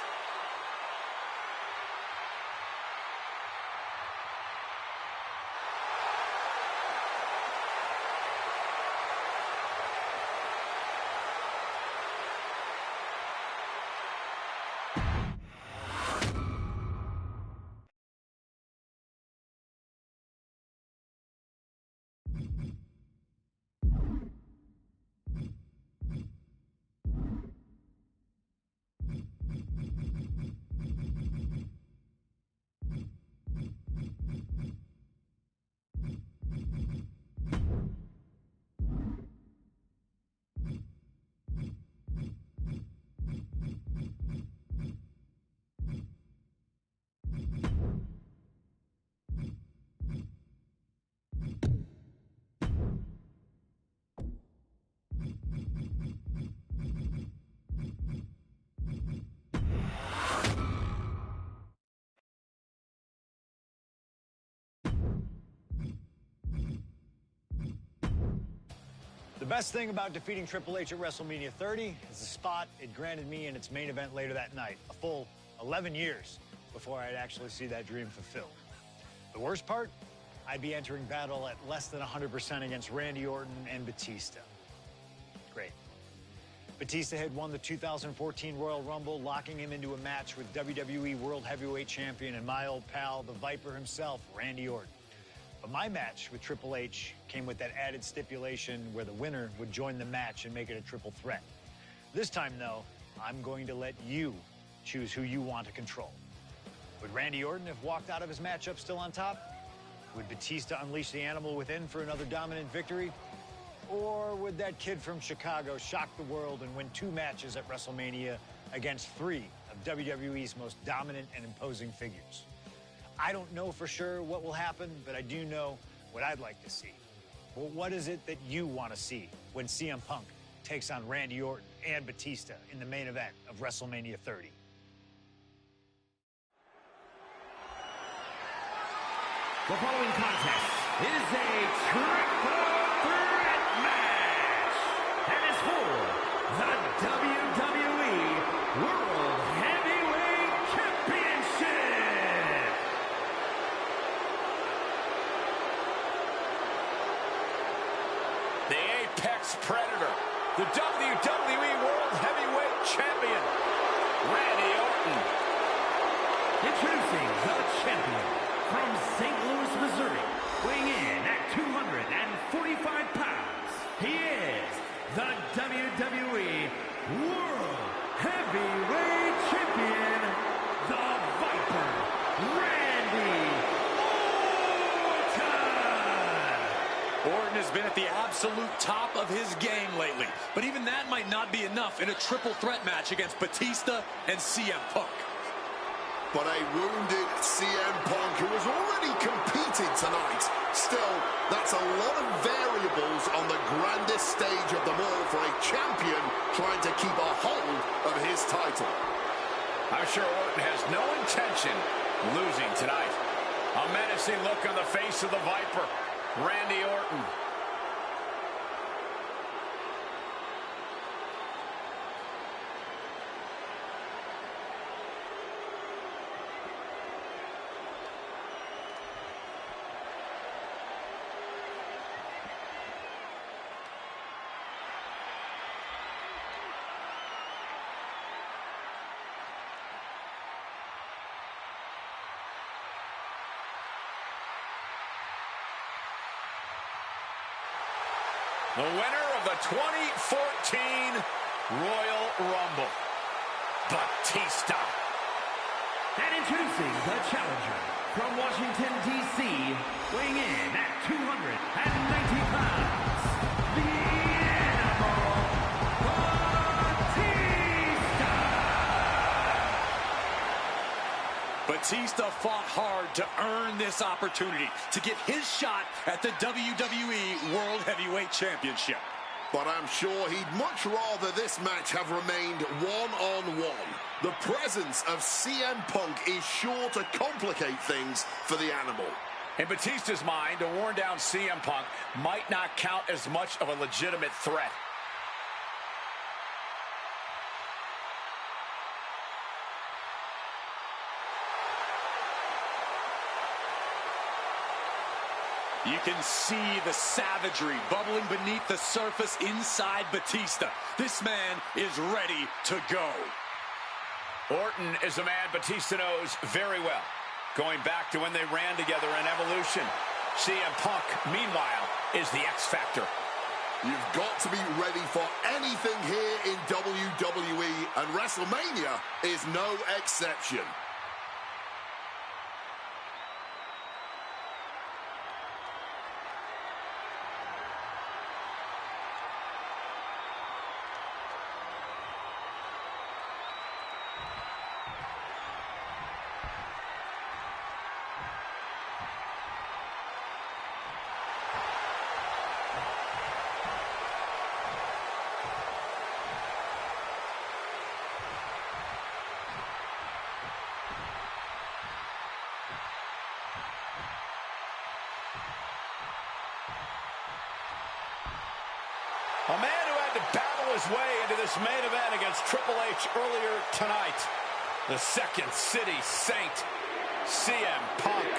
The best thing about defeating Triple H at WrestleMania 30 is the spot it granted me in its main event later that night. A full 11 years before I'd actually see that dream fulfilled. The worst part? I'd be entering battle at less than 100% against Randy Orton and Batista. Great. Batista had won the 2014 Royal Rumble, locking him into a match with WWE World Heavyweight Champion and my old pal, the Viper himself, Randy Orton. But my match with Triple H came with that added stipulation where the winner would join the match and make it a triple threat. This time, though, I'm going to let you choose who you want to control. Would Randy Orton have walked out of his matchup still on top? Would Batista unleash the animal within for another dominant victory? Or would that kid from Chicago shock the world and win 2 matches at WrestleMania against 3 of WWE's most dominant and imposing figures? I don't know for sure what will happen, but I do know what I'd like to see. Well, what is it that you want to see when CM Punk takes on Randy Orton and Batista in the main event of WrestleMania 30? The following contest is a triple threat match and is for the WWE World Heavyweight Championship. The Apex Predator, the WWE World Heavyweight Champion, Randy Orton. Introducing the champion from St. Louis, Missouri, weighing in at 245 pounds. He is the WWE World Heavyweight Champion, the Viper, Randy Orton. Orton has been at the absolute top of his game lately, but even that might not be enough in a triple threat match against Batista and CM Punk. But a wounded CM Punk who has already competed tonight. Still, that's a lot of variables on the grandest stage of them all for a champion trying to keep a hold of his title. I'm sure Orton has no intention losing tonight. A menacing look on the face of the Viper, Randy Orton. The winner of the 2014 Royal Rumble, Batista. And introducing the challenger from Washington, D.C., weighing in at 290 pounds, the Animal, Batista. Batista fought hard to earn this opportunity to get his shot at the WWE World Heavyweight Championship. But I'm sure he'd much rather this match have remained one-on-one. The presence of CM Punk is sure to complicate things for the Animal. In Batista's mind, a worn-down CM Punk might not count as much of a legitimate threat. You can see the savagery bubbling beneath the surface inside Batista. This man is ready to go. Orton is a man Batista knows very well, going back to when they ran together in Evolution. CM Punk, meanwhile, is the X Factor. You've got to be ready for anything here in WWE, and WrestleMania is no exception. A man who had to battle his way into this main event against Triple H earlier tonight. The Second City Saint, CM Punk.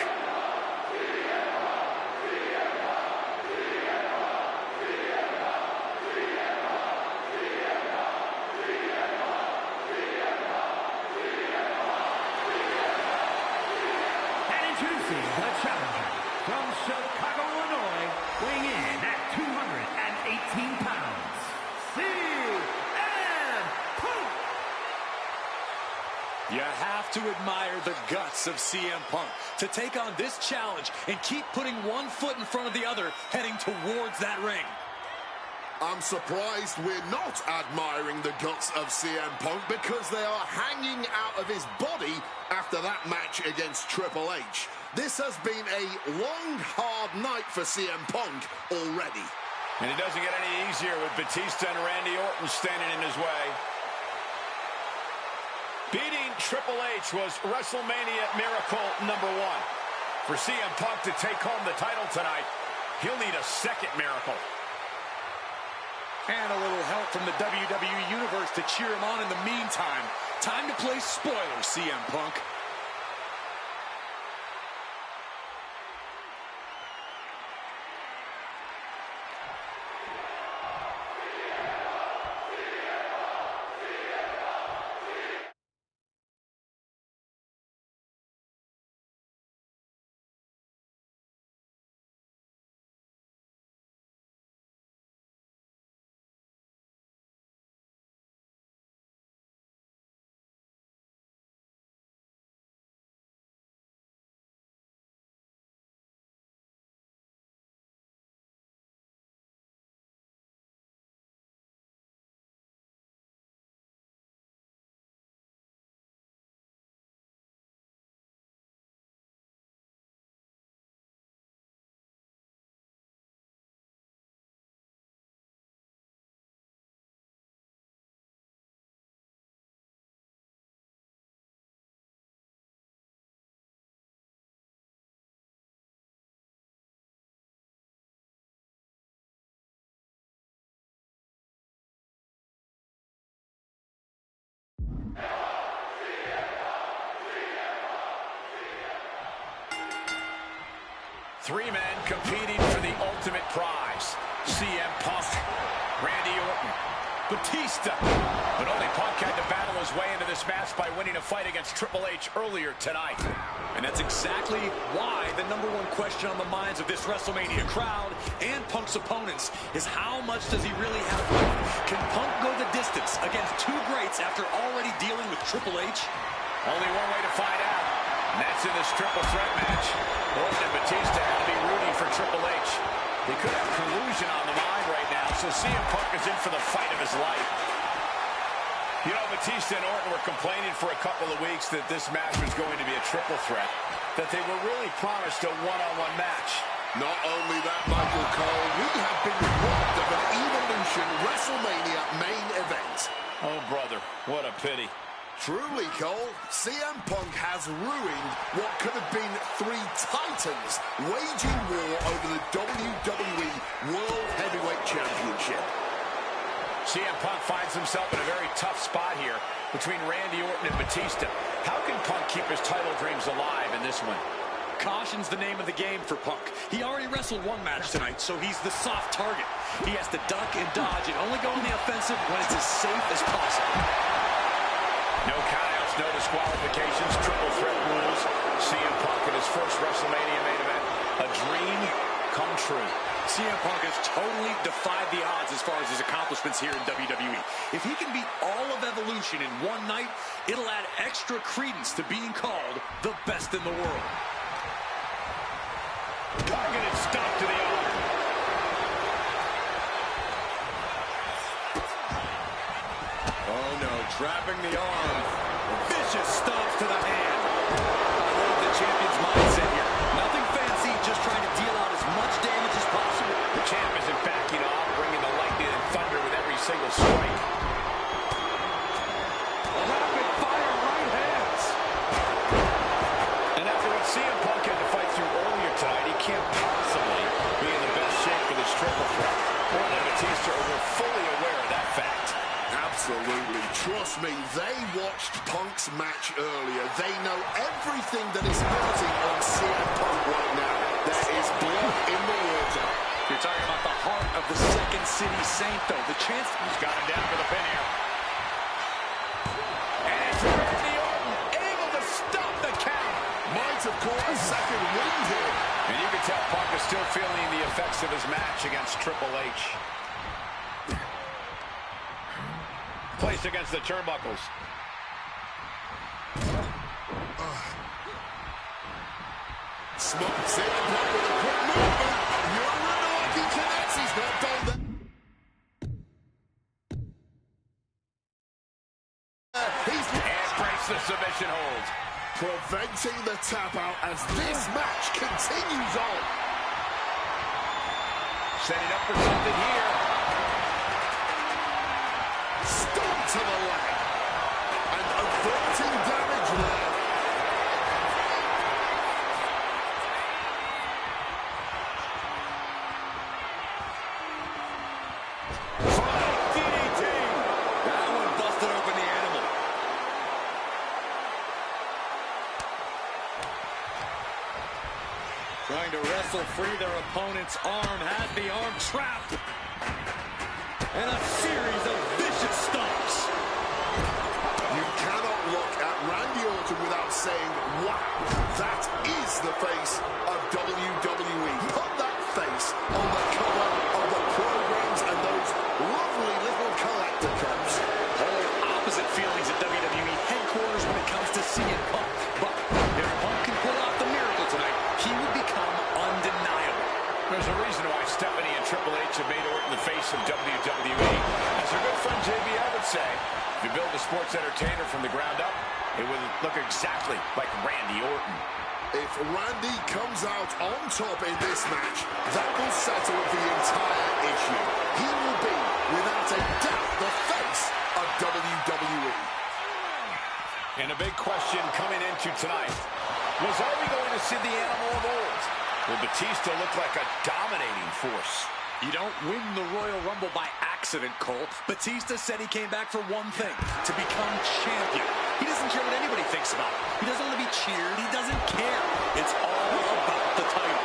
You have to admire the guts of CM Punk to take on this challenge and keep putting one foot in front of the other, heading towards that ring. I'm surprised we're not admiring the guts of CM Punk because they are hanging out of his body after that match against Triple H. This has been a long, hard night for CM Punk already. And it doesn't get any easier with Batista and Randy Orton standing in his way. Beating Triple H was WrestleMania Miracle number 1. For CM Punk to take home the title tonight, he'll need a second miracle. And a little help from the WWE Universe to cheer him on in the meantime. Time to play spoiler, CM Punk. Three men competing for the ultimate prize. CM Punk, Randy Orton, Batista. But only Punk had to battle his way into this match by winning a fight against Triple H earlier tonight. And that's exactly why the #1 question on the minds of this WrestleMania crowd and Punk's opponents is how much does he really have left? Can Punk go the distance against two greats after already dealing with Triple H? Only one way to find out. And that's in this triple threat match. Orton and Batista have to be rooting for Triple H. They could have collusion on the mind right now, so CM Punk is in for the fight of his life. You know, Batista and Orton were complaining for a couple of weeks that this match was going to be a triple threat, that they were really promised a one-on-one match. Not only that, Michael Cole, we have been robbed of an Evolution WrestleMania main event. Oh, brother, what a pity. Truly, Cole, CM Punk has ruined what could have been three titans waging war over the WWE World Heavyweight Championship. CM Punk finds himself in a very tough spot here between Randy Orton and Batista. How can Punk keep his title dreams alive in this one? Caution's the name of the game for Punk. He already wrestled one match tonight, so he's the soft target. He has to duck and dodge and only go on the offensive when it's as safe as possible. No countouts, no disqualifications, triple threat rules. CM Punk in his first WrestleMania main event. A dream come true. CM Punk has totally defied the odds as far as his accomplishments here in WWE. If he can beat all of Evolution in one night, it'll add extra credence to being called the best in the world. Targeted stop to the arm. Oh no, trapping the arm. Vicious stomps to the hand. I love the champion's mindset here. Nothing fancy, just trying to deal out as much damage as possible. The champ isn't backing off, bringing the lightning and thunder with every single strike. Rapid fire right hands. And after what CM Punk had to fight through earlier tonight, he can't possibly be in the best shape for this triple threat. Orton and Batista were fully aware of that fact. Absolutely. Trust me, they watched Punk's match earlier. They know everything that is building on CM Punk right now. There is blood in the water. You're talking about the heart of the Second City Saint, though. The chance... He's got him down for the pin here. And it's Randy Orton able to stop the count. Might have caught a second wind here. And you can tell Punk is still feeling the effects of his match against Triple H. Placed against the turnbuckles. CM Punk with a quick movement. Wwe2k26, he's not done that. And breaks the submission hold. Preventing the tap out as this match continues on. Setting up for something here. Stomp to the leg. And averting damage there. DDT. That one busted open the animal. Trying to wrestle free their opponent's arm. Had the arm trapped. And a series of vicious stomps. You cannot look at Randy Orton without saying, wow, that is the face of WWE. Put that face on the cover of the programs and those lovely little collector cups. Polar opposite feelings at WWE headquarters when it comes to CM Punk. But if Punk can pull off the miracle tonight, he would become undeniable. There's a reason why Stephanie and Triple H have made Orton the face of WWE. As our good friend JBL would say, if you build a sports entertainer from the ground up, it would look exactly like Randy Orton. If Randy comes out on top in this match, that will settle the entire issue. He will be, without a doubt, the face of WWE. And a big question coming into tonight was, are we going to see the animal of old? Will Batista look like a dominating force? You don't win the Royal Rumble by accident, Cole. Batista said he came back for one thing, to become champion. He doesn't care what anybody thinks about him. He doesn't want to be cheered. He doesn't care. It's all about the title.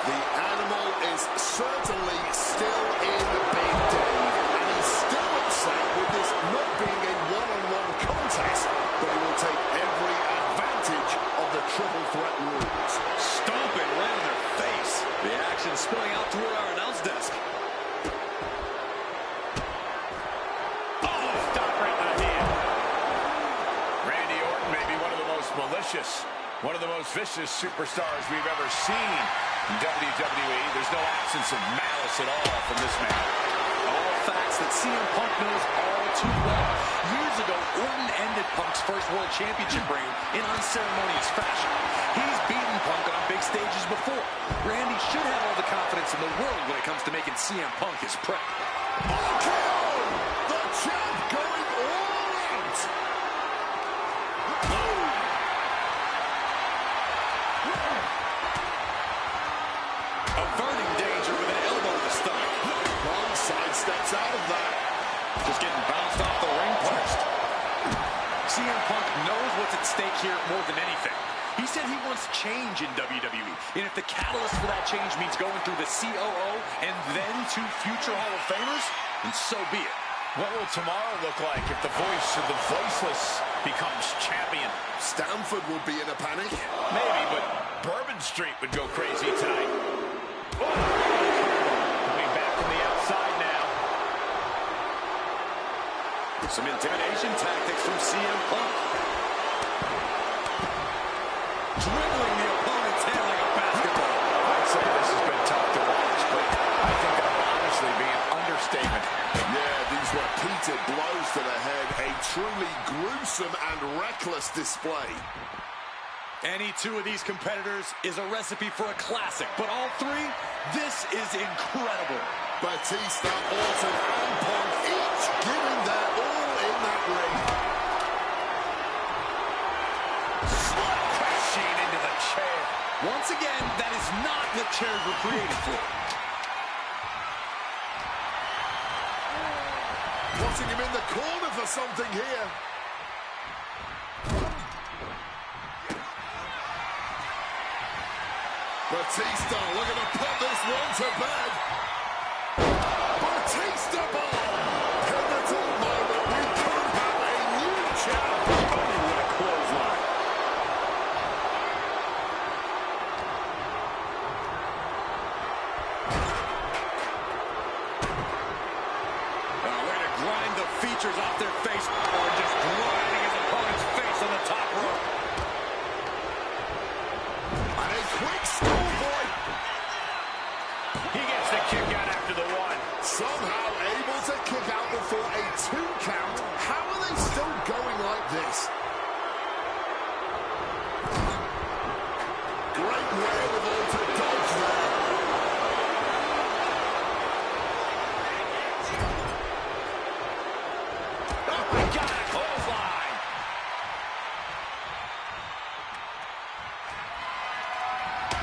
The animal is certainly still in the big day, and he's still upset with this not being a one-on-one contest, but he will take every advantage of the triple threat rules. Stomping right in their face. The action spilling out toward our announce desk. Oh, stop right in the hand. Randy Orton may be one of the most malicious, one of the most vicious superstars we've ever seen in WWE. There's no absence of malice at all from this man. All facts that CM Punk knows all too well. Years ago, Orton ended Punk's first World Championship reign in unceremonious fashion. He's beaten Punk on big stages before. Randy should have all the confidence in the world when it comes to making CM Punk his prep. RKO! The champ going all out! Averting danger with an elbow to the stomach. Punk sidesteps out of that. Just getting bounced off the ring post. CM Punk knows what's at stake here more than anything. He said he wants change in WWE, and if the catalyst for that change means going through the COO and then to future Hall of Famers, then so be it. What will tomorrow look like if the voice of the voiceless becomes champion? Stamford would be in a panic. Maybe, but Bourbon Street would go crazy tonight. Oh! Coming back from the outside now. Some intimidation tactics from CM Punk. Dribbling the opponent's head like a basketball. I'd say this has been tough to watch, but I think that would honestly be an understatement. Yeah, these were repeated blows to the head. A truly gruesome and reckless display. Any two of these competitors is a recipe for a classic, but all three, this is incredible. Batista, Orton, and Punk each giving their all in that ring. Slap crashing into the chair. Once again, that is not what chairs were created for. Putting him in the corner for something here. Batista looking to put this one to bed. Batista ball. Pivotal moment. We could have a new champ. Oh, what a clothesline. Way to grind the features off their face, or just grinding his opponent's face on the top rope. And a quick score. Somehow able to kick out before a 2 count. How are they still going like this? Great wherewithal to dodge there. Oh my God, a clothesline.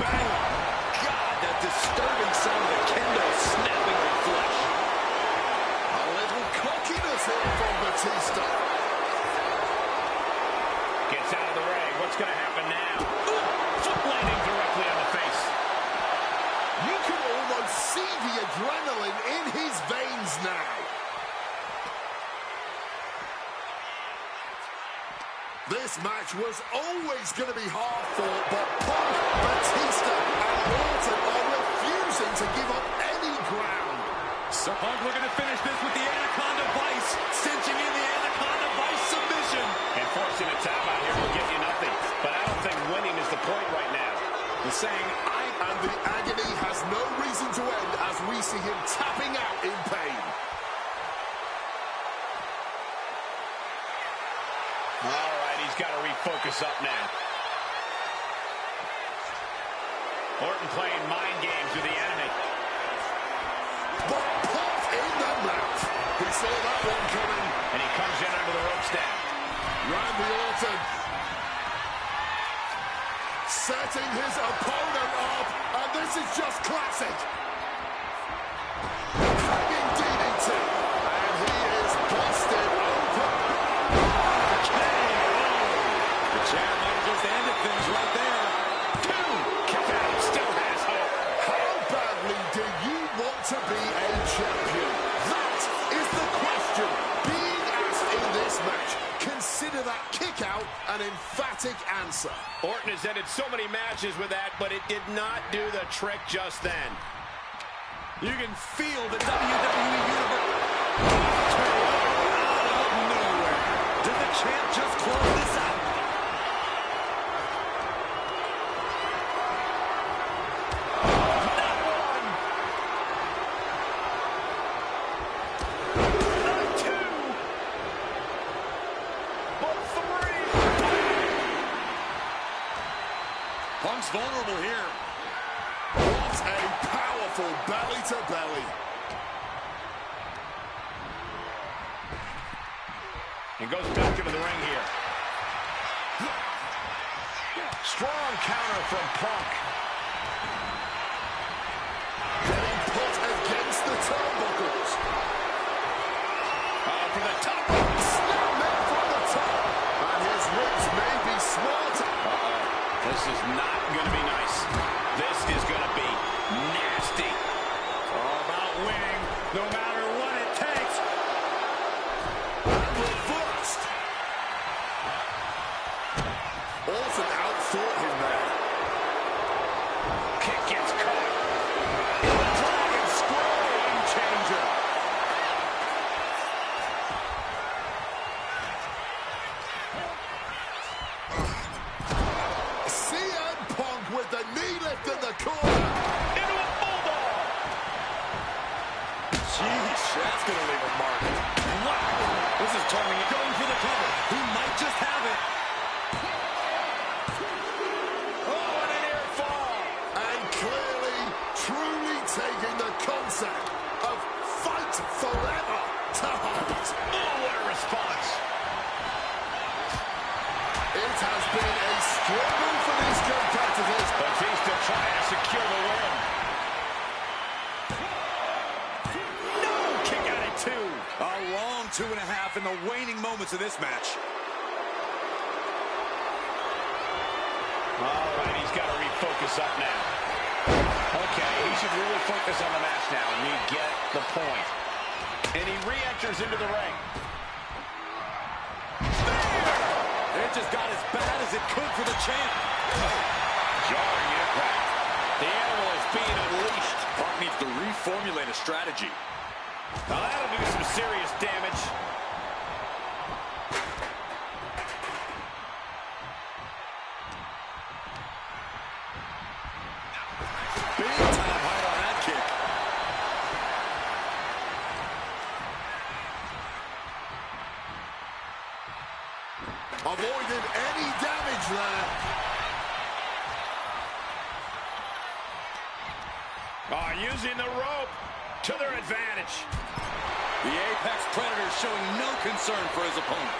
Bang! God, that disturbing sound of the kendo snapping on flesh. A little cockiness here from Batista. Gets out of the ring. What's going to happen now? Ooh, foot landing directly on the face. You can almost see the adrenaline in his veins now. This match was always going to be hard fought, but Punk, Batista, and Orton are refusing to give up any ground. So Punk looking to finish this with the Anaconda Vice, cinching in the Anaconda Vice submission. And forcing a tap out here will get you nothing. But I don't think winning is the point right now. The saying, and the agony has no reason to end as we see him tapping out in pain. All right, he's got to refocus up now. Orton playing mind games with the enemy. But put in the mouth. He saw that one coming. And he comes in under the ropes now. Randy Orton setting his opponent up, and this is just classic. Hanging DDT, and he is busted open. The champ might have just ended things right there. 2. Kick out. Still has hope. How badly do you want to be a champion? That is the question being asked in this match. Consider that kick out an emphatic answer. Orton has ended so many matches with that, but it did not do the trick just then. You can feel the WWE Universe out of nowhere. Did the champ just close this out? Punk's vulnerable here. What a powerful belly-to-belly. And goes back into the ring here. Strong counter from Punk. Getting put against the turnbuckles. From the top. Snapmare from the top. And his ribs may be smarter. This is not going to be nice. This is going to be nasty. All about winning, no matter what it takes. Reversed. Orton outthought him there. Kick gets caught. The Dragon Scroll game changer. CM Punk with the knee lift in the corner. Into a bulldog. Jeez, that's going to leave a mark. Wow, this is turning it. Going for the cover. He might just have it. Oh, and a near fall. And clearly, truly taking the concept of fight forever to heart. Oh, what a response. It has been a struggle for these competitors. Batista trying to secure the win. No! Kick out at 2. A long 2.5 in the waning moments of this match. All right, he's got to refocus up now. Okay, he should really focus on the match now. We get the point. And he re-enters into the ring. It just got as bad as it could for the champ. Jarring impact. The animal is being unleashed. Punk needs to reformulate a strategy. Now that'll do some serious damage. Big time height on that kick. Avoided any damage there. Using the rope to their advantage. The Apex Predator showing no concern for his opponent.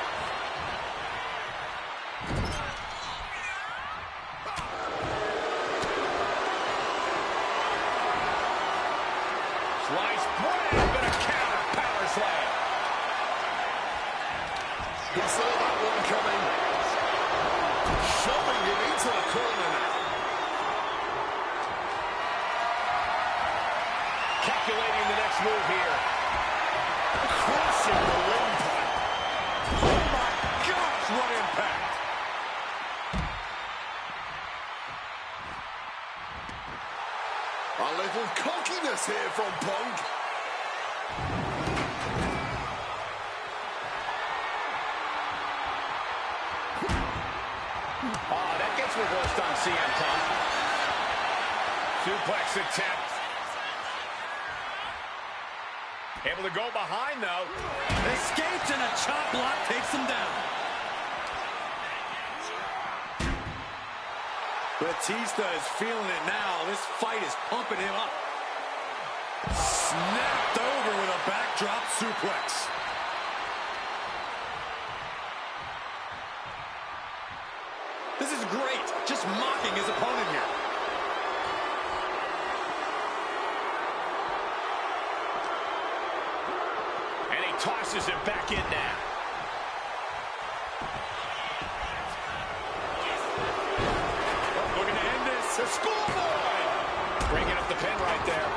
Sliced bread, but a counter power slam. He saw that one coming. Shoving him into the corner now. Calculating the next move here. Crossing the windpipe. Oh my gosh, what impact! A little cockiness here from Punk. Oh, that gets reversed on CM Punk. Suplex attempt. Able to go behind, though. Escapes and a chop block takes him down. Batista is feeling it now. This fight is pumping him up. Snapped over with a backdrop suplex. This is great. Just mocking his opponent here. And he tosses him back in now. Looking to end this. The schoolboy! Bringing up the pin right there.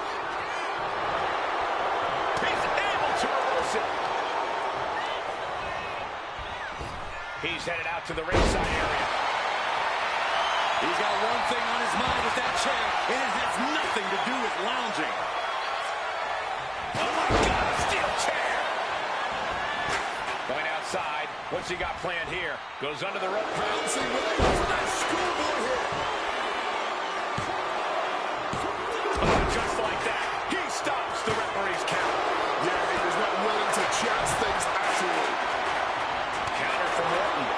He's able to reverse it. He's headed out to the ringside area. He's got one thing on his mind with that chair, and it has nothing to do with lounging. Oh my God, a steel chair! Going outside. What's he got planned here? Goes under the rope. Bouncing with a nice schoolboy here. Oh, just like that, he stops the referee's count. Yeah, he was not willing to chance things at all. Counter from Orton.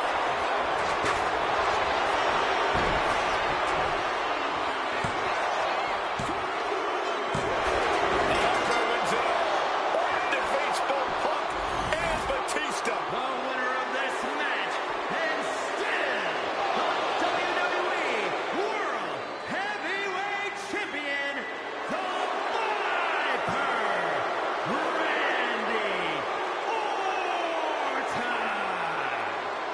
The Emperor wins it all. Orton defeats both Punk and Batista. The winner of this match, and still the WWE World Heavyweight Champion, the Viper, Randy Orton.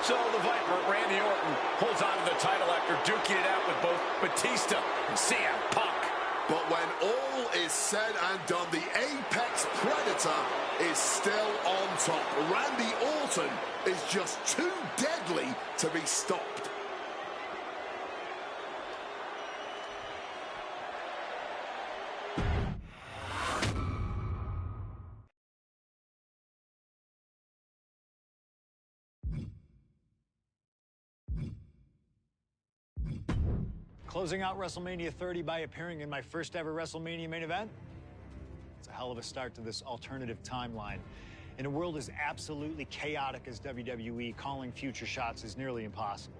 So the Viper, Randy Orton, holds on to the title after duking it out with both Batista and CM Punk. But when all is said and done, the Apex Predator is still on top. Randy Orton is just too deadly to be stopped. Closing out WrestleMania 30 by appearing in my first ever WrestleMania main event? It's a hell of a start to this alternative timeline. In a world as absolutely chaotic as WWE, calling future shots is nearly impossible.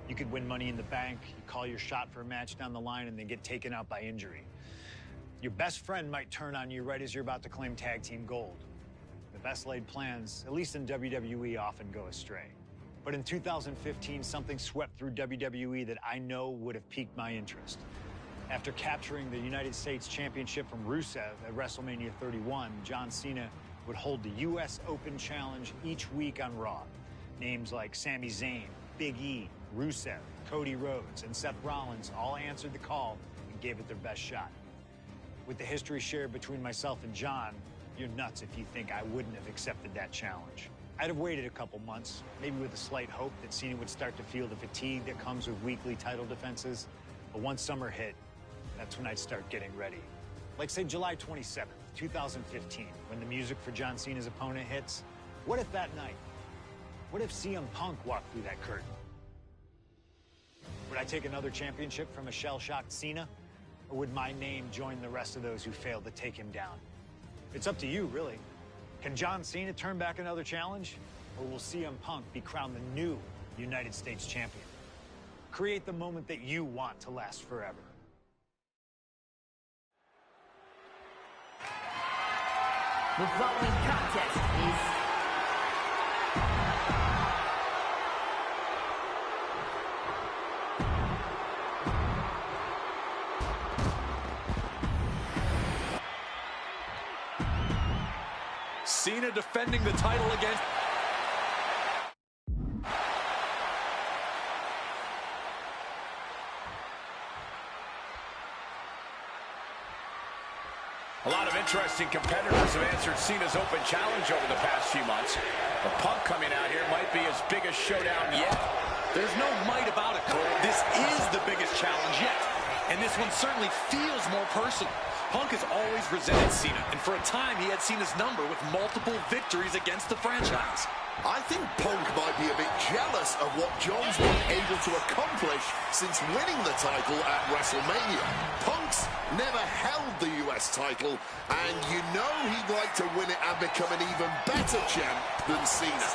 You could win Money in the Bank, you call your shot for a match down the line, and then get taken out by injury. Your best friend might turn on you right as you're about to claim tag team gold. The best laid plans, at least in WWE, often go astray. But in 2015, something swept through WWE that I know would have piqued my interest. After capturing the United States Championship from Rusev at WrestleMania 31, John Cena would hold the U.S. Open Challenge each week on Raw. Names like Sami Zayn, Big E, Rusev, Cody Rhodes, and Seth Rollins all answered the call and gave it their best shot. With the history shared between myself and John, you're nuts if you think I wouldn't have accepted that challenge. I'd have waited a couple months, maybe with a slight hope that Cena would start to feel the fatigue that comes with weekly title defenses. But once summer hit, that's when I'd start getting ready. Like, say, July 27th, 2015, when the music for John Cena's opponent hits. What if that night? What if CM Punk walked through that curtain? Would I take another championship from a shell-shocked Cena? Or would my name join the rest of those who failed to take him down? It's up to you, really. Can John Cena turn back another challenge? or will CM Punk be crowned the new United States champion? Create the moment that you want to last forever. The following contest is Cena defending the title against... A lot of interesting competitors have answered Cena's open challenge over the past few months. The Punk coming out here might be his biggest showdown yet. There's no might about it, Cole. This is the biggest challenge yet. And this one certainly feels more personal. Punk has always resented Cena, and for a time he had Cena's number with multiple victories against the franchise. I think Punk might be a bit jealous of what John's been able to accomplish since winning the title at WrestleMania. Punk's never held the US title, and you know he'd like to win it and become an even better champ than Cena.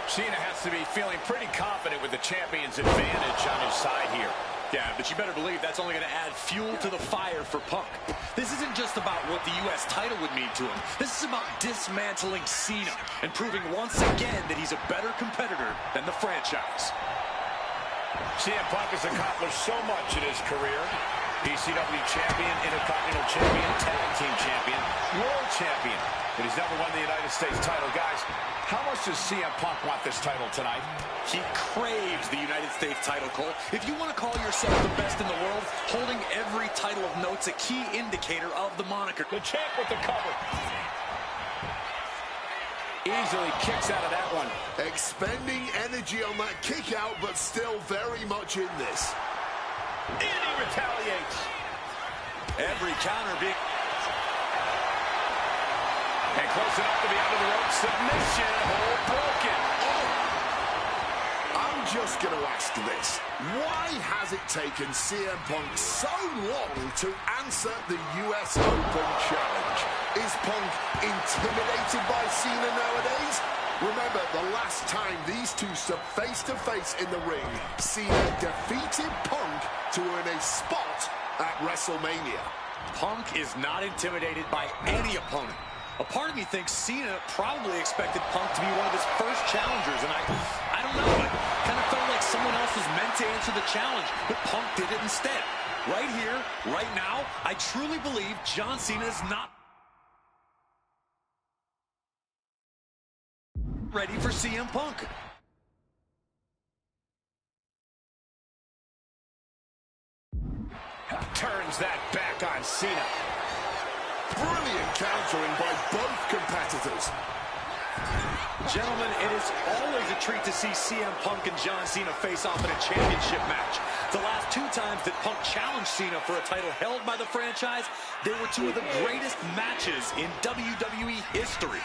Cena has to be feeling pretty confident with the champion's advantage on his side here. Yeah, but you better believe that's only going to add fuel to the fire for Punk. This isn't just about what the U.S. title would mean to him. This is about dismantling Cena and proving once again that he's a better competitor than the franchise. CM Punk has accomplished so much in his career. ECW champion, Intercontinental champion, tag team champion, world champion. But he's never won the United States title. Guys, how much does CM Punk want this title tonight? He craves the United States title, Cole. If you want to call yourself the best in the world, holding every title of note's a key indicator of the moniker. The champ with the cover. Easily kicks out of that one. Expending energy on that kick out, but still very much in this. And he retaliates. Every counter being... And close enough to be under the rope. Submission. Hold broken. I'm just going to ask this. Why has it taken CM Punk so long to answer the US Open Challenge? Is Punk intimidated by Cena nowadays? Remember, the last time these two stood face-to-face in the ring, Cena defeated Punk to earn a spot at WrestleMania. Punk is not intimidated by any opponent. A part of me thinks Cena probably expected Punk to be one of his first challengers, and I don't know, I kind of felt like someone else was meant to answer the challenge, but Punk did it instead. Right here, right now, I truly believe John Cena is not ready for CM Punk. Turns that back on Cena. Brilliant countering by both competitors. Gentlemen, it is always a treat to see CM Punk and John Cena face off in a championship match. The last two times that Punk challenged Cena for a title held by the franchise, they were two of the greatest matches in WWE history.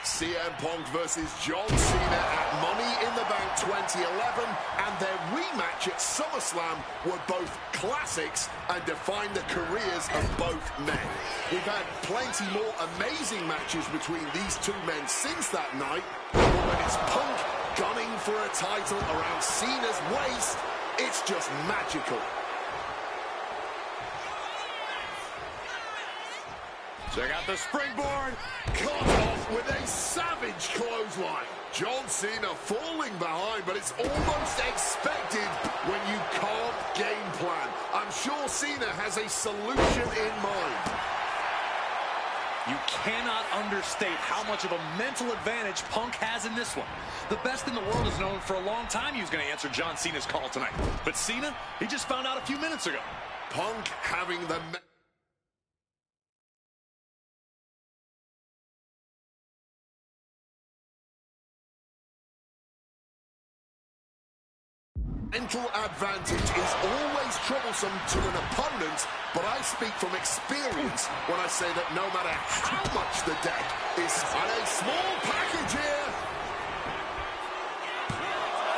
CM Punk versus John Cena at Money in the Bank 2011 and their rematch at SummerSlam were both classics and defined the careers of both men. We've had plenty more amazing matches between these two men since that night, but when it's Punk gunning for a title around Cena's waist, it's just magical. Check out the springboard. Cut off with a savage clothesline. John Cena falling behind, but it's almost expected when you can't game plan. I'm sure Cena has a solution in mind. You cannot understate how much of a mental advantage Punk has in this one. The best in the world has known for a long time he was going to answer John Cena's call tonight. But Cena, he just found out a few minutes ago. Punk having the mental advantage is always troublesome to an opponent, but I speak from experience when I say that no matter how much the deck is on a small package here.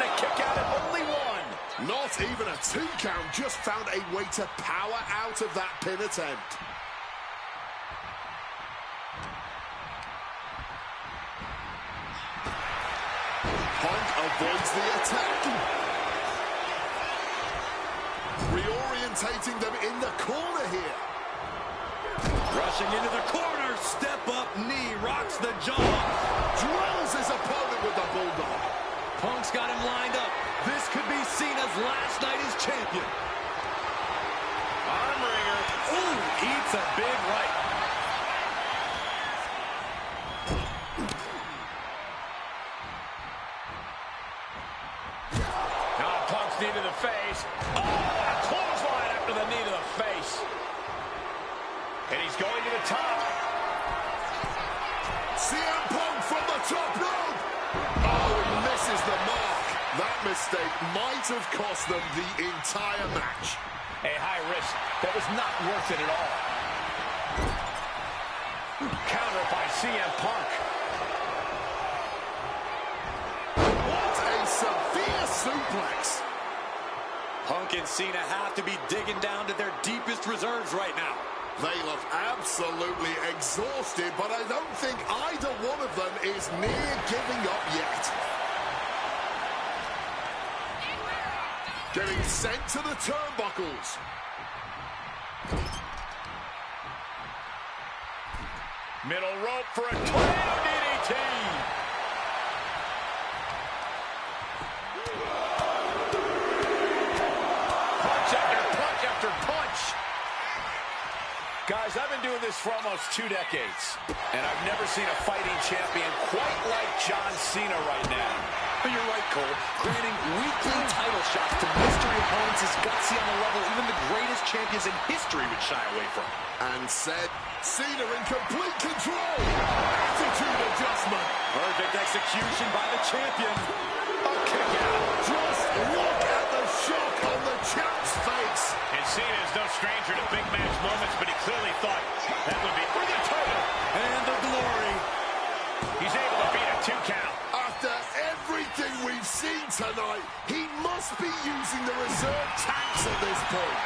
They kick out at only one. Not even a 2 count, just found a way to power out of that pin attempt. Punk avoids the attack. Reorientating them in the corner here. Rushing into the corner, step up knee, rocks the jaw. Drills his opponent with the bulldog. Punk's got him lined up. This could be Cena's last night as champion. Arm wringer. Ooh, eats a big right. Now Punk's knee to the face. Oh, a clothesline after the knee to the face. And he's going to the top. CM Punk from the top rope. Oh, he misses the mark. That mistake might have cost them the entire match. A high risk that was not worth it at all. Counter by CM Punk. What a severe suplex. Punk and Cena have to be digging down to their deepest reserves right now. They look absolutely exhausted, but I don't think either one of them is near giving up yet. Getting sent to the turnbuckles. Middle rope for a tornado DDT. Punch after punch. Guys, I've been doing this for almost 2 decades, and I've never seen a fighting champion quite like John Cena right now. But you're right, Cole. Granting weekly title shots to mystery opponents is gutsy on a level even the greatest champions in history would shy away from. And said, Cena in complete control. Attitude adjustment. Perfect execution by the champion. A kick out. Just look at the shock on the champ's face. And Cena is no stranger to big match moments, but he clearly thought that would be for the title. And the glory. He's able to beat a 2 count. After everything we've seen tonight, he must be using the reserve tanks at this point.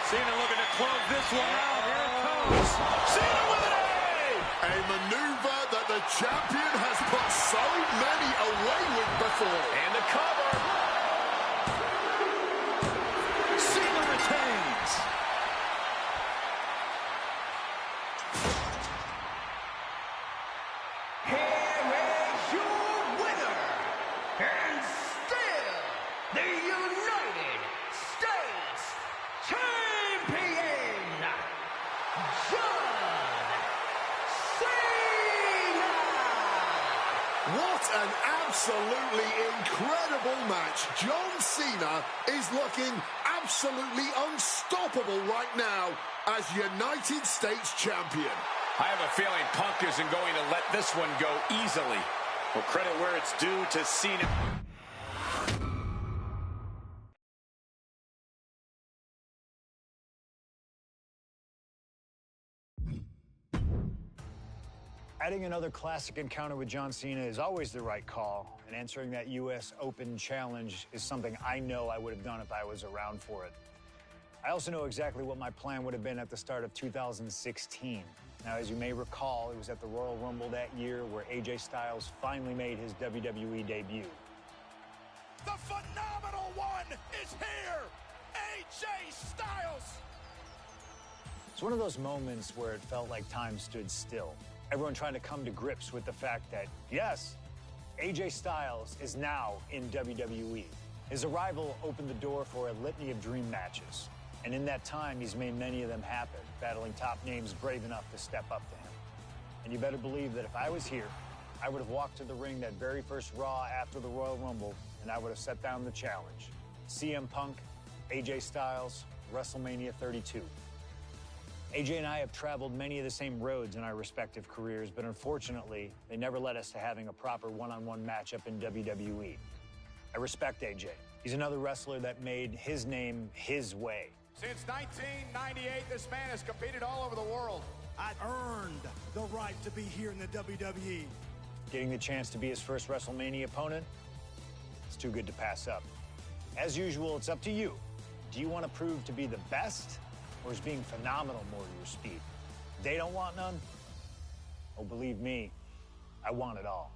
Cena looking to close this one out. Here it comes. Cena with an A! A maneuver that the champion has put so many away with before. And the cover. Cena retains. Here is your winner, and still the United States Champion, John Cena! What an absolutely incredible match. John Cena is looking absolutely unstoppable right now as United States Champion. I have a feeling Punk isn't going to let this one go easily. Well, credit where it's due to Cena. Adding another classic encounter with John Cena is always the right call, and answering that U.S. Open challenge is something I know I would have done if I was around for it. I also know exactly what my plan would have been at the start of 2016. Now, as you may recall, it was at the Royal Rumble that year where AJ Styles finally made his WWE debut. The phenomenal one is here! AJ Styles! It's one of those moments where it felt like time stood still. Everyone trying to come to grips with the fact that, yes, AJ Styles is now in WWE. His arrival opened the door for a litany of dream matches. And in that time, he's made many of them happen, battling top names brave enough to step up to him. And you better believe that if I was here, I would have walked to the ring that very first Raw after the Royal Rumble, and I would have set down the challenge. CM Punk, AJ Styles, WrestleMania 32. AJ and I have traveled many of the same roads in our respective careers, but unfortunately, they never led us to having a proper one-on-one matchup in WWE. I respect AJ. He's another wrestler that made his name his way. Since 1998, this man has competed all over the world. I earned the right to be here in the WWE. Getting the chance to be his first WrestleMania opponent, it's too good to pass up. As usual, it's up to you. Do you want to prove to be the best, or is being phenomenal more to your speed? They don't want none? Oh, believe me, I want it all.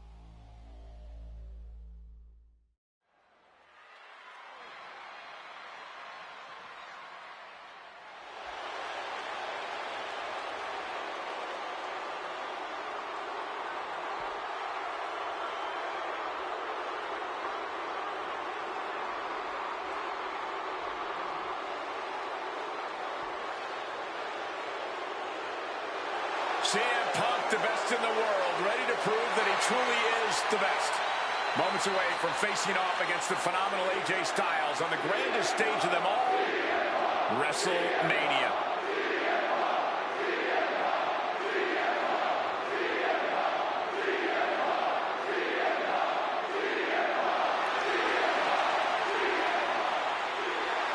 CM Punk, the best in the world, ready to prove that he truly is the best. Moments away from facing off against the phenomenal AJ Styles on the grandest stage of them all, WrestleMania.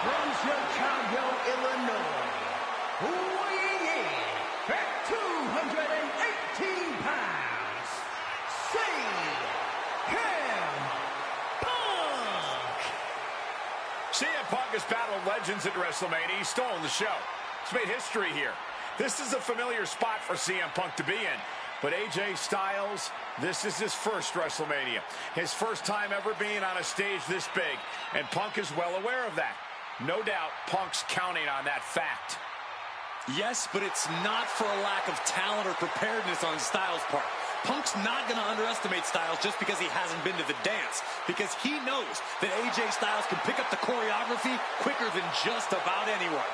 From Chicago, Illinois, weighing in at 218 pounds, CM Punk has battled legends at WrestleMania. He's stolen the show. He's made history here. This is a familiar spot for CM Punk to be in. But AJ Styles, this is his first WrestleMania. His first time ever being on a stage this big. And Punk is well aware of that. No doubt, Punk's counting on that fact. Yes, but it's not for a lack of talent or preparedness on Styles' part. Punk's not going to underestimate Styles just because he hasn't been to the dance, because he knows that AJ Styles can pick up the choreography quicker than just about anyone.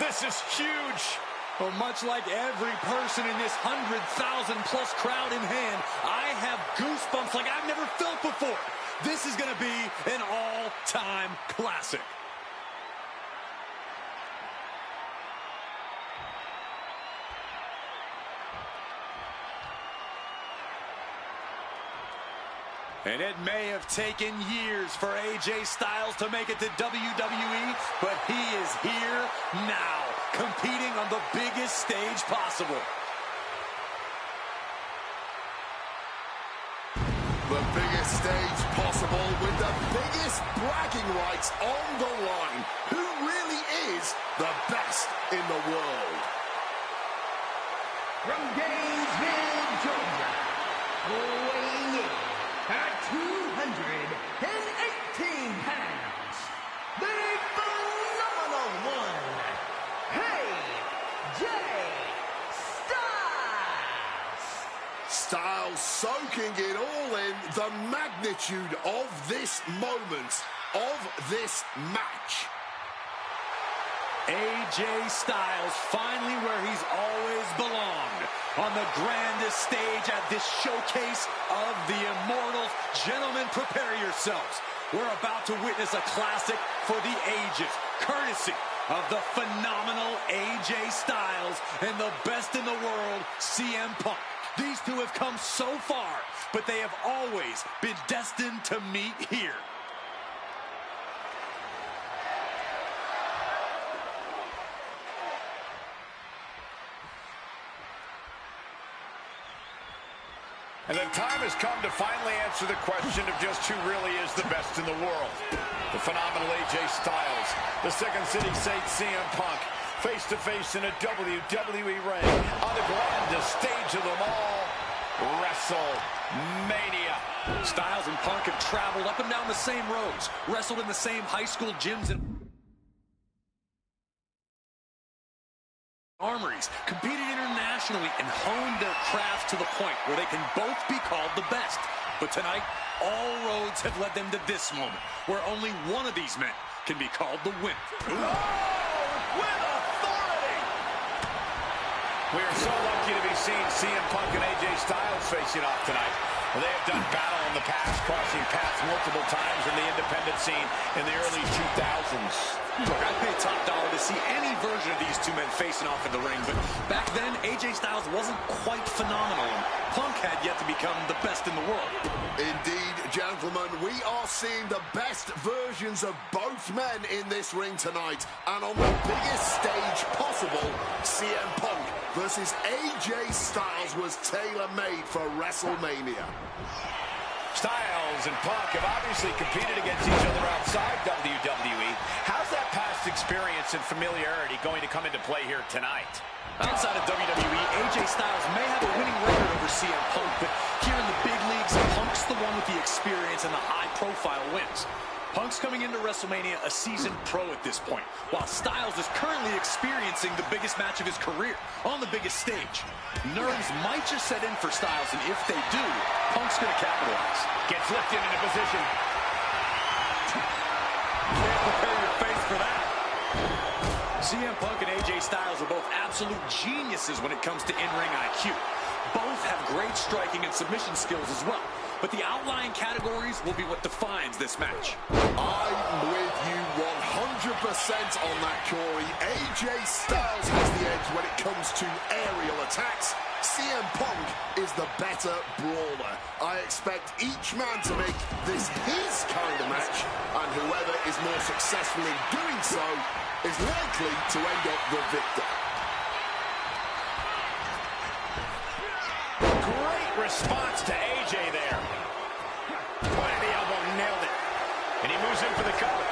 This is huge. Well, much like every person in this 100,000-plus crowd in hand, I have goosebumps like I've never felt before. This is going to be an all-time classic. And it may have taken years for AJ Styles to make it to WWE, but he is here now, competing on the biggest stage possible. The biggest stage possible with the biggest bragging rights on the line. Who really is the best in the world? From Gainesville, Georgia, weighing in at 218 pounds, the phenomenal one, AJ Styles Styles. soaking it all in, the magnitude of this moment, of this match. AJ Styles finally where he's always belonged, on the grandest stage at this showcase of the Immortals. Gentlemen, prepare yourselves. We're about to witness a classic for the ages, courtesy of the phenomenal AJ Styles and the best in the world, CM Punk. These two have come so far, but they have always been destined to meet here. And the time has come to finally answer the question of just who really is the best in the world. The phenomenal AJ Styles, the Second City Saint CM Punk, face-to-face in a WWE ring on the grandest stage of them all, WrestleMania. Styles and Punk have traveled up and down the same roads, wrestled in the same high school gyms and armories, competed internationally, and honed their crafts to the point where they can both be called the best. But tonight, all roads have led them to this moment, where only one of these men can be called the winner. With authority! We are so lucky to be seeing CM Punk and AJ Styles facing off tonight. They have done battle in the past, crossing paths multiple times in the independent scene in the early 2000s. Look, I'd pay top dollar to see any version of these two men facing off in the ring, but back then, AJ Styles wasn't quite phenomenal, and Punk had yet to become the best in the world. Indeed, gentlemen, we are seeing the best versions of both men in this ring tonight. And on the biggest stage possible, CM Punk versus AJ Styles was tailor-made for WrestleMania. Styles and Punk have obviously competed against each other outside WWE. How's that past experience and familiarity going to come into play here tonight? Outside of WWE, AJ Styles may have a winning record over CM Punk, but here in the big leagues, Punk's the one with the experience and the high-profile wins. Punk's coming into WrestleMania a seasoned pro at this point, while Styles is currently experiencing the biggest match of his career on the biggest stage. Nerves might just set in for Styles, and if they do, Punk's going to capitalize. Gets lifted into position. Can't prepare your face for that. CM Punk and AJ Styles are both absolute geniuses when it comes to in-ring IQ. Both have great striking and submission skills as well. But the outlying categories will be what defines this match. I'm with you 100% on that, Corey. AJ Styles has the edge when it comes to aerial attacks. CM Punk is the better brawler. I expect each man to make this his kind of match, and whoever is more successful in doing so is likely to end up the victor. Great response to AJ there. Point of the elbow, nailed it. And he moves in for the cover.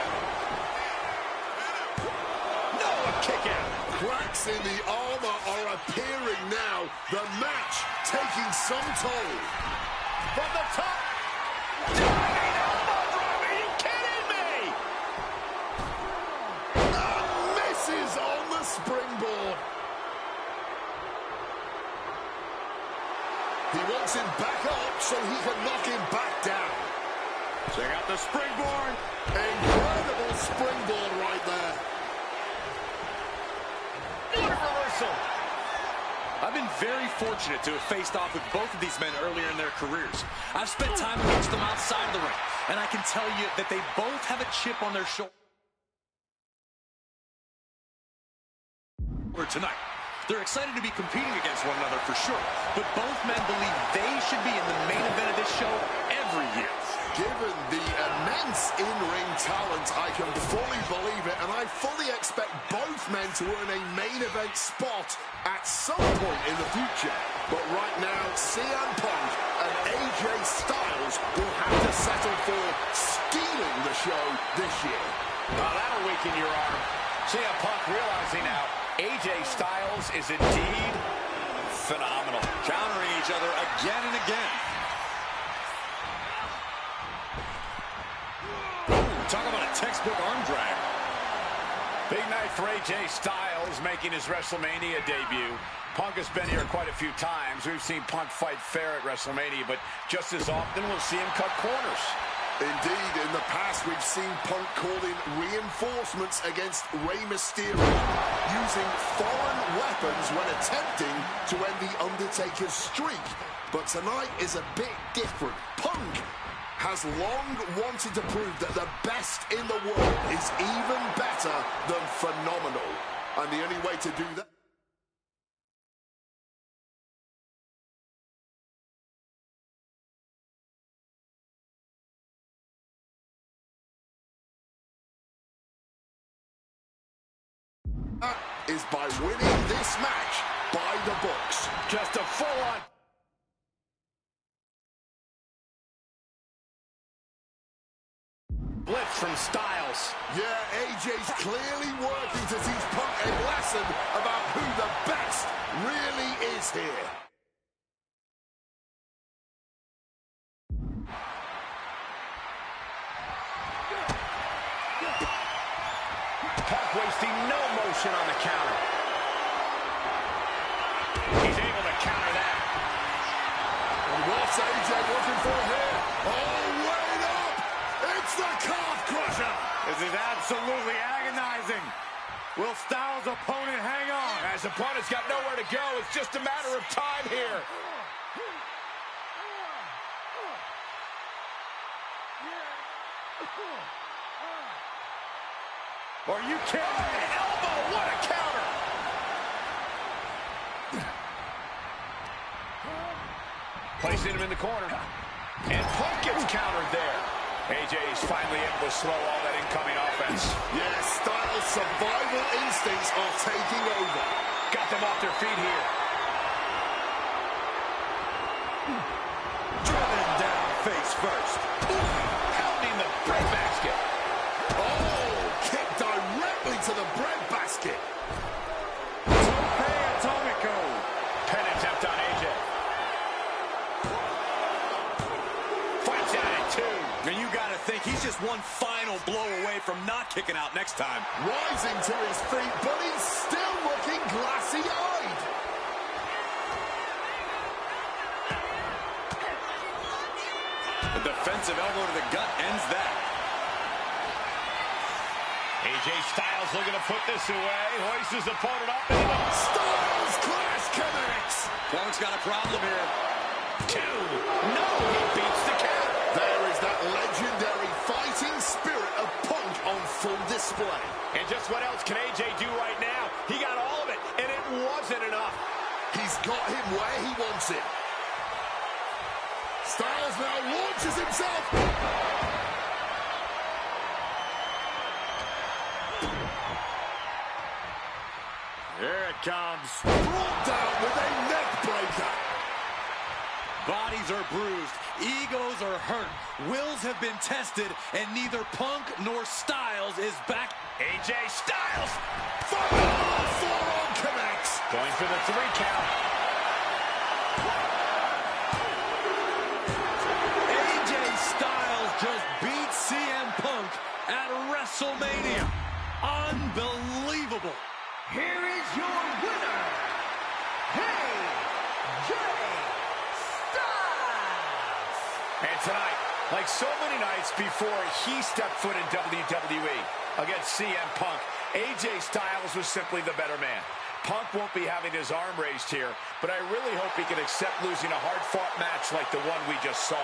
No, a kick out. Cracks in the armor are appearing now. The match taking some toll. From the top. Diving elbow drop. Are you kidding me? Misses on the springboard. He wants him back up so he can knock him back down. Check out the springboard. Incredible springboard right there. What a reversal. I've been very fortunate to have faced off with both of these men earlier in their careers. I've spent time against them outside of the ring, and I can tell you that they both have a chip on their shoulder tonight. They're excited to be competing against one another for sure, but both men believe they should be in the main event of this show every year. Given the immense in-ring talent, I can fully believe it, and I fully expect both men to earn a main event spot at some point in the future. But right now, CM Punk and AJ Styles will have to settle for stealing the show this year. Well, that'll weaken your arm. CM Punk realizing now AJ Styles is indeed phenomenal. Countering each other again and again. Talk about a textbook arm drag. Big night for AJ Styles making his WrestleMania debut. Punk has been here quite a few times. We've seen Punk fight fair at WrestleMania, but just as often we'll see him cut corners. Indeed, in the past we've seen Punk call in reinforcements against Rey Mysterio, using foreign weapons when attempting to end The Undertaker's streak. But tonight is a bit different. Punk has long wanted to prove that the best in the world is even better than phenomenal. And the only way to do that is by winning this match by the books. Just a full-on blitz from Styles. Yeah, AJ's clearly working to teach Punk a lesson about who the best really is here. Punk wasting no motion on the counter. He's able to counter that. And what's AJ looking for here? Oh, wait up! It's the calf crusher! This is absolutely agonizing. Will Styles' opponent hang on? As opponent's got nowhere to go, it's just a matter of time here. Are you kidding? Elbow, what a counter! Placing him in the corner. And Punk gets countered there. AJ's finally able to slow all that incoming offense. Yes, Styles' survival instincts are taking over. Got them off their feet here. Driven down face first. Pounding the breadbasket. Oh, kick directly to the breadbasket. Tope Atomic just one final blow away from not kicking out next time. Rising to his feet, but he's still looking glassy-eyed. A defensive elbow to the gut ends that. AJ Styles looking to put this away. Hoists his opponent up. Styles clash connects. Punk's got a problem here. 2. No, he beats the count. There is that legendary fighting spirit of Punk on full display. And just what else can AJ do right now? He got all of it, and it wasn't enough. He's got him where he wants it. Styles now launches himself. Here it comes. Brought down with a neck breaker. Bodies are bruised. Egos are hurt. Wills have been tested, and neither Punk nor Styles is back. AJ Styles. Forearm connects. Going for the 3 count. AJ Styles just beat CM Punk at WrestleMania. Unbelievable. Here is your winner, AJ Styles. And tonight, like so many nights before he stepped foot in WWE against CM Punk, AJ Styles was simply the better man. Punk won't be having his arm raised here, but I really hope he can accept losing a hard-fought match like the one we just saw.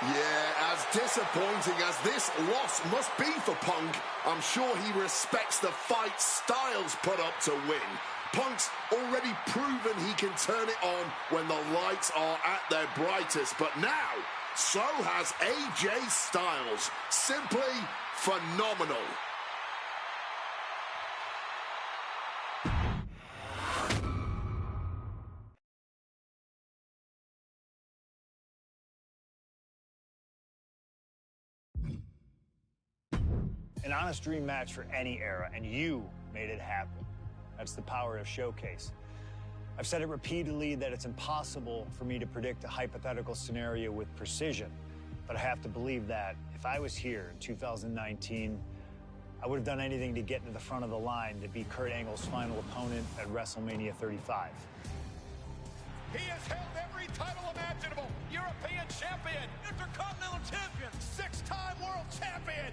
Yeah, as disappointing as this loss must be for Punk, I'm sure he respects the fight Styles put up to win. Punk's already proven he can turn it on when the lights are at their brightest, but now, so has AJ Styles. Simply phenomenal. An honest dream match for any era, and you made it happen. That's the power of Showcase. I've said it repeatedly that it's impossible for me to predict a hypothetical scenario with precision, but I have to believe that if I was here in 2019, I would have done anything to get into the front of the line to be Kurt Angle's final opponent at WrestleMania 35. He has held every title imaginable. European champion, Intercontinental champion, 6-time world champion.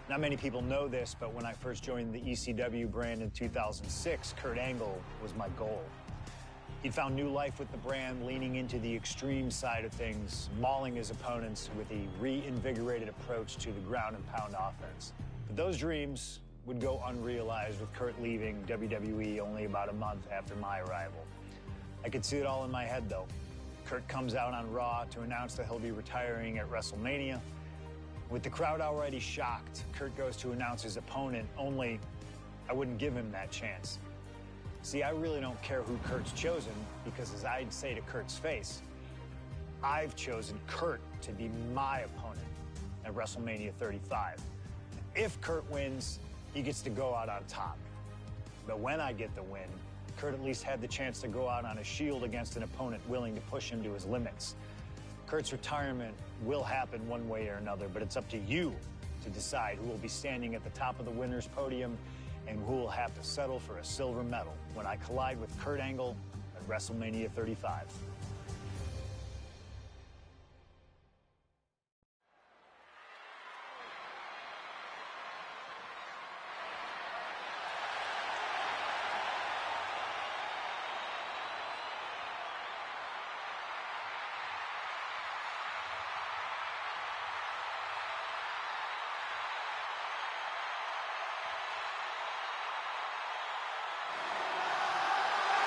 Not many people know this, but when I first joined the ECW brand in 2006, Kurt Angle was my goal. He'd found new life with the brand, leaning into the extreme side of things, mauling his opponents with a reinvigorated approach to the ground and pound offense. But those dreams would go unrealized with Kurt leaving WWE only about a month after my arrival. I could see it all in my head, though. Kurt comes out on Raw to announce that he'll be retiring at WrestleMania. With the crowd already shocked, Kurt goes to announce his opponent, only I wouldn't give him that chance. See, I really don't care who Kurt's chosen, because as I'd say to Kurt's face, I've chosen Kurt to be my opponent at WrestleMania 35. If Kurt wins, he gets to go out on top. But when I get the win, Kurt at least had the chance to go out on a shield against an opponent willing to push him to his limits. Kurt's retirement will happen one way or another, but it's up to you to decide who will be standing at the top of the winner's podium and who will have to settle for a silver medal when I collide with Kurt Angle at WrestleMania 35.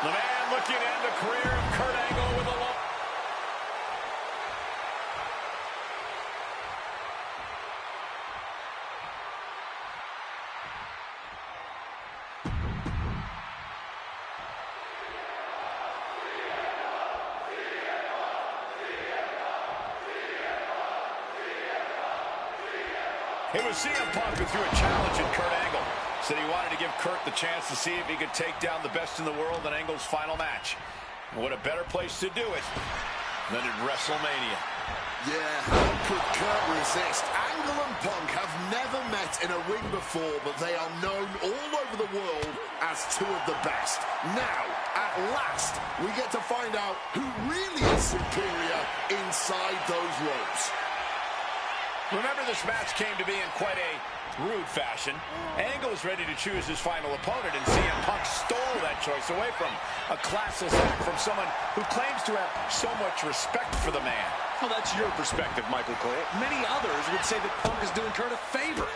The man looking to end the career of Kurt Angle with a long... It was CM Punk who threw a challenge at Kurt Angle. Said he wanted to give Kurt the chance to see if he could take down the best in the world in Angle's final match. What a better place to do it than at WrestleMania. Yeah, how could Kurt resist? Angle and Punk have never met in a ring before, but they are known all over the world as two of the best. Now, at last, we get to find out who really is superior inside those ropes. Remember, this match came to be in quite a rude fashion. Angle is ready to choose his final opponent, and CM Punk stole that choice away from him. A classless act from someone who claims to have so much respect for the man. Well, that's your perspective, Michael Cole. Many others would say that Punk is doing Kurt a favor.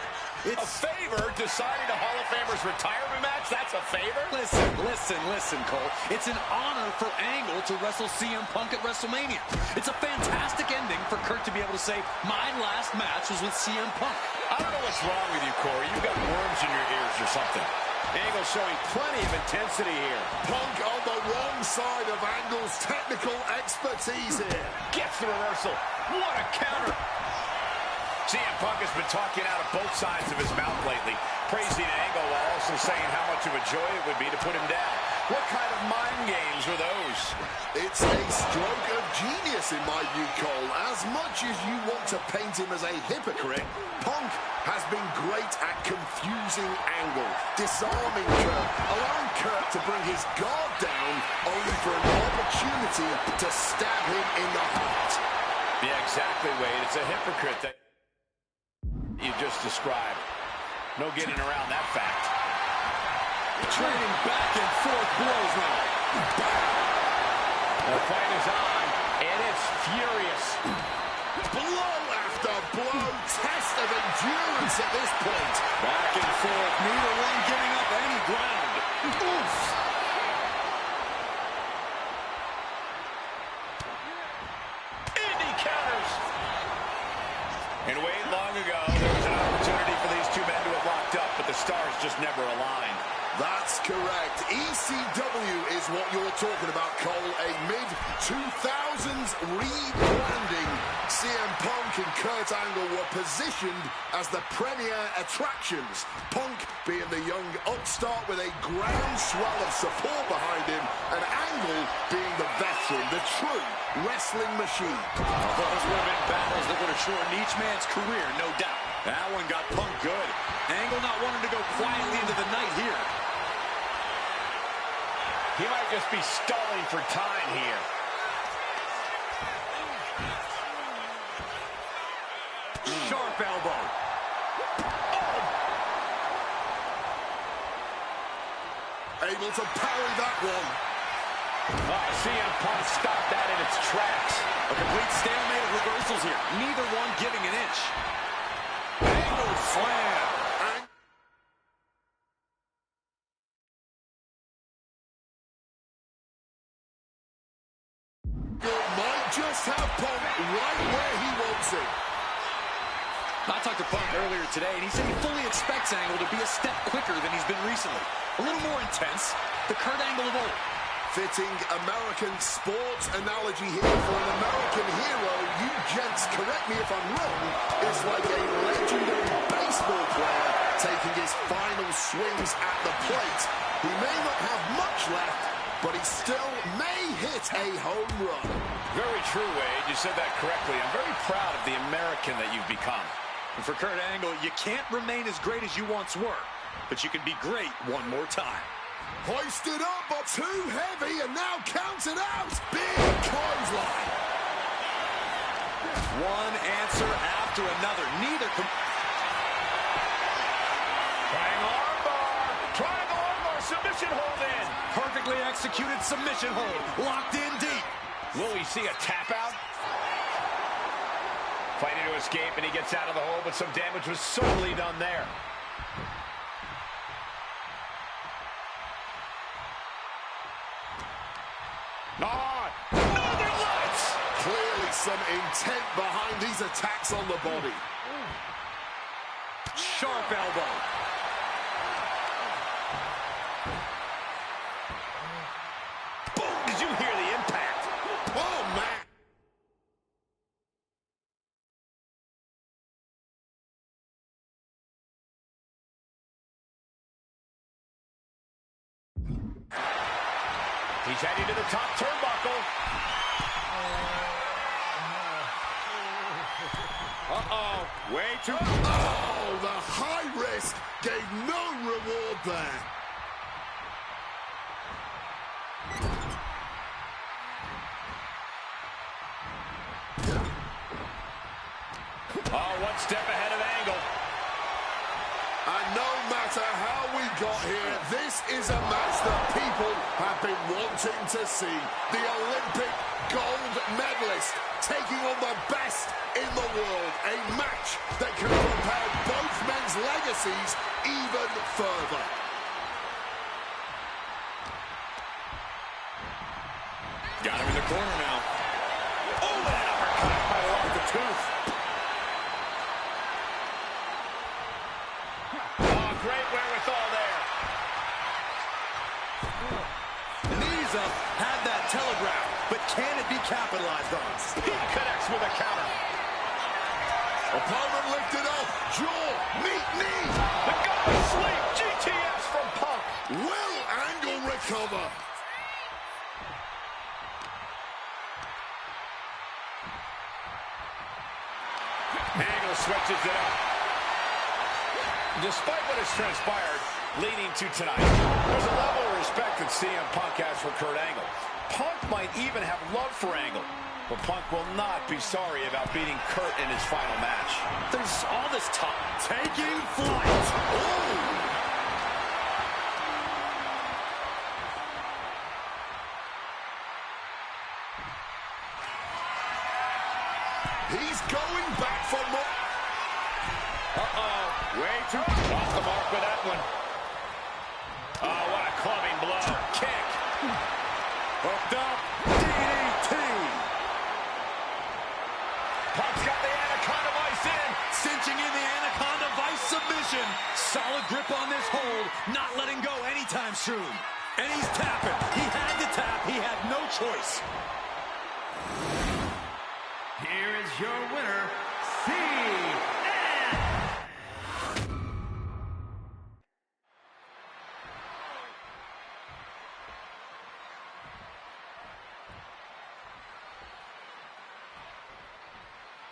A favor? Deciding a Hall of Famer's retirement match? That's a favor? Listen, Cole. It's an honor for Angle to wrestle CM Punk at WrestleMania. It's a fantastic ending for Kurt to be able to say, my last match was with CM Punk. I don't know what's wrong with you, Corey. You've got worms in your ears or something. Angle showing plenty of intensity here. Punk on the wrong side of Angle's technical expertise here. Gets the reversal. What a counter. CM Punk has been talking out of both sides of his mouth lately, praising Angle while also saying how much of a joy it would be to put him down. What kind of mind games were those? It's a stroke of genius in my view, Cole. As much as you want to paint him as a hypocrite, Punk has been great at confusing Angle, disarming Kurt, allowing Kurt to bring his guard down, only for an opportunity to stab him in the heart. Yeah, exactly, Wade. It's a hypocrite that you just described. No getting around that fact. Trading back and forth blows now. The fight is on, and it's furious. Blow after blow, test of endurance at this point. Back and forth, neither one giving up any ground. Oof. Indy counters. And Wade, long ago, there was an opportunity for these two men to have locked up, but the stars just never aligned. That's correct. ECW is what you're talking about, Cole. A mid-2000s rebranding. CM Punk and Kurt Angle were positioned as the premier attractions. Punk being the young upstart with a groundswell of support behind him, and Angle being the veteran, the true wrestling machine. Those would have been battles that would have shortened each man's career, no doubt. That one got Punk good. Angle not wanting to go quietly into the night here. He might just be stalling for time here. Sharp elbow. Oh. Able to parry that one. CM Punk stopped that in its tracks. A complete stalemate of reversals here. Neither one giving an inch. Angle slam. Might just have Punk right where he wants him. I talked to Punk earlier today, and he said he fully expects Angle to be a step quicker than he's been recently. A little more intense. The Kurt Angle of old. Fitting American sports analogy here for an American hero. You gents, correct me if I'm wrong, is like a legendary baseball player taking his final swings at the plate. He may not have much left, but he still may hit a home run. Very true, Wade. You said that correctly. I'm very proud of the American that you've become. And for Kurt Angle, you can't remain as great as you once were, but you can be great one more time. Hoisted up, but too heavy, and now counted out. Big clothesline. One answer after another. Neither Triangle armbar, submission hold in. perfectly executed submission hold. Locked in deep. Will we see a tap out? Fighting to escape, and he gets out of the hole, but some damage was certainly done there. Northern Lights! Clearly some intent behind these attacks on the body. Sharp elbow. Boom! Did you hear the impact? Oh, man. He's heading to the top turnbuckle. Way too... Oh, the high risk gave no reward there. Oh, one step ahead of Angle. And no matter how we got here, this is a match that people have been wanting to see. The Olympic gold medalist taking on the best in the world. A match that can propel both men's legacies even further. Got him in the corner now. Oh, that uppercut might have lost the tooth. Oh, great wherewithal there. Knees up, had that telegraph, but can it be capitalized on? He connects with a counter. Opponent lifted up, jaw, meet knee. The god of sleep, GTS from Punk. Will Angle recover? Angle switches it up. Despite what has transpired leading to tonight, there's a level of respect that CM Punk has for Kurt Angle. Punk might even have love for Angle, but Punk will not be sorry about beating Kurt in his final match. There's all this talk. Taking flight. Oh! He's going back for more. Uh-oh. Way too off the mark with that one. Oh, what a clubbing blow. Kick. Hooked up. DDT. Punk's got the Anaconda Vice in. Cinching in the Anaconda Vice submission. Solid grip on this hold. Not letting go anytime soon. And he's tapping. He had to tap. He had no choice. Here is your winner, CM.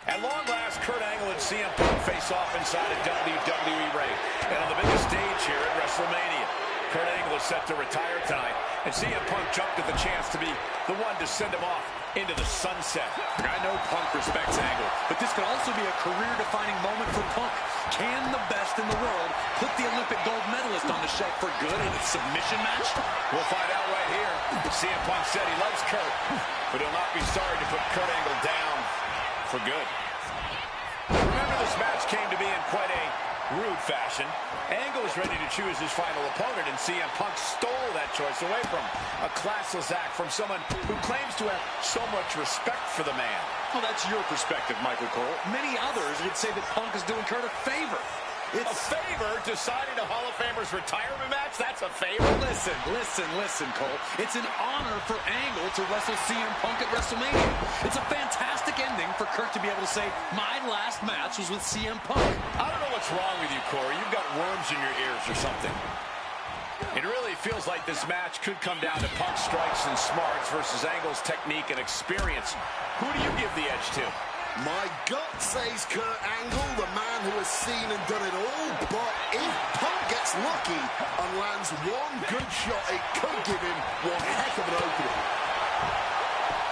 At long last, Kurt Angle and CM Punk face off inside a WWE ring. And on the biggest stage here at WrestleMania, Kurt Angle is set to retire tonight, and CM Punk jumped at the chance to be the one to send him off into the sunset. I know Punk respects Angle, but this could also be a career-defining moment for Punk. Can the best in the world put the Olympic gold medalist on the shelf for good in a submission match? We'll find out right here. CM Punk said he loves Kurt, but he'll not be sorry to put Kurt Angle down for good. Remember, this match came to be in quite a rude fashion. Angle is ready to choose his final opponent, and CM Punk stole that choice away from him. A classless act from someone who claims to have so much respect for the man. Well, that's your perspective, Michael Cole. Many others would say that Punk is doing Kurt a favor. It's a favor deciding a Hall of Famer's retirement match? That's a favor? Listen, Cole. It's an honor for Angle to wrestle CM Punk at WrestleMania. It's a fantastic ending for Kurt to be able to say, my last match was with CM Punk. I don't know what's wrong with you, Corey. You've got worms in your ears or something. It really feels like this match could come down to Punk strikes and smarts versus Angle's technique and experience. Who do you give the edge to? My gut says Kurt Angle, the man who has seen and done it all, but if Punk gets lucky and lands one good shot, it could give him one heck of an opening.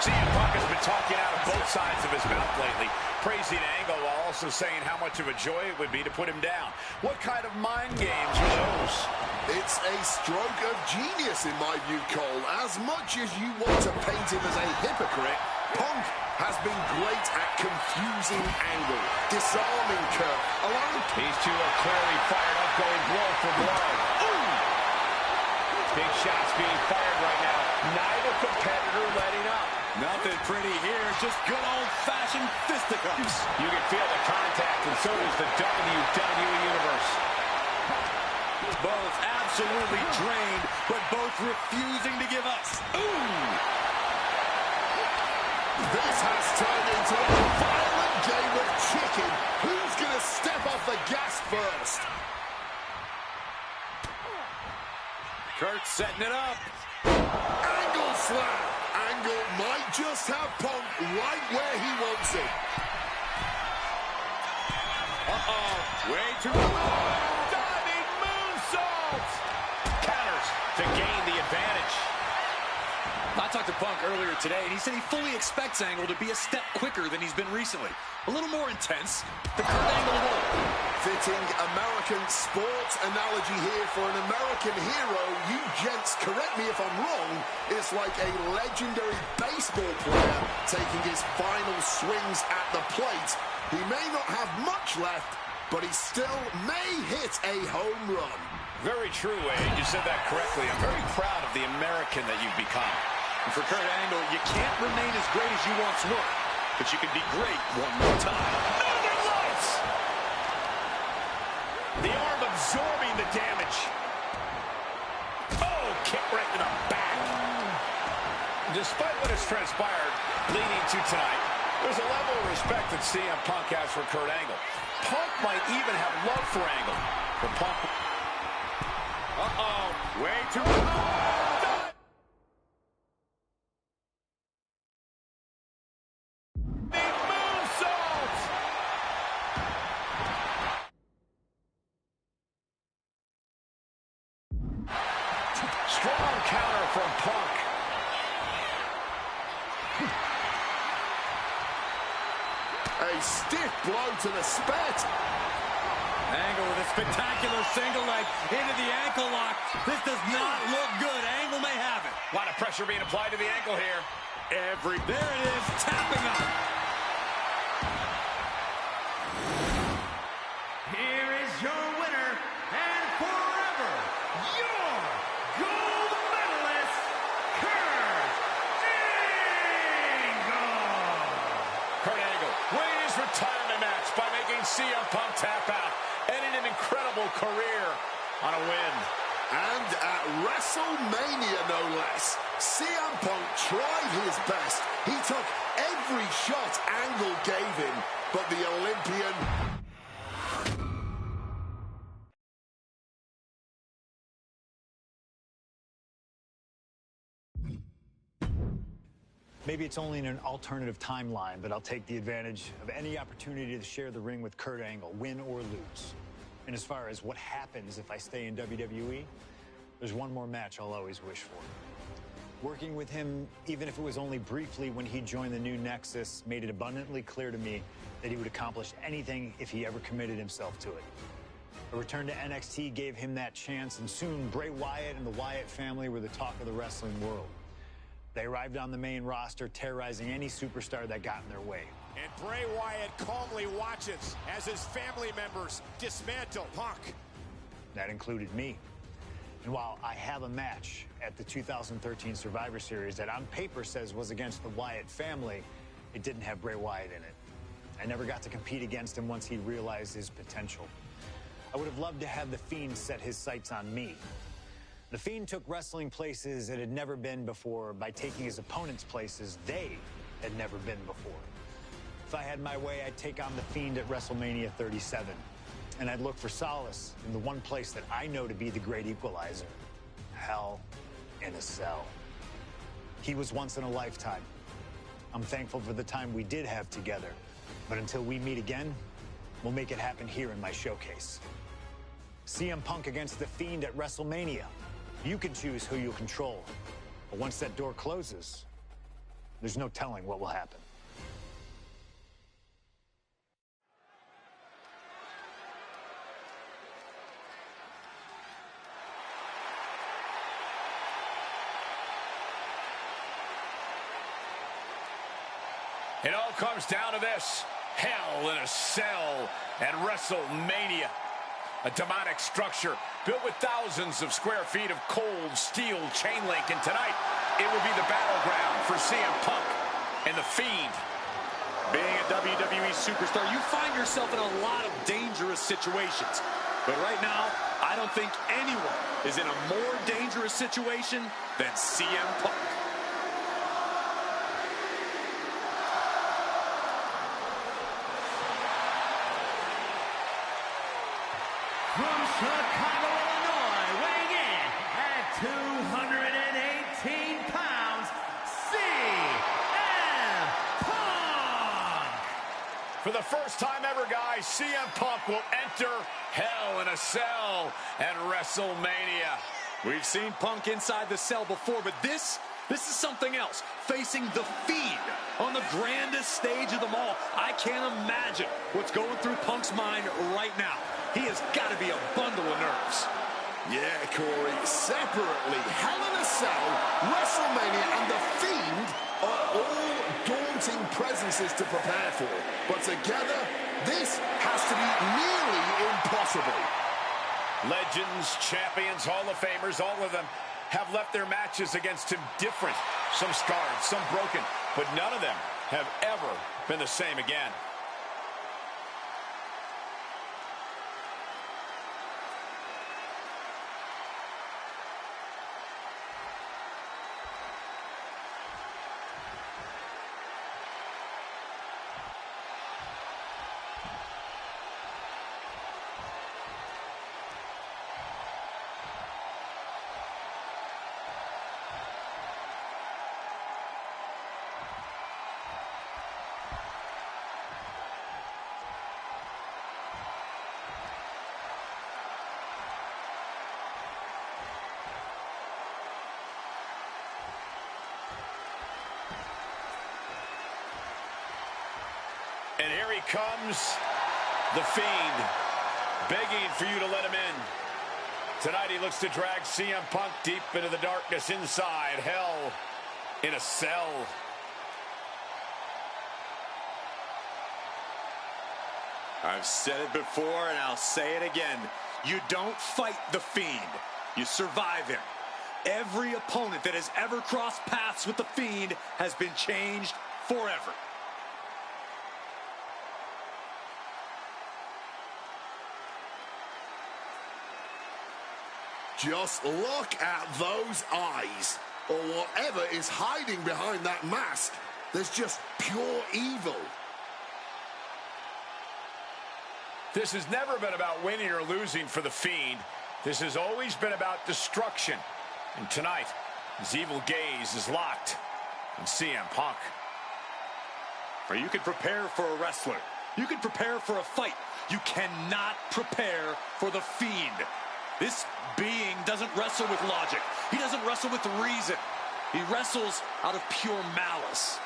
CM Punk has been talking out of both sides of his mouth lately, praising Angle while also saying how much of a joy it would be to put him down. What kind of mind games are those? It's a stroke of genius in my view, Cole. As much as you want to paint him as a hypocrite, Punk has been great at confusing Angle, disarming Kurt, allowing... These two are clearly fired up, going blow for blow. Ooh! Big shots being fired right now. Neither competitor letting up. Nothing pretty here, just good old-fashioned fisticuffs. You can feel the contact, and so does the WWE Universe. Both absolutely drained, but both refusing to give up. Ooh! This has turned into a violent game of chicken. Who's going to step off the gas first? Kurt setting it up. Angle slam. Angle might just have Punk right where he wants him. Way too long. Diving moonsault. Counters to gain the advantage. I talked to Punk earlier today, and he said he fully expects Angle to be a step quicker than he's been recently. A little more intense. The Kurt Angle roll. Fitting American sports analogy here for an American hero. You gents, correct me if I'm wrong, is like a legendary baseball player taking his final swings at the plate. He may not have much left, but he still may hit a home run. Very true, Wade. You said that correctly. I'm very proud of the American that you've become. And for Kurt Angle, you can't remain as great as you once were, but you can be great one more time. Northern Lights! The arm absorbing the damage. Oh, kick right to the back. Despite what has transpired leading to tonight, there's a level of respect that CM Punk has for Kurt Angle. Punk might even have love for Angle. But Punk... Way too long. Strong counter from Punk. A stiff blow to the spit. Angle with a spectacular single leg into the ankle lock. This does not look good. Angle may have it. A lot of pressure being applied to the ankle here. There it is, tapping up. Here is your winner, and forever, your gold medalist, Kurt Angle. Kurt Angle winning his retirement match by making CM Punk tap out, ending an incredible career on a win. And at WrestleMania, no less, CM Punk tried his best. He took every shot Angle gave him, but the Olympian... Maybe it's only in an alternative timeline, but I'll take the advantage of any opportunity to share the ring with Kurt Angle, win or lose. And as far as what happens if I stay in WWE, there's one more match I'll always wish for. Working with him, even if it was only briefly when he joined the new Nexus, made it abundantly clear to me that he would accomplish anything if he ever committed himself to it. A return to NXT gave him that chance, and soon Bray Wyatt and the Wyatt family were the talk of the wrestling world. They arrived on the main roster, terrorizing any superstar that got in their way. And Bray Wyatt calmly watches as his family members dismantle Punk. That included me. And while I have a match at the 2013 Survivor Series that on paper says was against the Wyatt family, it didn't have Bray Wyatt in it. I never got to compete against him once he realized his potential. I would have loved to have The Fiend set his sights on me. The Fiend took wrestling places it had never been before by taking his opponents places they had never been before. If I had my way, I'd take on The Fiend at WrestleMania 37. And I'd look for solace in the one place that I know to be the great equalizer. Hell in a Cell. He was once in a lifetime. I'm thankful for the time we did have together. But until we meet again, we'll make it happen here in my showcase. CM Punk against The Fiend at WrestleMania. You can choose who you'll control. But once that door closes, there's no telling what will happen. It all comes down to this. Hell in a Cell and WrestleMania. A demonic structure built with thousands of square feet of cold steel chain link. And tonight, it will be the battleground for CM Punk and The Fiend. Being a WWE superstar, you find yourself in a lot of dangerous situations. But right now, I don't think anyone is in a more dangerous situation than CM Punk. From Chicago, Illinois, weighing in at 218 pounds, CM Punk! For the first time ever, guys, CM Punk will enter Hell in a Cell at WrestleMania. We've seen Punk inside the cell before, but this is something else. Facing The Fiend on the grandest stage of them all. I can't imagine what's going through Punk's mind right now. He has got to be a bundle of nerves. Yeah, Corey, separately, Hell in a Cell, WrestleMania, and The Fiend are all daunting presences to prepare for. But together, this has to be nearly impossible. Legends, champions, Hall of Famers, all of them have left their matches against him different. Some scarred, some broken, but none of them have ever been the same again. And here he comes, the Fiend, begging for you to let him in. Tonight he looks to drag CM Punk deep into the darkness inside Hell in a Cell. I've said it before and I'll say it again. You don't fight the Fiend. You survive him. Every opponent that has ever crossed paths with the Fiend has been changed forever. Just look at those eyes, or whatever is hiding behind that mask. There's just pure evil. This has never been about winning or losing for the Fiend. This has always been about destruction. And tonight, his evil gaze is locked on CM Punk. Or you can prepare for a wrestler. You can prepare for a fight. You cannot prepare for the Fiend. This being doesn't wrestle with logic. He doesn't wrestle with reason. He wrestles out of pure malice.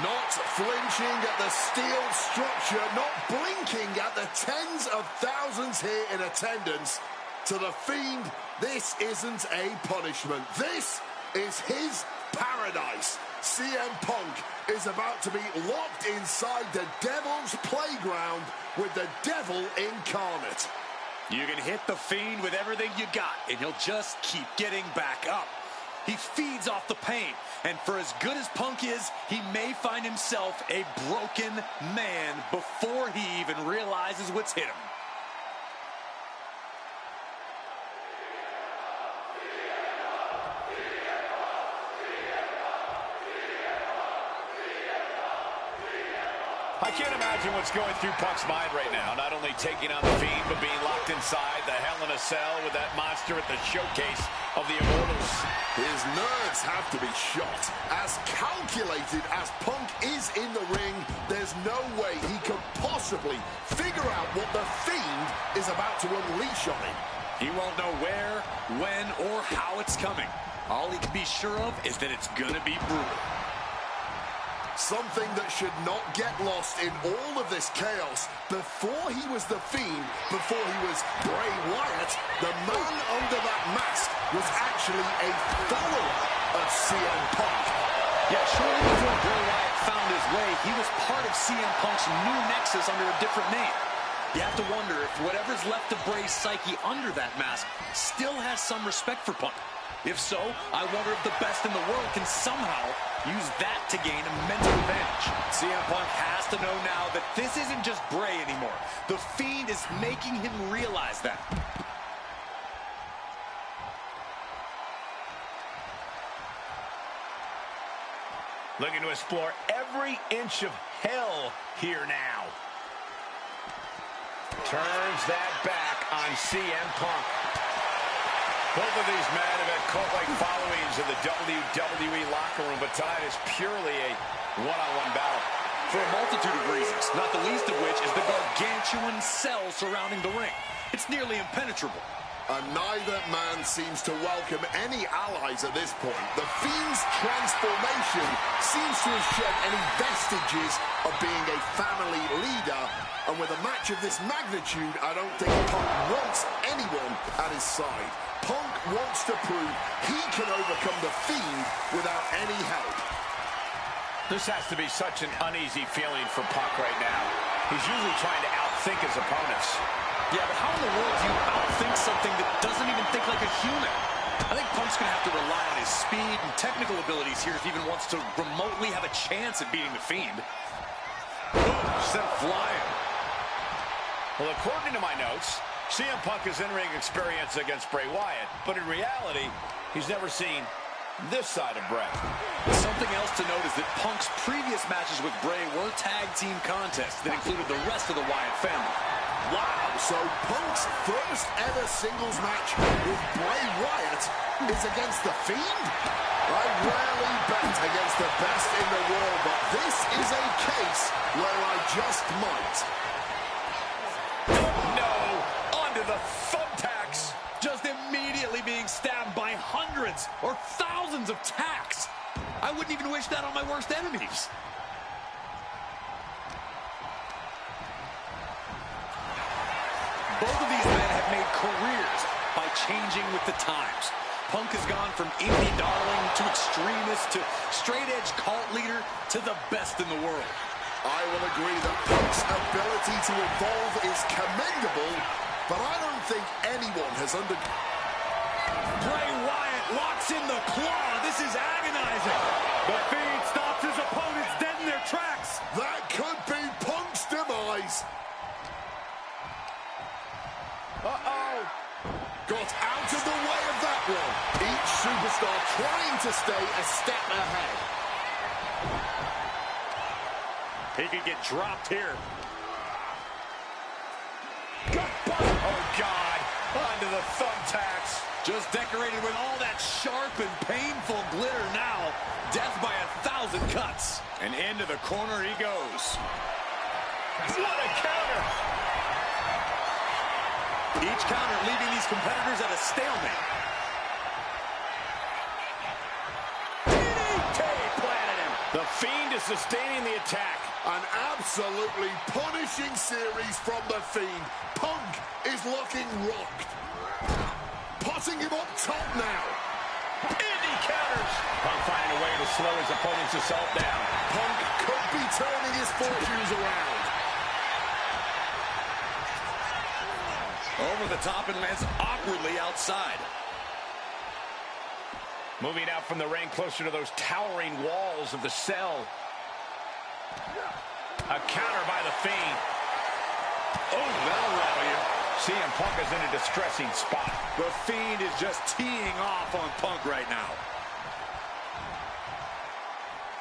Not flinching at the steel structure, not blinking at the tens of thousands here in attendance. To the Fiend, this isn't a punishment. This is his paradise. CM Punk is about to be locked inside the Devil's playground with the Devil incarnate. You can hit the Fiend with everything you got, and he'll just keep getting back up. He feeds off the pain, and for as good as Punk is, he may find himself a broken man before he even realizes what's hit him. I can't imagine what's going through Punk's mind right now. Not only taking on the Fiend, but being locked inside the Hell in a Cell with that monster at the showcase of the Immortals. His nerves have to be shot. As calculated as Punk is in the ring, there's no way he could possibly figure out what the Fiend is about to unleash on him. He won't know where, when, or how it's coming. All he can be sure of is that it's gonna be brutal. Something that should not get lost in all of this chaos. Before he was the Fiend, before he was Bray Wyatt, the man under that mask was actually a follower of CM Punk. Yeah, surely before Bray Wyatt found his way, he was part of CM Punk's new nexus under a different name. You have to wonder if whatever's left of Bray's psyche under that mask still has some respect for Punk. If so, I wonder if the best in the world can somehow use that to gain a mental advantage. CM Punk has to know now that this isn't just Bray anymore. The Fiend is making him realize that. Looking to explore every inch of hell here now. Turns that back on CM Punk. Both of these men have had cult-like followings in the WWE locker room, but tonight is purely a one-on-one battle. For a multitude of reasons, not the least of which is the gargantuan cell surrounding the ring. It's nearly impenetrable. And neither man seems to welcome any allies at this point. The Fiend's transformation seems to have shed any vestiges of being a family leader. And with a match of this magnitude, I don't think Punk wants anyone at his side. Punk wants to prove he can overcome the Fiend without any help. This has to be such an uneasy feeling for Punk right now. He's usually trying to outthink his opponents. Yeah, but how in the world do you outthink something that doesn't even think like a human? I think Punk's going to have to rely on his speed and technical abilities here if he even wants to remotely have a chance at beating the Fiend. Boom, sent flying. Well, according to my notes, CM Punk has in-ring experience against Bray Wyatt, but in reality, he's never seen this side of Bray. Something else to note is that Punk's previous matches with Bray were tag team contests that included the rest of the Wyatt family. Wow, so Punk's first ever singles match with Bray Wyatt is against the Fiend? I rarely bet against the best in the world, but this is a case where I just might. No, onto the thumbtacks. Just immediately being stabbed by hundreds or thousands of tacks. I wouldn't even wish that on my worst enemies. Both of these men have made careers by changing with the times. Punk has gone from indie darling to extremist to straight-edge cult leader to the best in the world. I will agree that Punk's ability to evolve is commendable, but I don't think anyone has Bray Wyatt locks in the claw. This is agonizing. The Fiend stops his opponents dead in their tracks. That could be Punk's demise. Uh-oh. Got out of the way of that one. Each superstar trying to stay a step ahead. He could get dropped here. Oh, God. Onto the thumbtacks. Just decorated with all that sharp and painful glitter now. Death by 1,000 cuts. And into the corner he goes. What a counter. Each counter leaving these competitors at a stalemate. DDT planted him. The Fiend is sustaining the attack. An absolutely punishing series from the Fiend. Punk is looking rocked. Potting him up top now. Indy counters. Punk finding a way to slow his opponent's assault down. Punk could be turning his fortunes around. Over the top and lands awkwardly outside. Moving out from the ring closer to those towering walls of the cell. A counter by the Fiend. Oh, that'll rattle you. CM Punk is in a distressing spot. The Fiend is just teeing off on Punk right now.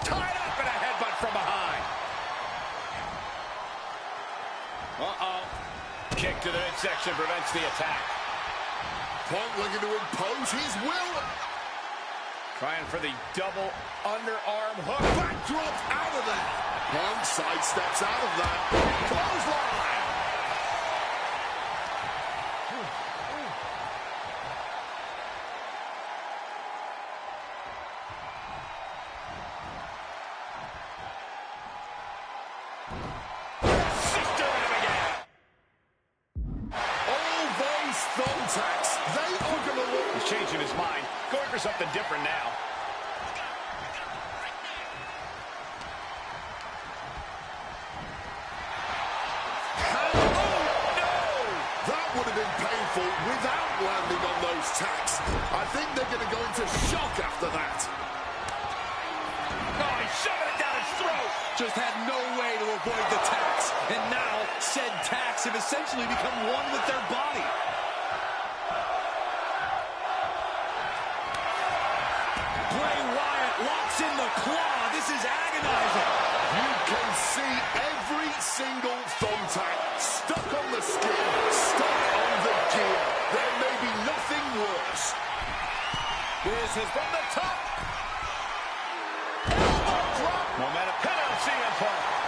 Tied up in a headbutt from behind. Uh-oh. Kick to the midsection prevents the attack. Punk looking to impose his will. Trying for the double underarm hook. Backdrop out of that. Punk sidesteps out of that. Clothesline. Thumbtacks. They are going to look. He's changing his mind. Going for something different now. Oh, no! That would have been painful without landing on those tacks. I think they're going to go into shock after that. Oh, he's shoving it down his throat. Just had no way to avoid the tacks. And now, said tacks have essentially become one with their body. locks in the claw. This is agonizing. You can see every single thumbtack stuck on the skin, stuck on the gear. There may be nothing worse. This is from the top. Elbow drop. Momentum. Pin on CM Punk.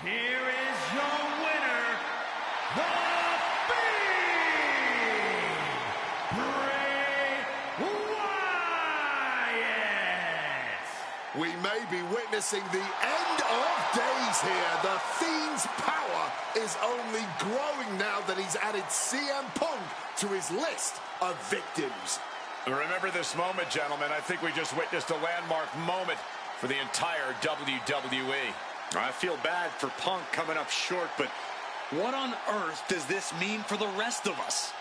here is your winner, the Fiend, Bray Wyatt. We may be witnessing the end of days here. The Fiend's power is only growing now that he's added CM Punk to his list of victims. Remember this moment, gentlemen. I think we just witnessed a landmark moment for the entire WWE. I feel bad for Punk coming up short, but what on earth does this mean for the rest of us?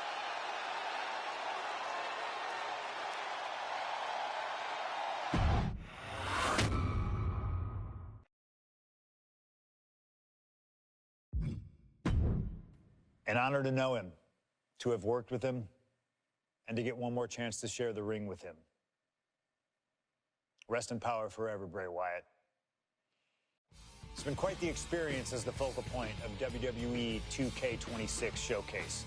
An honor to know him, to have worked with him, and to get one more chance to share the ring with him. Rest in power forever, Bray Wyatt. It's been quite the experience as the focal point of WWE 2K26 Showcase.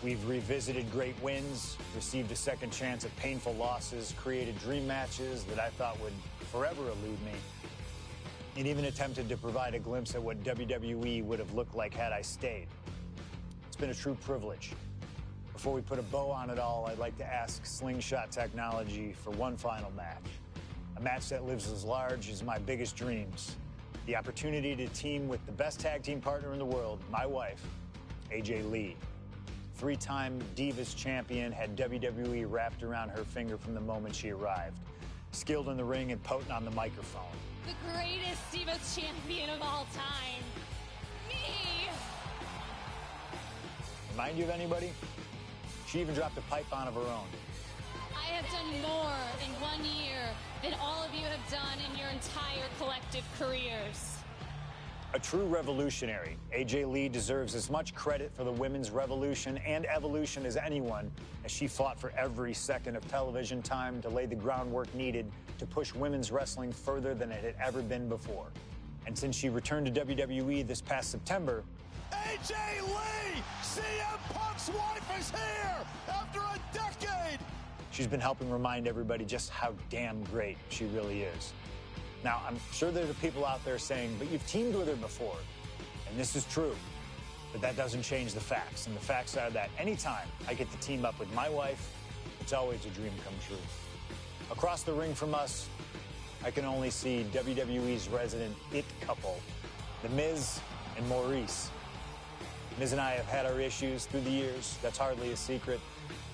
We've revisited great wins, received a second chance at painful losses, created dream matches that I thought would forever elude me, and even attempted to provide a glimpse at what WWE would have looked like had I stayed. It's been a true privilege. Before we put a bow on it all, I'd like to ask Slingshot Technology for one final match. A match that lives as large as my biggest dreams. The opportunity to team with the best tag team partner in the world, my wife, AJ Lee. Three-time Divas champion, had WWE wrapped around her finger from the moment she arrived. Skilled in the ring and potent on the microphone. The greatest Divas champion of all time. Me! Remind you of anybody? She even dropped a pipe on of her own. I have done more in 1 year than all of you have done in your entire collective careers. A true revolutionary, AJ Lee deserves as much credit for the women's revolution and evolution as anyone, as she fought for every second of television time to lay the groundwork needed to push women's wrestling further than it had ever been before. And since she returned to WWE this past September, AJ Lee! CM Punk's wife is here after a decade! she's been helping remind everybody just how damn great she really is. Now, I'm sure there are people out there saying, but you've teamed with her before. And this is true. But that doesn't change the facts. And the facts are that anytime I get to team up with my wife, it's always a dream come true. Across the ring from us, I can only see WWE's resident it couple, The Miz and Maurice. Miz and I have had our issues through the years. That's hardly a secret.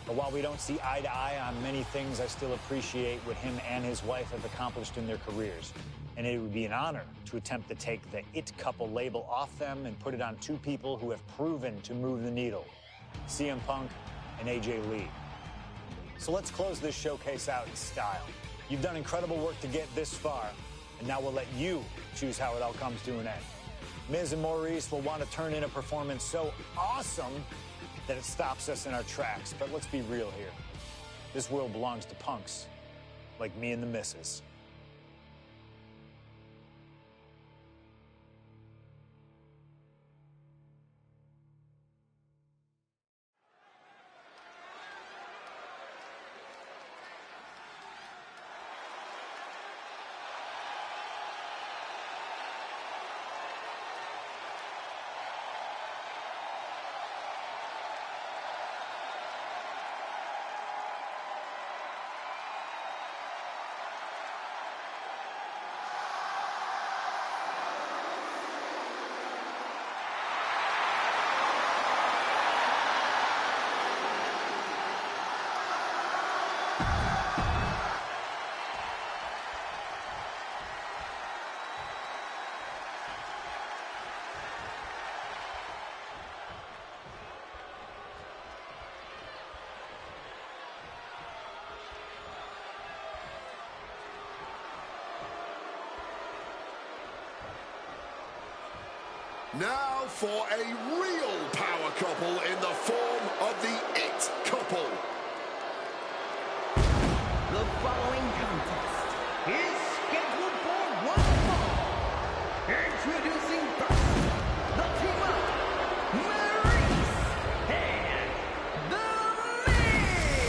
But while we don't see eye to eye on many things, I still appreciate what him and his wife have accomplished in their careers. And it would be an honor to attempt to take the it couple label off them and put it on two people who have proven to move the needle, CM Punk and AJ Lee. So let's close this showcase out in style. You've done incredible work to get this far, and now we'll let you choose how it all comes to an end. Miz and Maurice will want to turn in a performance so awesome that it stops us in our tracks. But let's be real here. This world belongs to punks like me and the missus. Now for a real power couple in the form of the It Couple. The following contest is scheduled for one fall. Introducing first, the team of Maurice and The Miz.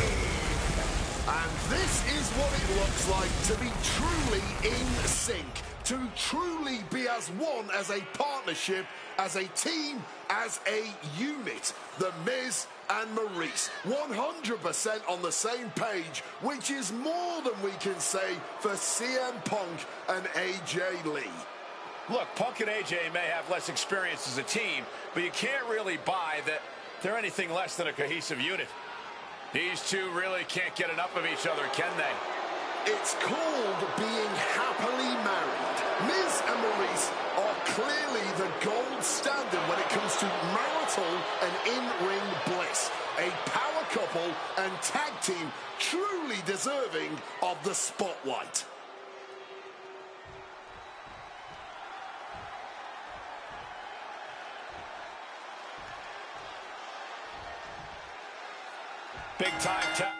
And this is what it looks like to be truly in sync. to truly be as one, as a partnership, as a team, as a unit. The Miz and Maurice, 100% on the same page, which is more than we can say for CM Punk and AJ Lee. Look, Punk and AJ may have less experience as a team, but you can't really buy that they're anything less than a cohesive unit. These two really can't get enough of each other, can they? It's called being happily married. Miz and Maurice are clearly the gold standard when it comes to marital and in-ring bliss. A power couple and tag team truly deserving of the spotlight. Big time tag.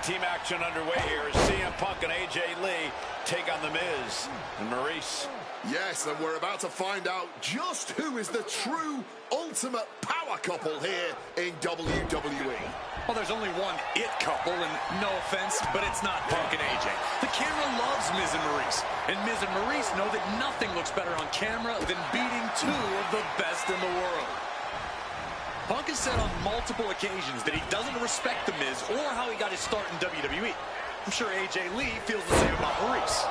Team action underway here as CM Punk and AJ Lee take on The Miz and Maurice. Yes, and we're about to find out just who is the true ultimate power couple here in WWE. Well, there's only one it couple, and no offense, but it's not Punk and AJ. The camera loves Miz and Maurice, and Miz and Maurice know that nothing looks better on camera than beating two of the best in the world. Punk has said on multiple occasions that he doesn't respect The Miz or how he got his start in WWE. I'm sure AJ Lee feels the same about Maurice.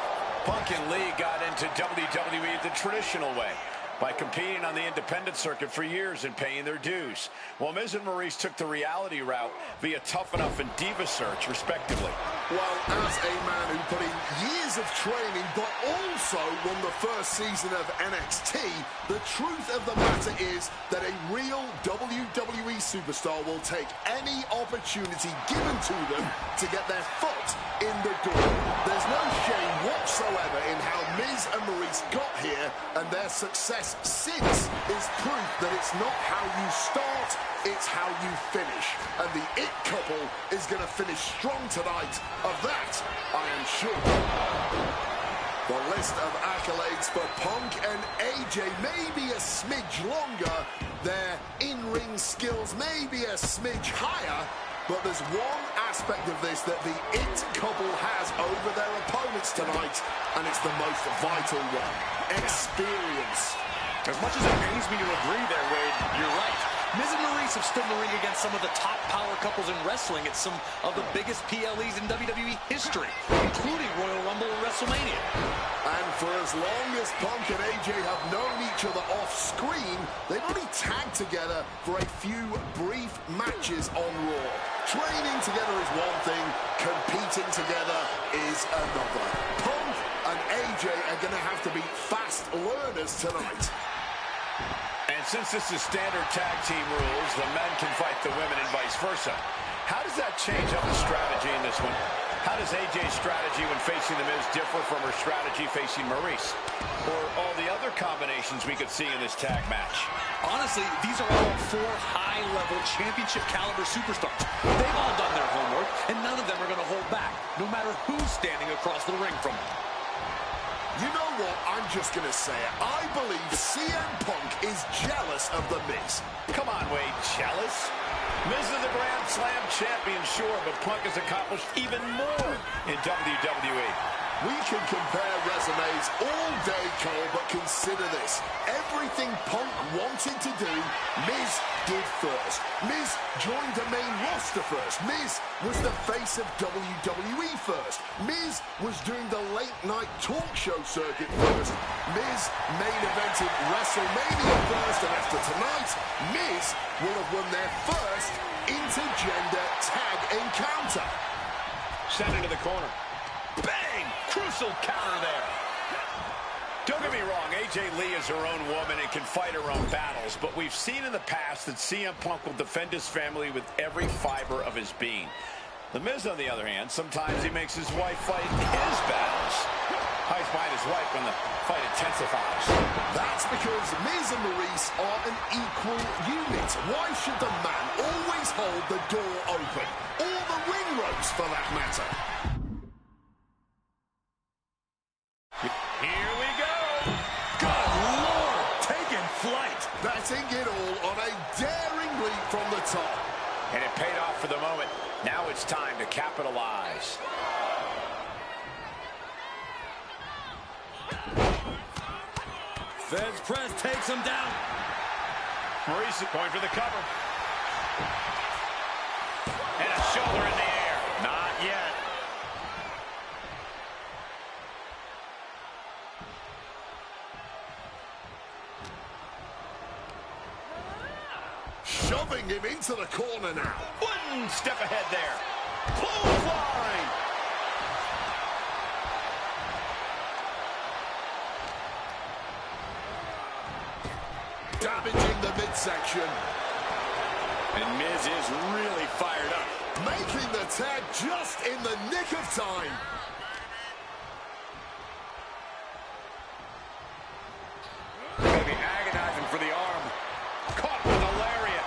Punk and Lee got into WWE the traditional way, by competing on the independent circuit for years and paying their dues, while Miz and Maurice took the reality route via Tough Enough and Diva Search, respectively. Well, as a man who put in years of training, but also won the first season of NXT, the truth of the matter is that a real WWE superstar will take any opportunity given to them to get their foot in the door. There's no shame whatsoever in how Miz and Maurice got here, and their success since is proof that it's not how you start, it's how you finish. And the It couple is going to finish strong tonight. Of that, I am sure. The list of accolades for Punk and AJ may be a smidge longer. Their in-ring skills may be a smidge higher. But there's one aspect of this that the It couple has over their opponents tonight, and it's the most vital one: experience. As much as it pains me to agree there, Wade, you're right. Miz and Maurice have stood in the ring against some of the top power couples in wrestling at some of the biggest PLEs in WWE history, including Royal Rumble and WrestleMania. And for as long as Punk and AJ have known each other off screen, they've only tagged together for a few brief matches on Raw. Training together is one thing, competing together is another. Punk and AJ are going to have to be fast learners tonight. And since this is standard tag team rules, the men can fight the women and vice versa. How does that change up the strategy in this one? How does AJ's strategy when facing The Miz differ from her strategy facing Maurice? Or all the other combinations we could see in this tag match? Honestly, these are all four high-level championship-caliber superstars. They've all done their homework, and none of them are going to hold back, no matter who's standing across the ring from them. You know what? I'm just going to say it. I believe CM Punk is jealous of The Miz. Come on, Wade, jealous? Miz is the Grand Slam champion, sure, but Punk has accomplished even more in WWE. We can compare resumes all day, Cole, but consider this. Everything Punk wanted to do, Miz did first. Miz joined the main roster first. Miz was the face of WWE first. Miz was doing the late-night talk show circuit first. Miz main evented WrestleMania first, and after tonight, Miz will have won their first intergender tag encounter. Sent into the corner. Bang! Crucial counter there. Don't get me wrong, AJ Lee is her own woman and can fight her own battles, but we've seen in the past that CM Punk will defend his family with every fiber of his being. The Miz, on the other hand, sometimes he makes his wife fight his battles. Hides behind his wife when the fight intensifies. That's because Miz and Maurice are an equal unit. Why should the man always hold the door open? Or the ring ropes, for that matter. Here we go. Good Lord, taking flight. Betting it all on a daring nicely from the top. And it paid off for the moment. Now it's time to capitalize. Feds press takes him down. Maurice is going for the cover. And a shoulder in the air. Not yet. Shoving him into the corner now. One step ahead there. Clothesline. Damaging the midsection. And Miz is really fired up. Making the tag just in the nick of time. Maybe agonizing for the arm. Caught with a lariat.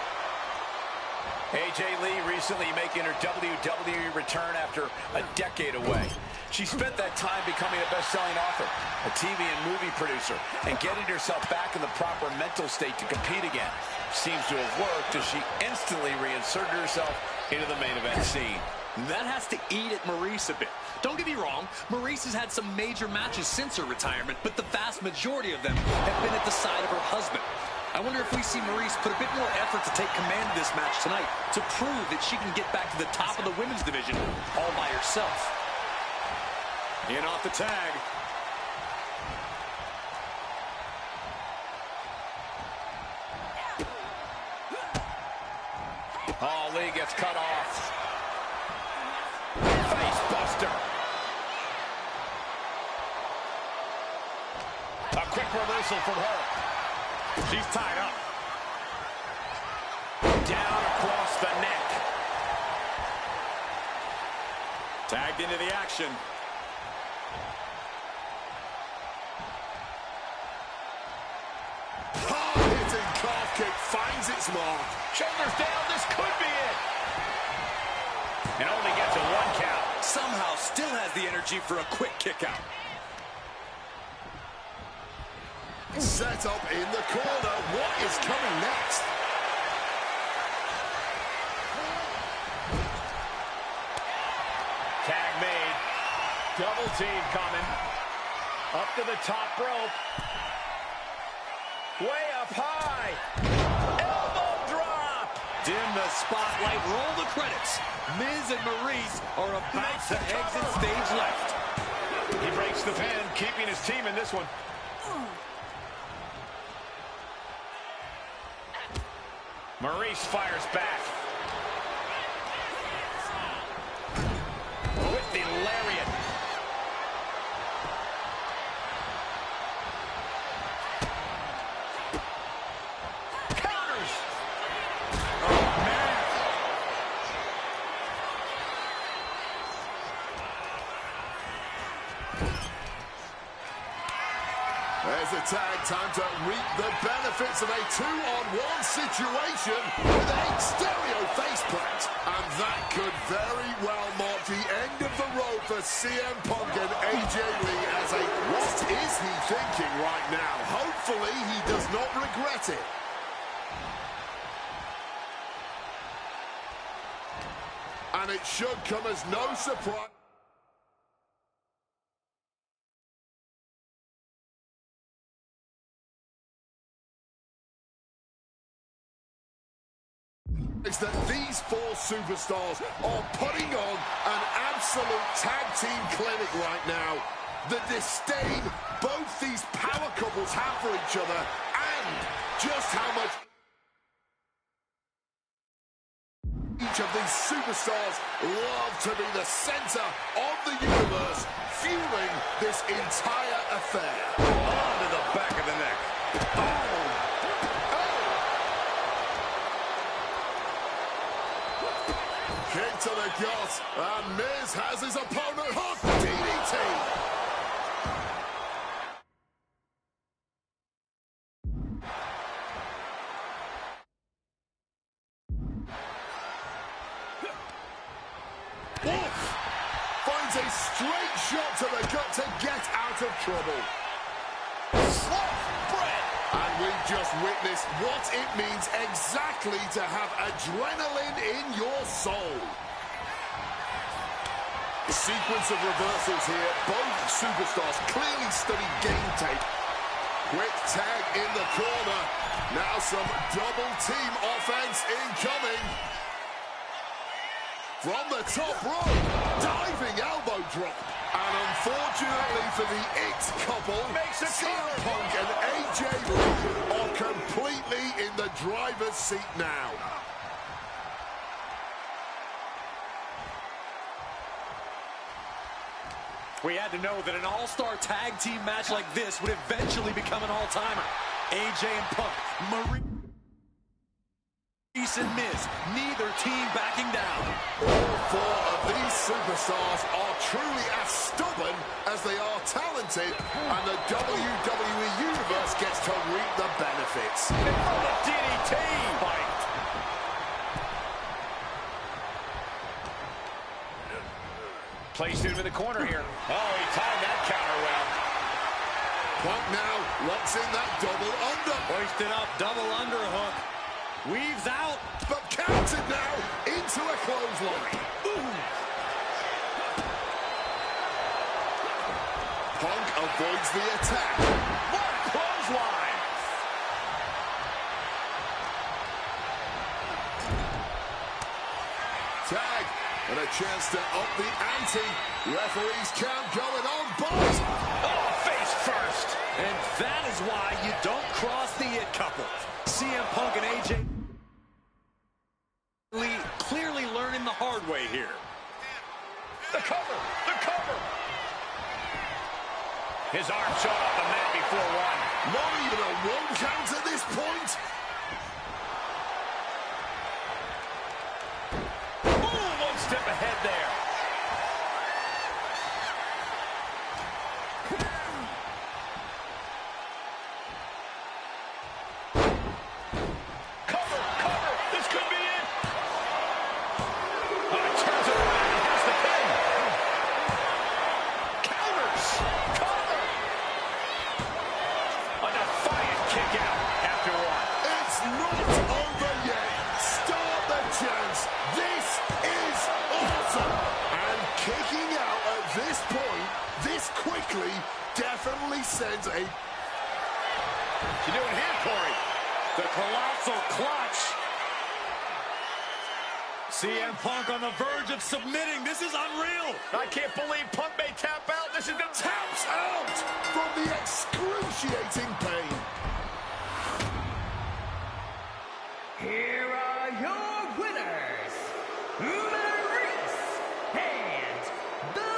AJ Lee recently making her WWE return after a decade away. She spent that time becoming a best-selling author, a TV and movie producer, and getting herself back in the proper mental state to compete again. Seems to have worked as she instantly reinserted herself into the main event scene. That has to eat at Maurice a bit. Don't get me wrong, Maurice has had some major matches since her retirement, but the vast majority of them have been at the side of her husband. I wonder if we see Maurice put a bit more effort to take command of this match tonight to prove that she can get back to the top of the women's division all by herself. In off the tag. Oh, Lee gets cut off. Face buster. A quick reversal from her. She's tied up. Down across the neck. Tagged into the action. Hard-hitting calf kick finds its mark. Shoulders down, this could be it. And only gets a 1 count. Somehow still has the energy for a quick kick out. Set up in the corner. What is coming next? Tag made. Double team coming. Up to the top rope. Way up high. Elbow drop. Dim the spotlight, roll the credits. Miz and Maurice are about to exit stage left. He breaks the pin, keeping his team in this one. Maurice fires back. With the lariat. Counters. Oh, man. There's a tag. Time to reap the benefits of a 2-on-1 situation with a stereo faceplant. And that could very well mark the end of the road for CM Punk and AJ Lee as a... What is he thinking right now? Hopefully he does not regret it. And it should come as no surprise. Is that these 4 superstars are putting on an absolute tag team clinic right now. The disdain both these power couples have for each other and just how much each of these superstars love to be the center of the universe, fueling this entire affair. Onto the back of the neck. Oh! Kick to the gut, and Miz has his opponent hooked. DDT. Wolf finds a straight shot to the gut to get out of trouble. Sliced bread. And we just witnessed what it means exactly to have adrenaline in your soul. A sequence of reversals here. Both superstars clearly studied game tape. Quick tag in the corner. Now some double team offense incoming. From the top rope, diving elbow drop. And unfortunately for the It couple, CM Punk and AJ Lee are completely in the driver's seat now. We had to know that an all-star tag team match like this would eventually become an all-timer. AJ and Punk, Maurice and Miz, neither team backing down. All four of these superstars are truly as stubborn as they are talented, and the WWE Universe gets to reap the benefits. And from the DDT fight. Placed into the corner here. Oh, he timed that counter well. Punk now locks in that double under. Hoisted up, double underhook. Weaves out. But counted now into a clothesline. Ooh. Punk avoids the attack. What a clothesline. Tag. And a chance to up the ante. Referee's count going on, but... Oh, face first. And that is why you don't cross the It couple. CM Punk and AJ Lee clearly learning the hard way here. The cover. The cover. His arm shot off the mat before one. Not even a one count at this point. Step ahead there. Cover, cover. This could be it. Oh, he turns it around and here's the pin. Counters. Cover. A defiant kick out after one. It's not over yet. Start the chance. This is awesome. And kicking out at this point, this quickly, definitely sends a... What you doing here, Corey? The colossal clutch. CM Punk on the verge of submitting. This is unreal. I can't believe Punk may tap out. This is the Taps out from the excruciating pain. Here are your winners, Maurice and The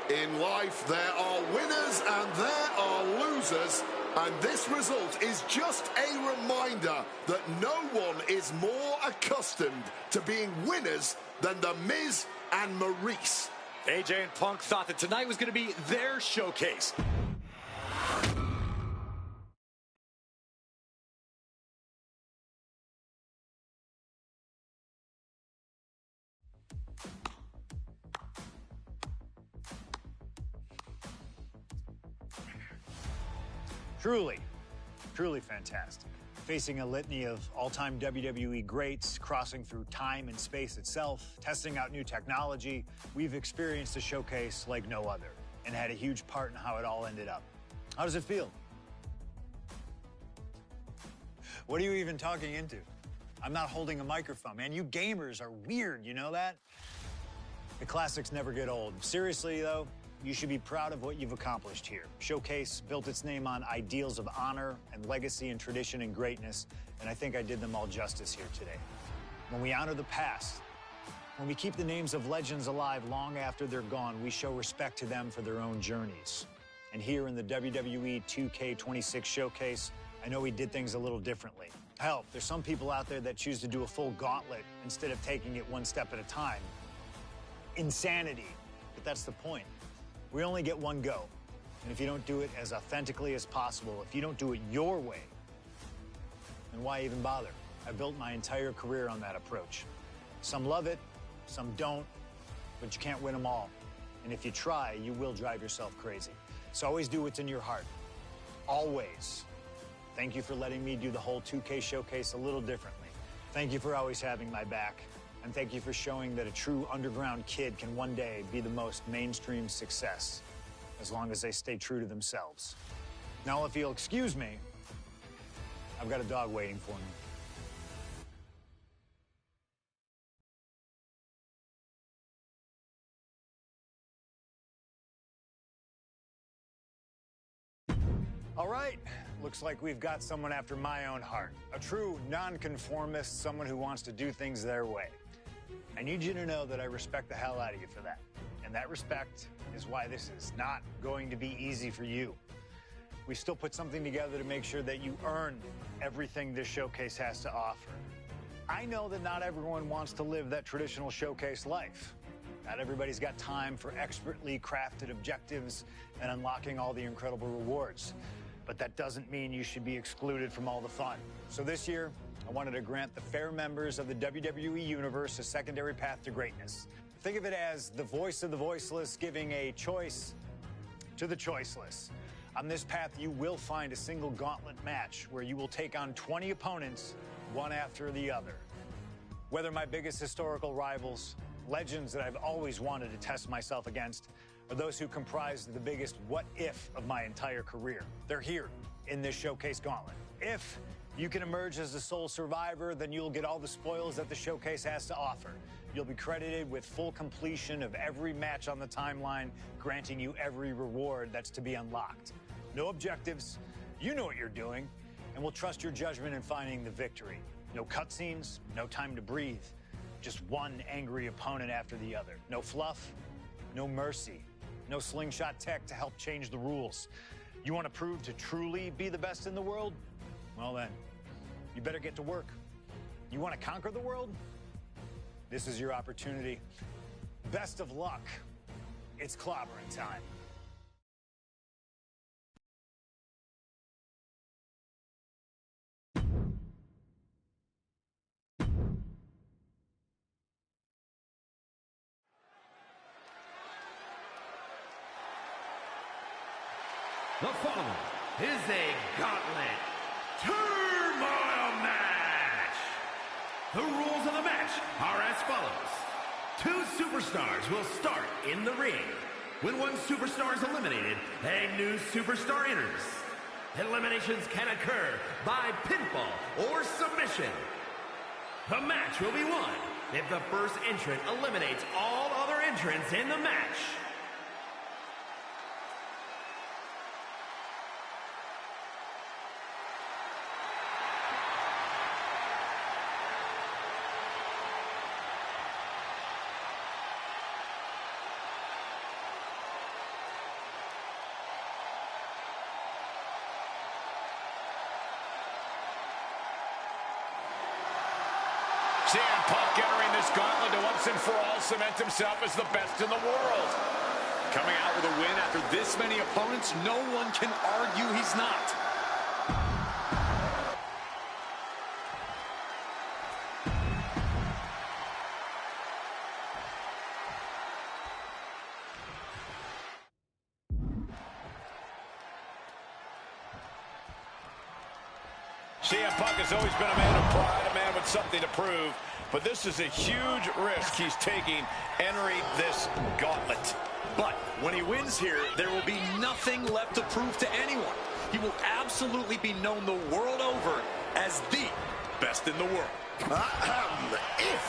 Miz. In life, there are winners and there are losers. And this result is just a reminder that no one is more accustomed to being winners than The Miz and Maurice. AJ and Punk thought that tonight was going to be their showcase. Truly, truly fantastic. Facing a litany of all-time WWE greats, crossing through time and space itself, testing out new technology, we've experienced a showcase like no other and had a huge part in how it all ended up. How does it feel? What are you even talking into? I'm not holding a microphone, man. You gamers are weird, you know that? The classics never get old. Seriously, though, you should be proud of what you've accomplished here. Showcase built its name on ideals of honor and legacy and tradition and greatness, and I think I did them all justice here today. When we honor the past, when we keep the names of legends alive long after they're gone, we show respect to them for their own journeys. And here in the Wwe2k26 showcase, I know we did things a little differently. Hell, there's some people out there that choose to do a full gauntlet instead of taking it one step at a time. Insanity, but that's the point. We only get one go. And if you don't do it as authentically as possible, if you don't do it your way, then why even bother? I built my entire career on that approach. Some love it, some don't, but you can't win them all. And if you try, you will drive yourself crazy. So always do what's in your heart. always. Thank you for letting me do the whole 2K showcase a little differently. Thank you for always having my back. And thank you for showing that a true underground kid can one day be the most mainstream success, as long as they stay true to themselves. Now, if you'll excuse me, I've got a dog waiting for me. All right, looks like we've got someone after my own heart. A true nonconformist, someone who wants to do things their way. I need you to know that I respect the hell out of you for that. And that respect is why this is not going to be easy for you. We still put something together to make sure that you earn everything this showcase has to offer. I know that not everyone wants to live that traditional showcase life. Not everybody's got time for expertly crafted objectives and unlocking all the incredible rewards. But that doesn't mean you should be excluded from all the fun. So this year, I wanted to grant the fair members of the WWE Universe a secondary path to greatness. Think of it as the voice of the voiceless giving a choice to the choiceless. On this path, you will find a single gauntlet match where you will take on 20 opponents, one after the other. Whether my biggest historical rivals, legends that I've always wanted to test myself against, or those who comprise the biggest what-if of my entire career. They're here in this showcase gauntlet. If you can emerge as the sole survivor, then you'll get all the spoils that the showcase has to offer. You'll be credited with full completion of every match on the timeline, granting you every reward that's to be unlocked. No objectives, you know what you're doing, and we'll trust your judgment in finding the victory. No cutscenes, no time to breathe. Just one angry opponent after the other. No fluff, no mercy, no slingshot tech to help change the rules. You want to prove to truly be the best in the world? Well then, you better get to work. You want to conquer the world? This is your opportunity. Best of luck. It's clobbering time. The following is a gauntlet turmoil match. The rules of the match are as follows. 2 superstars will start in the ring. When one superstar is eliminated, a new superstar enters. Eliminations can occur by pinfall or submission. The match will be won if the first entrant eliminates all other entrants in the match. CM Punk entering this gauntlet to once and for all cement himself as the best in the world. Coming out with a win after this many opponents, no one can argue he's not. CM Punk has always been a man of pride, a man with something to prove, but this is a huge risk he's taking entering this gauntlet. But when he wins here, there will be nothing left to prove to anyone. He will absolutely be known the world over as the best in the world. If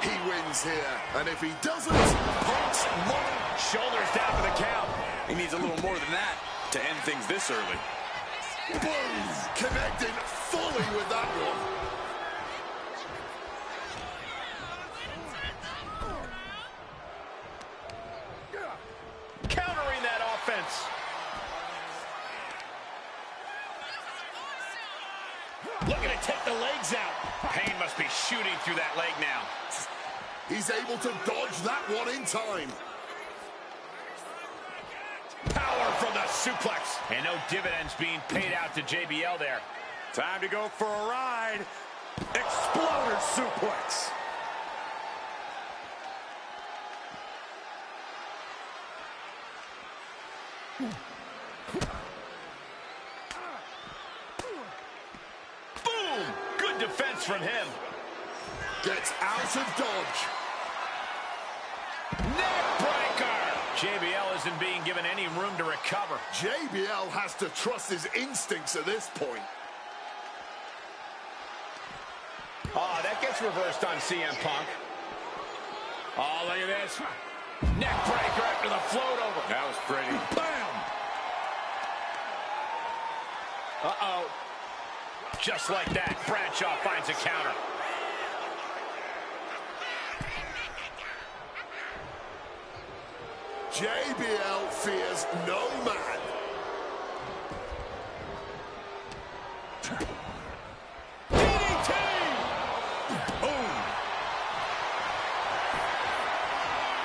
he wins here, and if he doesn't, Punk's money. Shoulders down for the count. He needs a little more than that to end things this early. Boom! Connecting fully with that one. Countering that offense. Looking to take the legs out. Pain must be shooting through that leg now. He's able to dodge that one in time. Power from the suplex. And no dividends being paid out to JBL there. Time to go for a ride. Exploder suplex. defense from him. Gets out of dodge. Neck breaker. JBL isn't being given any room to recover. JBL has to trust his instincts at this point. Oh, that gets reversed on CM Punk. Oh, look at this. Neck breaker after the float over. That was pretty. Bam! Uh-oh. Just like that, Bradshaw finds a counter. JBL fears no man. DDT! Boom!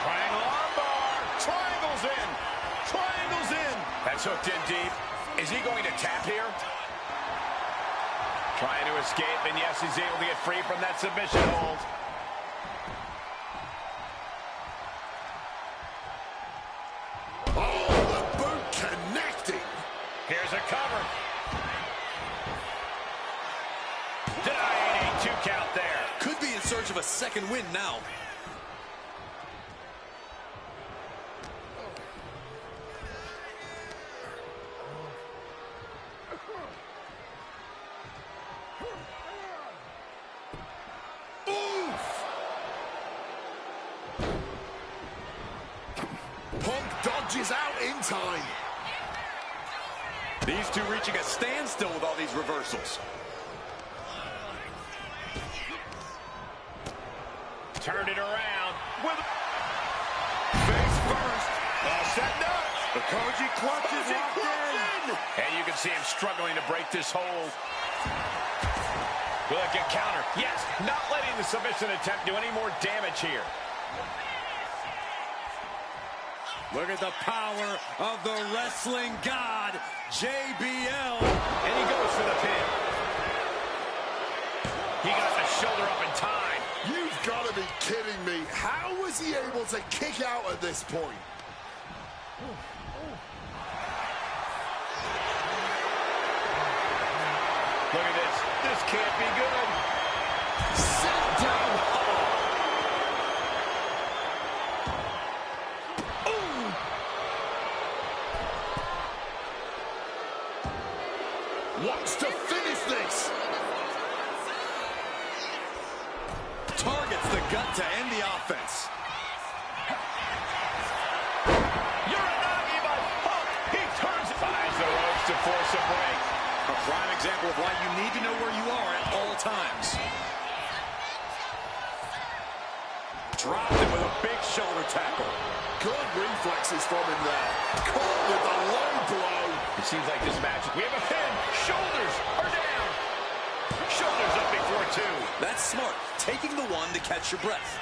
Triangle armbar. Triangles in. Triangles in. That's hooked in deep. Is he going to tap here? Trying to escape, and yes, he's able to get free from that submission hold. Oh, the boot connecting. Here's a cover. Denied a 2 count there. Could be in search of a second win now. Punk dodges out in time. These two reaching a standstill with all these reversals. Turned it around with face first. Setting up. The Koji clutch is locked in. And you can see him struggling to break this hold. Will it get counter? Yes, not letting the submission attempt do any more damage here. Look at the power of the wrestling god, JBL. And he goes for the pin. He got the shoulder up in time. You've got to be kidding me. How was he able to kick out at this point? Look at this. This can't be good. Sit down. Wants to finish this. Targets the gut to end the offense. Uranagi by Punk. He turns, finds the ropes to force a break. A prime example of why you need to know where you are at all times. Dropped him with a big shoulder tackle. Good reflexes from him there. Caught with a low blow. It seems like this match. We have a pin. Shoulders are down. Shoulders up before 2. That's smart. Taking the one to catch your breath.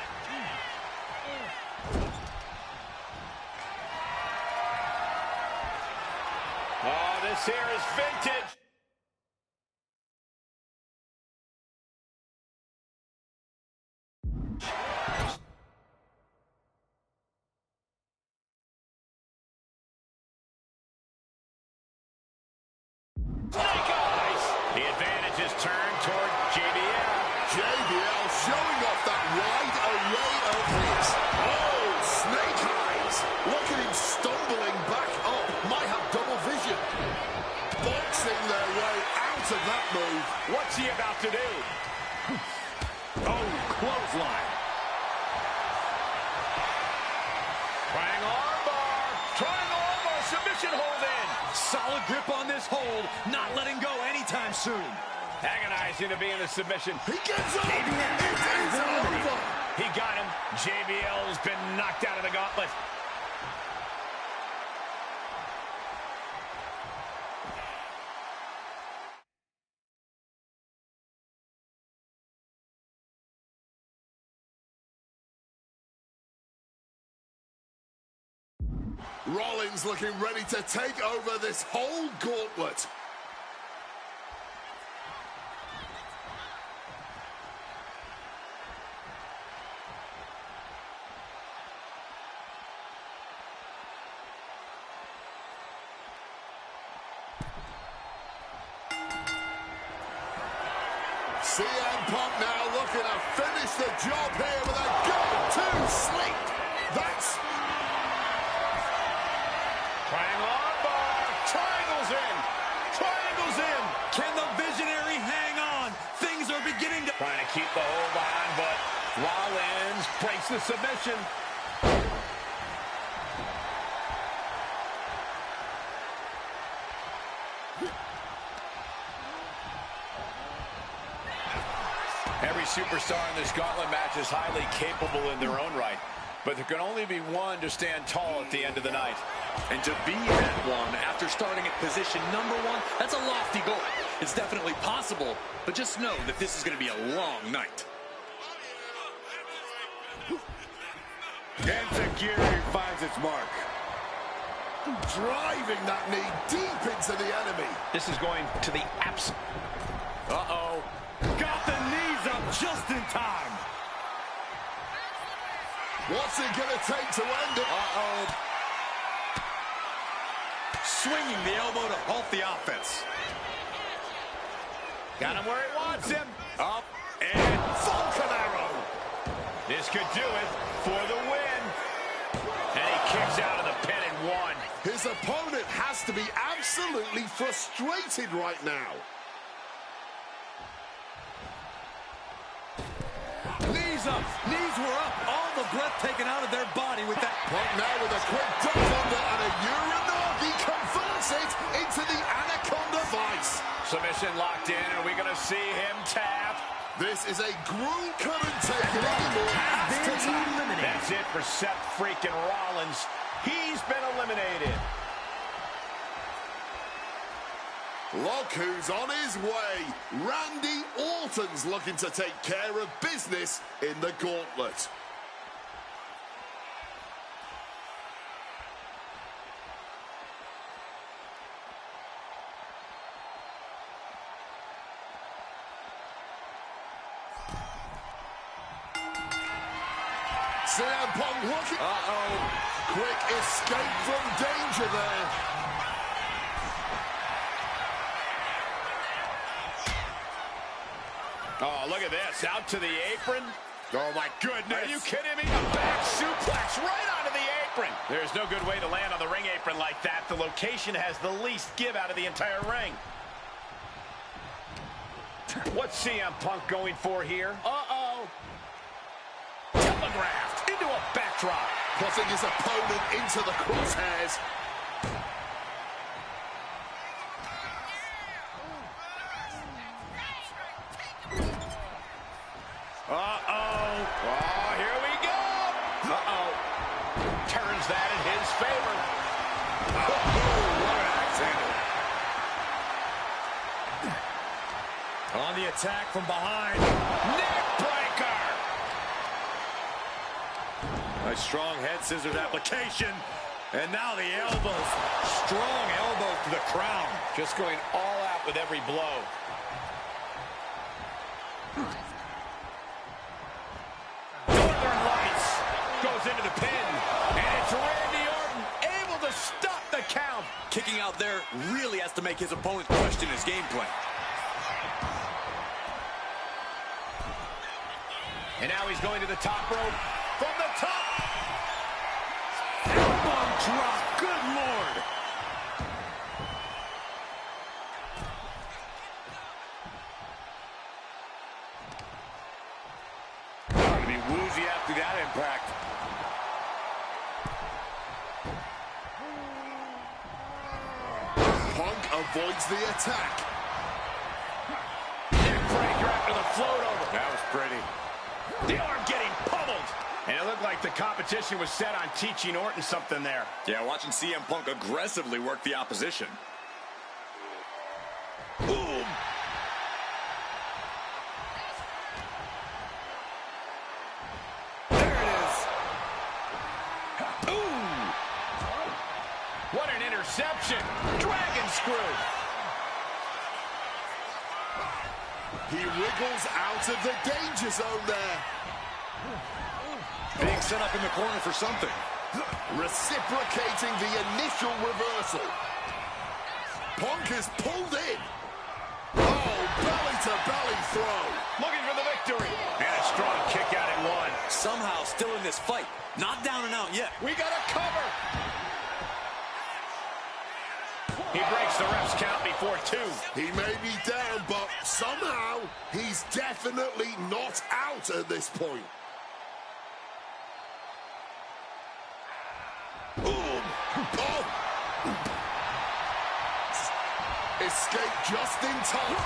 Oh, this here is vintage. Snake eyes. The advantage is turned toward JBL. JBL showing off that wide array of hits. Oh, snake eyes. Look at him stumbling back up. Might have double vision. Boxing their way out of that move. What's he about to do? Oh, clothesline. Triangle armbar. Triangle armbar. Submission hold in. Solid grip on this hold, not letting go anytime soon. Agonizing to be in the submission. He gets up. It is over. He got him. JBL has been knocked out of the gauntlet. Rollins looking ready to take over this whole gauntlet. CM Punk now looking to finish the job here with a go-to sleep. That's... Triangle armbar. Triangles in. Triangles in. Can the visionary hang on? Things are beginning to... Trying to keep the hold on, but Rollins breaks the submission. Every superstar in this gauntlet match is highly capable in their own right, but there can only be one to stand tall at the end of the night. And to be that one after starting at position number 1, that's a lofty goal. It's definitely possible, but just know that this is going to be a long night. Insecurity finds its mark. driving that knee deep into the enemy. This is going to the abs. Uh-oh. Got the knees up just in time. What's it going to take to end it? Uh-oh. Swinging the elbow to halt the offense. Got him where he wants him. Up and Falcon arrow. This could do it for the win. And he kicks out of the pin and one. His opponent has to be absolutely frustrated right now. knees up. Knees were up. All the breath taken out of their body with that. Punk now with a quick duck under and a Uranagi converts it into the Anaconda Vice. Submission locked in. Are we going to see him tap? This is a gruel couldn't take it anymore. Has to tap. That's it for Seth freaking Rollins. He's been eliminated. Look who's on his way. Randy Orton's looking to take care of business in the gauntlet. CM Punk looking. Uh-oh. Quick escape from danger there. Oh, look at this. Out to the apron. Oh, my goodness. Are you kidding me? A back suplex right onto the apron. There's no good way to land on the ring apron like that. The location has the least give out of the entire ring. What's CM Punk going for here? Uh-oh. Telegraphed into a backdrop. Putting his opponent into the crosshairs. Uh-oh. Oh, here we go. Uh-oh. Turns that in his favor. Oh, what an accident. On the attack from behind. Neck breaker. A strong head scissors application. And now the elbows. Strong elbow to the crown. Just going all out with every blow. Northern Lights goes into the pin. And it's Randy Orton able to stop the count. Kicking out there really has to make his opponent question his game plan. And now he's going to the top rope. From the top. Elbow drop. Good Lord. Going to be woozy after that impact. Punk avoids the attack. Neckbreaker after the float over. That was pretty. The arm getting pummeled. And it looked like the competition was set on teaching Orton something there. Yeah, watching CM Punk aggressively work the opposition. Boom. There it is. Ooh. What an interception. Dragon screw. He wriggles out of the danger zone there. Being set up in the corner for something. Reciprocating the initial reversal. Punk is pulled in. Oh, Belly-to-belly throw. Looking for the victory. And a strong kick out at one. Somehow still in this fight. Not down and out yet. We got a cover. He breaks the ref's count before 2. He may be down, but somehow he's definitely not out at this point. Boom. Oh. Escape just in time.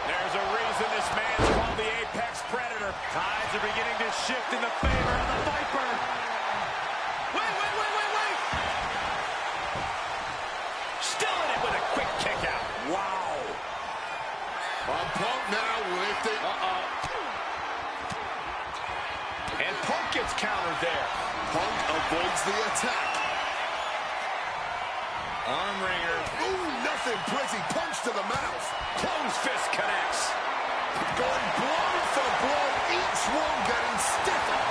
There's a reason this man's called the Apex Predator. Tides are beginning to shift in the favor of the Viper. Wait. Still in it with a quick kick out. Wow. Punk now lifting. And Punk gets countered there. Punk avoids the attack. Arm wringer. Ooh, nothing pretty. Punch to the mouth. Close fist connects. Going blow for blow. Each one getting stiffer.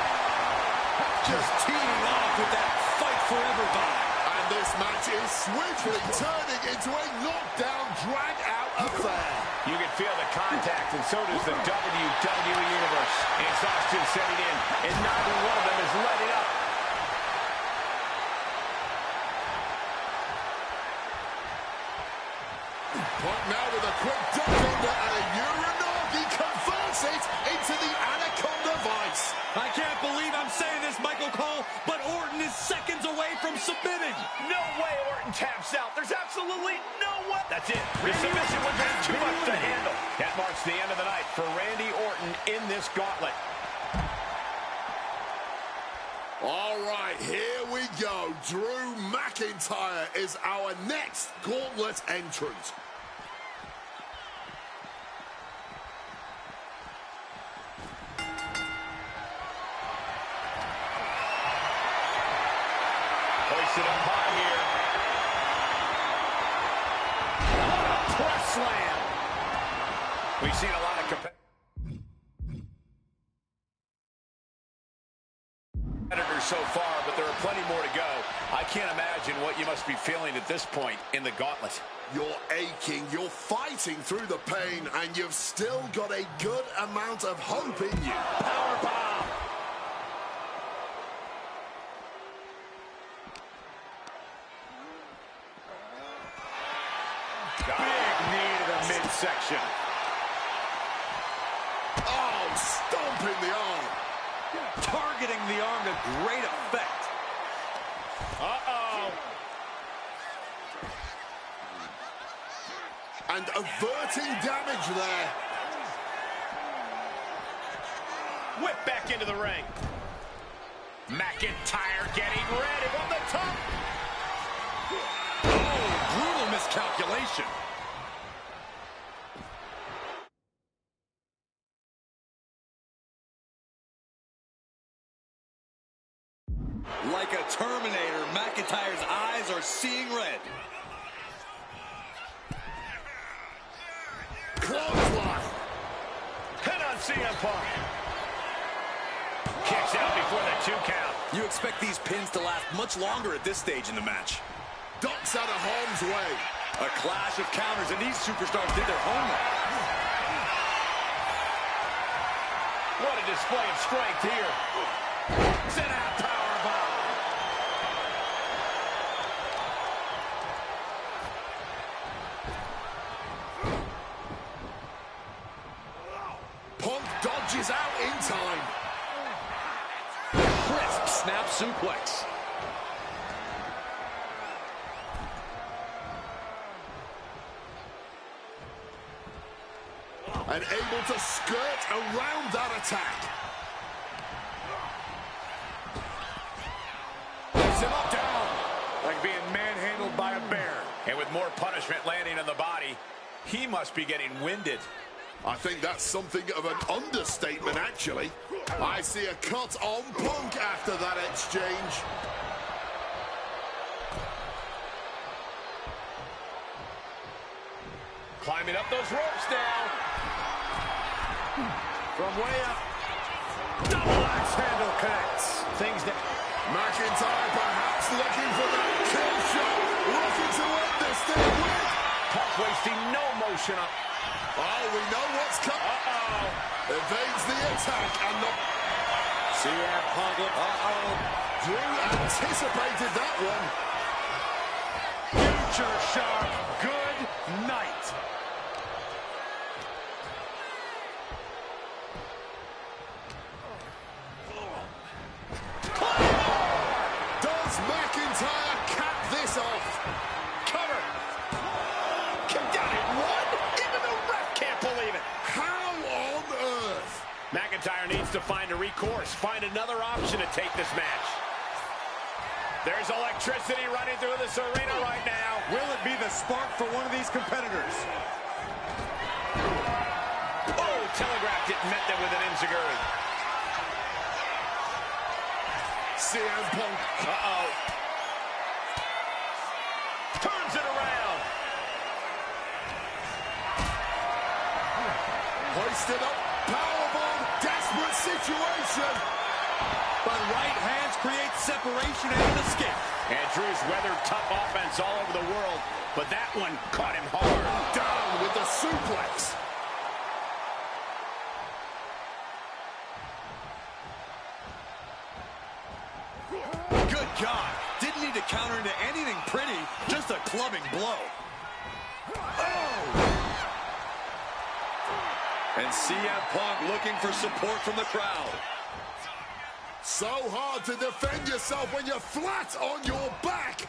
Just teeing off with that fight forever vibe. And this match is swiftly turning into a knockdown, drag-out affair. You can feel the contact, and so does the WWE Universe. Exhaustion setting in, and neither one of them is letting up. Punk now with a quick duck under and a Uranagi converts it into the Anaconda Vice. I can't believe I'm saying this, Michael Cole, but Orton is seconds away from submitting. No way Orton taps out. There's absolutely no way. That's it. The submission was just too much to handle. That marks the end of the night for Randy Orton in this gauntlet. All right, here we go. Drew McIntyre is our next gauntlet entrant. Hoisted up high here. What a press slam. We've seen a lot of competitors so far, but there are plenty more to go. I can't imagine what you must be feeling at this point in the gauntlet. You're aching, you're fighting through the pain, and you've still got a good amount of hope in you. Powerbomb. Big knee to the midsection. Oh, stomping the arm. Targeting the arm to great effect. Uh-oh. And averting damage there. Whip back into the ring. McIntyre getting ready from the top. Oh, brutal miscalculation. Like a Terminator, McIntyre's eyes are seeing red. Clothesline. Pin on CM Punk. Kicks out before the 2 count. You expect these pins to last much longer at this stage in the match. Ducks out of harm's way. A clash of counters, and these superstars did their homework. What a display of strength here. Sit out powerbomb. Punk dodges out in time. Crisp snap suplex. And able to skirt around that attack. Lifts him up down. Like being manhandled by a bear. And with more punishment landing on the body, he must be getting winded. I think that's something of an understatement, actually. I see a cut on Punk after that exchange. Climbing up those ropes now. From way up. Double axe handle connects. Things that... McIntyre perhaps looking for that kill shot. Looking to end this thing with. Punk wasting no motion up. Oh, we know what's coming. Evades the attack and the... CM Punk. Drew anticipated that one. Future Shark, good night. Does McIntyre cap this off? Cover. Kicked out at one. Even the ref can't believe it. How on earth? McIntyre needs to find a recourse, find another option to take this match. There's electricity running through this arena right now. Will it be the spark for one of these competitors? Oh, telegraphed it, met them with an enziguri. CM Punk. Turns it around. Hoisted up. Powerbomb. Desperate situation. But right hands create separation and an escape. And Drew's weathered tough offense all over the world, but that one caught him hard. Down with the suplex. Good God. Didn't need to counter into anything pretty, just a clubbing blow. And CM Punk looking for support from the crowd. So hard to defend yourself when you're flat on your back.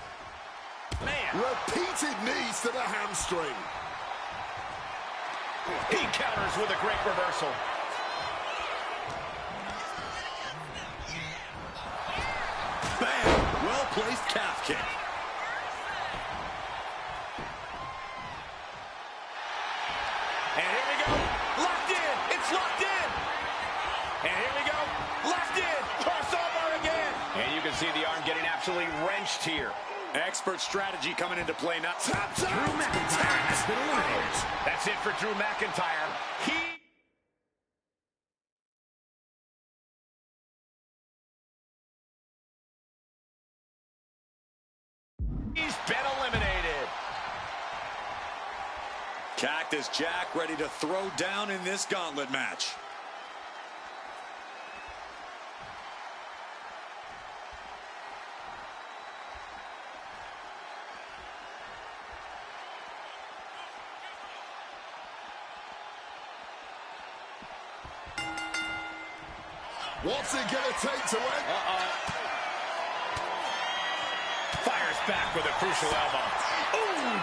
Man. Repeated knees to the hamstring. He counters with a great reversal. Bam! Well-placed calf kick. And here we go. Locked in. It's locked in. And here we go. Locked in. Crossover again. And you can see the arm getting absolutely wrenched here. Expert strategy coming into play now. Tap, tap. Drew McIntyre has been eliminated. That's it for Drew McIntyre. He's been eliminated. Cactus Jack ready to throw down in this gauntlet match. What's it gonna take to end? Fires back with a crucial elbow. Ooh!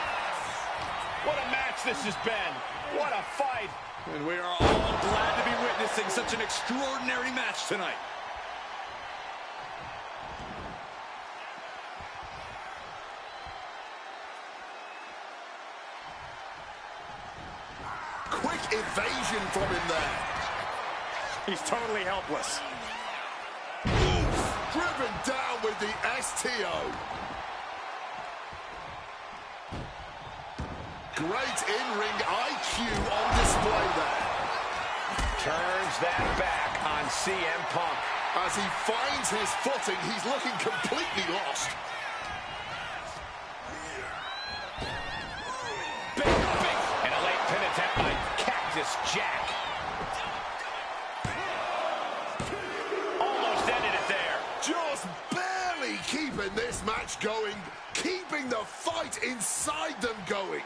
What a match this has been. What a fight. And we are all glad to be witnessing such an extraordinary match tonight. Quick evasion from him there. He's totally helpless. Driven down with the STO. Great in-ring IQ on display there. Turns that back on CM Punk. As he finds his footing, he's looking completely lost. Big, and a late pin attempt by Cactus Jack. Almost ended it there. Just barely keeping this match going, keeping the fight inside them going.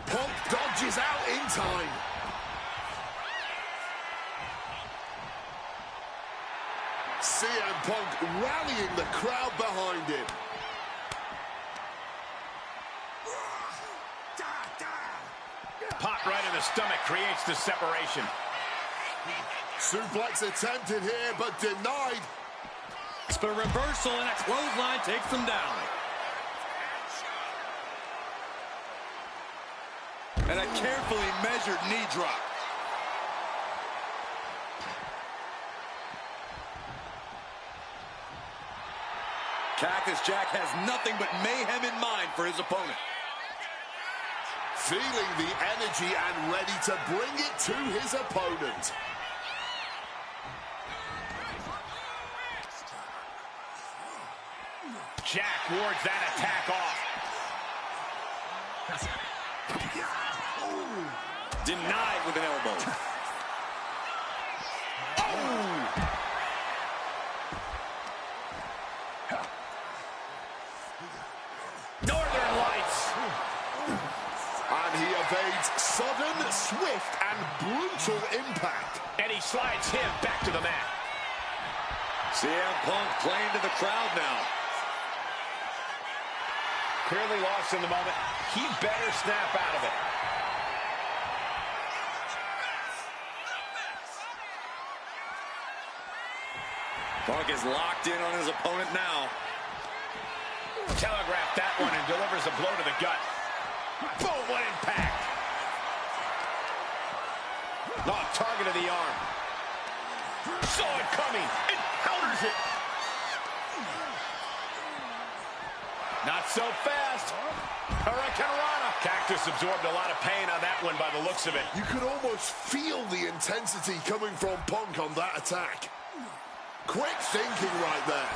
Punk dodges out in time. CM Punk rallying the crowd behind him. Pop right in the stomach creates the separation. Suplex attempted here, but denied. It's a reversal, and a clothesline takes them down. And a carefully measured knee drop. Cactus Jack has nothing but mayhem in mind for his opponent. Feeling the energy and ready to bring it to his opponent. Jack wards that attack off. Denied with an elbow. Northern Lights. And he evades sudden, swift, and brutal impact. And he slides him back to the mat. CM Punk playing to the crowd now. Clearly lost in the moment. He better snap out of it. Punk is locked in on his opponent now. Telegraphed that one and delivers a blow to the gut. Boom, what impact. Oh, target of the arm. Saw it coming. It counters it. Not so fast. Hurricane Rana. Cactus absorbed a lot of pain on that one by the looks of it. You could almost feel the intensity coming from Punk on that attack. Quick thinking right there.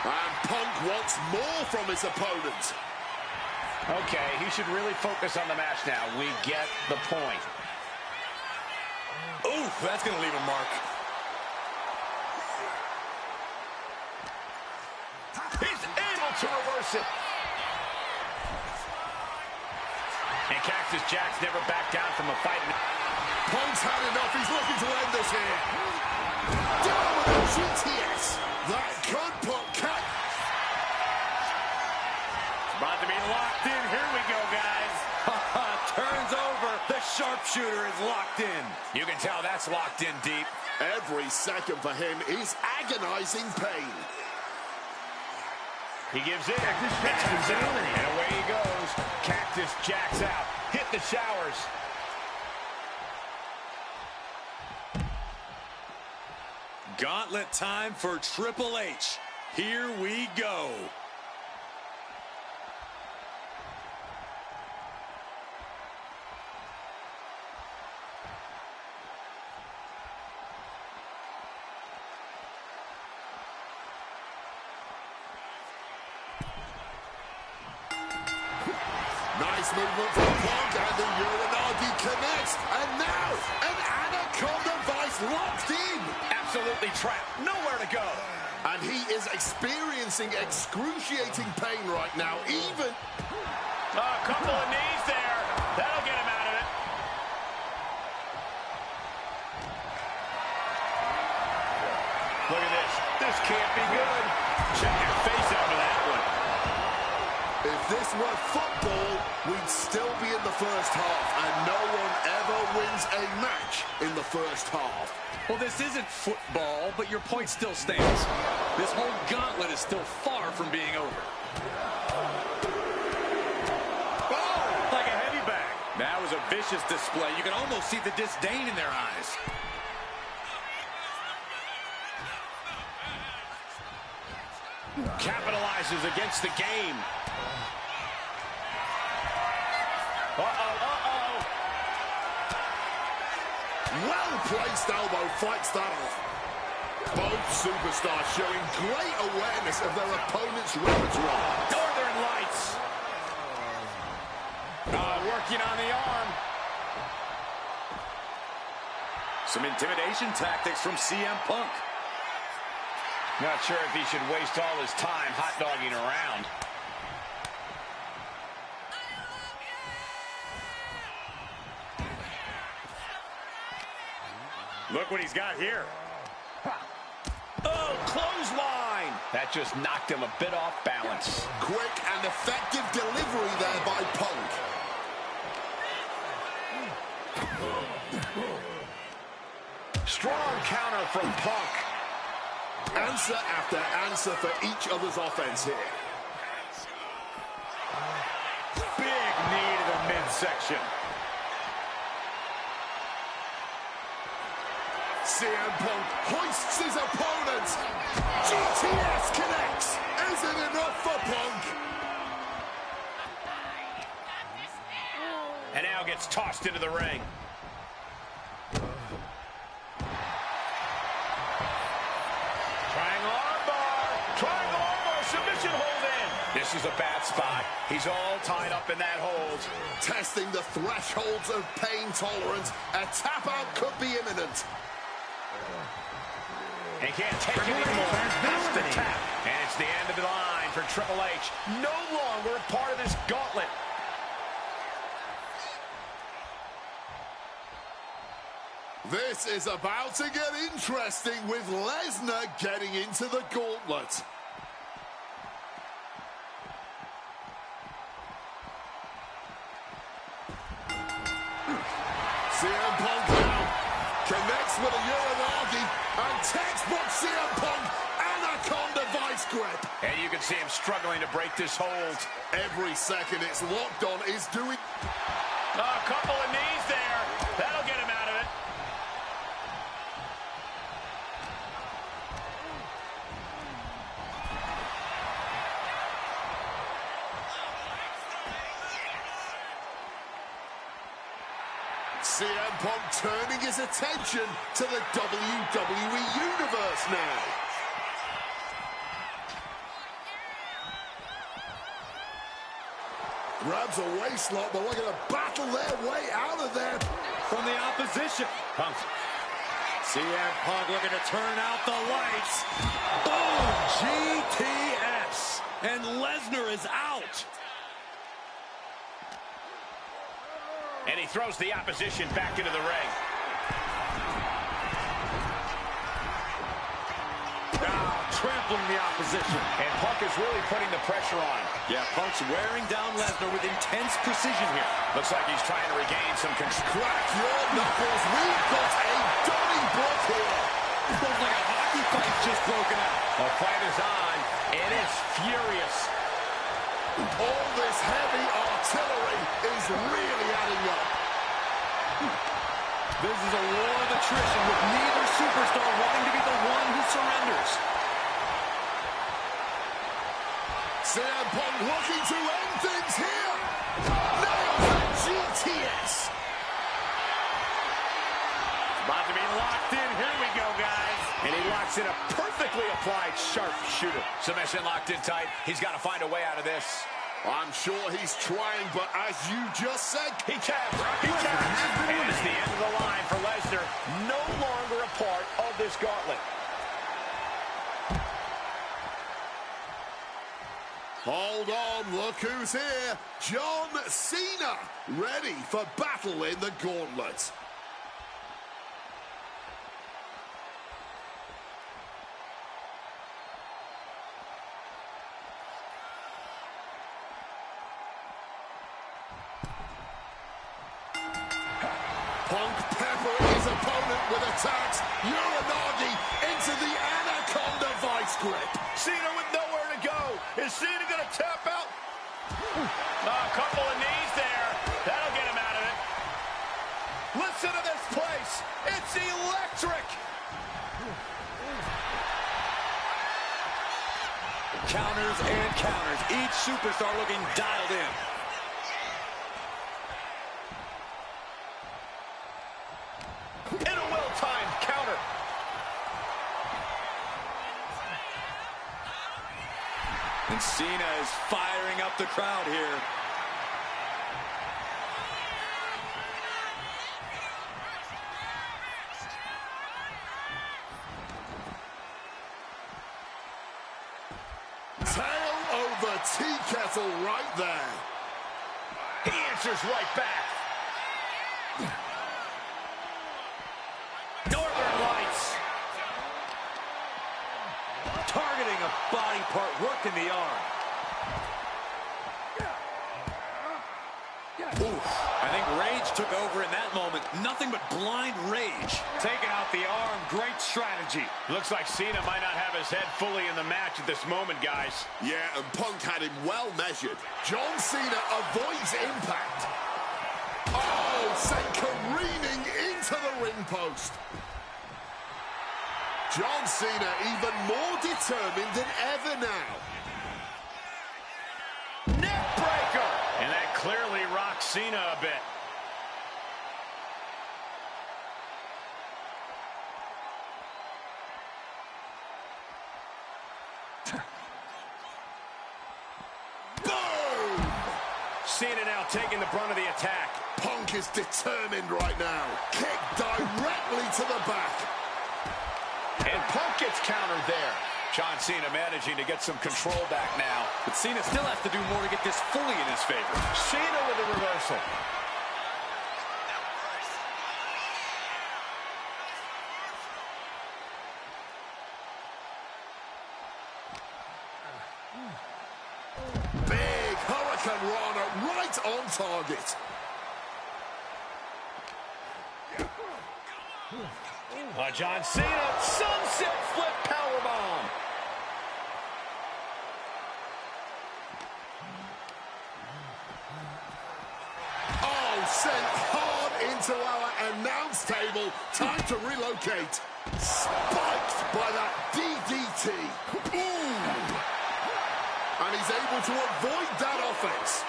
And Punk wants more from his opponent. Okay, he should really focus on the match now. We get the point. Ooh, that's going to leave a mark. He's able to reverse it. And Cactus Jack's never backed down from a fight. Punk's had enough. He's looking to end this here. Down with a GTS. That could put About to be locked in. Here we go, guys. Turns over. The sharpshooter is locked in. You can tell that's locked in deep. Every second for him is agonizing pain. He gives in. And away he goes. Cactus Jack's out. Hit the showers. Gauntlet time for Triple H. Here we go. Nice movement from Punk, and the Uranagi connects. And now, an Anaconda Vice locked in. Absolutely trapped. Nowhere to go. And he is experiencing excruciating pain right now, even... A couple of knees there. That'll get him out of it. Look at this. This can't be good. Check your face out of that one. If this were football, we'd still be in the first half, and no one ever wins a match in the first half. Well, this isn't football, but your point still stands. This whole gauntlet is still far from being over. Oh, like a heavy bag. That was a vicious display. You can almost see the disdain in their eyes. Capitalizes against the game. Well-placed elbow fights that off. Both superstars showing great awareness of their opponent's repertoire. Northern Lights. Working on the arm. Some intimidation tactics from CM Punk. Not sure if he should waste all his time hot-dogging around. Look what he's got here. Oh, clothesline! That just knocked him a bit off balance. Quick and effective delivery there by Punk. Strong counter from Punk. Answer after answer for each other's offense here. Big knee to the midsection. CM Punk hoists his opponent. GTS connects. Isn't enough for Punk. And now gets tossed into the ring. Triangle armbar. Triangle armbar. Submission hold in. This is a bad spot. He's all tied up in that hold. Testing the thresholds of pain tolerance. A tap out could be imminent. He can't take it anymore. Has to tap. And it's the end of the line for Triple H. No longer a part of this gauntlet. This is about to get interesting with Lesnar getting into the gauntlet. CM Punk now connects with a Uranagi and textbook CM Punk Anaconda vice grip. And you can see him struggling to break this hold. Every second it's locked on is doing... A couple of knees there. That'll get him out of it. CM Punk turning his attention to the WWE Universe now. Grabs a waistlock, but looking to battle their way out of there. From the opposition. Punk. CM Punk looking to turn out the lights. Boom! GTS. And Lesnar is out. And he throws the opposition back into the ring. Now trampling the opposition. And Punk is really putting the pressure on. Yeah, Punk's wearing down Lesnar with intense precision here. Looks like he's trying to regain some control. Crack your knuckles. We've got a Donnybrook here. Looks like a hockey fight's just broken out. The fight is on, and it's furious. All this heavy artillery is really adding up. This is a war of attrition with neither superstar wanting to be the one who surrenders. CM Punk looking to end things here. Nails the GTS. About to be locked in. Here we go, guys. And he locks in a perfectly applied sharpshooter. Submission locked in tight. He's got to find a way out of this. I'm sure he's trying, but as you just said, he taps. He taps. And it's the end of the line for Lesnar. No longer a part of this gauntlet. Hold on, look who's here. John Cena, ready for battle in the gauntlet. Punk peppering his opponent with attacks. Uranagi into the Anaconda vice grip. Cena with nowhere to go. Is Cena going to tap out? A couple of knees there. That'll get him out of it. Listen to this place. It's electric. Counters and counters. Each superstar looking dialed in. In a well-timed counter. And Cena is firing up the crowd here. Tail over tea kettle right there. He answers right back. Northern Lights. Targeting a body part, working the arm. I think rage took over in that moment. Nothing but blind rage. Taking out the arm, great strategy. Looks like Cena might not have his head fully in the match at this moment, guys. Yeah, and Punk had him well measured. John Cena avoids impact. Oh, sent careening into the ring post. John Cena even more determined than ever now. Neck breaker! And that clearly rocks Cena a bit. taking the brunt of the attack. Punk is determined right now. Kick directly to the back. And Punk gets countered there. John Cena managing to get some control back now. But Cena still has to do more to get this fully in his favor. Cena with a reversal. Big Hurricane Rana right on target. John Cena, sunset flip powerbomb. Oh, sent hard into our announce table. Time to relocate. Spiked by that DDT. Ooh. And he's able to avoid that offense.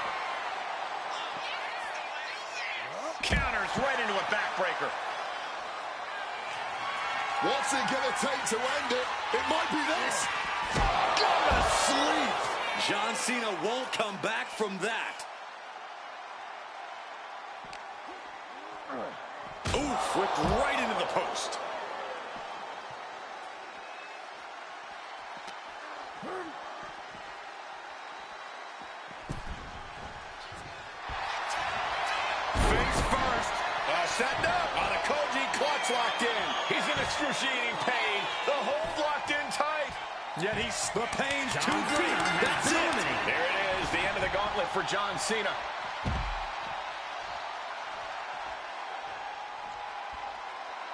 Counters right into a backbreaker. What's it going to take to end it? It might be this. Go to sleep. John Cena won't come back from that. Oof, whipped right into the post. Face first. Setting up. The Koji clutch locked in. He's in excruciating pain. The hold locked in tight. Yet the pain's too great. That's it. There it is, the end of the gauntlet for John Cena.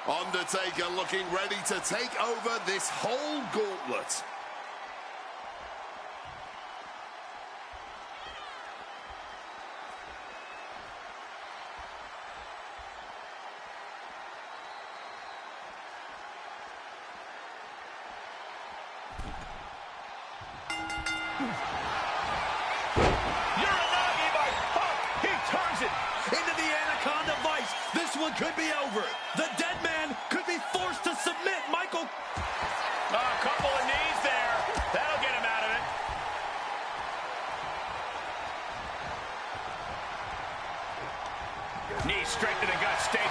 Undertaker looking ready to take over this whole gauntlet. Uranagi by Punk. He turns it. Into the Anaconda Vice. This one could be over. The dead man could be forced to submit. Michael. A couple of knees there. That'll get him out of it. Knee straight to the gut. Stay.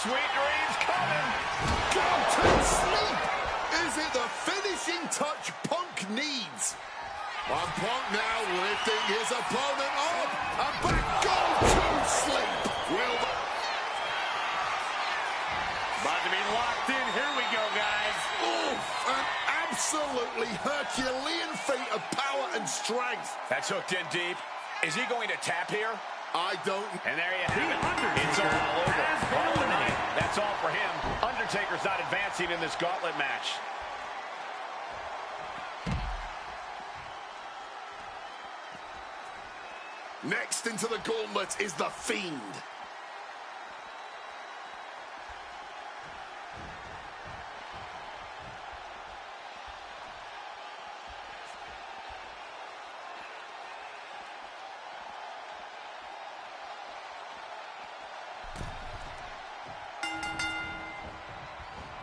Sweet dreams coming. Go to sleep. Is it the finishing touch Punk needs? And Punk now lifting his opponent up. And back. Go to sleep. Will. About to be locked in. Here we go, guys. Oof, an absolutely Herculean feat of power and strength. That's hooked in deep. Is he going to tap here? I don't. And there you have it. It's all over. All tonight. That's all for him. Undertaker's not advancing in this gauntlet match. Next into the gauntlet is The Fiend.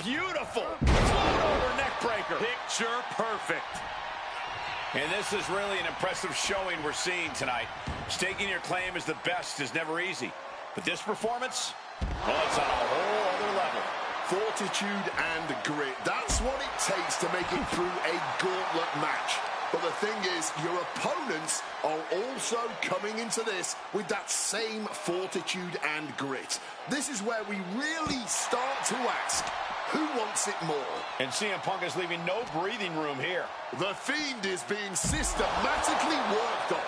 Beautiful. Float over neck breaker. Picture perfect. And this is really an impressive showing we're seeing tonight. Staking your claim as the best is never easy. But this performance, well, it's on a whole other level. Fortitude and grit. That's what it takes to make it through a gauntlet match. But the thing is, your opponents are also coming into this with that same fortitude and grit. This is where we really start to ask, who wants it more? And CM Punk is leaving no breathing room here. The Fiend is being systematically worked on.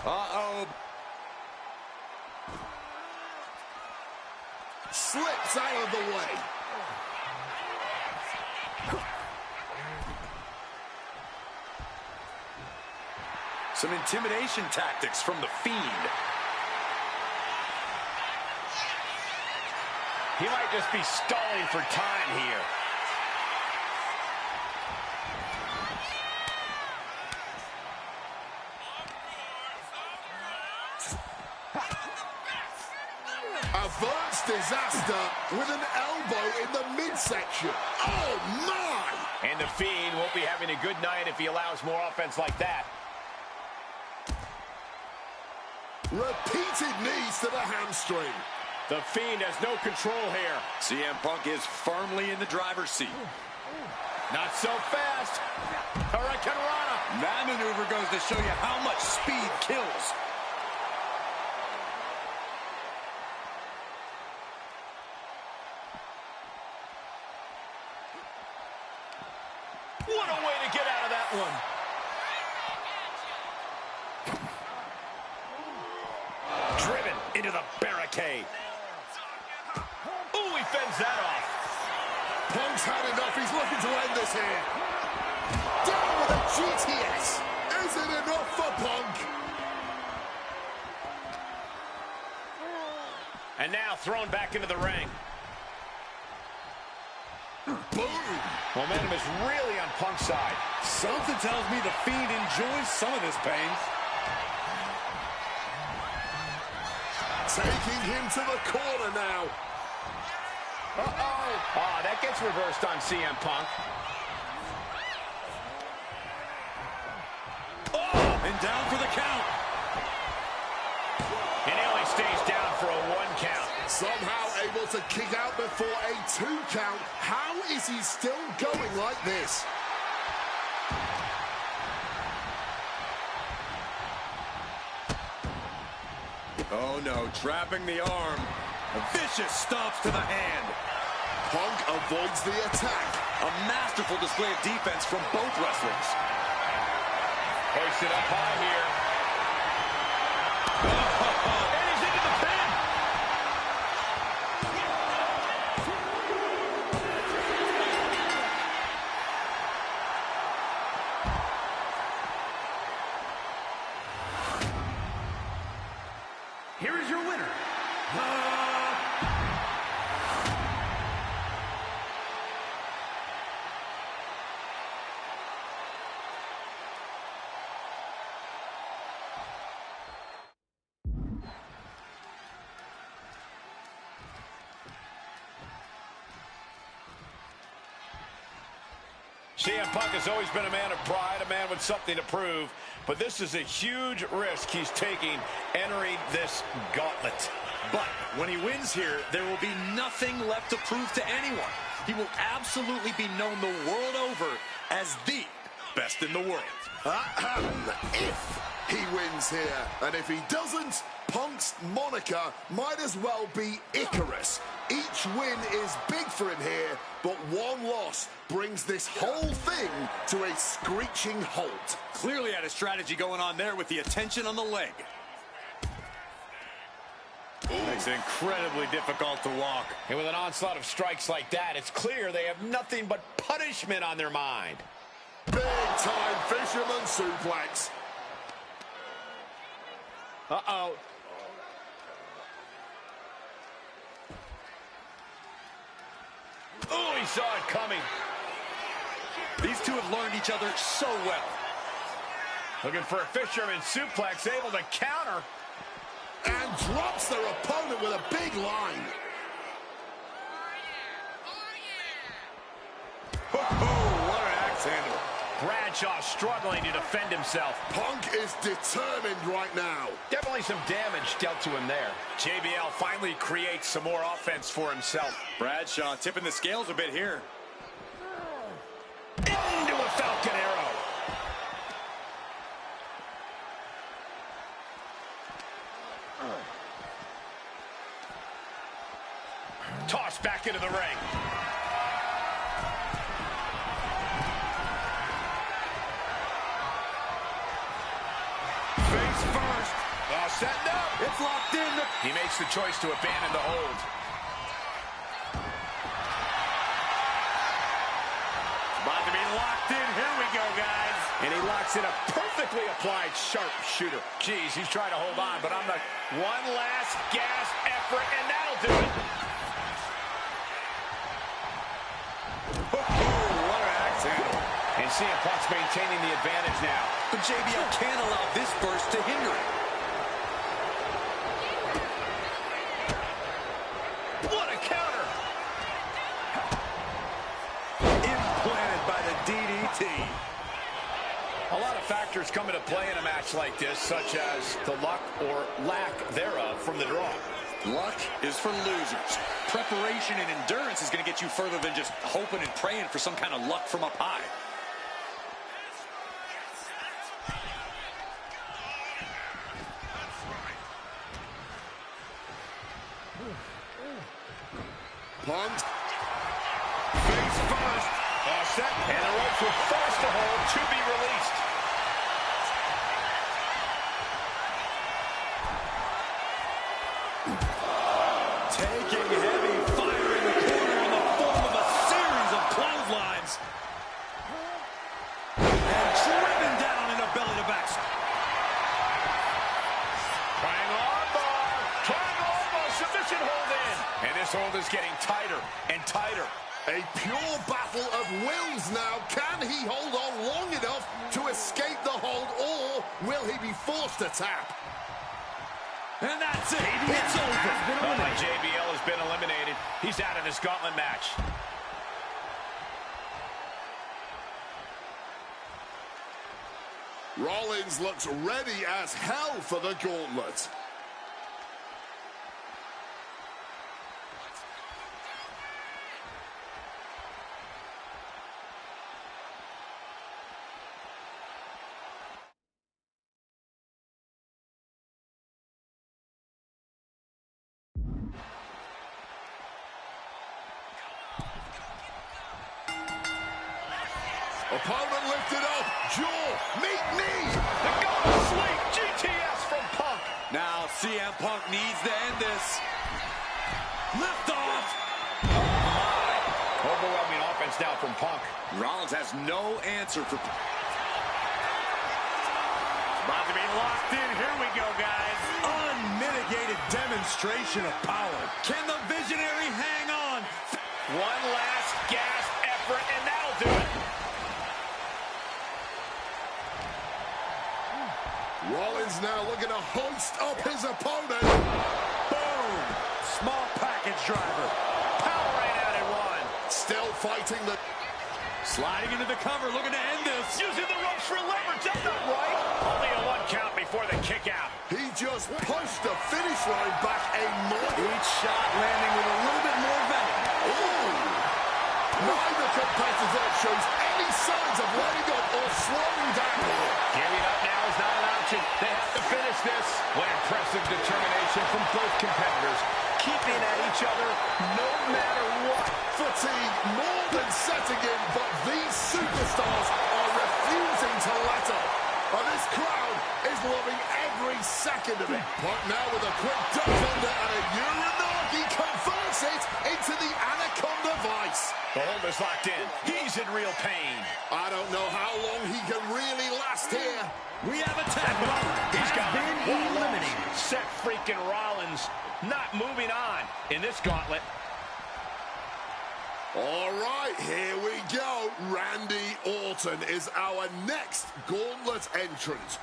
Uh-oh. Slips out of the way. Some intimidation tactics from the Fiend. He might just be stalling for time here. Averts disaster with an elbow in the midsection. Oh, my! And the Fiend won't be having a good night if he allows more offense like that. Repeated knees to the hamstring. The Fiend has no control here. CM Punk is firmly in the driver's seat. Not so fast. Hurricane Rana. That maneuver goes to show you how much speed kills. What a way to get out of that one. Driven into the barricade. Ooh, he fends that off. Punk's had enough. He's looking to end this here. Down with a GTS. Is it enough for Punk? And now thrown back into the ring. Boom. Momentum is really on Punk's side. Something tells me the Fiend enjoys some of this pain. Taking him to the corner now. Uh-oh. Ah, that gets reversed on CM Punk. Oh, and down for the count. And he only stays down for a 1 count. Somehow able to kick out before a 2 count. How is he still going like this? Oh no, trapping the arm. A vicious stomps to the hand. Punk avoids the attack. A masterful display of defense from both wrestlers. Hoisted up high here. And he's into the pin. Here is your winner. CM Punk has always been a man of pride, a man with something to prove, but this is a huge risk he's taking entering this gauntlet. But when he wins here, there will be nothing left to prove to anyone. He will absolutely be known the world over as the best in the world. If he wins here, and if he doesn't, Punk's moniker might as well be Icarus. Each win is big for him here, but one loss brings this whole thing to a screeching halt. Clearly had a strategy going on there with the attention on the leg. Makes it incredibly difficult to walk. And with an onslaught of strikes like that, it's clear they have nothing but punishment on their mind. Big-time fisherman suplex. Uh-oh. Oh, he saw it coming. These two have learned each other so well. Looking for a fisherman suplex, able to counter. And drops their opponent with a big line. Oh, what an axe handle. Bradshaw struggling to defend himself. Punk is determined right now. Definitely some damage dealt to him there. JBL finally creates some more offense for himself. Bradshaw tipping the scales a bit here. Into a Falcon Arrow. Tossed back into the ring. Face first. Setting up. It's locked in. He makes the choice to abandon the hold. About to be locked in. Here we go, guys. And he locks in a perfectly applied sharpshooter. Geez, he's trying to hold on, but on the one last gasp effort, and that'll do it. What an axe handle. And CM Punk's maintaining the advantage now. But JBL can't allow this burst to hinder it. What a counter! Implanted by the in a match like this, such as the luck or lack thereof from the draw. Luck is for losers. Preparation and endurance is going to get you further than just hoping and praying for some kind of luck from up high. Punk. Face first. All set. And the ropes were forced to hold to be released. Taking heavy fire in the corner in the form of a series of clotheslines. And driven down in a belly-to-back. Triangle submission hold in. And this hold is getting tighter and tighter. A pure battle of wills now. Can he hold on long enough to escape the hold, or will he be forced to tap? And that's it. It's over. JBL has been eliminated. He's out of this gauntlet match. Rollins looks ready as hell for the gauntlet. Opponent lifted up. Jaw. Meet knee. The golden sleep. GTS from Punk. Now CM Punk needs to end this. Lift off. Overwhelming offense now from Punk. Rollins has no answer for... About to be locked in. Here we go, guys. Unmitigated demonstration of power. Can the visionary hang on? One last gasp effort, and that'll do it. Rollins now looking to hoist up his opponent. Boom. Small package driver. Power right out at one. Still fighting the... Sliding into the cover, looking to end this. Using the ropes for leverage. That's not right. Only a one count before the kick out. He just pushed the finish line back a mile. Each shot landing with a little bit more venom. Ooh. Neither competitor shows any signs of letting up or slowing down here. Giving up now is not an option. They have to finish this. What impressive determination from both competitors. Keeping at each other no matter what. Fatigue more than setting in, but these superstars are refusing to let up. And this crowd is loving every second of it. But now with a quick duck under and a Uranagi converts it into the Anaconda Vice. The hold is locked in. He's in real pain. I don't know how long he can really last here. We have a tag. He's got been eliminated. Seth freaking Rollins not moving on in this gauntlet. All right, here we go. Randy Orton is our next gauntlet entrant.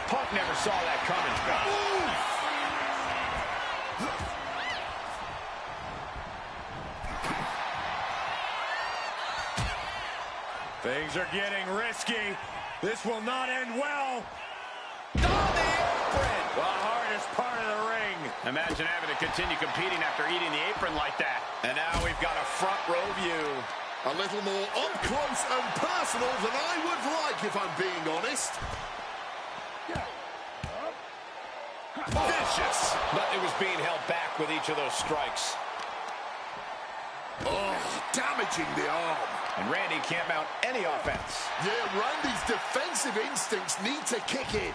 Punk never saw that coming. Things are getting risky. This will not end well. On the apron. The hardest part of the ring. Imagine having to continue competing after eating the apron like that. And now we've got a front row view. A little more up close and personal than I would like, if I'm being honest. Vicious. But it was being held back with each of those strikes. Oh, damaging the arm. And Randy can't mount any offense. Yeah, Randy's defensive instincts need to kick in.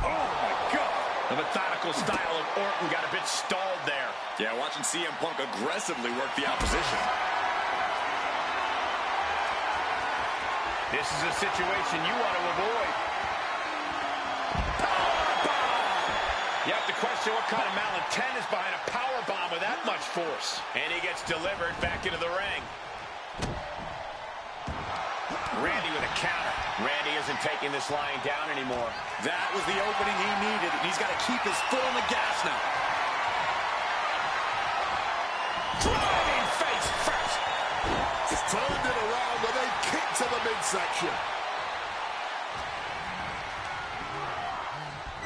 Oh, my God. The methodical style of Orton got a bit stalled there. Yeah, watching CM Punk aggressively work the opposition. This is a situation you want to avoid. You have to question what kind of malintent is behind a power bomb with that much force. And he gets delivered back into the ring. counter. Randy isn't taking this lying down anymore. That was the opening he needed, and he's got to keep his foot on the gas now. Driving face first. He's turned it around with a kick to the midsection.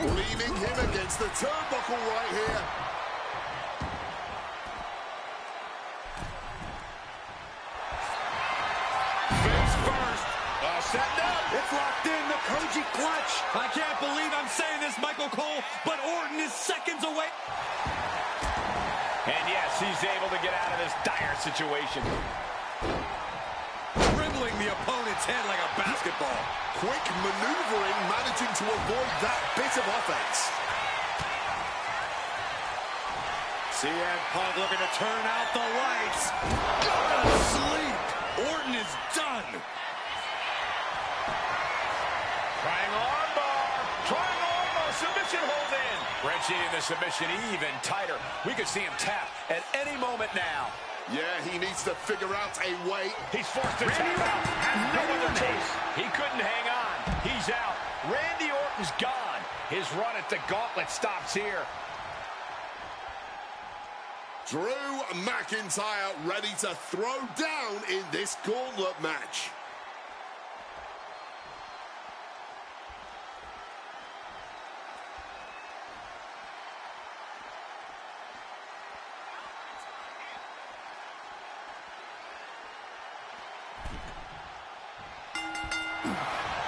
Leaving him against the turnbuckle right here. Face first. Setting up. It's locked in, the Koji clutch. I can't believe I'm saying this, Michael Cole, but Orton is seconds away. And yes, he's able to get out of this dire situation. Dribbling the opponent's head like a basketball. Quick maneuvering, managing to avoid that bit of offense. CM Punk looking to turn out the lights. Go to sleep. Orton is done. Trying armbar, submission hold in. Wrenching in the submission even tighter. We could see him tap at any moment now. Yeah, he needs to figure out a way. He's forced to tap out. Has no other choice. He couldn't hang on. He's out. Randy Orton's gone. His run at the gauntlet stops here. Drew McIntyre ready to throw down in this gauntlet match.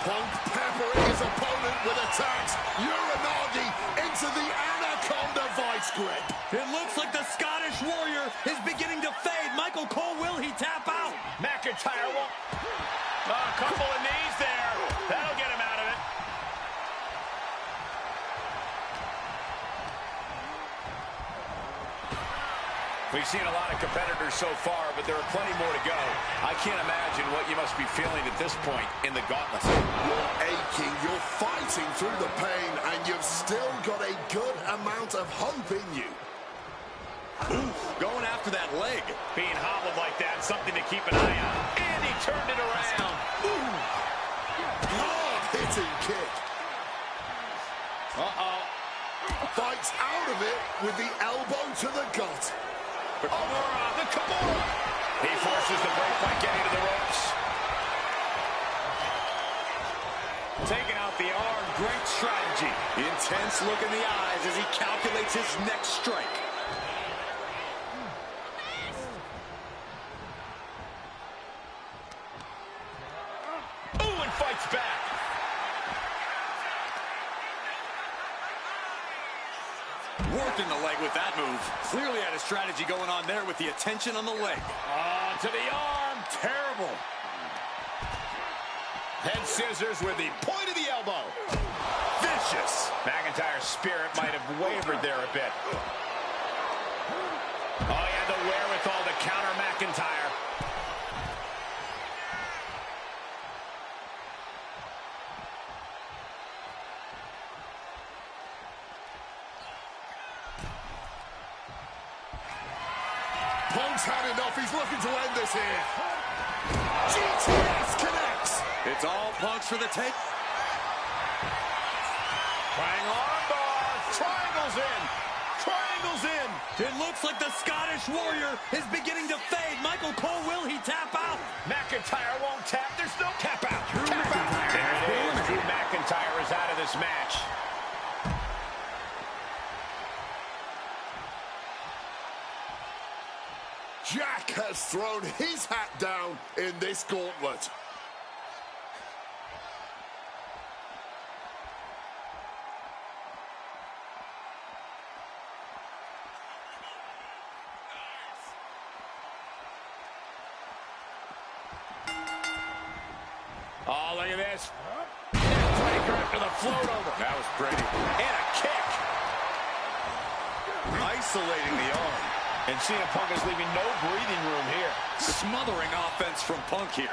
Punk peppering his opponent with attacks. Uranagi into the Anaconda vice grip. It looks like the Scottish Warrior is beginning to fade. Michael Cole, will he tap out? McIntyre won't. A couple of knees there. That'll get him out of it. We've seen a lot of competitors so far, but there are plenty more to go. I can't imagine what you must be feeling at this point in the gauntlet. You're aching, you're fighting through the pain, and you've still got a good amount of hope in you. Ooh, going after that leg. Being hobbled like that, something to keep an eye on. And he turned it around. Ooh. Hard-hitting kick. Fights out of it with the elbow to the gut. The Kimura. He forces the break by getting to the ropes. Taking out the arm, great strategy. Intense look in the eyes as he calculates his next strike. Ooh, and fights back. Worked in the leg with that move. Clearly had a strategy going on there with the attention on the leg. To the arm. Terrible. Head scissors with the point of the elbow. Vicious. McIntyre's spirit might have wavered there a bit. Oh, he had the wherewithal to counter McIntyre. Punk's had enough. He's looking to end this here. GTS connects. It's all Punks for the take. Trying armbar. Triangles in. Triangles in. It looks like the Scottish Warrior is beginning to fade. Michael Cole, will he tap out? McIntyre won't tap. There's no tap out. There it is. Drew McIntyre is out of this match. Jack has thrown his hat down in this gauntlet. Oh, look at this. Breaker after the float over. That was pretty. And a kick. Isolating the arm. And CM Punk is leaving no breathing room here. Smothering offense from Punk here.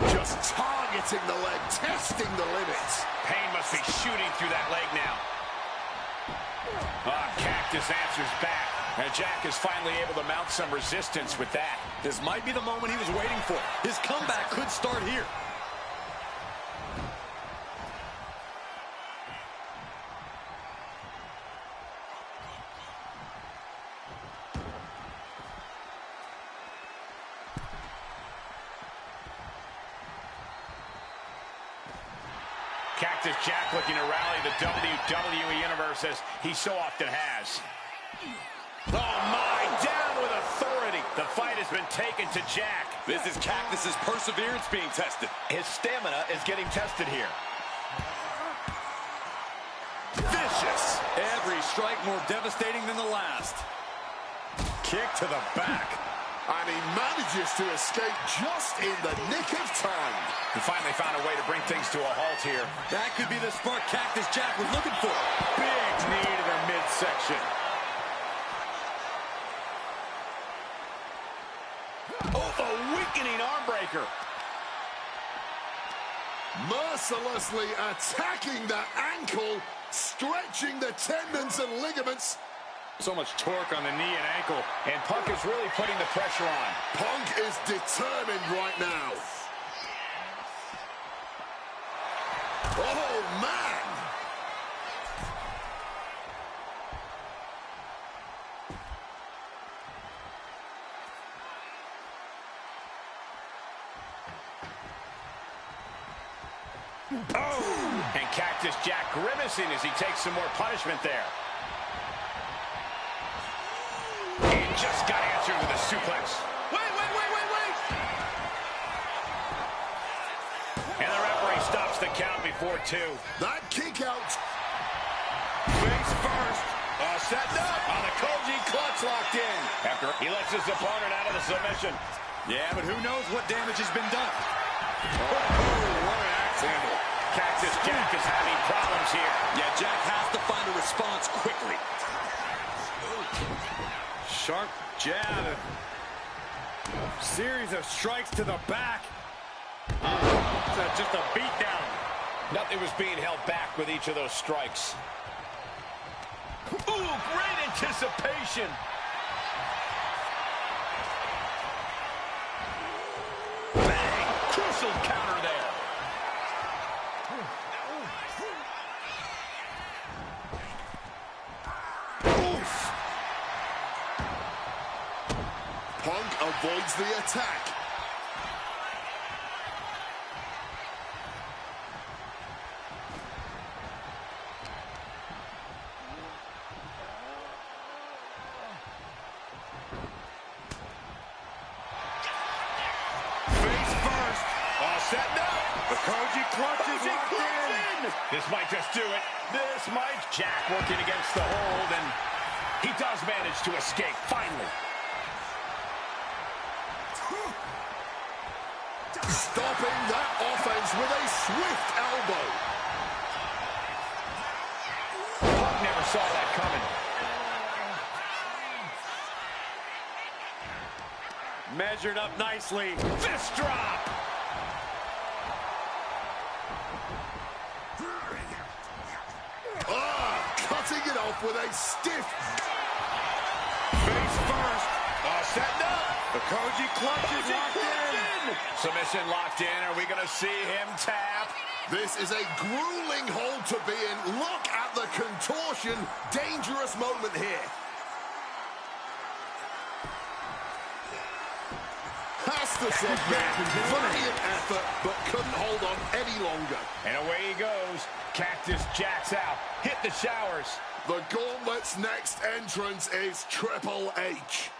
Just targeting the leg, testing the limits. Pain must be shooting through that leg now. Cactus answers back. And Jack is finally able to mount some resistance with that. This might be the moment he was waiting for. His comeback could start here. Cactus Jack looking to rally the WWE Universe as he so often has. Oh my, down with authority. The fight has been taken to Jack. This is Cactus's perseverance being tested. His stamina is getting tested here. Vicious. Every strike more devastating than the last. Kick to the back. And he manages to escape just in the nick of time. He finally found a way to bring things to a halt here. That could be the spark Cactus Jack was looking for. Big knee to the midsection. Oh, a weakening arm breaker. Mercilessly attacking that ankle, stretching the tendons and ligaments. So much torque on the knee and ankle. And Punk is really putting the pressure on. Punk is determined right now. Oh, man! Oh! And Cactus Jack grimacing as he takes some more punishment there. And just got answered with a suplex. Wait! And the referee stops the count before 2. That kick out. Face first. Setting up on the Koji clutch locked in. After he lets his opponent out of the submission. Yeah, but who knows what damage has been done. Oh, what an axe handle. Cactus Jack is having problems here. Yeah, Jack has to find a response quickly. Sharp jab. Series of strikes to the back. Just a beat down. Nothing was being held back with each of those strikes. Ooh, great anticipation. Bang! Crucial counter there. Oof. Punk avoids the attack. Setting up. The Koji clutch is locked in. This might just do it. This might. Jack working against the hold, and he does manage to escape, finally. Stopping that offense with a swift elbow. Punk never saw that coming. Measured up nicely. Fist drop. Cutting it off with a stiff. Face first. Setting up. The Koji clutch is locked in. Submission locked in. Are we going to see him tap? This is a grueling hold to be in. Look at the contortion. Dangerous moment here. Has to submit. Valiant effort, but couldn't hold on any longer. And away he goes. Cactus Jack's out. Hit the showers. The Gauntlet's next entrance is Triple H.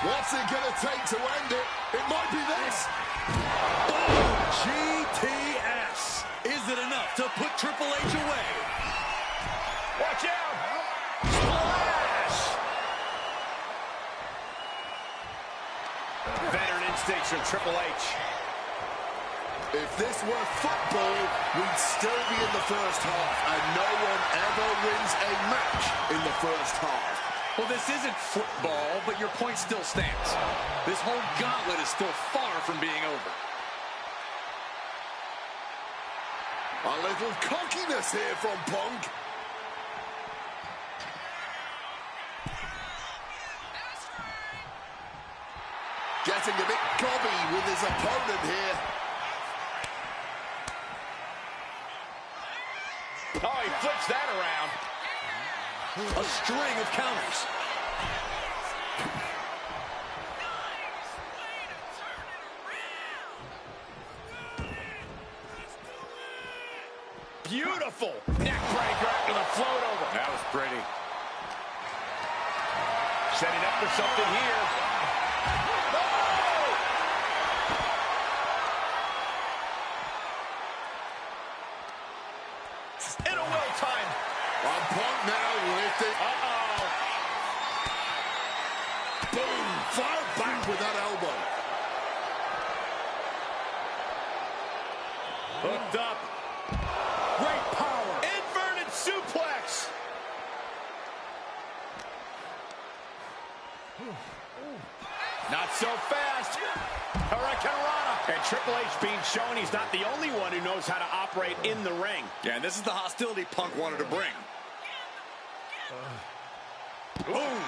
What's it going to take to end it? It might be this. GTS. Is it enough to put Triple H away? Watch out. Splash. Veteran instincts from Triple H. If this were football, we'd still be in the first half, and no one ever wins a match in the first half. Well, this isn't football, but your point still stands. This whole gauntlet is still far from being over. A little cockiness here from Punk. Getting a bit gobby with his opponent here. Oh, he flips that around. A string of counters. Beautiful neck breaker after the float over. That was pretty. Setting up for something here. In a well-timed. On Punk now lifting. Uh-oh. Boom! Fire back with that elbow. Hooked up. Great power. Inverted suplex. Not so fast. Hurricanrana. And Triple H being shown he's not the only one who knows how to operate in the ring. Yeah, and this is the hostility Punk wanted to bring. Boom.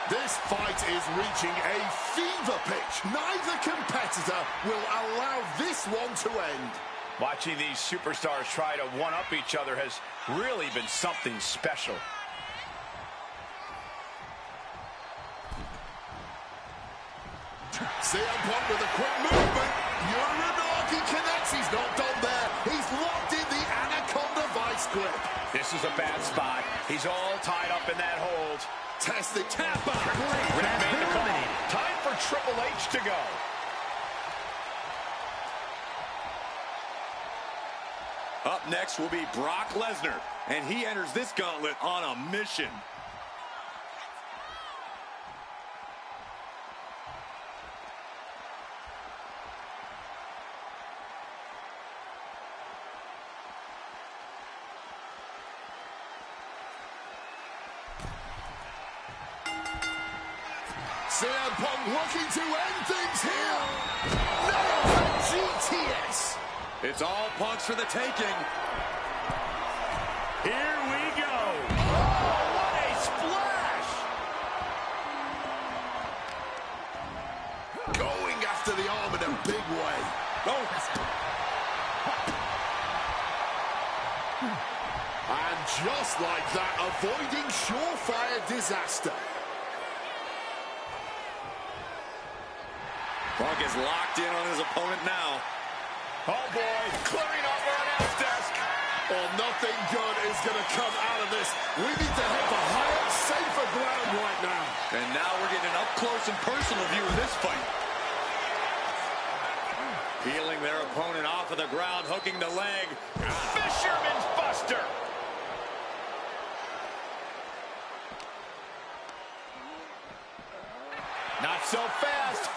This fight is reaching a fever pitch. Neither competitor will allow this one to end. Watching these superstars try to one-up each other has really been something special. CM Punk with a quick movement. Wwe2k connects. He's not done there. He's locked in the Anaconda vice grip. This is a bad spot. He's all tied up in that hold. Test the tap out. Rick made the call. Time for Triple H to go. Up next will be Brock Lesnar, and he enters this gauntlet on a mission. CM Punk looking to end things here. Nails the GTS. It's all Punk's for the taking. Here we go. Oh, what a splash! Going after the arm in a big way. Oh. And just like that, avoiding surefire disaster. Punk is locked in on his opponent now. Oh, boy. Clearing off our announce desk. Well, nothing good is going to come out of this. We need to hit the higher, safer ground right now. And now we're getting an up-close and personal view of this fight. Peeling their opponent off of the ground, hooking the leg. Fisherman's Buster. Not so fast.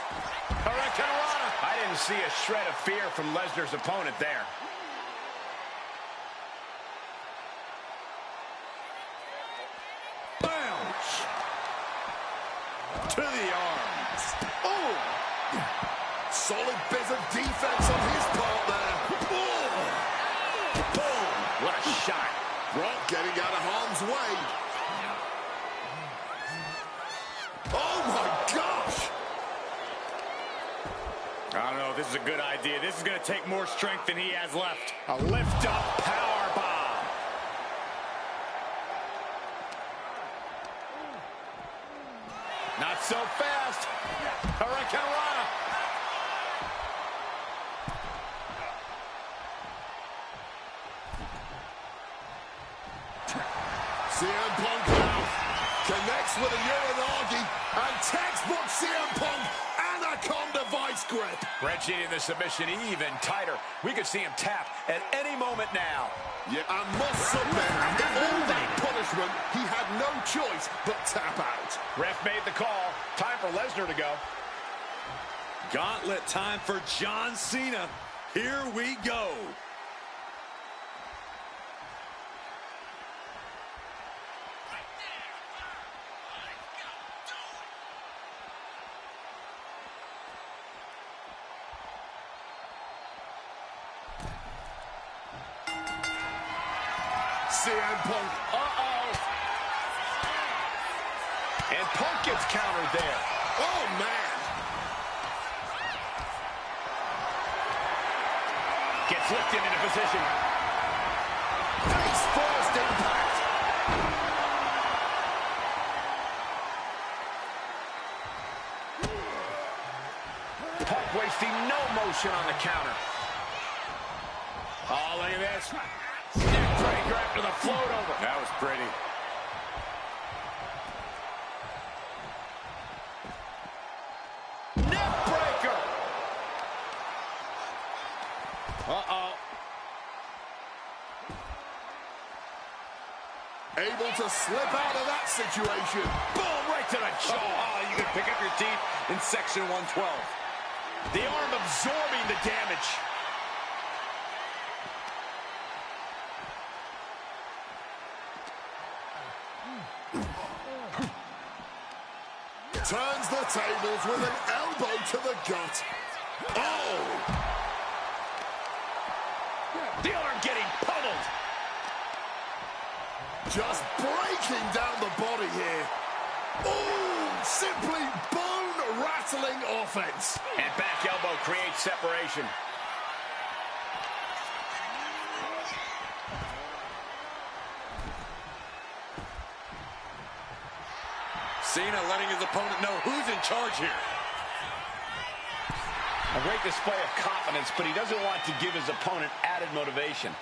Hurricanrana. I didn't see a shred of fear from Lesnar's opponent there. Bounce. To the arms. Oh! Solid bit of defense on his part there. Oh! Boom! What a shot. Brock getting out of harm's way. Oh, my gosh! I don't know if this is a good idea. This is going to take more strength than he has left. A lift-up power bomb. Not so fast. Hurricanrana. CM Punk now connects with a Wwe2k and textbook CM Punk Anaconda vice grip. Wrenching in the submission even tighter. We could see him tap at any moment now. Yeah, I must submit, after all that punishment, he had no choice but tap out. Ref made the call. Time for Lesnar to go. Gauntlet time for John Cena. Here we go. CM Punk. Uh-oh. And Punk gets countered there. Oh, man. Gets lifted into position. Face first impact. Punk wasting no motion on the counter. Oh, look at this. Neck breaker after the float over. That was pretty. Neck breaker. Uh-oh. Able to slip out of that situation. Boom, right to the jaw. Oh, you can pick up your teeth in section 112. The arm absorbing the damage. Turns the tables with an elbow to the gut. Oh! The arm getting pummeled. Just breaking down the body here. Oh! Simply bone-rattling offense. And back elbow creates separation. Cena letting his opponent know who's in charge here. A great display of confidence, but he doesn't want to give his opponent added motivation.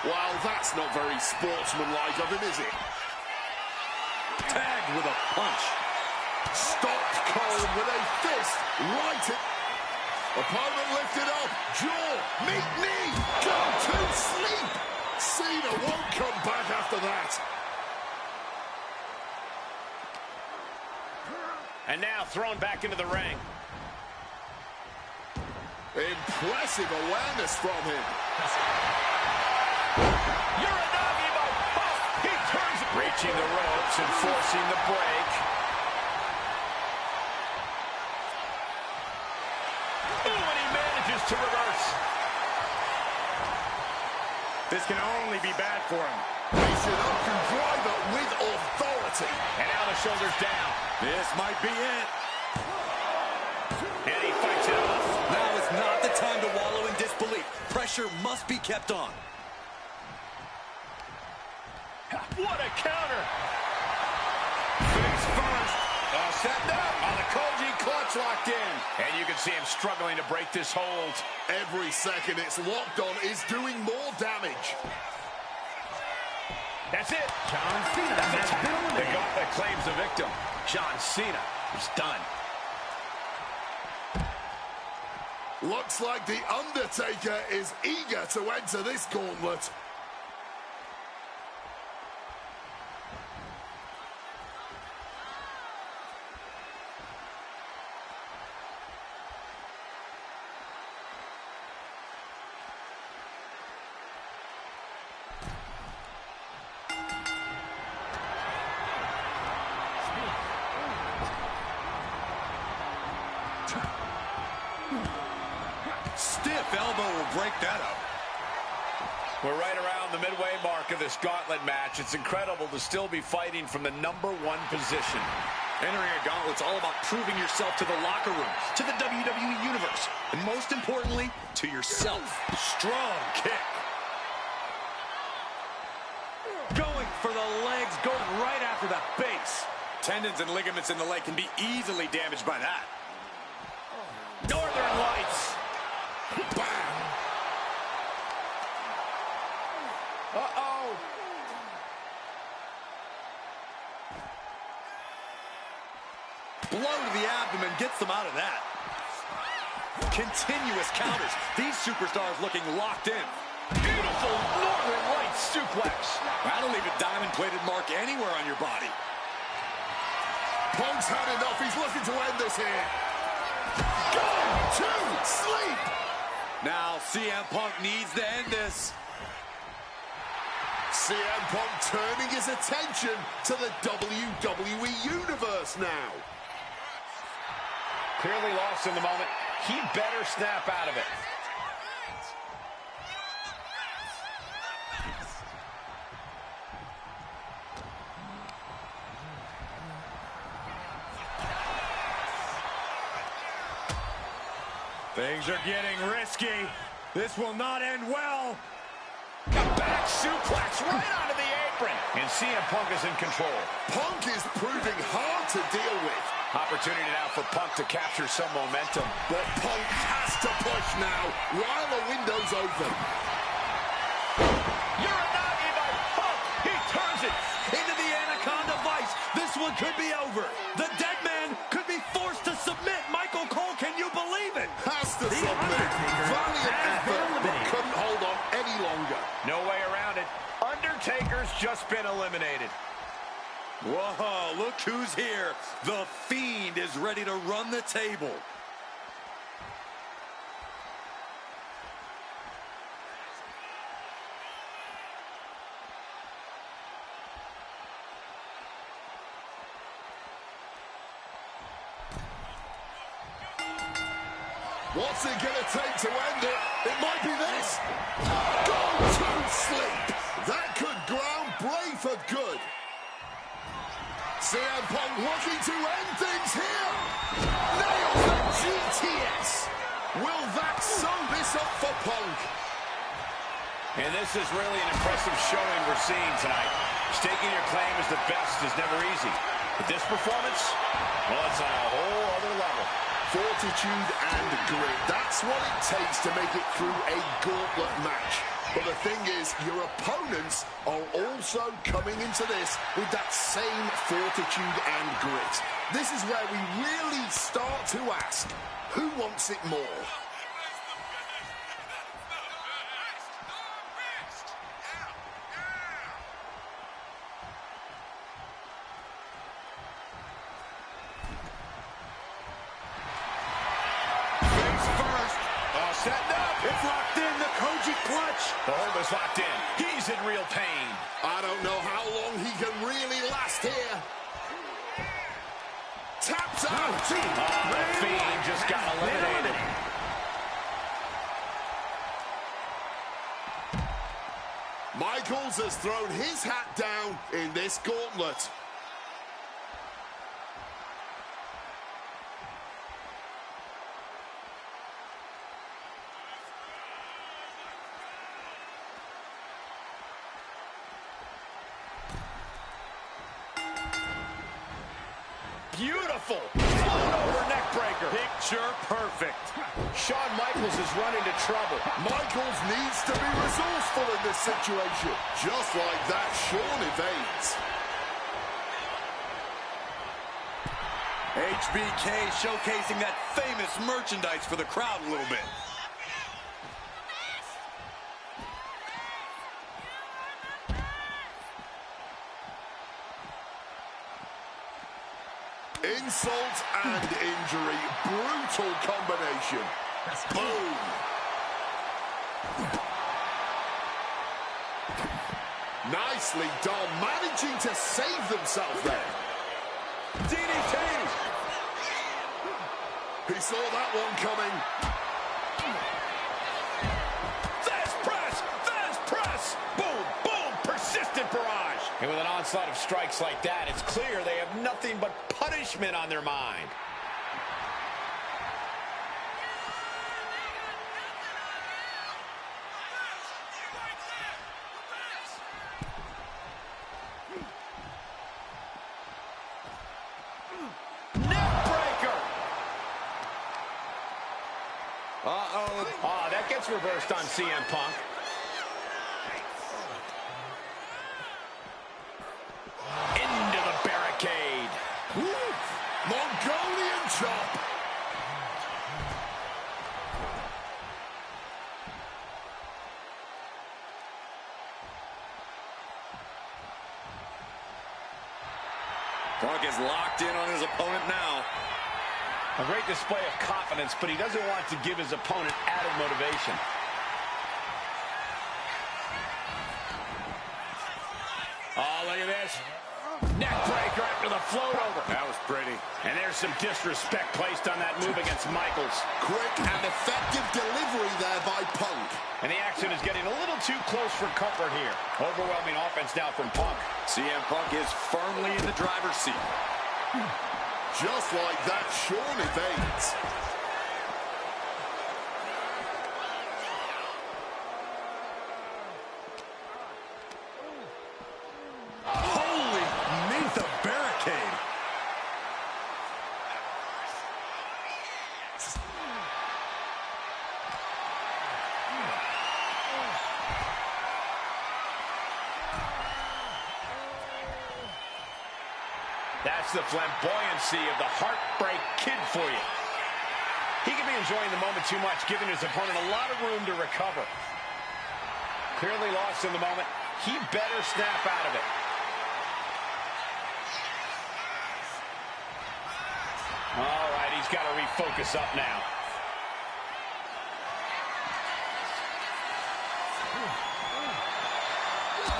Well, that's not very sportsmanlike of him, is it? Tagged with a punch. Stopped cold with a fist right at... Opponent lifted up. Jaw. Meet knee. Go to sleep. Cena won't come back after that. And now thrown back into the ring. Impressive awareness from him. You're a doggy, he turns, reaching the ropes and forcing the break. Ooh, and he manages to reverse. This can only be bad for him. Michoud driver with authority. And now the shoulders down. This might be it. And he fights it off. Now is not the time to wallow in disbelief. Pressure must be kept on. What a counter. Face first. Setting up. On the Koji clutch locked in. And you can see him struggling to break this hold. Every second it's locked on is doing more damage. That's it. John Cena has been eliminated. The gauntlet claims the victim. John Cena is done. Looks like The Undertaker is eager to enter this gauntlet. Stiff elbow will break that up. We're right around the midway mark of this gauntlet match. It's incredible to still be fighting from the #1 position. Entering a gauntlet's all about proving yourself to the locker room, to the WWE Universe, and most importantly, to yourself. Strong kick. Going for the legs, going right after the base. Tendons and ligaments in the leg can be easily damaged by that. Northern Lights. Bam! Uh-oh. Blow to the abdomen gets them out of that. Continuous counters. These superstars looking locked in. Beautiful Northern Lights suplex. That'll leave a diamond-plated mark anywhere on your body. Punk's had enough. He's looking to end this here. Go to sleep. Now CM Punk needs to end this. CM Punk turning his attention to the WWE Universe now. Clearly lost in the moment. He better snap out of it. Things are getting risky. This will not end well. A back suplex right onto the apron. And CM Punk is in control. Punk is proving hard to deal with. Opportunity now for Punk to capture some momentum. But Punk has to push now while the window's open. Uranagi by Punk. He turns it Into the Anaconda Vice. This one could be over. The dead man could be forced to submit. Michael Cole, can you believe it? Has to submit. Valiant effort, but couldn't hold on any longer. No way around it. Undertaker's just been eliminated. Whoa, look who's here. The Fiend is ready to run the table. What's it going to take to end it? It might be this. Go to sleep. That could ground Bray for good. CM Punk looking to end things here. Nails the GTS. Will that sew this up for Punk? And this is really an impressive showing we're seeing tonight. Staking your claim as the best is never easy. But this performance, well, it's on a whole other level. Fortitude and grit. That's what it takes to make it through a gauntlet match. But the thing is, your opponents are also coming into this with that same fortitude and grit. This is where we really start to ask, who wants it more? Setting up. It's locked in, the Koji clutch. The hold is locked in. He's in real pain. I don't know how long he can really last here. Taps out. The Fiend just got eliminated. Michaels has thrown his hat down in this gauntlet. Beautiful. Float over neck breaker. Picture perfect. Shawn Michaels has run into trouble. Michaels needs to be resourceful in this situation. Just like that, Shawn evades. HBK showcasing that famous merchandise for the crowd a little bit. Insult and injury. Brutal combination. Boom. Nicely done. Managing to save themselves there. DDT. He saw that one coming. There's press. There's press. Boom, boom. Persistent barrage. And with an onslaught of strikes like that, it's clear they have nothing but punishment on their mind. Neckbreaker. Oh, that gets reversed on CM Punk. Into the barricade. Woo! Mongolian chop. Punk is locked in on his opponent now. A great display of confidence, but he doesn't want to give his opponent added motivation. Oh, look at this. Neck breaker after the float over. That was pretty. And there's some disrespect placed on that move against Michaels. Quick and effective delivery there by Punk. And the action is getting a little too close for comfort here. Overwhelming offense now from Punk. CM Punk is firmly in the driver's seat. Just like that, Sean evades. Holy, meet the barricade. That's the flamboyancy of the Heartbreak Kid for you. He could be enjoying the moment too much, giving his opponent a lot of room to recover. Clearly lost in the moment. He better snap out of it. All right, he's got to refocus up now.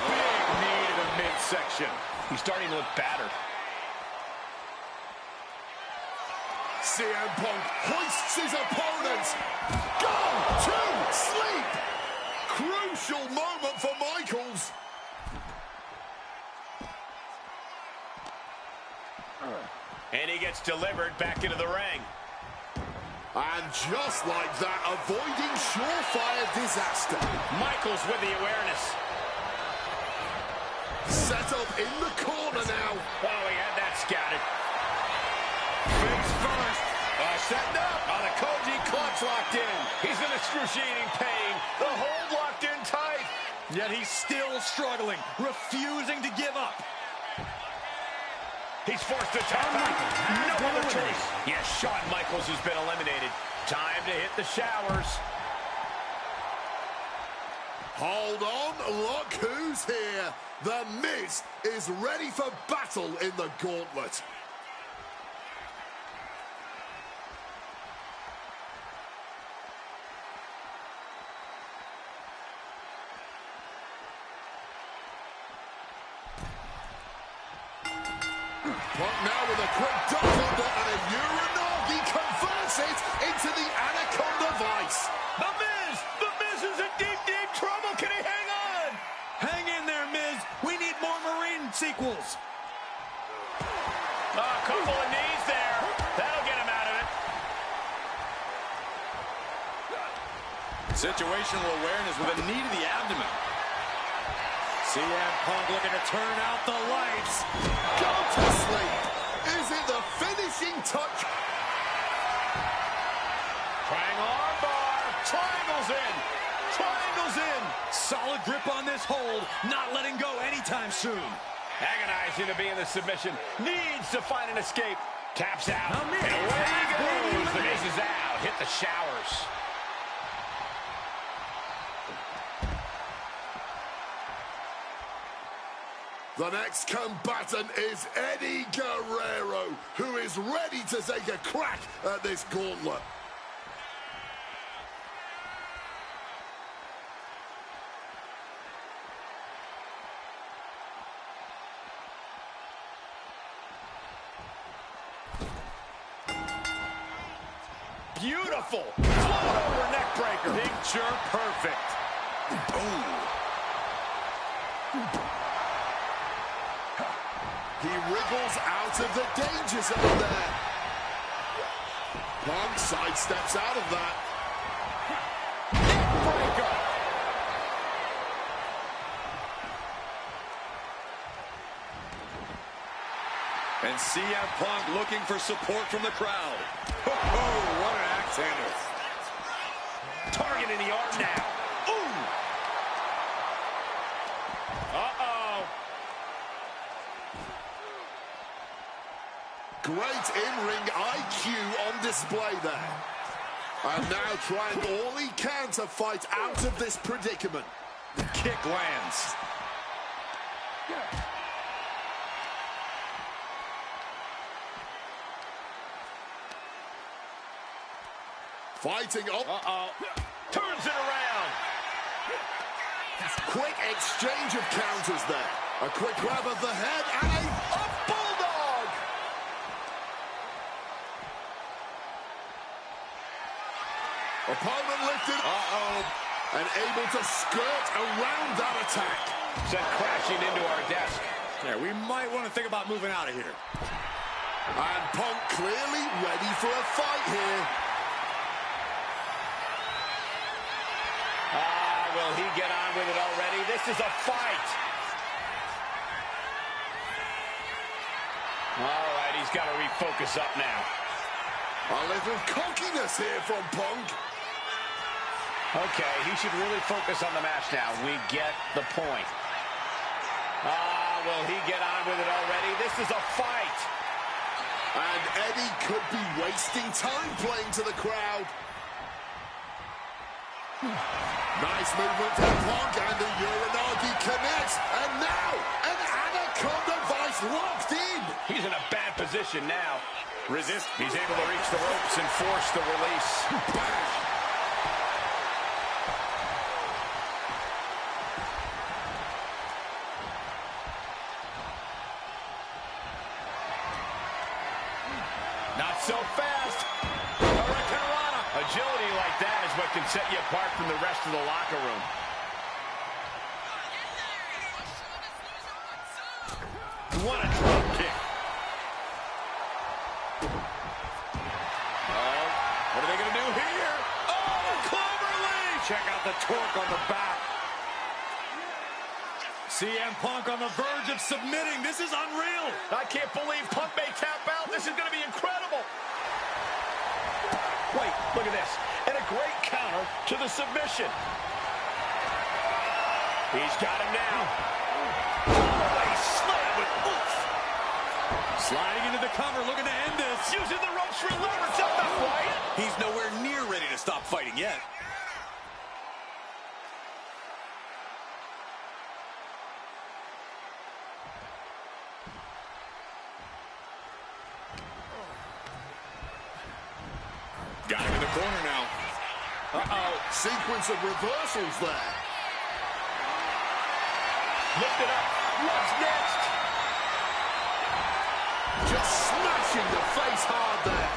Big knee to the midsection. He's starting to look battered. CM Punk hoists his opponent. Go to sleep. Crucial moment for Michaels. And he gets delivered back into the ring. And just like that, avoiding surefire disaster. Michaels with the awareness. Set up in the corner now. Oh, he had that scouted. Face first. Setting up. Oh, the Koji clutch locked in. He's in excruciating pain. The hold locked in tight. Yet he's still struggling, refusing to give up. He's forced to tap out. No other choice. Yes, Shawn Michaels has been eliminated. Time to hit the showers. Hold on, look who's here. The Miz is ready for battle in the gauntlet. Punk now with a quick duck under and a Uranagi converts it into the Anaconda Vice. The Miz is in deep, deep trouble. Can he hang on? Hang in there, Miz. We need more Marine sequels. A couple of knees there. That'll get him out of it. Situational awareness with a knee to the abdomen. CM Punk looking to turn out the lights. Go to sleep. Is it the finishing touch? Triangle armbar. Triangles in. Triangles in. Solid grip on this hold. Not letting go anytime soon. Agonizing to be in the submission. Needs to find an escape. Taps out. The Miz And away he has been goes. The Miz eliminated. is out. Hit the showers. The next combatant is Eddie Guerrero, who is ready to take a crack at this gauntlet. Beautiful. Float over neck breaker. Picture perfect. He wriggles out of the danger zone there. Punk sidesteps out of that. Breaker. And CM Punk looking for support from the crowd. Oh, what an axe handle. Targeting the arm now. Ooh. Uh-oh. Great in-ring IQ on display there. And now trying all he can to fight out of this predicament. The kick lands. Fighting up. Uh-oh. Turns it around. Quick exchange of counters there. A quick grab of the head and a bulldog. Opponent lifted. And able to skirt around that attack. Sent crashing into our desk. Yeah, we might want to think about moving out of here. And Punk clearly ready for a fight here. Will he get on with it already? This is a fight. All right, he's got to refocus up now. A little cockiness here from Punk. Okay, he should really focus on the match now. We get the point. Will he get on with it already? This is a fight. And Eddie could be wasting time playing to the crowd. Nice movement from Punk, and the Uranagi connects. And now, an Anaconda Vice locked in. He's in a bad position now. Resist. He's able to reach the ropes and force the release. Bang. Not so fast. Hurricanrana. Agility like that is what can set you apart from the rest of the locker room. What a drop kick. What are they going to do here? Oh, cleverly. Check out the torque on the back. CM Punk on the verge of submitting. This is unreal. I can't believe Punk may tap out. This is going to be incredible. Wait, look at this. And a great counter to the submission. He's got him now. Oh, he slammed with oof. Sliding into the cover, looking to end this. Using the ropes for leverage. That's not right. He's nowhere near ready to stop fighting yet. Got him in the corner now. Sequence of reversals there. Lift it up. What's next? Just smashing the face hard there.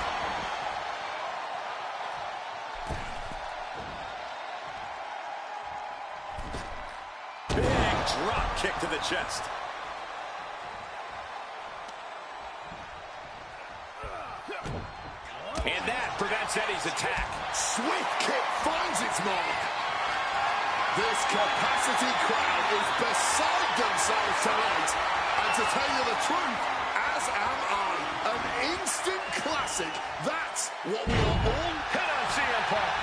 Big drop kick to the chest. And that prevents Eddie's attack. Swift kick finds its mark. This capacity crowd is beside themselves tonight. And to tell you the truth, as am I, an instant classic. That's what we are all... Hit on CM Punk.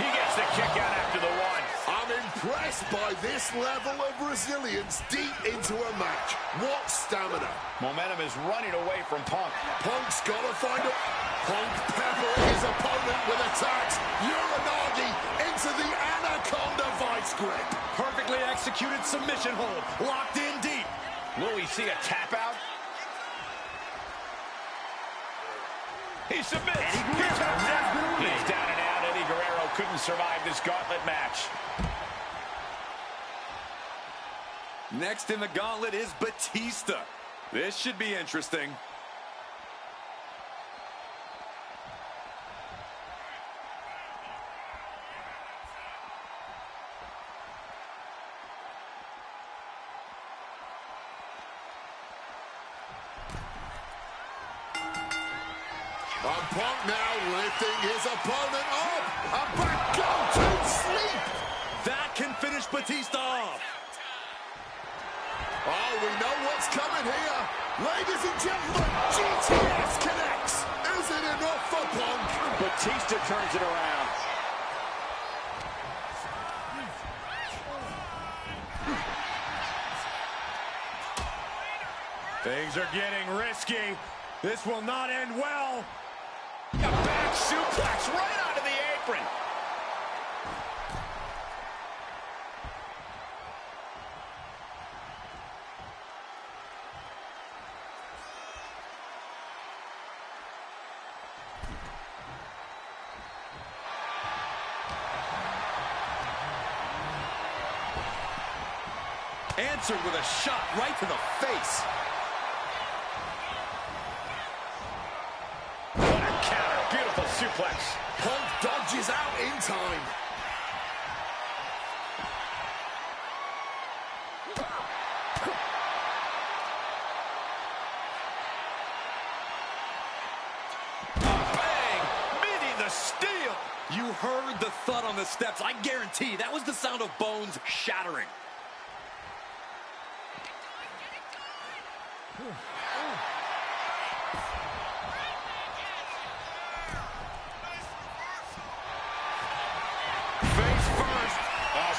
He gets the kick out after the one. I'm impressed by this level of resilience deep into a match. What stamina. Momentum is running away from Punk. Punk's got to find it. Punk peppering his opponent with attacks. Uranagi into the Anaconda Vice grip. Perfectly executed submission hold. Locked in deep. Will we see a tap out? He submits. He taps out. He's down and out. Eddie Guerrero couldn't survive this gauntlet match. Next in the gauntlet is Batista. This should be interesting. Punk now lifting his opponent up. A back go to sleep. That can finish Batista off. Oh, we know what's coming here. Ladies and gentlemen, GTS connects. Is it enough for Punk? Batista turns it around. Things are getting risky. This will not end well. A back suplex right onto the apron. Answered with a shot right to the face. What a counter. Beautiful suplex. Punk dodges out in time. Bang! Meeting the steel. You heard the thud on the steps. I guarantee that was the sound of bones shattering.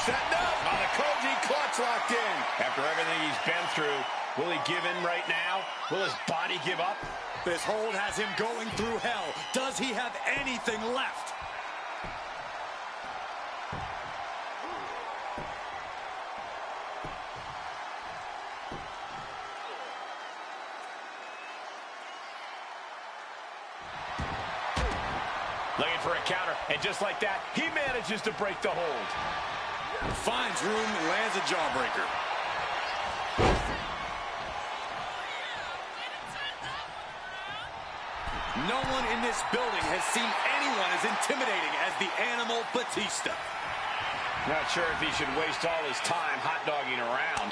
Setting up on the Koji clutch locked in. After everything he's been through, will he give in right now? Will his body give up? This hold has him going through hell. Does he have anything left? Looking for a counter, and just like that, he manages to break the hold. Finds room and lands a jawbreaker. No one in this building has seen anyone as intimidating as the Animal Batista. Not sure if he should waste all his time hot-dogging around.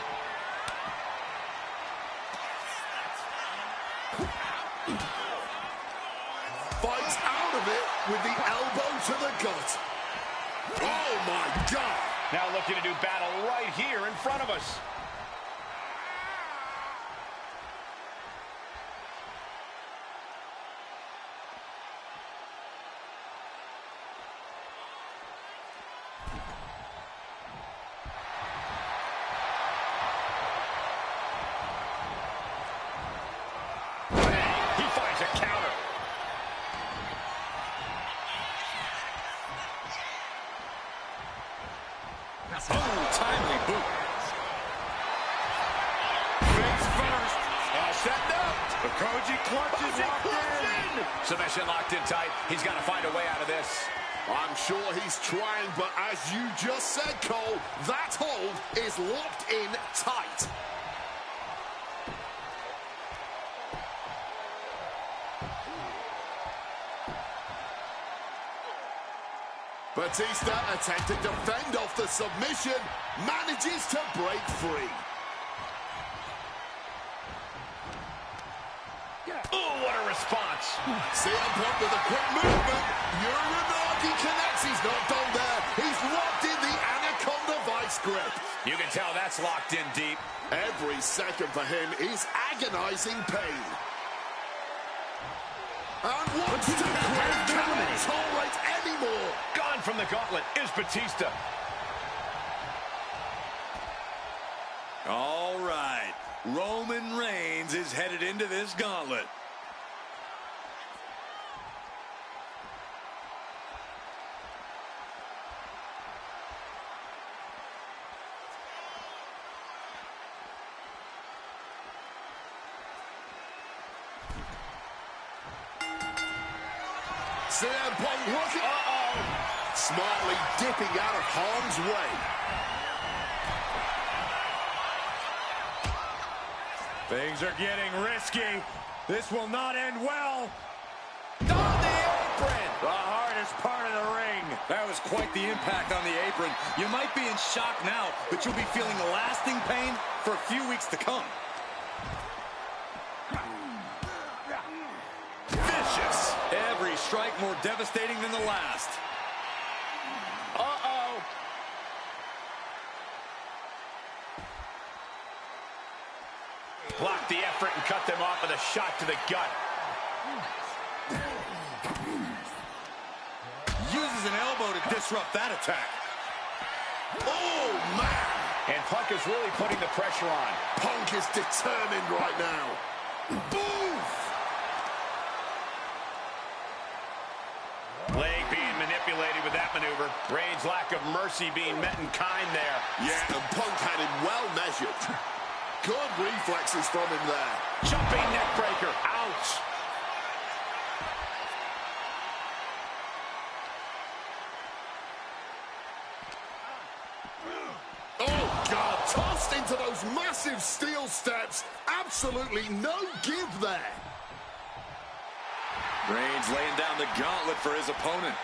Fights out of it with the elbow to the gut. Oh, my God. Now looking to do battle right here in front of us. He finds a counter. Oh, timely boot. Face first. Setting up. The Koji clutch is locked in. Submission locked in tight. He's got to find a way out of this. I'm sure he's trying, but as you just said, Cole, that hold is locked in tight. Batista attempting to fend off the submission, manages to break free. Oh, what a response. CM Punk with a quick movement. Uranagi connects. He's not done there. He's locked in the Anaconda vice grip. You can tell that's locked in deep. Every second for him is agonizing pain. And wants to quit. Cannot tolerate anymore. Gone from the gauntlet is Batista. All right. Roman Reigns is headed into this gauntlet. CM Punk looking. Smartly dipping out of harm's way. Things are getting risky. This will not end well. On the apron. The hardest part of the ring. That was quite the impact on the apron. You might be in shock now, but you'll be feeling lasting pain for a few weeks to come. Vicious. Every strike more devastating than the last. Blocked the effort and cut them off with a shot to the gut. Uses an elbow to disrupt that attack. Oh, man. And Punk is really putting the pressure on. Punk is determined right now. Boof! Leg being manipulated with that maneuver. Reigns' lack of mercy being met in kind there. Yeah, and Punk had him well measured. Good reflexes from him there. Jumping neck breaker. Ouch. Oh, God, tossed into those massive steel steps. Absolutely no give there. Reigns laying down the gauntlet for his opponent.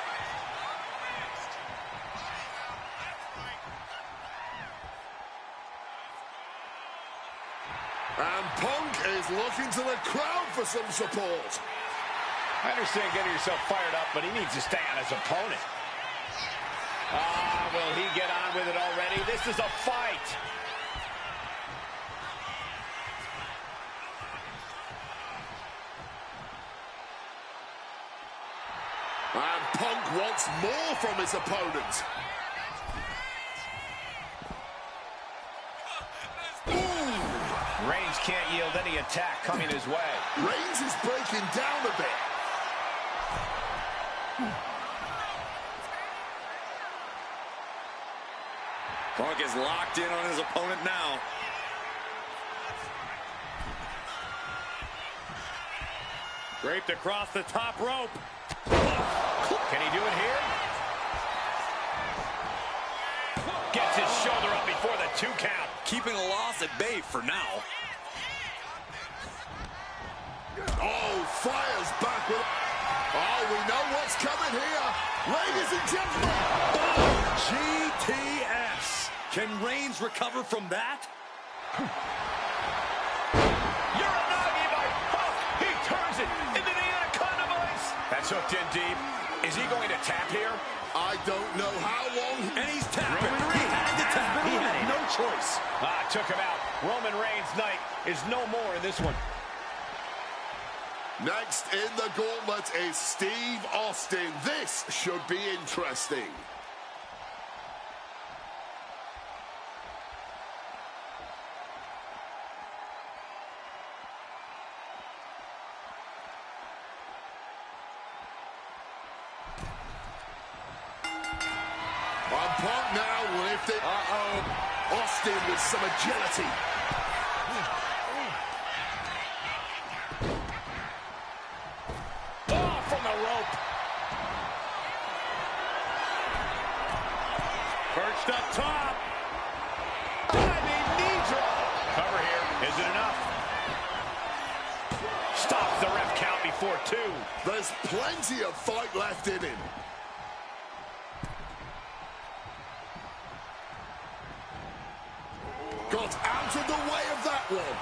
And Punk is looking to the crowd for some support. I understand getting yourself fired up, but he needs to stay on his opponent. Will he get on with it already? This is a fight. And Punk wants more from his opponent. Ooh. Reigns can't yield any attack coming his way. Reigns is breaking down a bit. Punk is locked in on his opponent now. Draped across the top rope. Can he do it here? Gets his shoulder up before the 2 count. Keeping a loss at bay for now. Oh, fires back with... Oh, we know what's coming here. Ladies and gentlemen. GTS. Can Reigns recover from that? Uranagi by Punk. He turns it into the Anaconda Vice. That's hooked in deep. Is he going to tap here? I don't know how long. And he's tapping. He had to tap. He had no choice. Took him out. Roman Reigns' night is no more in this one. Next in the gauntlet is Steve Austin. This should be interesting. Punk now lifted. Austin with some agility. Oh, from the rope. Perched up top. Diving knee drop. Cover here. Is it enough? Stops the ref count before 2. There's plenty of fight left in him. Got out of the way of that one.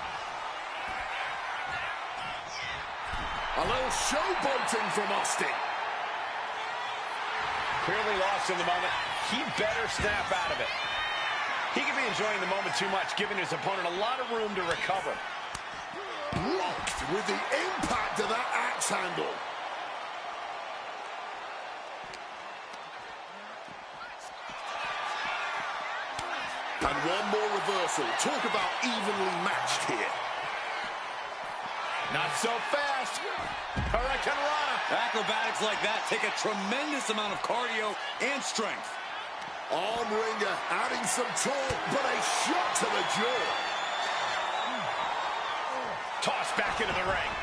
A little showboating from Austin. Clearly lost in the moment. He better snap out of it. He could be enjoying the moment too much, giving his opponent a lot of room to recover. Blocked with the impact of that axe handle. And one more reversal. Talk about evenly matched here. Not so fast. Hurricanrana. Acrobatics like that take a tremendous amount of cardio and strength. Arm wringer adding some torque, but a shot to the jaw. Tossed back into the ring.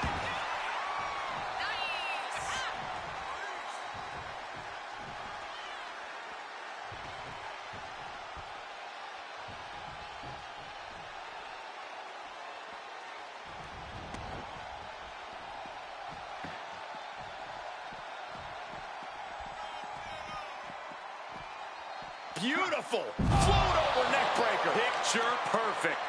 Beautiful. Float over neck breaker. Picture perfect.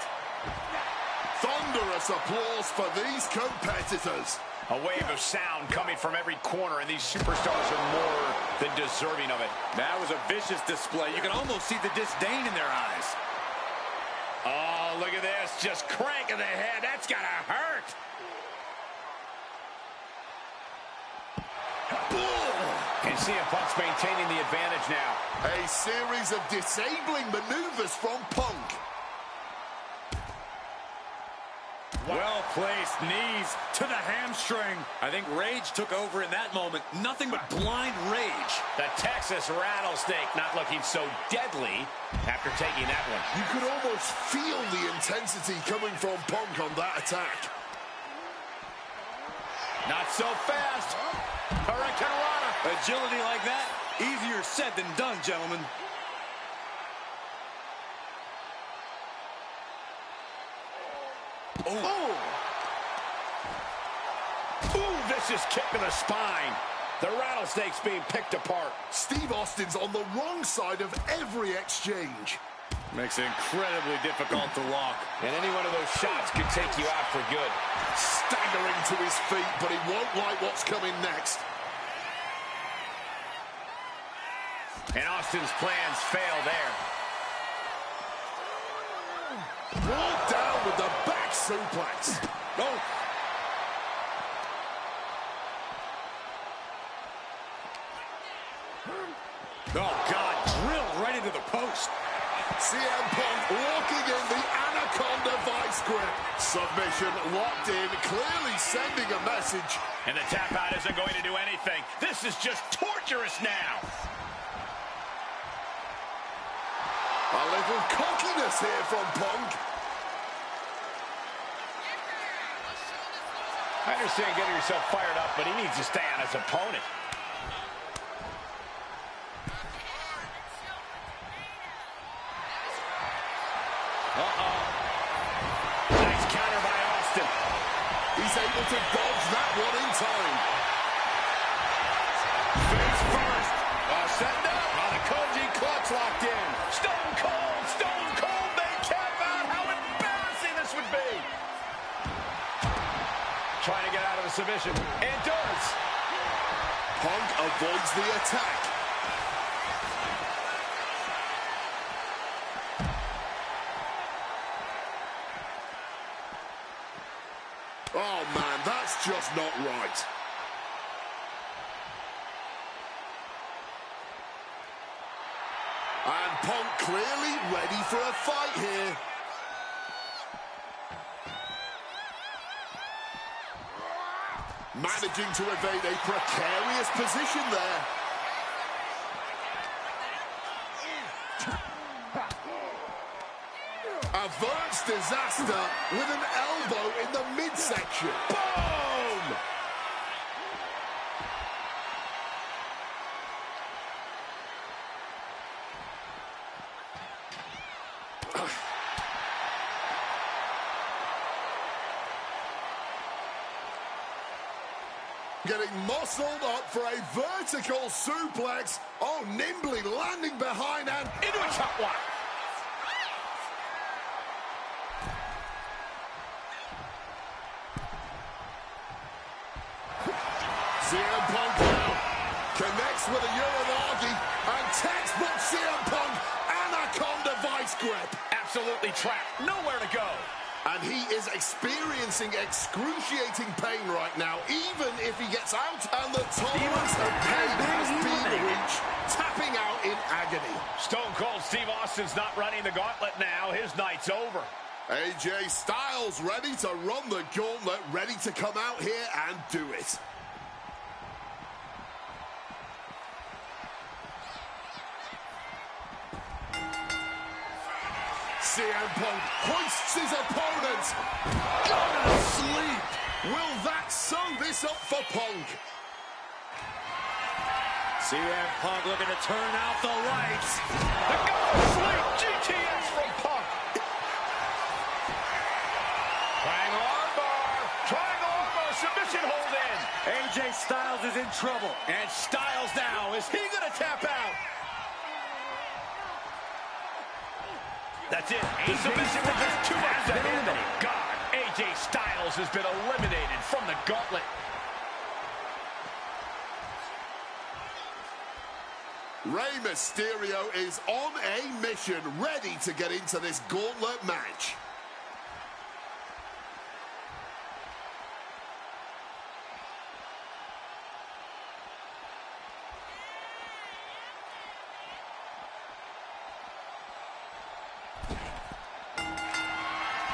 Thunderous applause for these competitors. A wave of sound coming from every corner, and these superstars are more than deserving of it. That was a vicious display. You can almost see the disdain in their eyes. Oh, look at this. Just cranking the head. That's gotta hurt. And CM Punk's maintaining the advantage now. A series of disabling maneuvers from Punk. Well-placed knees to the hamstring. I think rage took over in that moment. Nothing but blind rage. The Texas rattlesnake not looking so deadly after taking that one. You could almost feel the intensity coming from Punk on that attack. Not so fast. Hurricanrana. Agility like that, easier said than done, gentlemen. Ooh. Ooh, vicious kick to the spine. The rattlesnake's being picked apart. Steve Austin's on the wrong side of every exchange. Makes it incredibly difficult to walk. And any one of those shots could take you out for good. Staggering to his feet, but he won't like what's coming next. And Austin's plans fail there. Brought down with the back suplex. Oh. Oh, God, drilled right into the post. CM Punk walking in the Anaconda vice grip. Submission locked in, clearly sending a message. And the tap out isn't going to do anything. This is just torturous now. A little cockiness here from Punk. I understand getting yourself fired up, but he needs to stay on his opponent. Nice counter by Austin. He's able to dodge that one in time. Face first. Setting up. The Koji clutch locked in. Stone Cold, they tap out. How embarrassing this would be. Trying to get out of the submission. And does. Punk avoids the attack. Oh, man, that's just not right. And Punk clearly ready for a fight here. Managing to evade a precarious position there. Averts disaster with an elbow in the midsection. Boom! Getting muscled up for a vertical suplex. Oh, nimbly landing behind and into a chop block. CM Punk now connects with a Uranagi and textbook CM Punk Anaconda vice grip. Absolutely trapped. Nowhere to go. And he is experiencing excruciating pain right now, even if he gets out. And the tolerance of pain has been reached, tapping out in agony. Stone Cold Steve Austin's not running the gauntlet now. His night's over. AJ Styles ready to run the gauntlet, ready to come out here and do it. CM Punk hoists his opponent. Gonna sleep. Will that sew this up for Punk? CM Punk looking to turn out the lights. The go sleep GTS from Punk. Triangle armbar, submission hold in. AJ Styles is in trouble. And Styles now, is he gonna tap out? That's it. The submission was just too much to handle. God, AJ Styles has been eliminated from the gauntlet. Rey Mysterio is on a mission, ready to get into this gauntlet match.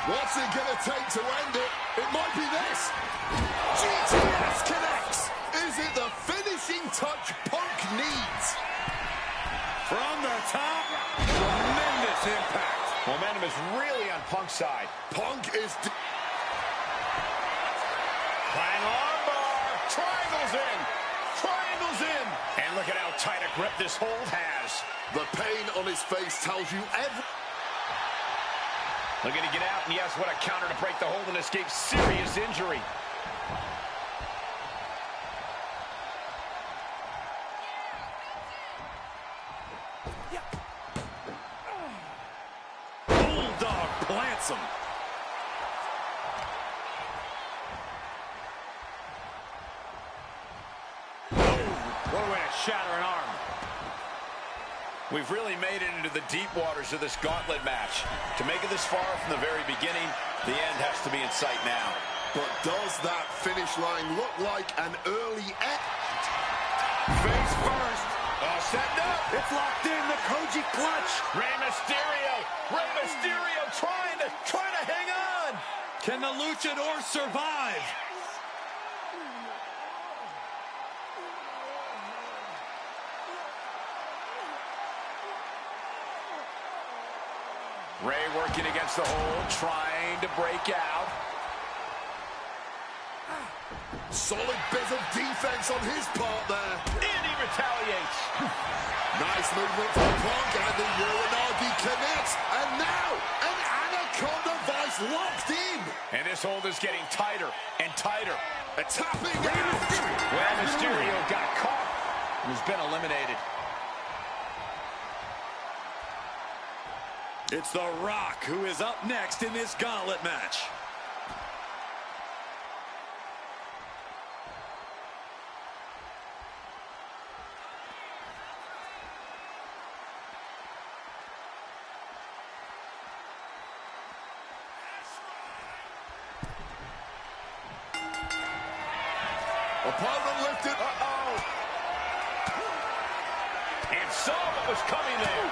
What's it gonna take to end it? It might be this. GTS connects. Is it the finishing touch Punk needs? From the top, tremendous impact. Momentum is really on Punk's side. Punk is... Flying armbar. Triangles in. And look at how tight a grip this hold has. The pain on his face tells you every... Looking to get out, and yes, what a counter to break the hold and escape serious injury. Bulldog plants him. What a way to shatter an arm. We've really made it into the deep waters of this gauntlet match. To make it this far from the very beginning, the end has to be in sight now. But does that finish line look like an early end? Face first. Setting up. It's locked in. The Koji clutch. Rey Mysterio trying to hang on. Can the luchador survive? Rey working against the hold, trying to break out. Solid bit of defense on his part there. And he retaliates. Nice movement from Punk, and the Uranagi connects. And now, an Anaconda Vice locked in. And this hold is getting tighter and tighter. A tapping out. Well, Mysterio got caught and has been eliminated. It's The Rock who is up next in this gauntlet match. Opponent lifted. And saw what was coming there.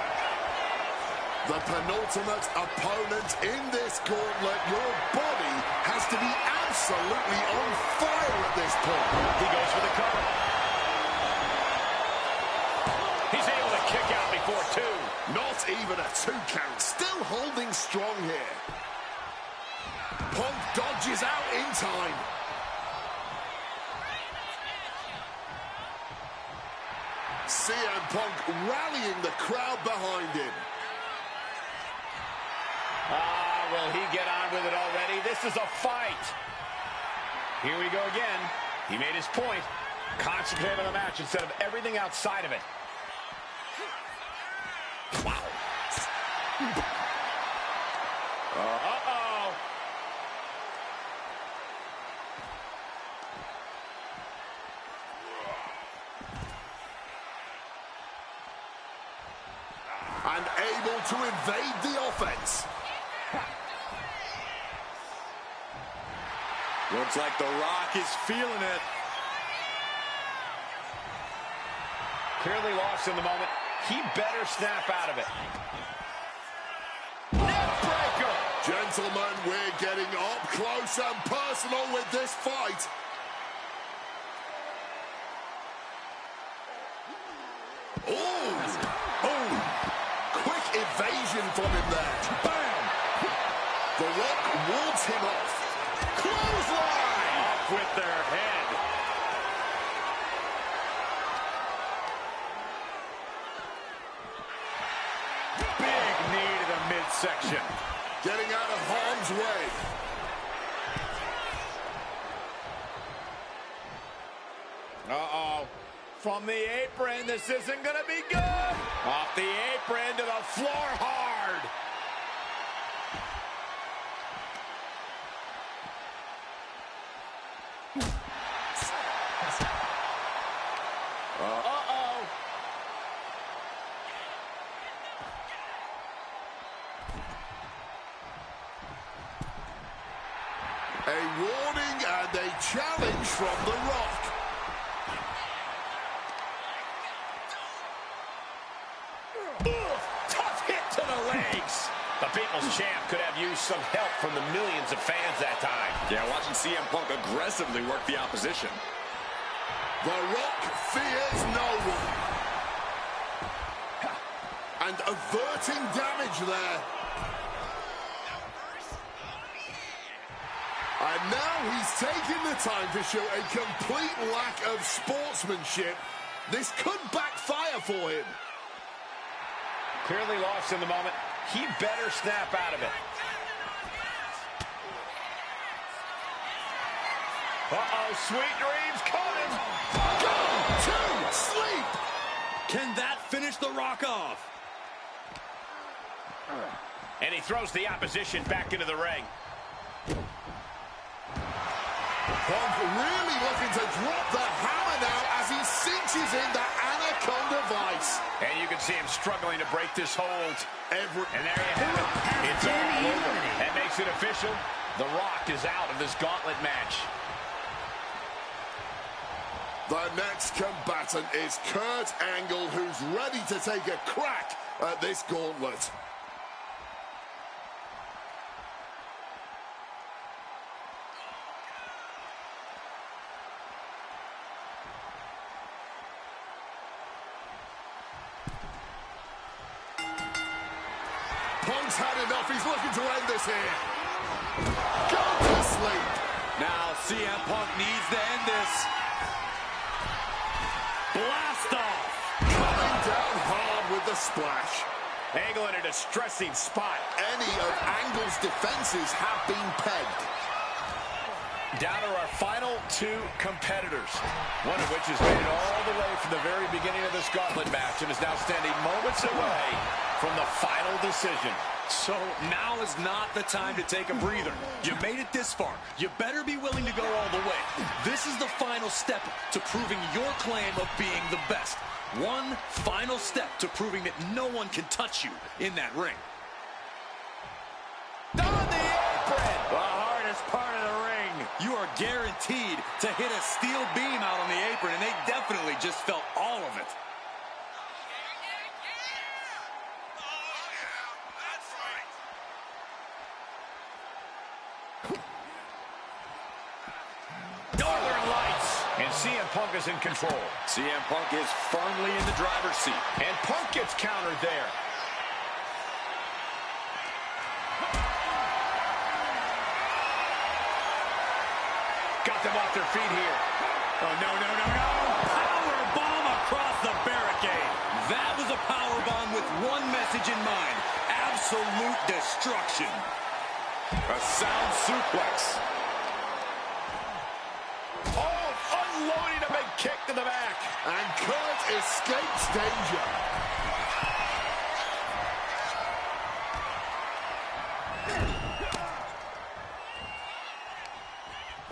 The penultimate opponent in this gauntlet. Your body has to be absolutely on fire at this point. He goes for the cover. He's able to kick out before two. Not even a 2 count. Still holding strong here. Punk dodges out in time. CM Punk rallying the crowd behind him. Will he get on with it already? This is a fight. Here we go again. He made his point. Concentrate on the match instead of everything outside of it. Wow. Uh-oh. And able to evade the offense. Looks like The Rock is feeling it. Clearly lost in the moment. He better snap out of it. Neckbreaker! Gentlemen, we're getting up close and personal with this fight. Quick evasion from him there. Bam! The Rock wards him off. Clothesline! Off with their head. Big knee to the midsection. Getting out of harm's way. Uh-oh. From the apron, this isn't going to be good. Off the apron to the floor hard. Uh-oh. A warning and a challenge from The Rock. Tough hit to the legs. The People's Champ could have used some help from the millions of fans that time. Yeah, watching CM Punk aggressively work the opposition. The Rock fears no one. And averting damage there. And now he's taking the time to show a complete lack of sportsmanship. This could backfire for him. Clearly lost in the moment. He better snap out of it. Uh-oh, sweet dreams coming. Go to sleep. Can that finish The Rock off? And he throws the opposition back into the ring. Punk really looking to drop the hammer now as he cinches in the Anaconda Vice. And you can see him struggling to break this hold. And there you have it. It's all over. That makes it official. The Rock is out of this gauntlet match. The next combatant is Kurt Angle, who's ready to take a crack at this gauntlet. Punk's had enough. He's looking to end this here. Go to sleep. Now CM Punk needs to end this. Blast off. Coming down hard with the splash. Angle in a distressing spot. Any of Angle's defenses have been pegged. Down to our final two competitors, one of which has made it all the way from the very beginning of this gauntlet match and is now standing moments away from the final decision. So now is not the time to take a breather. You made it this far. You better be willing to go all the way. This is the final step to proving your claim of being the best. One final step to proving that no one can touch you in that ring. On the apron! The hardest part of the ring. You are guaranteed to hit a steel beam out on the apron, and they definitely just felt all of it. Northern Lights. And CM Punk is in control. CM Punk is firmly in the driver's seat. And Punk gets countered there. Got them off their feet here. Oh, no, no, no, no. Power bomb across the barricade. That was a power bomb with one message in mind. Absolute destruction. A sound suplex. Oh, unloading a big kick to the back. And Kurt escapes danger.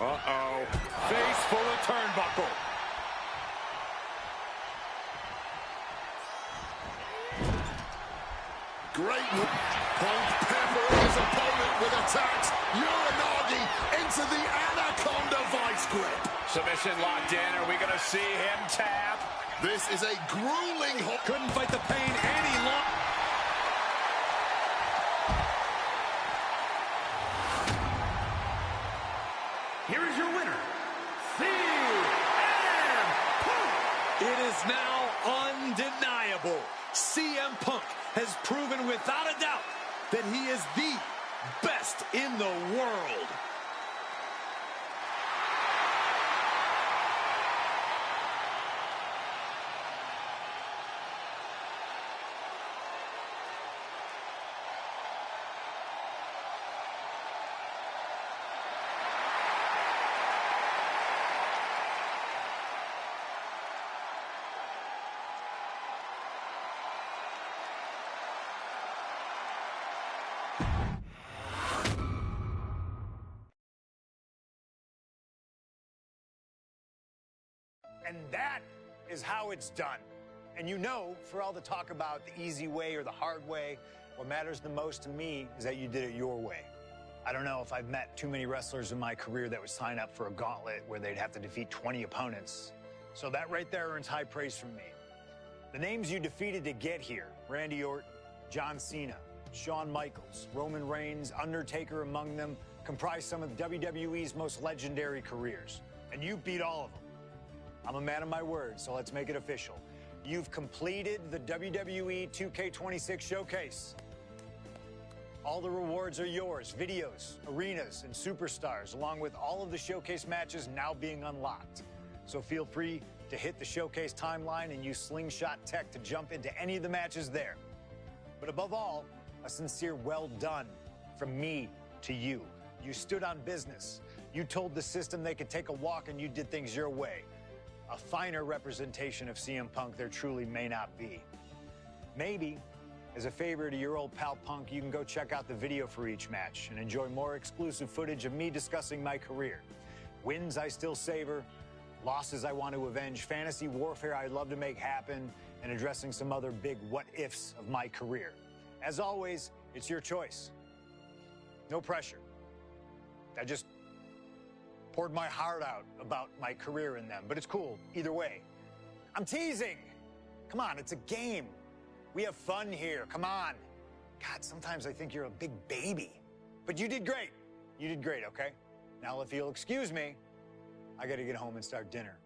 Uh-oh. Face full of turnbuckle. Great move. Punk peppering his opponent with attacks. Uranagi into the Anaconda Vice grip. Submission locked in. Are we going to see him tap? This is a grueling hold. Couldn't fight the pain any longer. Here is your winner, CM Punk. It is now undeniable. CM Punk has proven without a doubt that he is the best in the world. And that is how it's done. And you know, for all the talk about the easy way or the hard way, what matters the most to me is that you did it your way. I don't know if I've met too many wrestlers in my career that would sign up for a gauntlet where they'd have to defeat 20 opponents. So that right there earns high praise from me. The names you defeated to get here, Randy Orton, John Cena, Shawn Michaels, Roman Reigns, Undertaker among them, comprise some of WWE's most legendary careers. And you beat all of them. I'm a man of my word, so let's make it official. You've completed the Wwe2k26 showcase. All the rewards are yours, videos, arenas, and superstars, along with all of the showcase matches now being unlocked. So feel free to hit the showcase timeline and use slingshot tech to jump into any of the matches there. But above all, a sincere well done from me to you. You stood on business. You told the system they could take a walk and you did things your way. A finer representation of CM Punk there truly may not be. Maybe, as a favor to your old pal Punk, you can go check out the video for each match and enjoy more exclusive footage of me discussing my career. Wins I still savor, losses I want to avenge, fantasy warfare I'd love to make happen, and addressing some other big what-ifs of my career. As always, it's your choice. No pressure. I just poured my heart out about my career in them, but it's cool either way. I'm teasing. Come on, it's a game. We have fun here, come on. God, sometimes I think you're a big baby. But you did great. You did great, okay? Now, if you'll excuse me, I gotta get home and start dinner.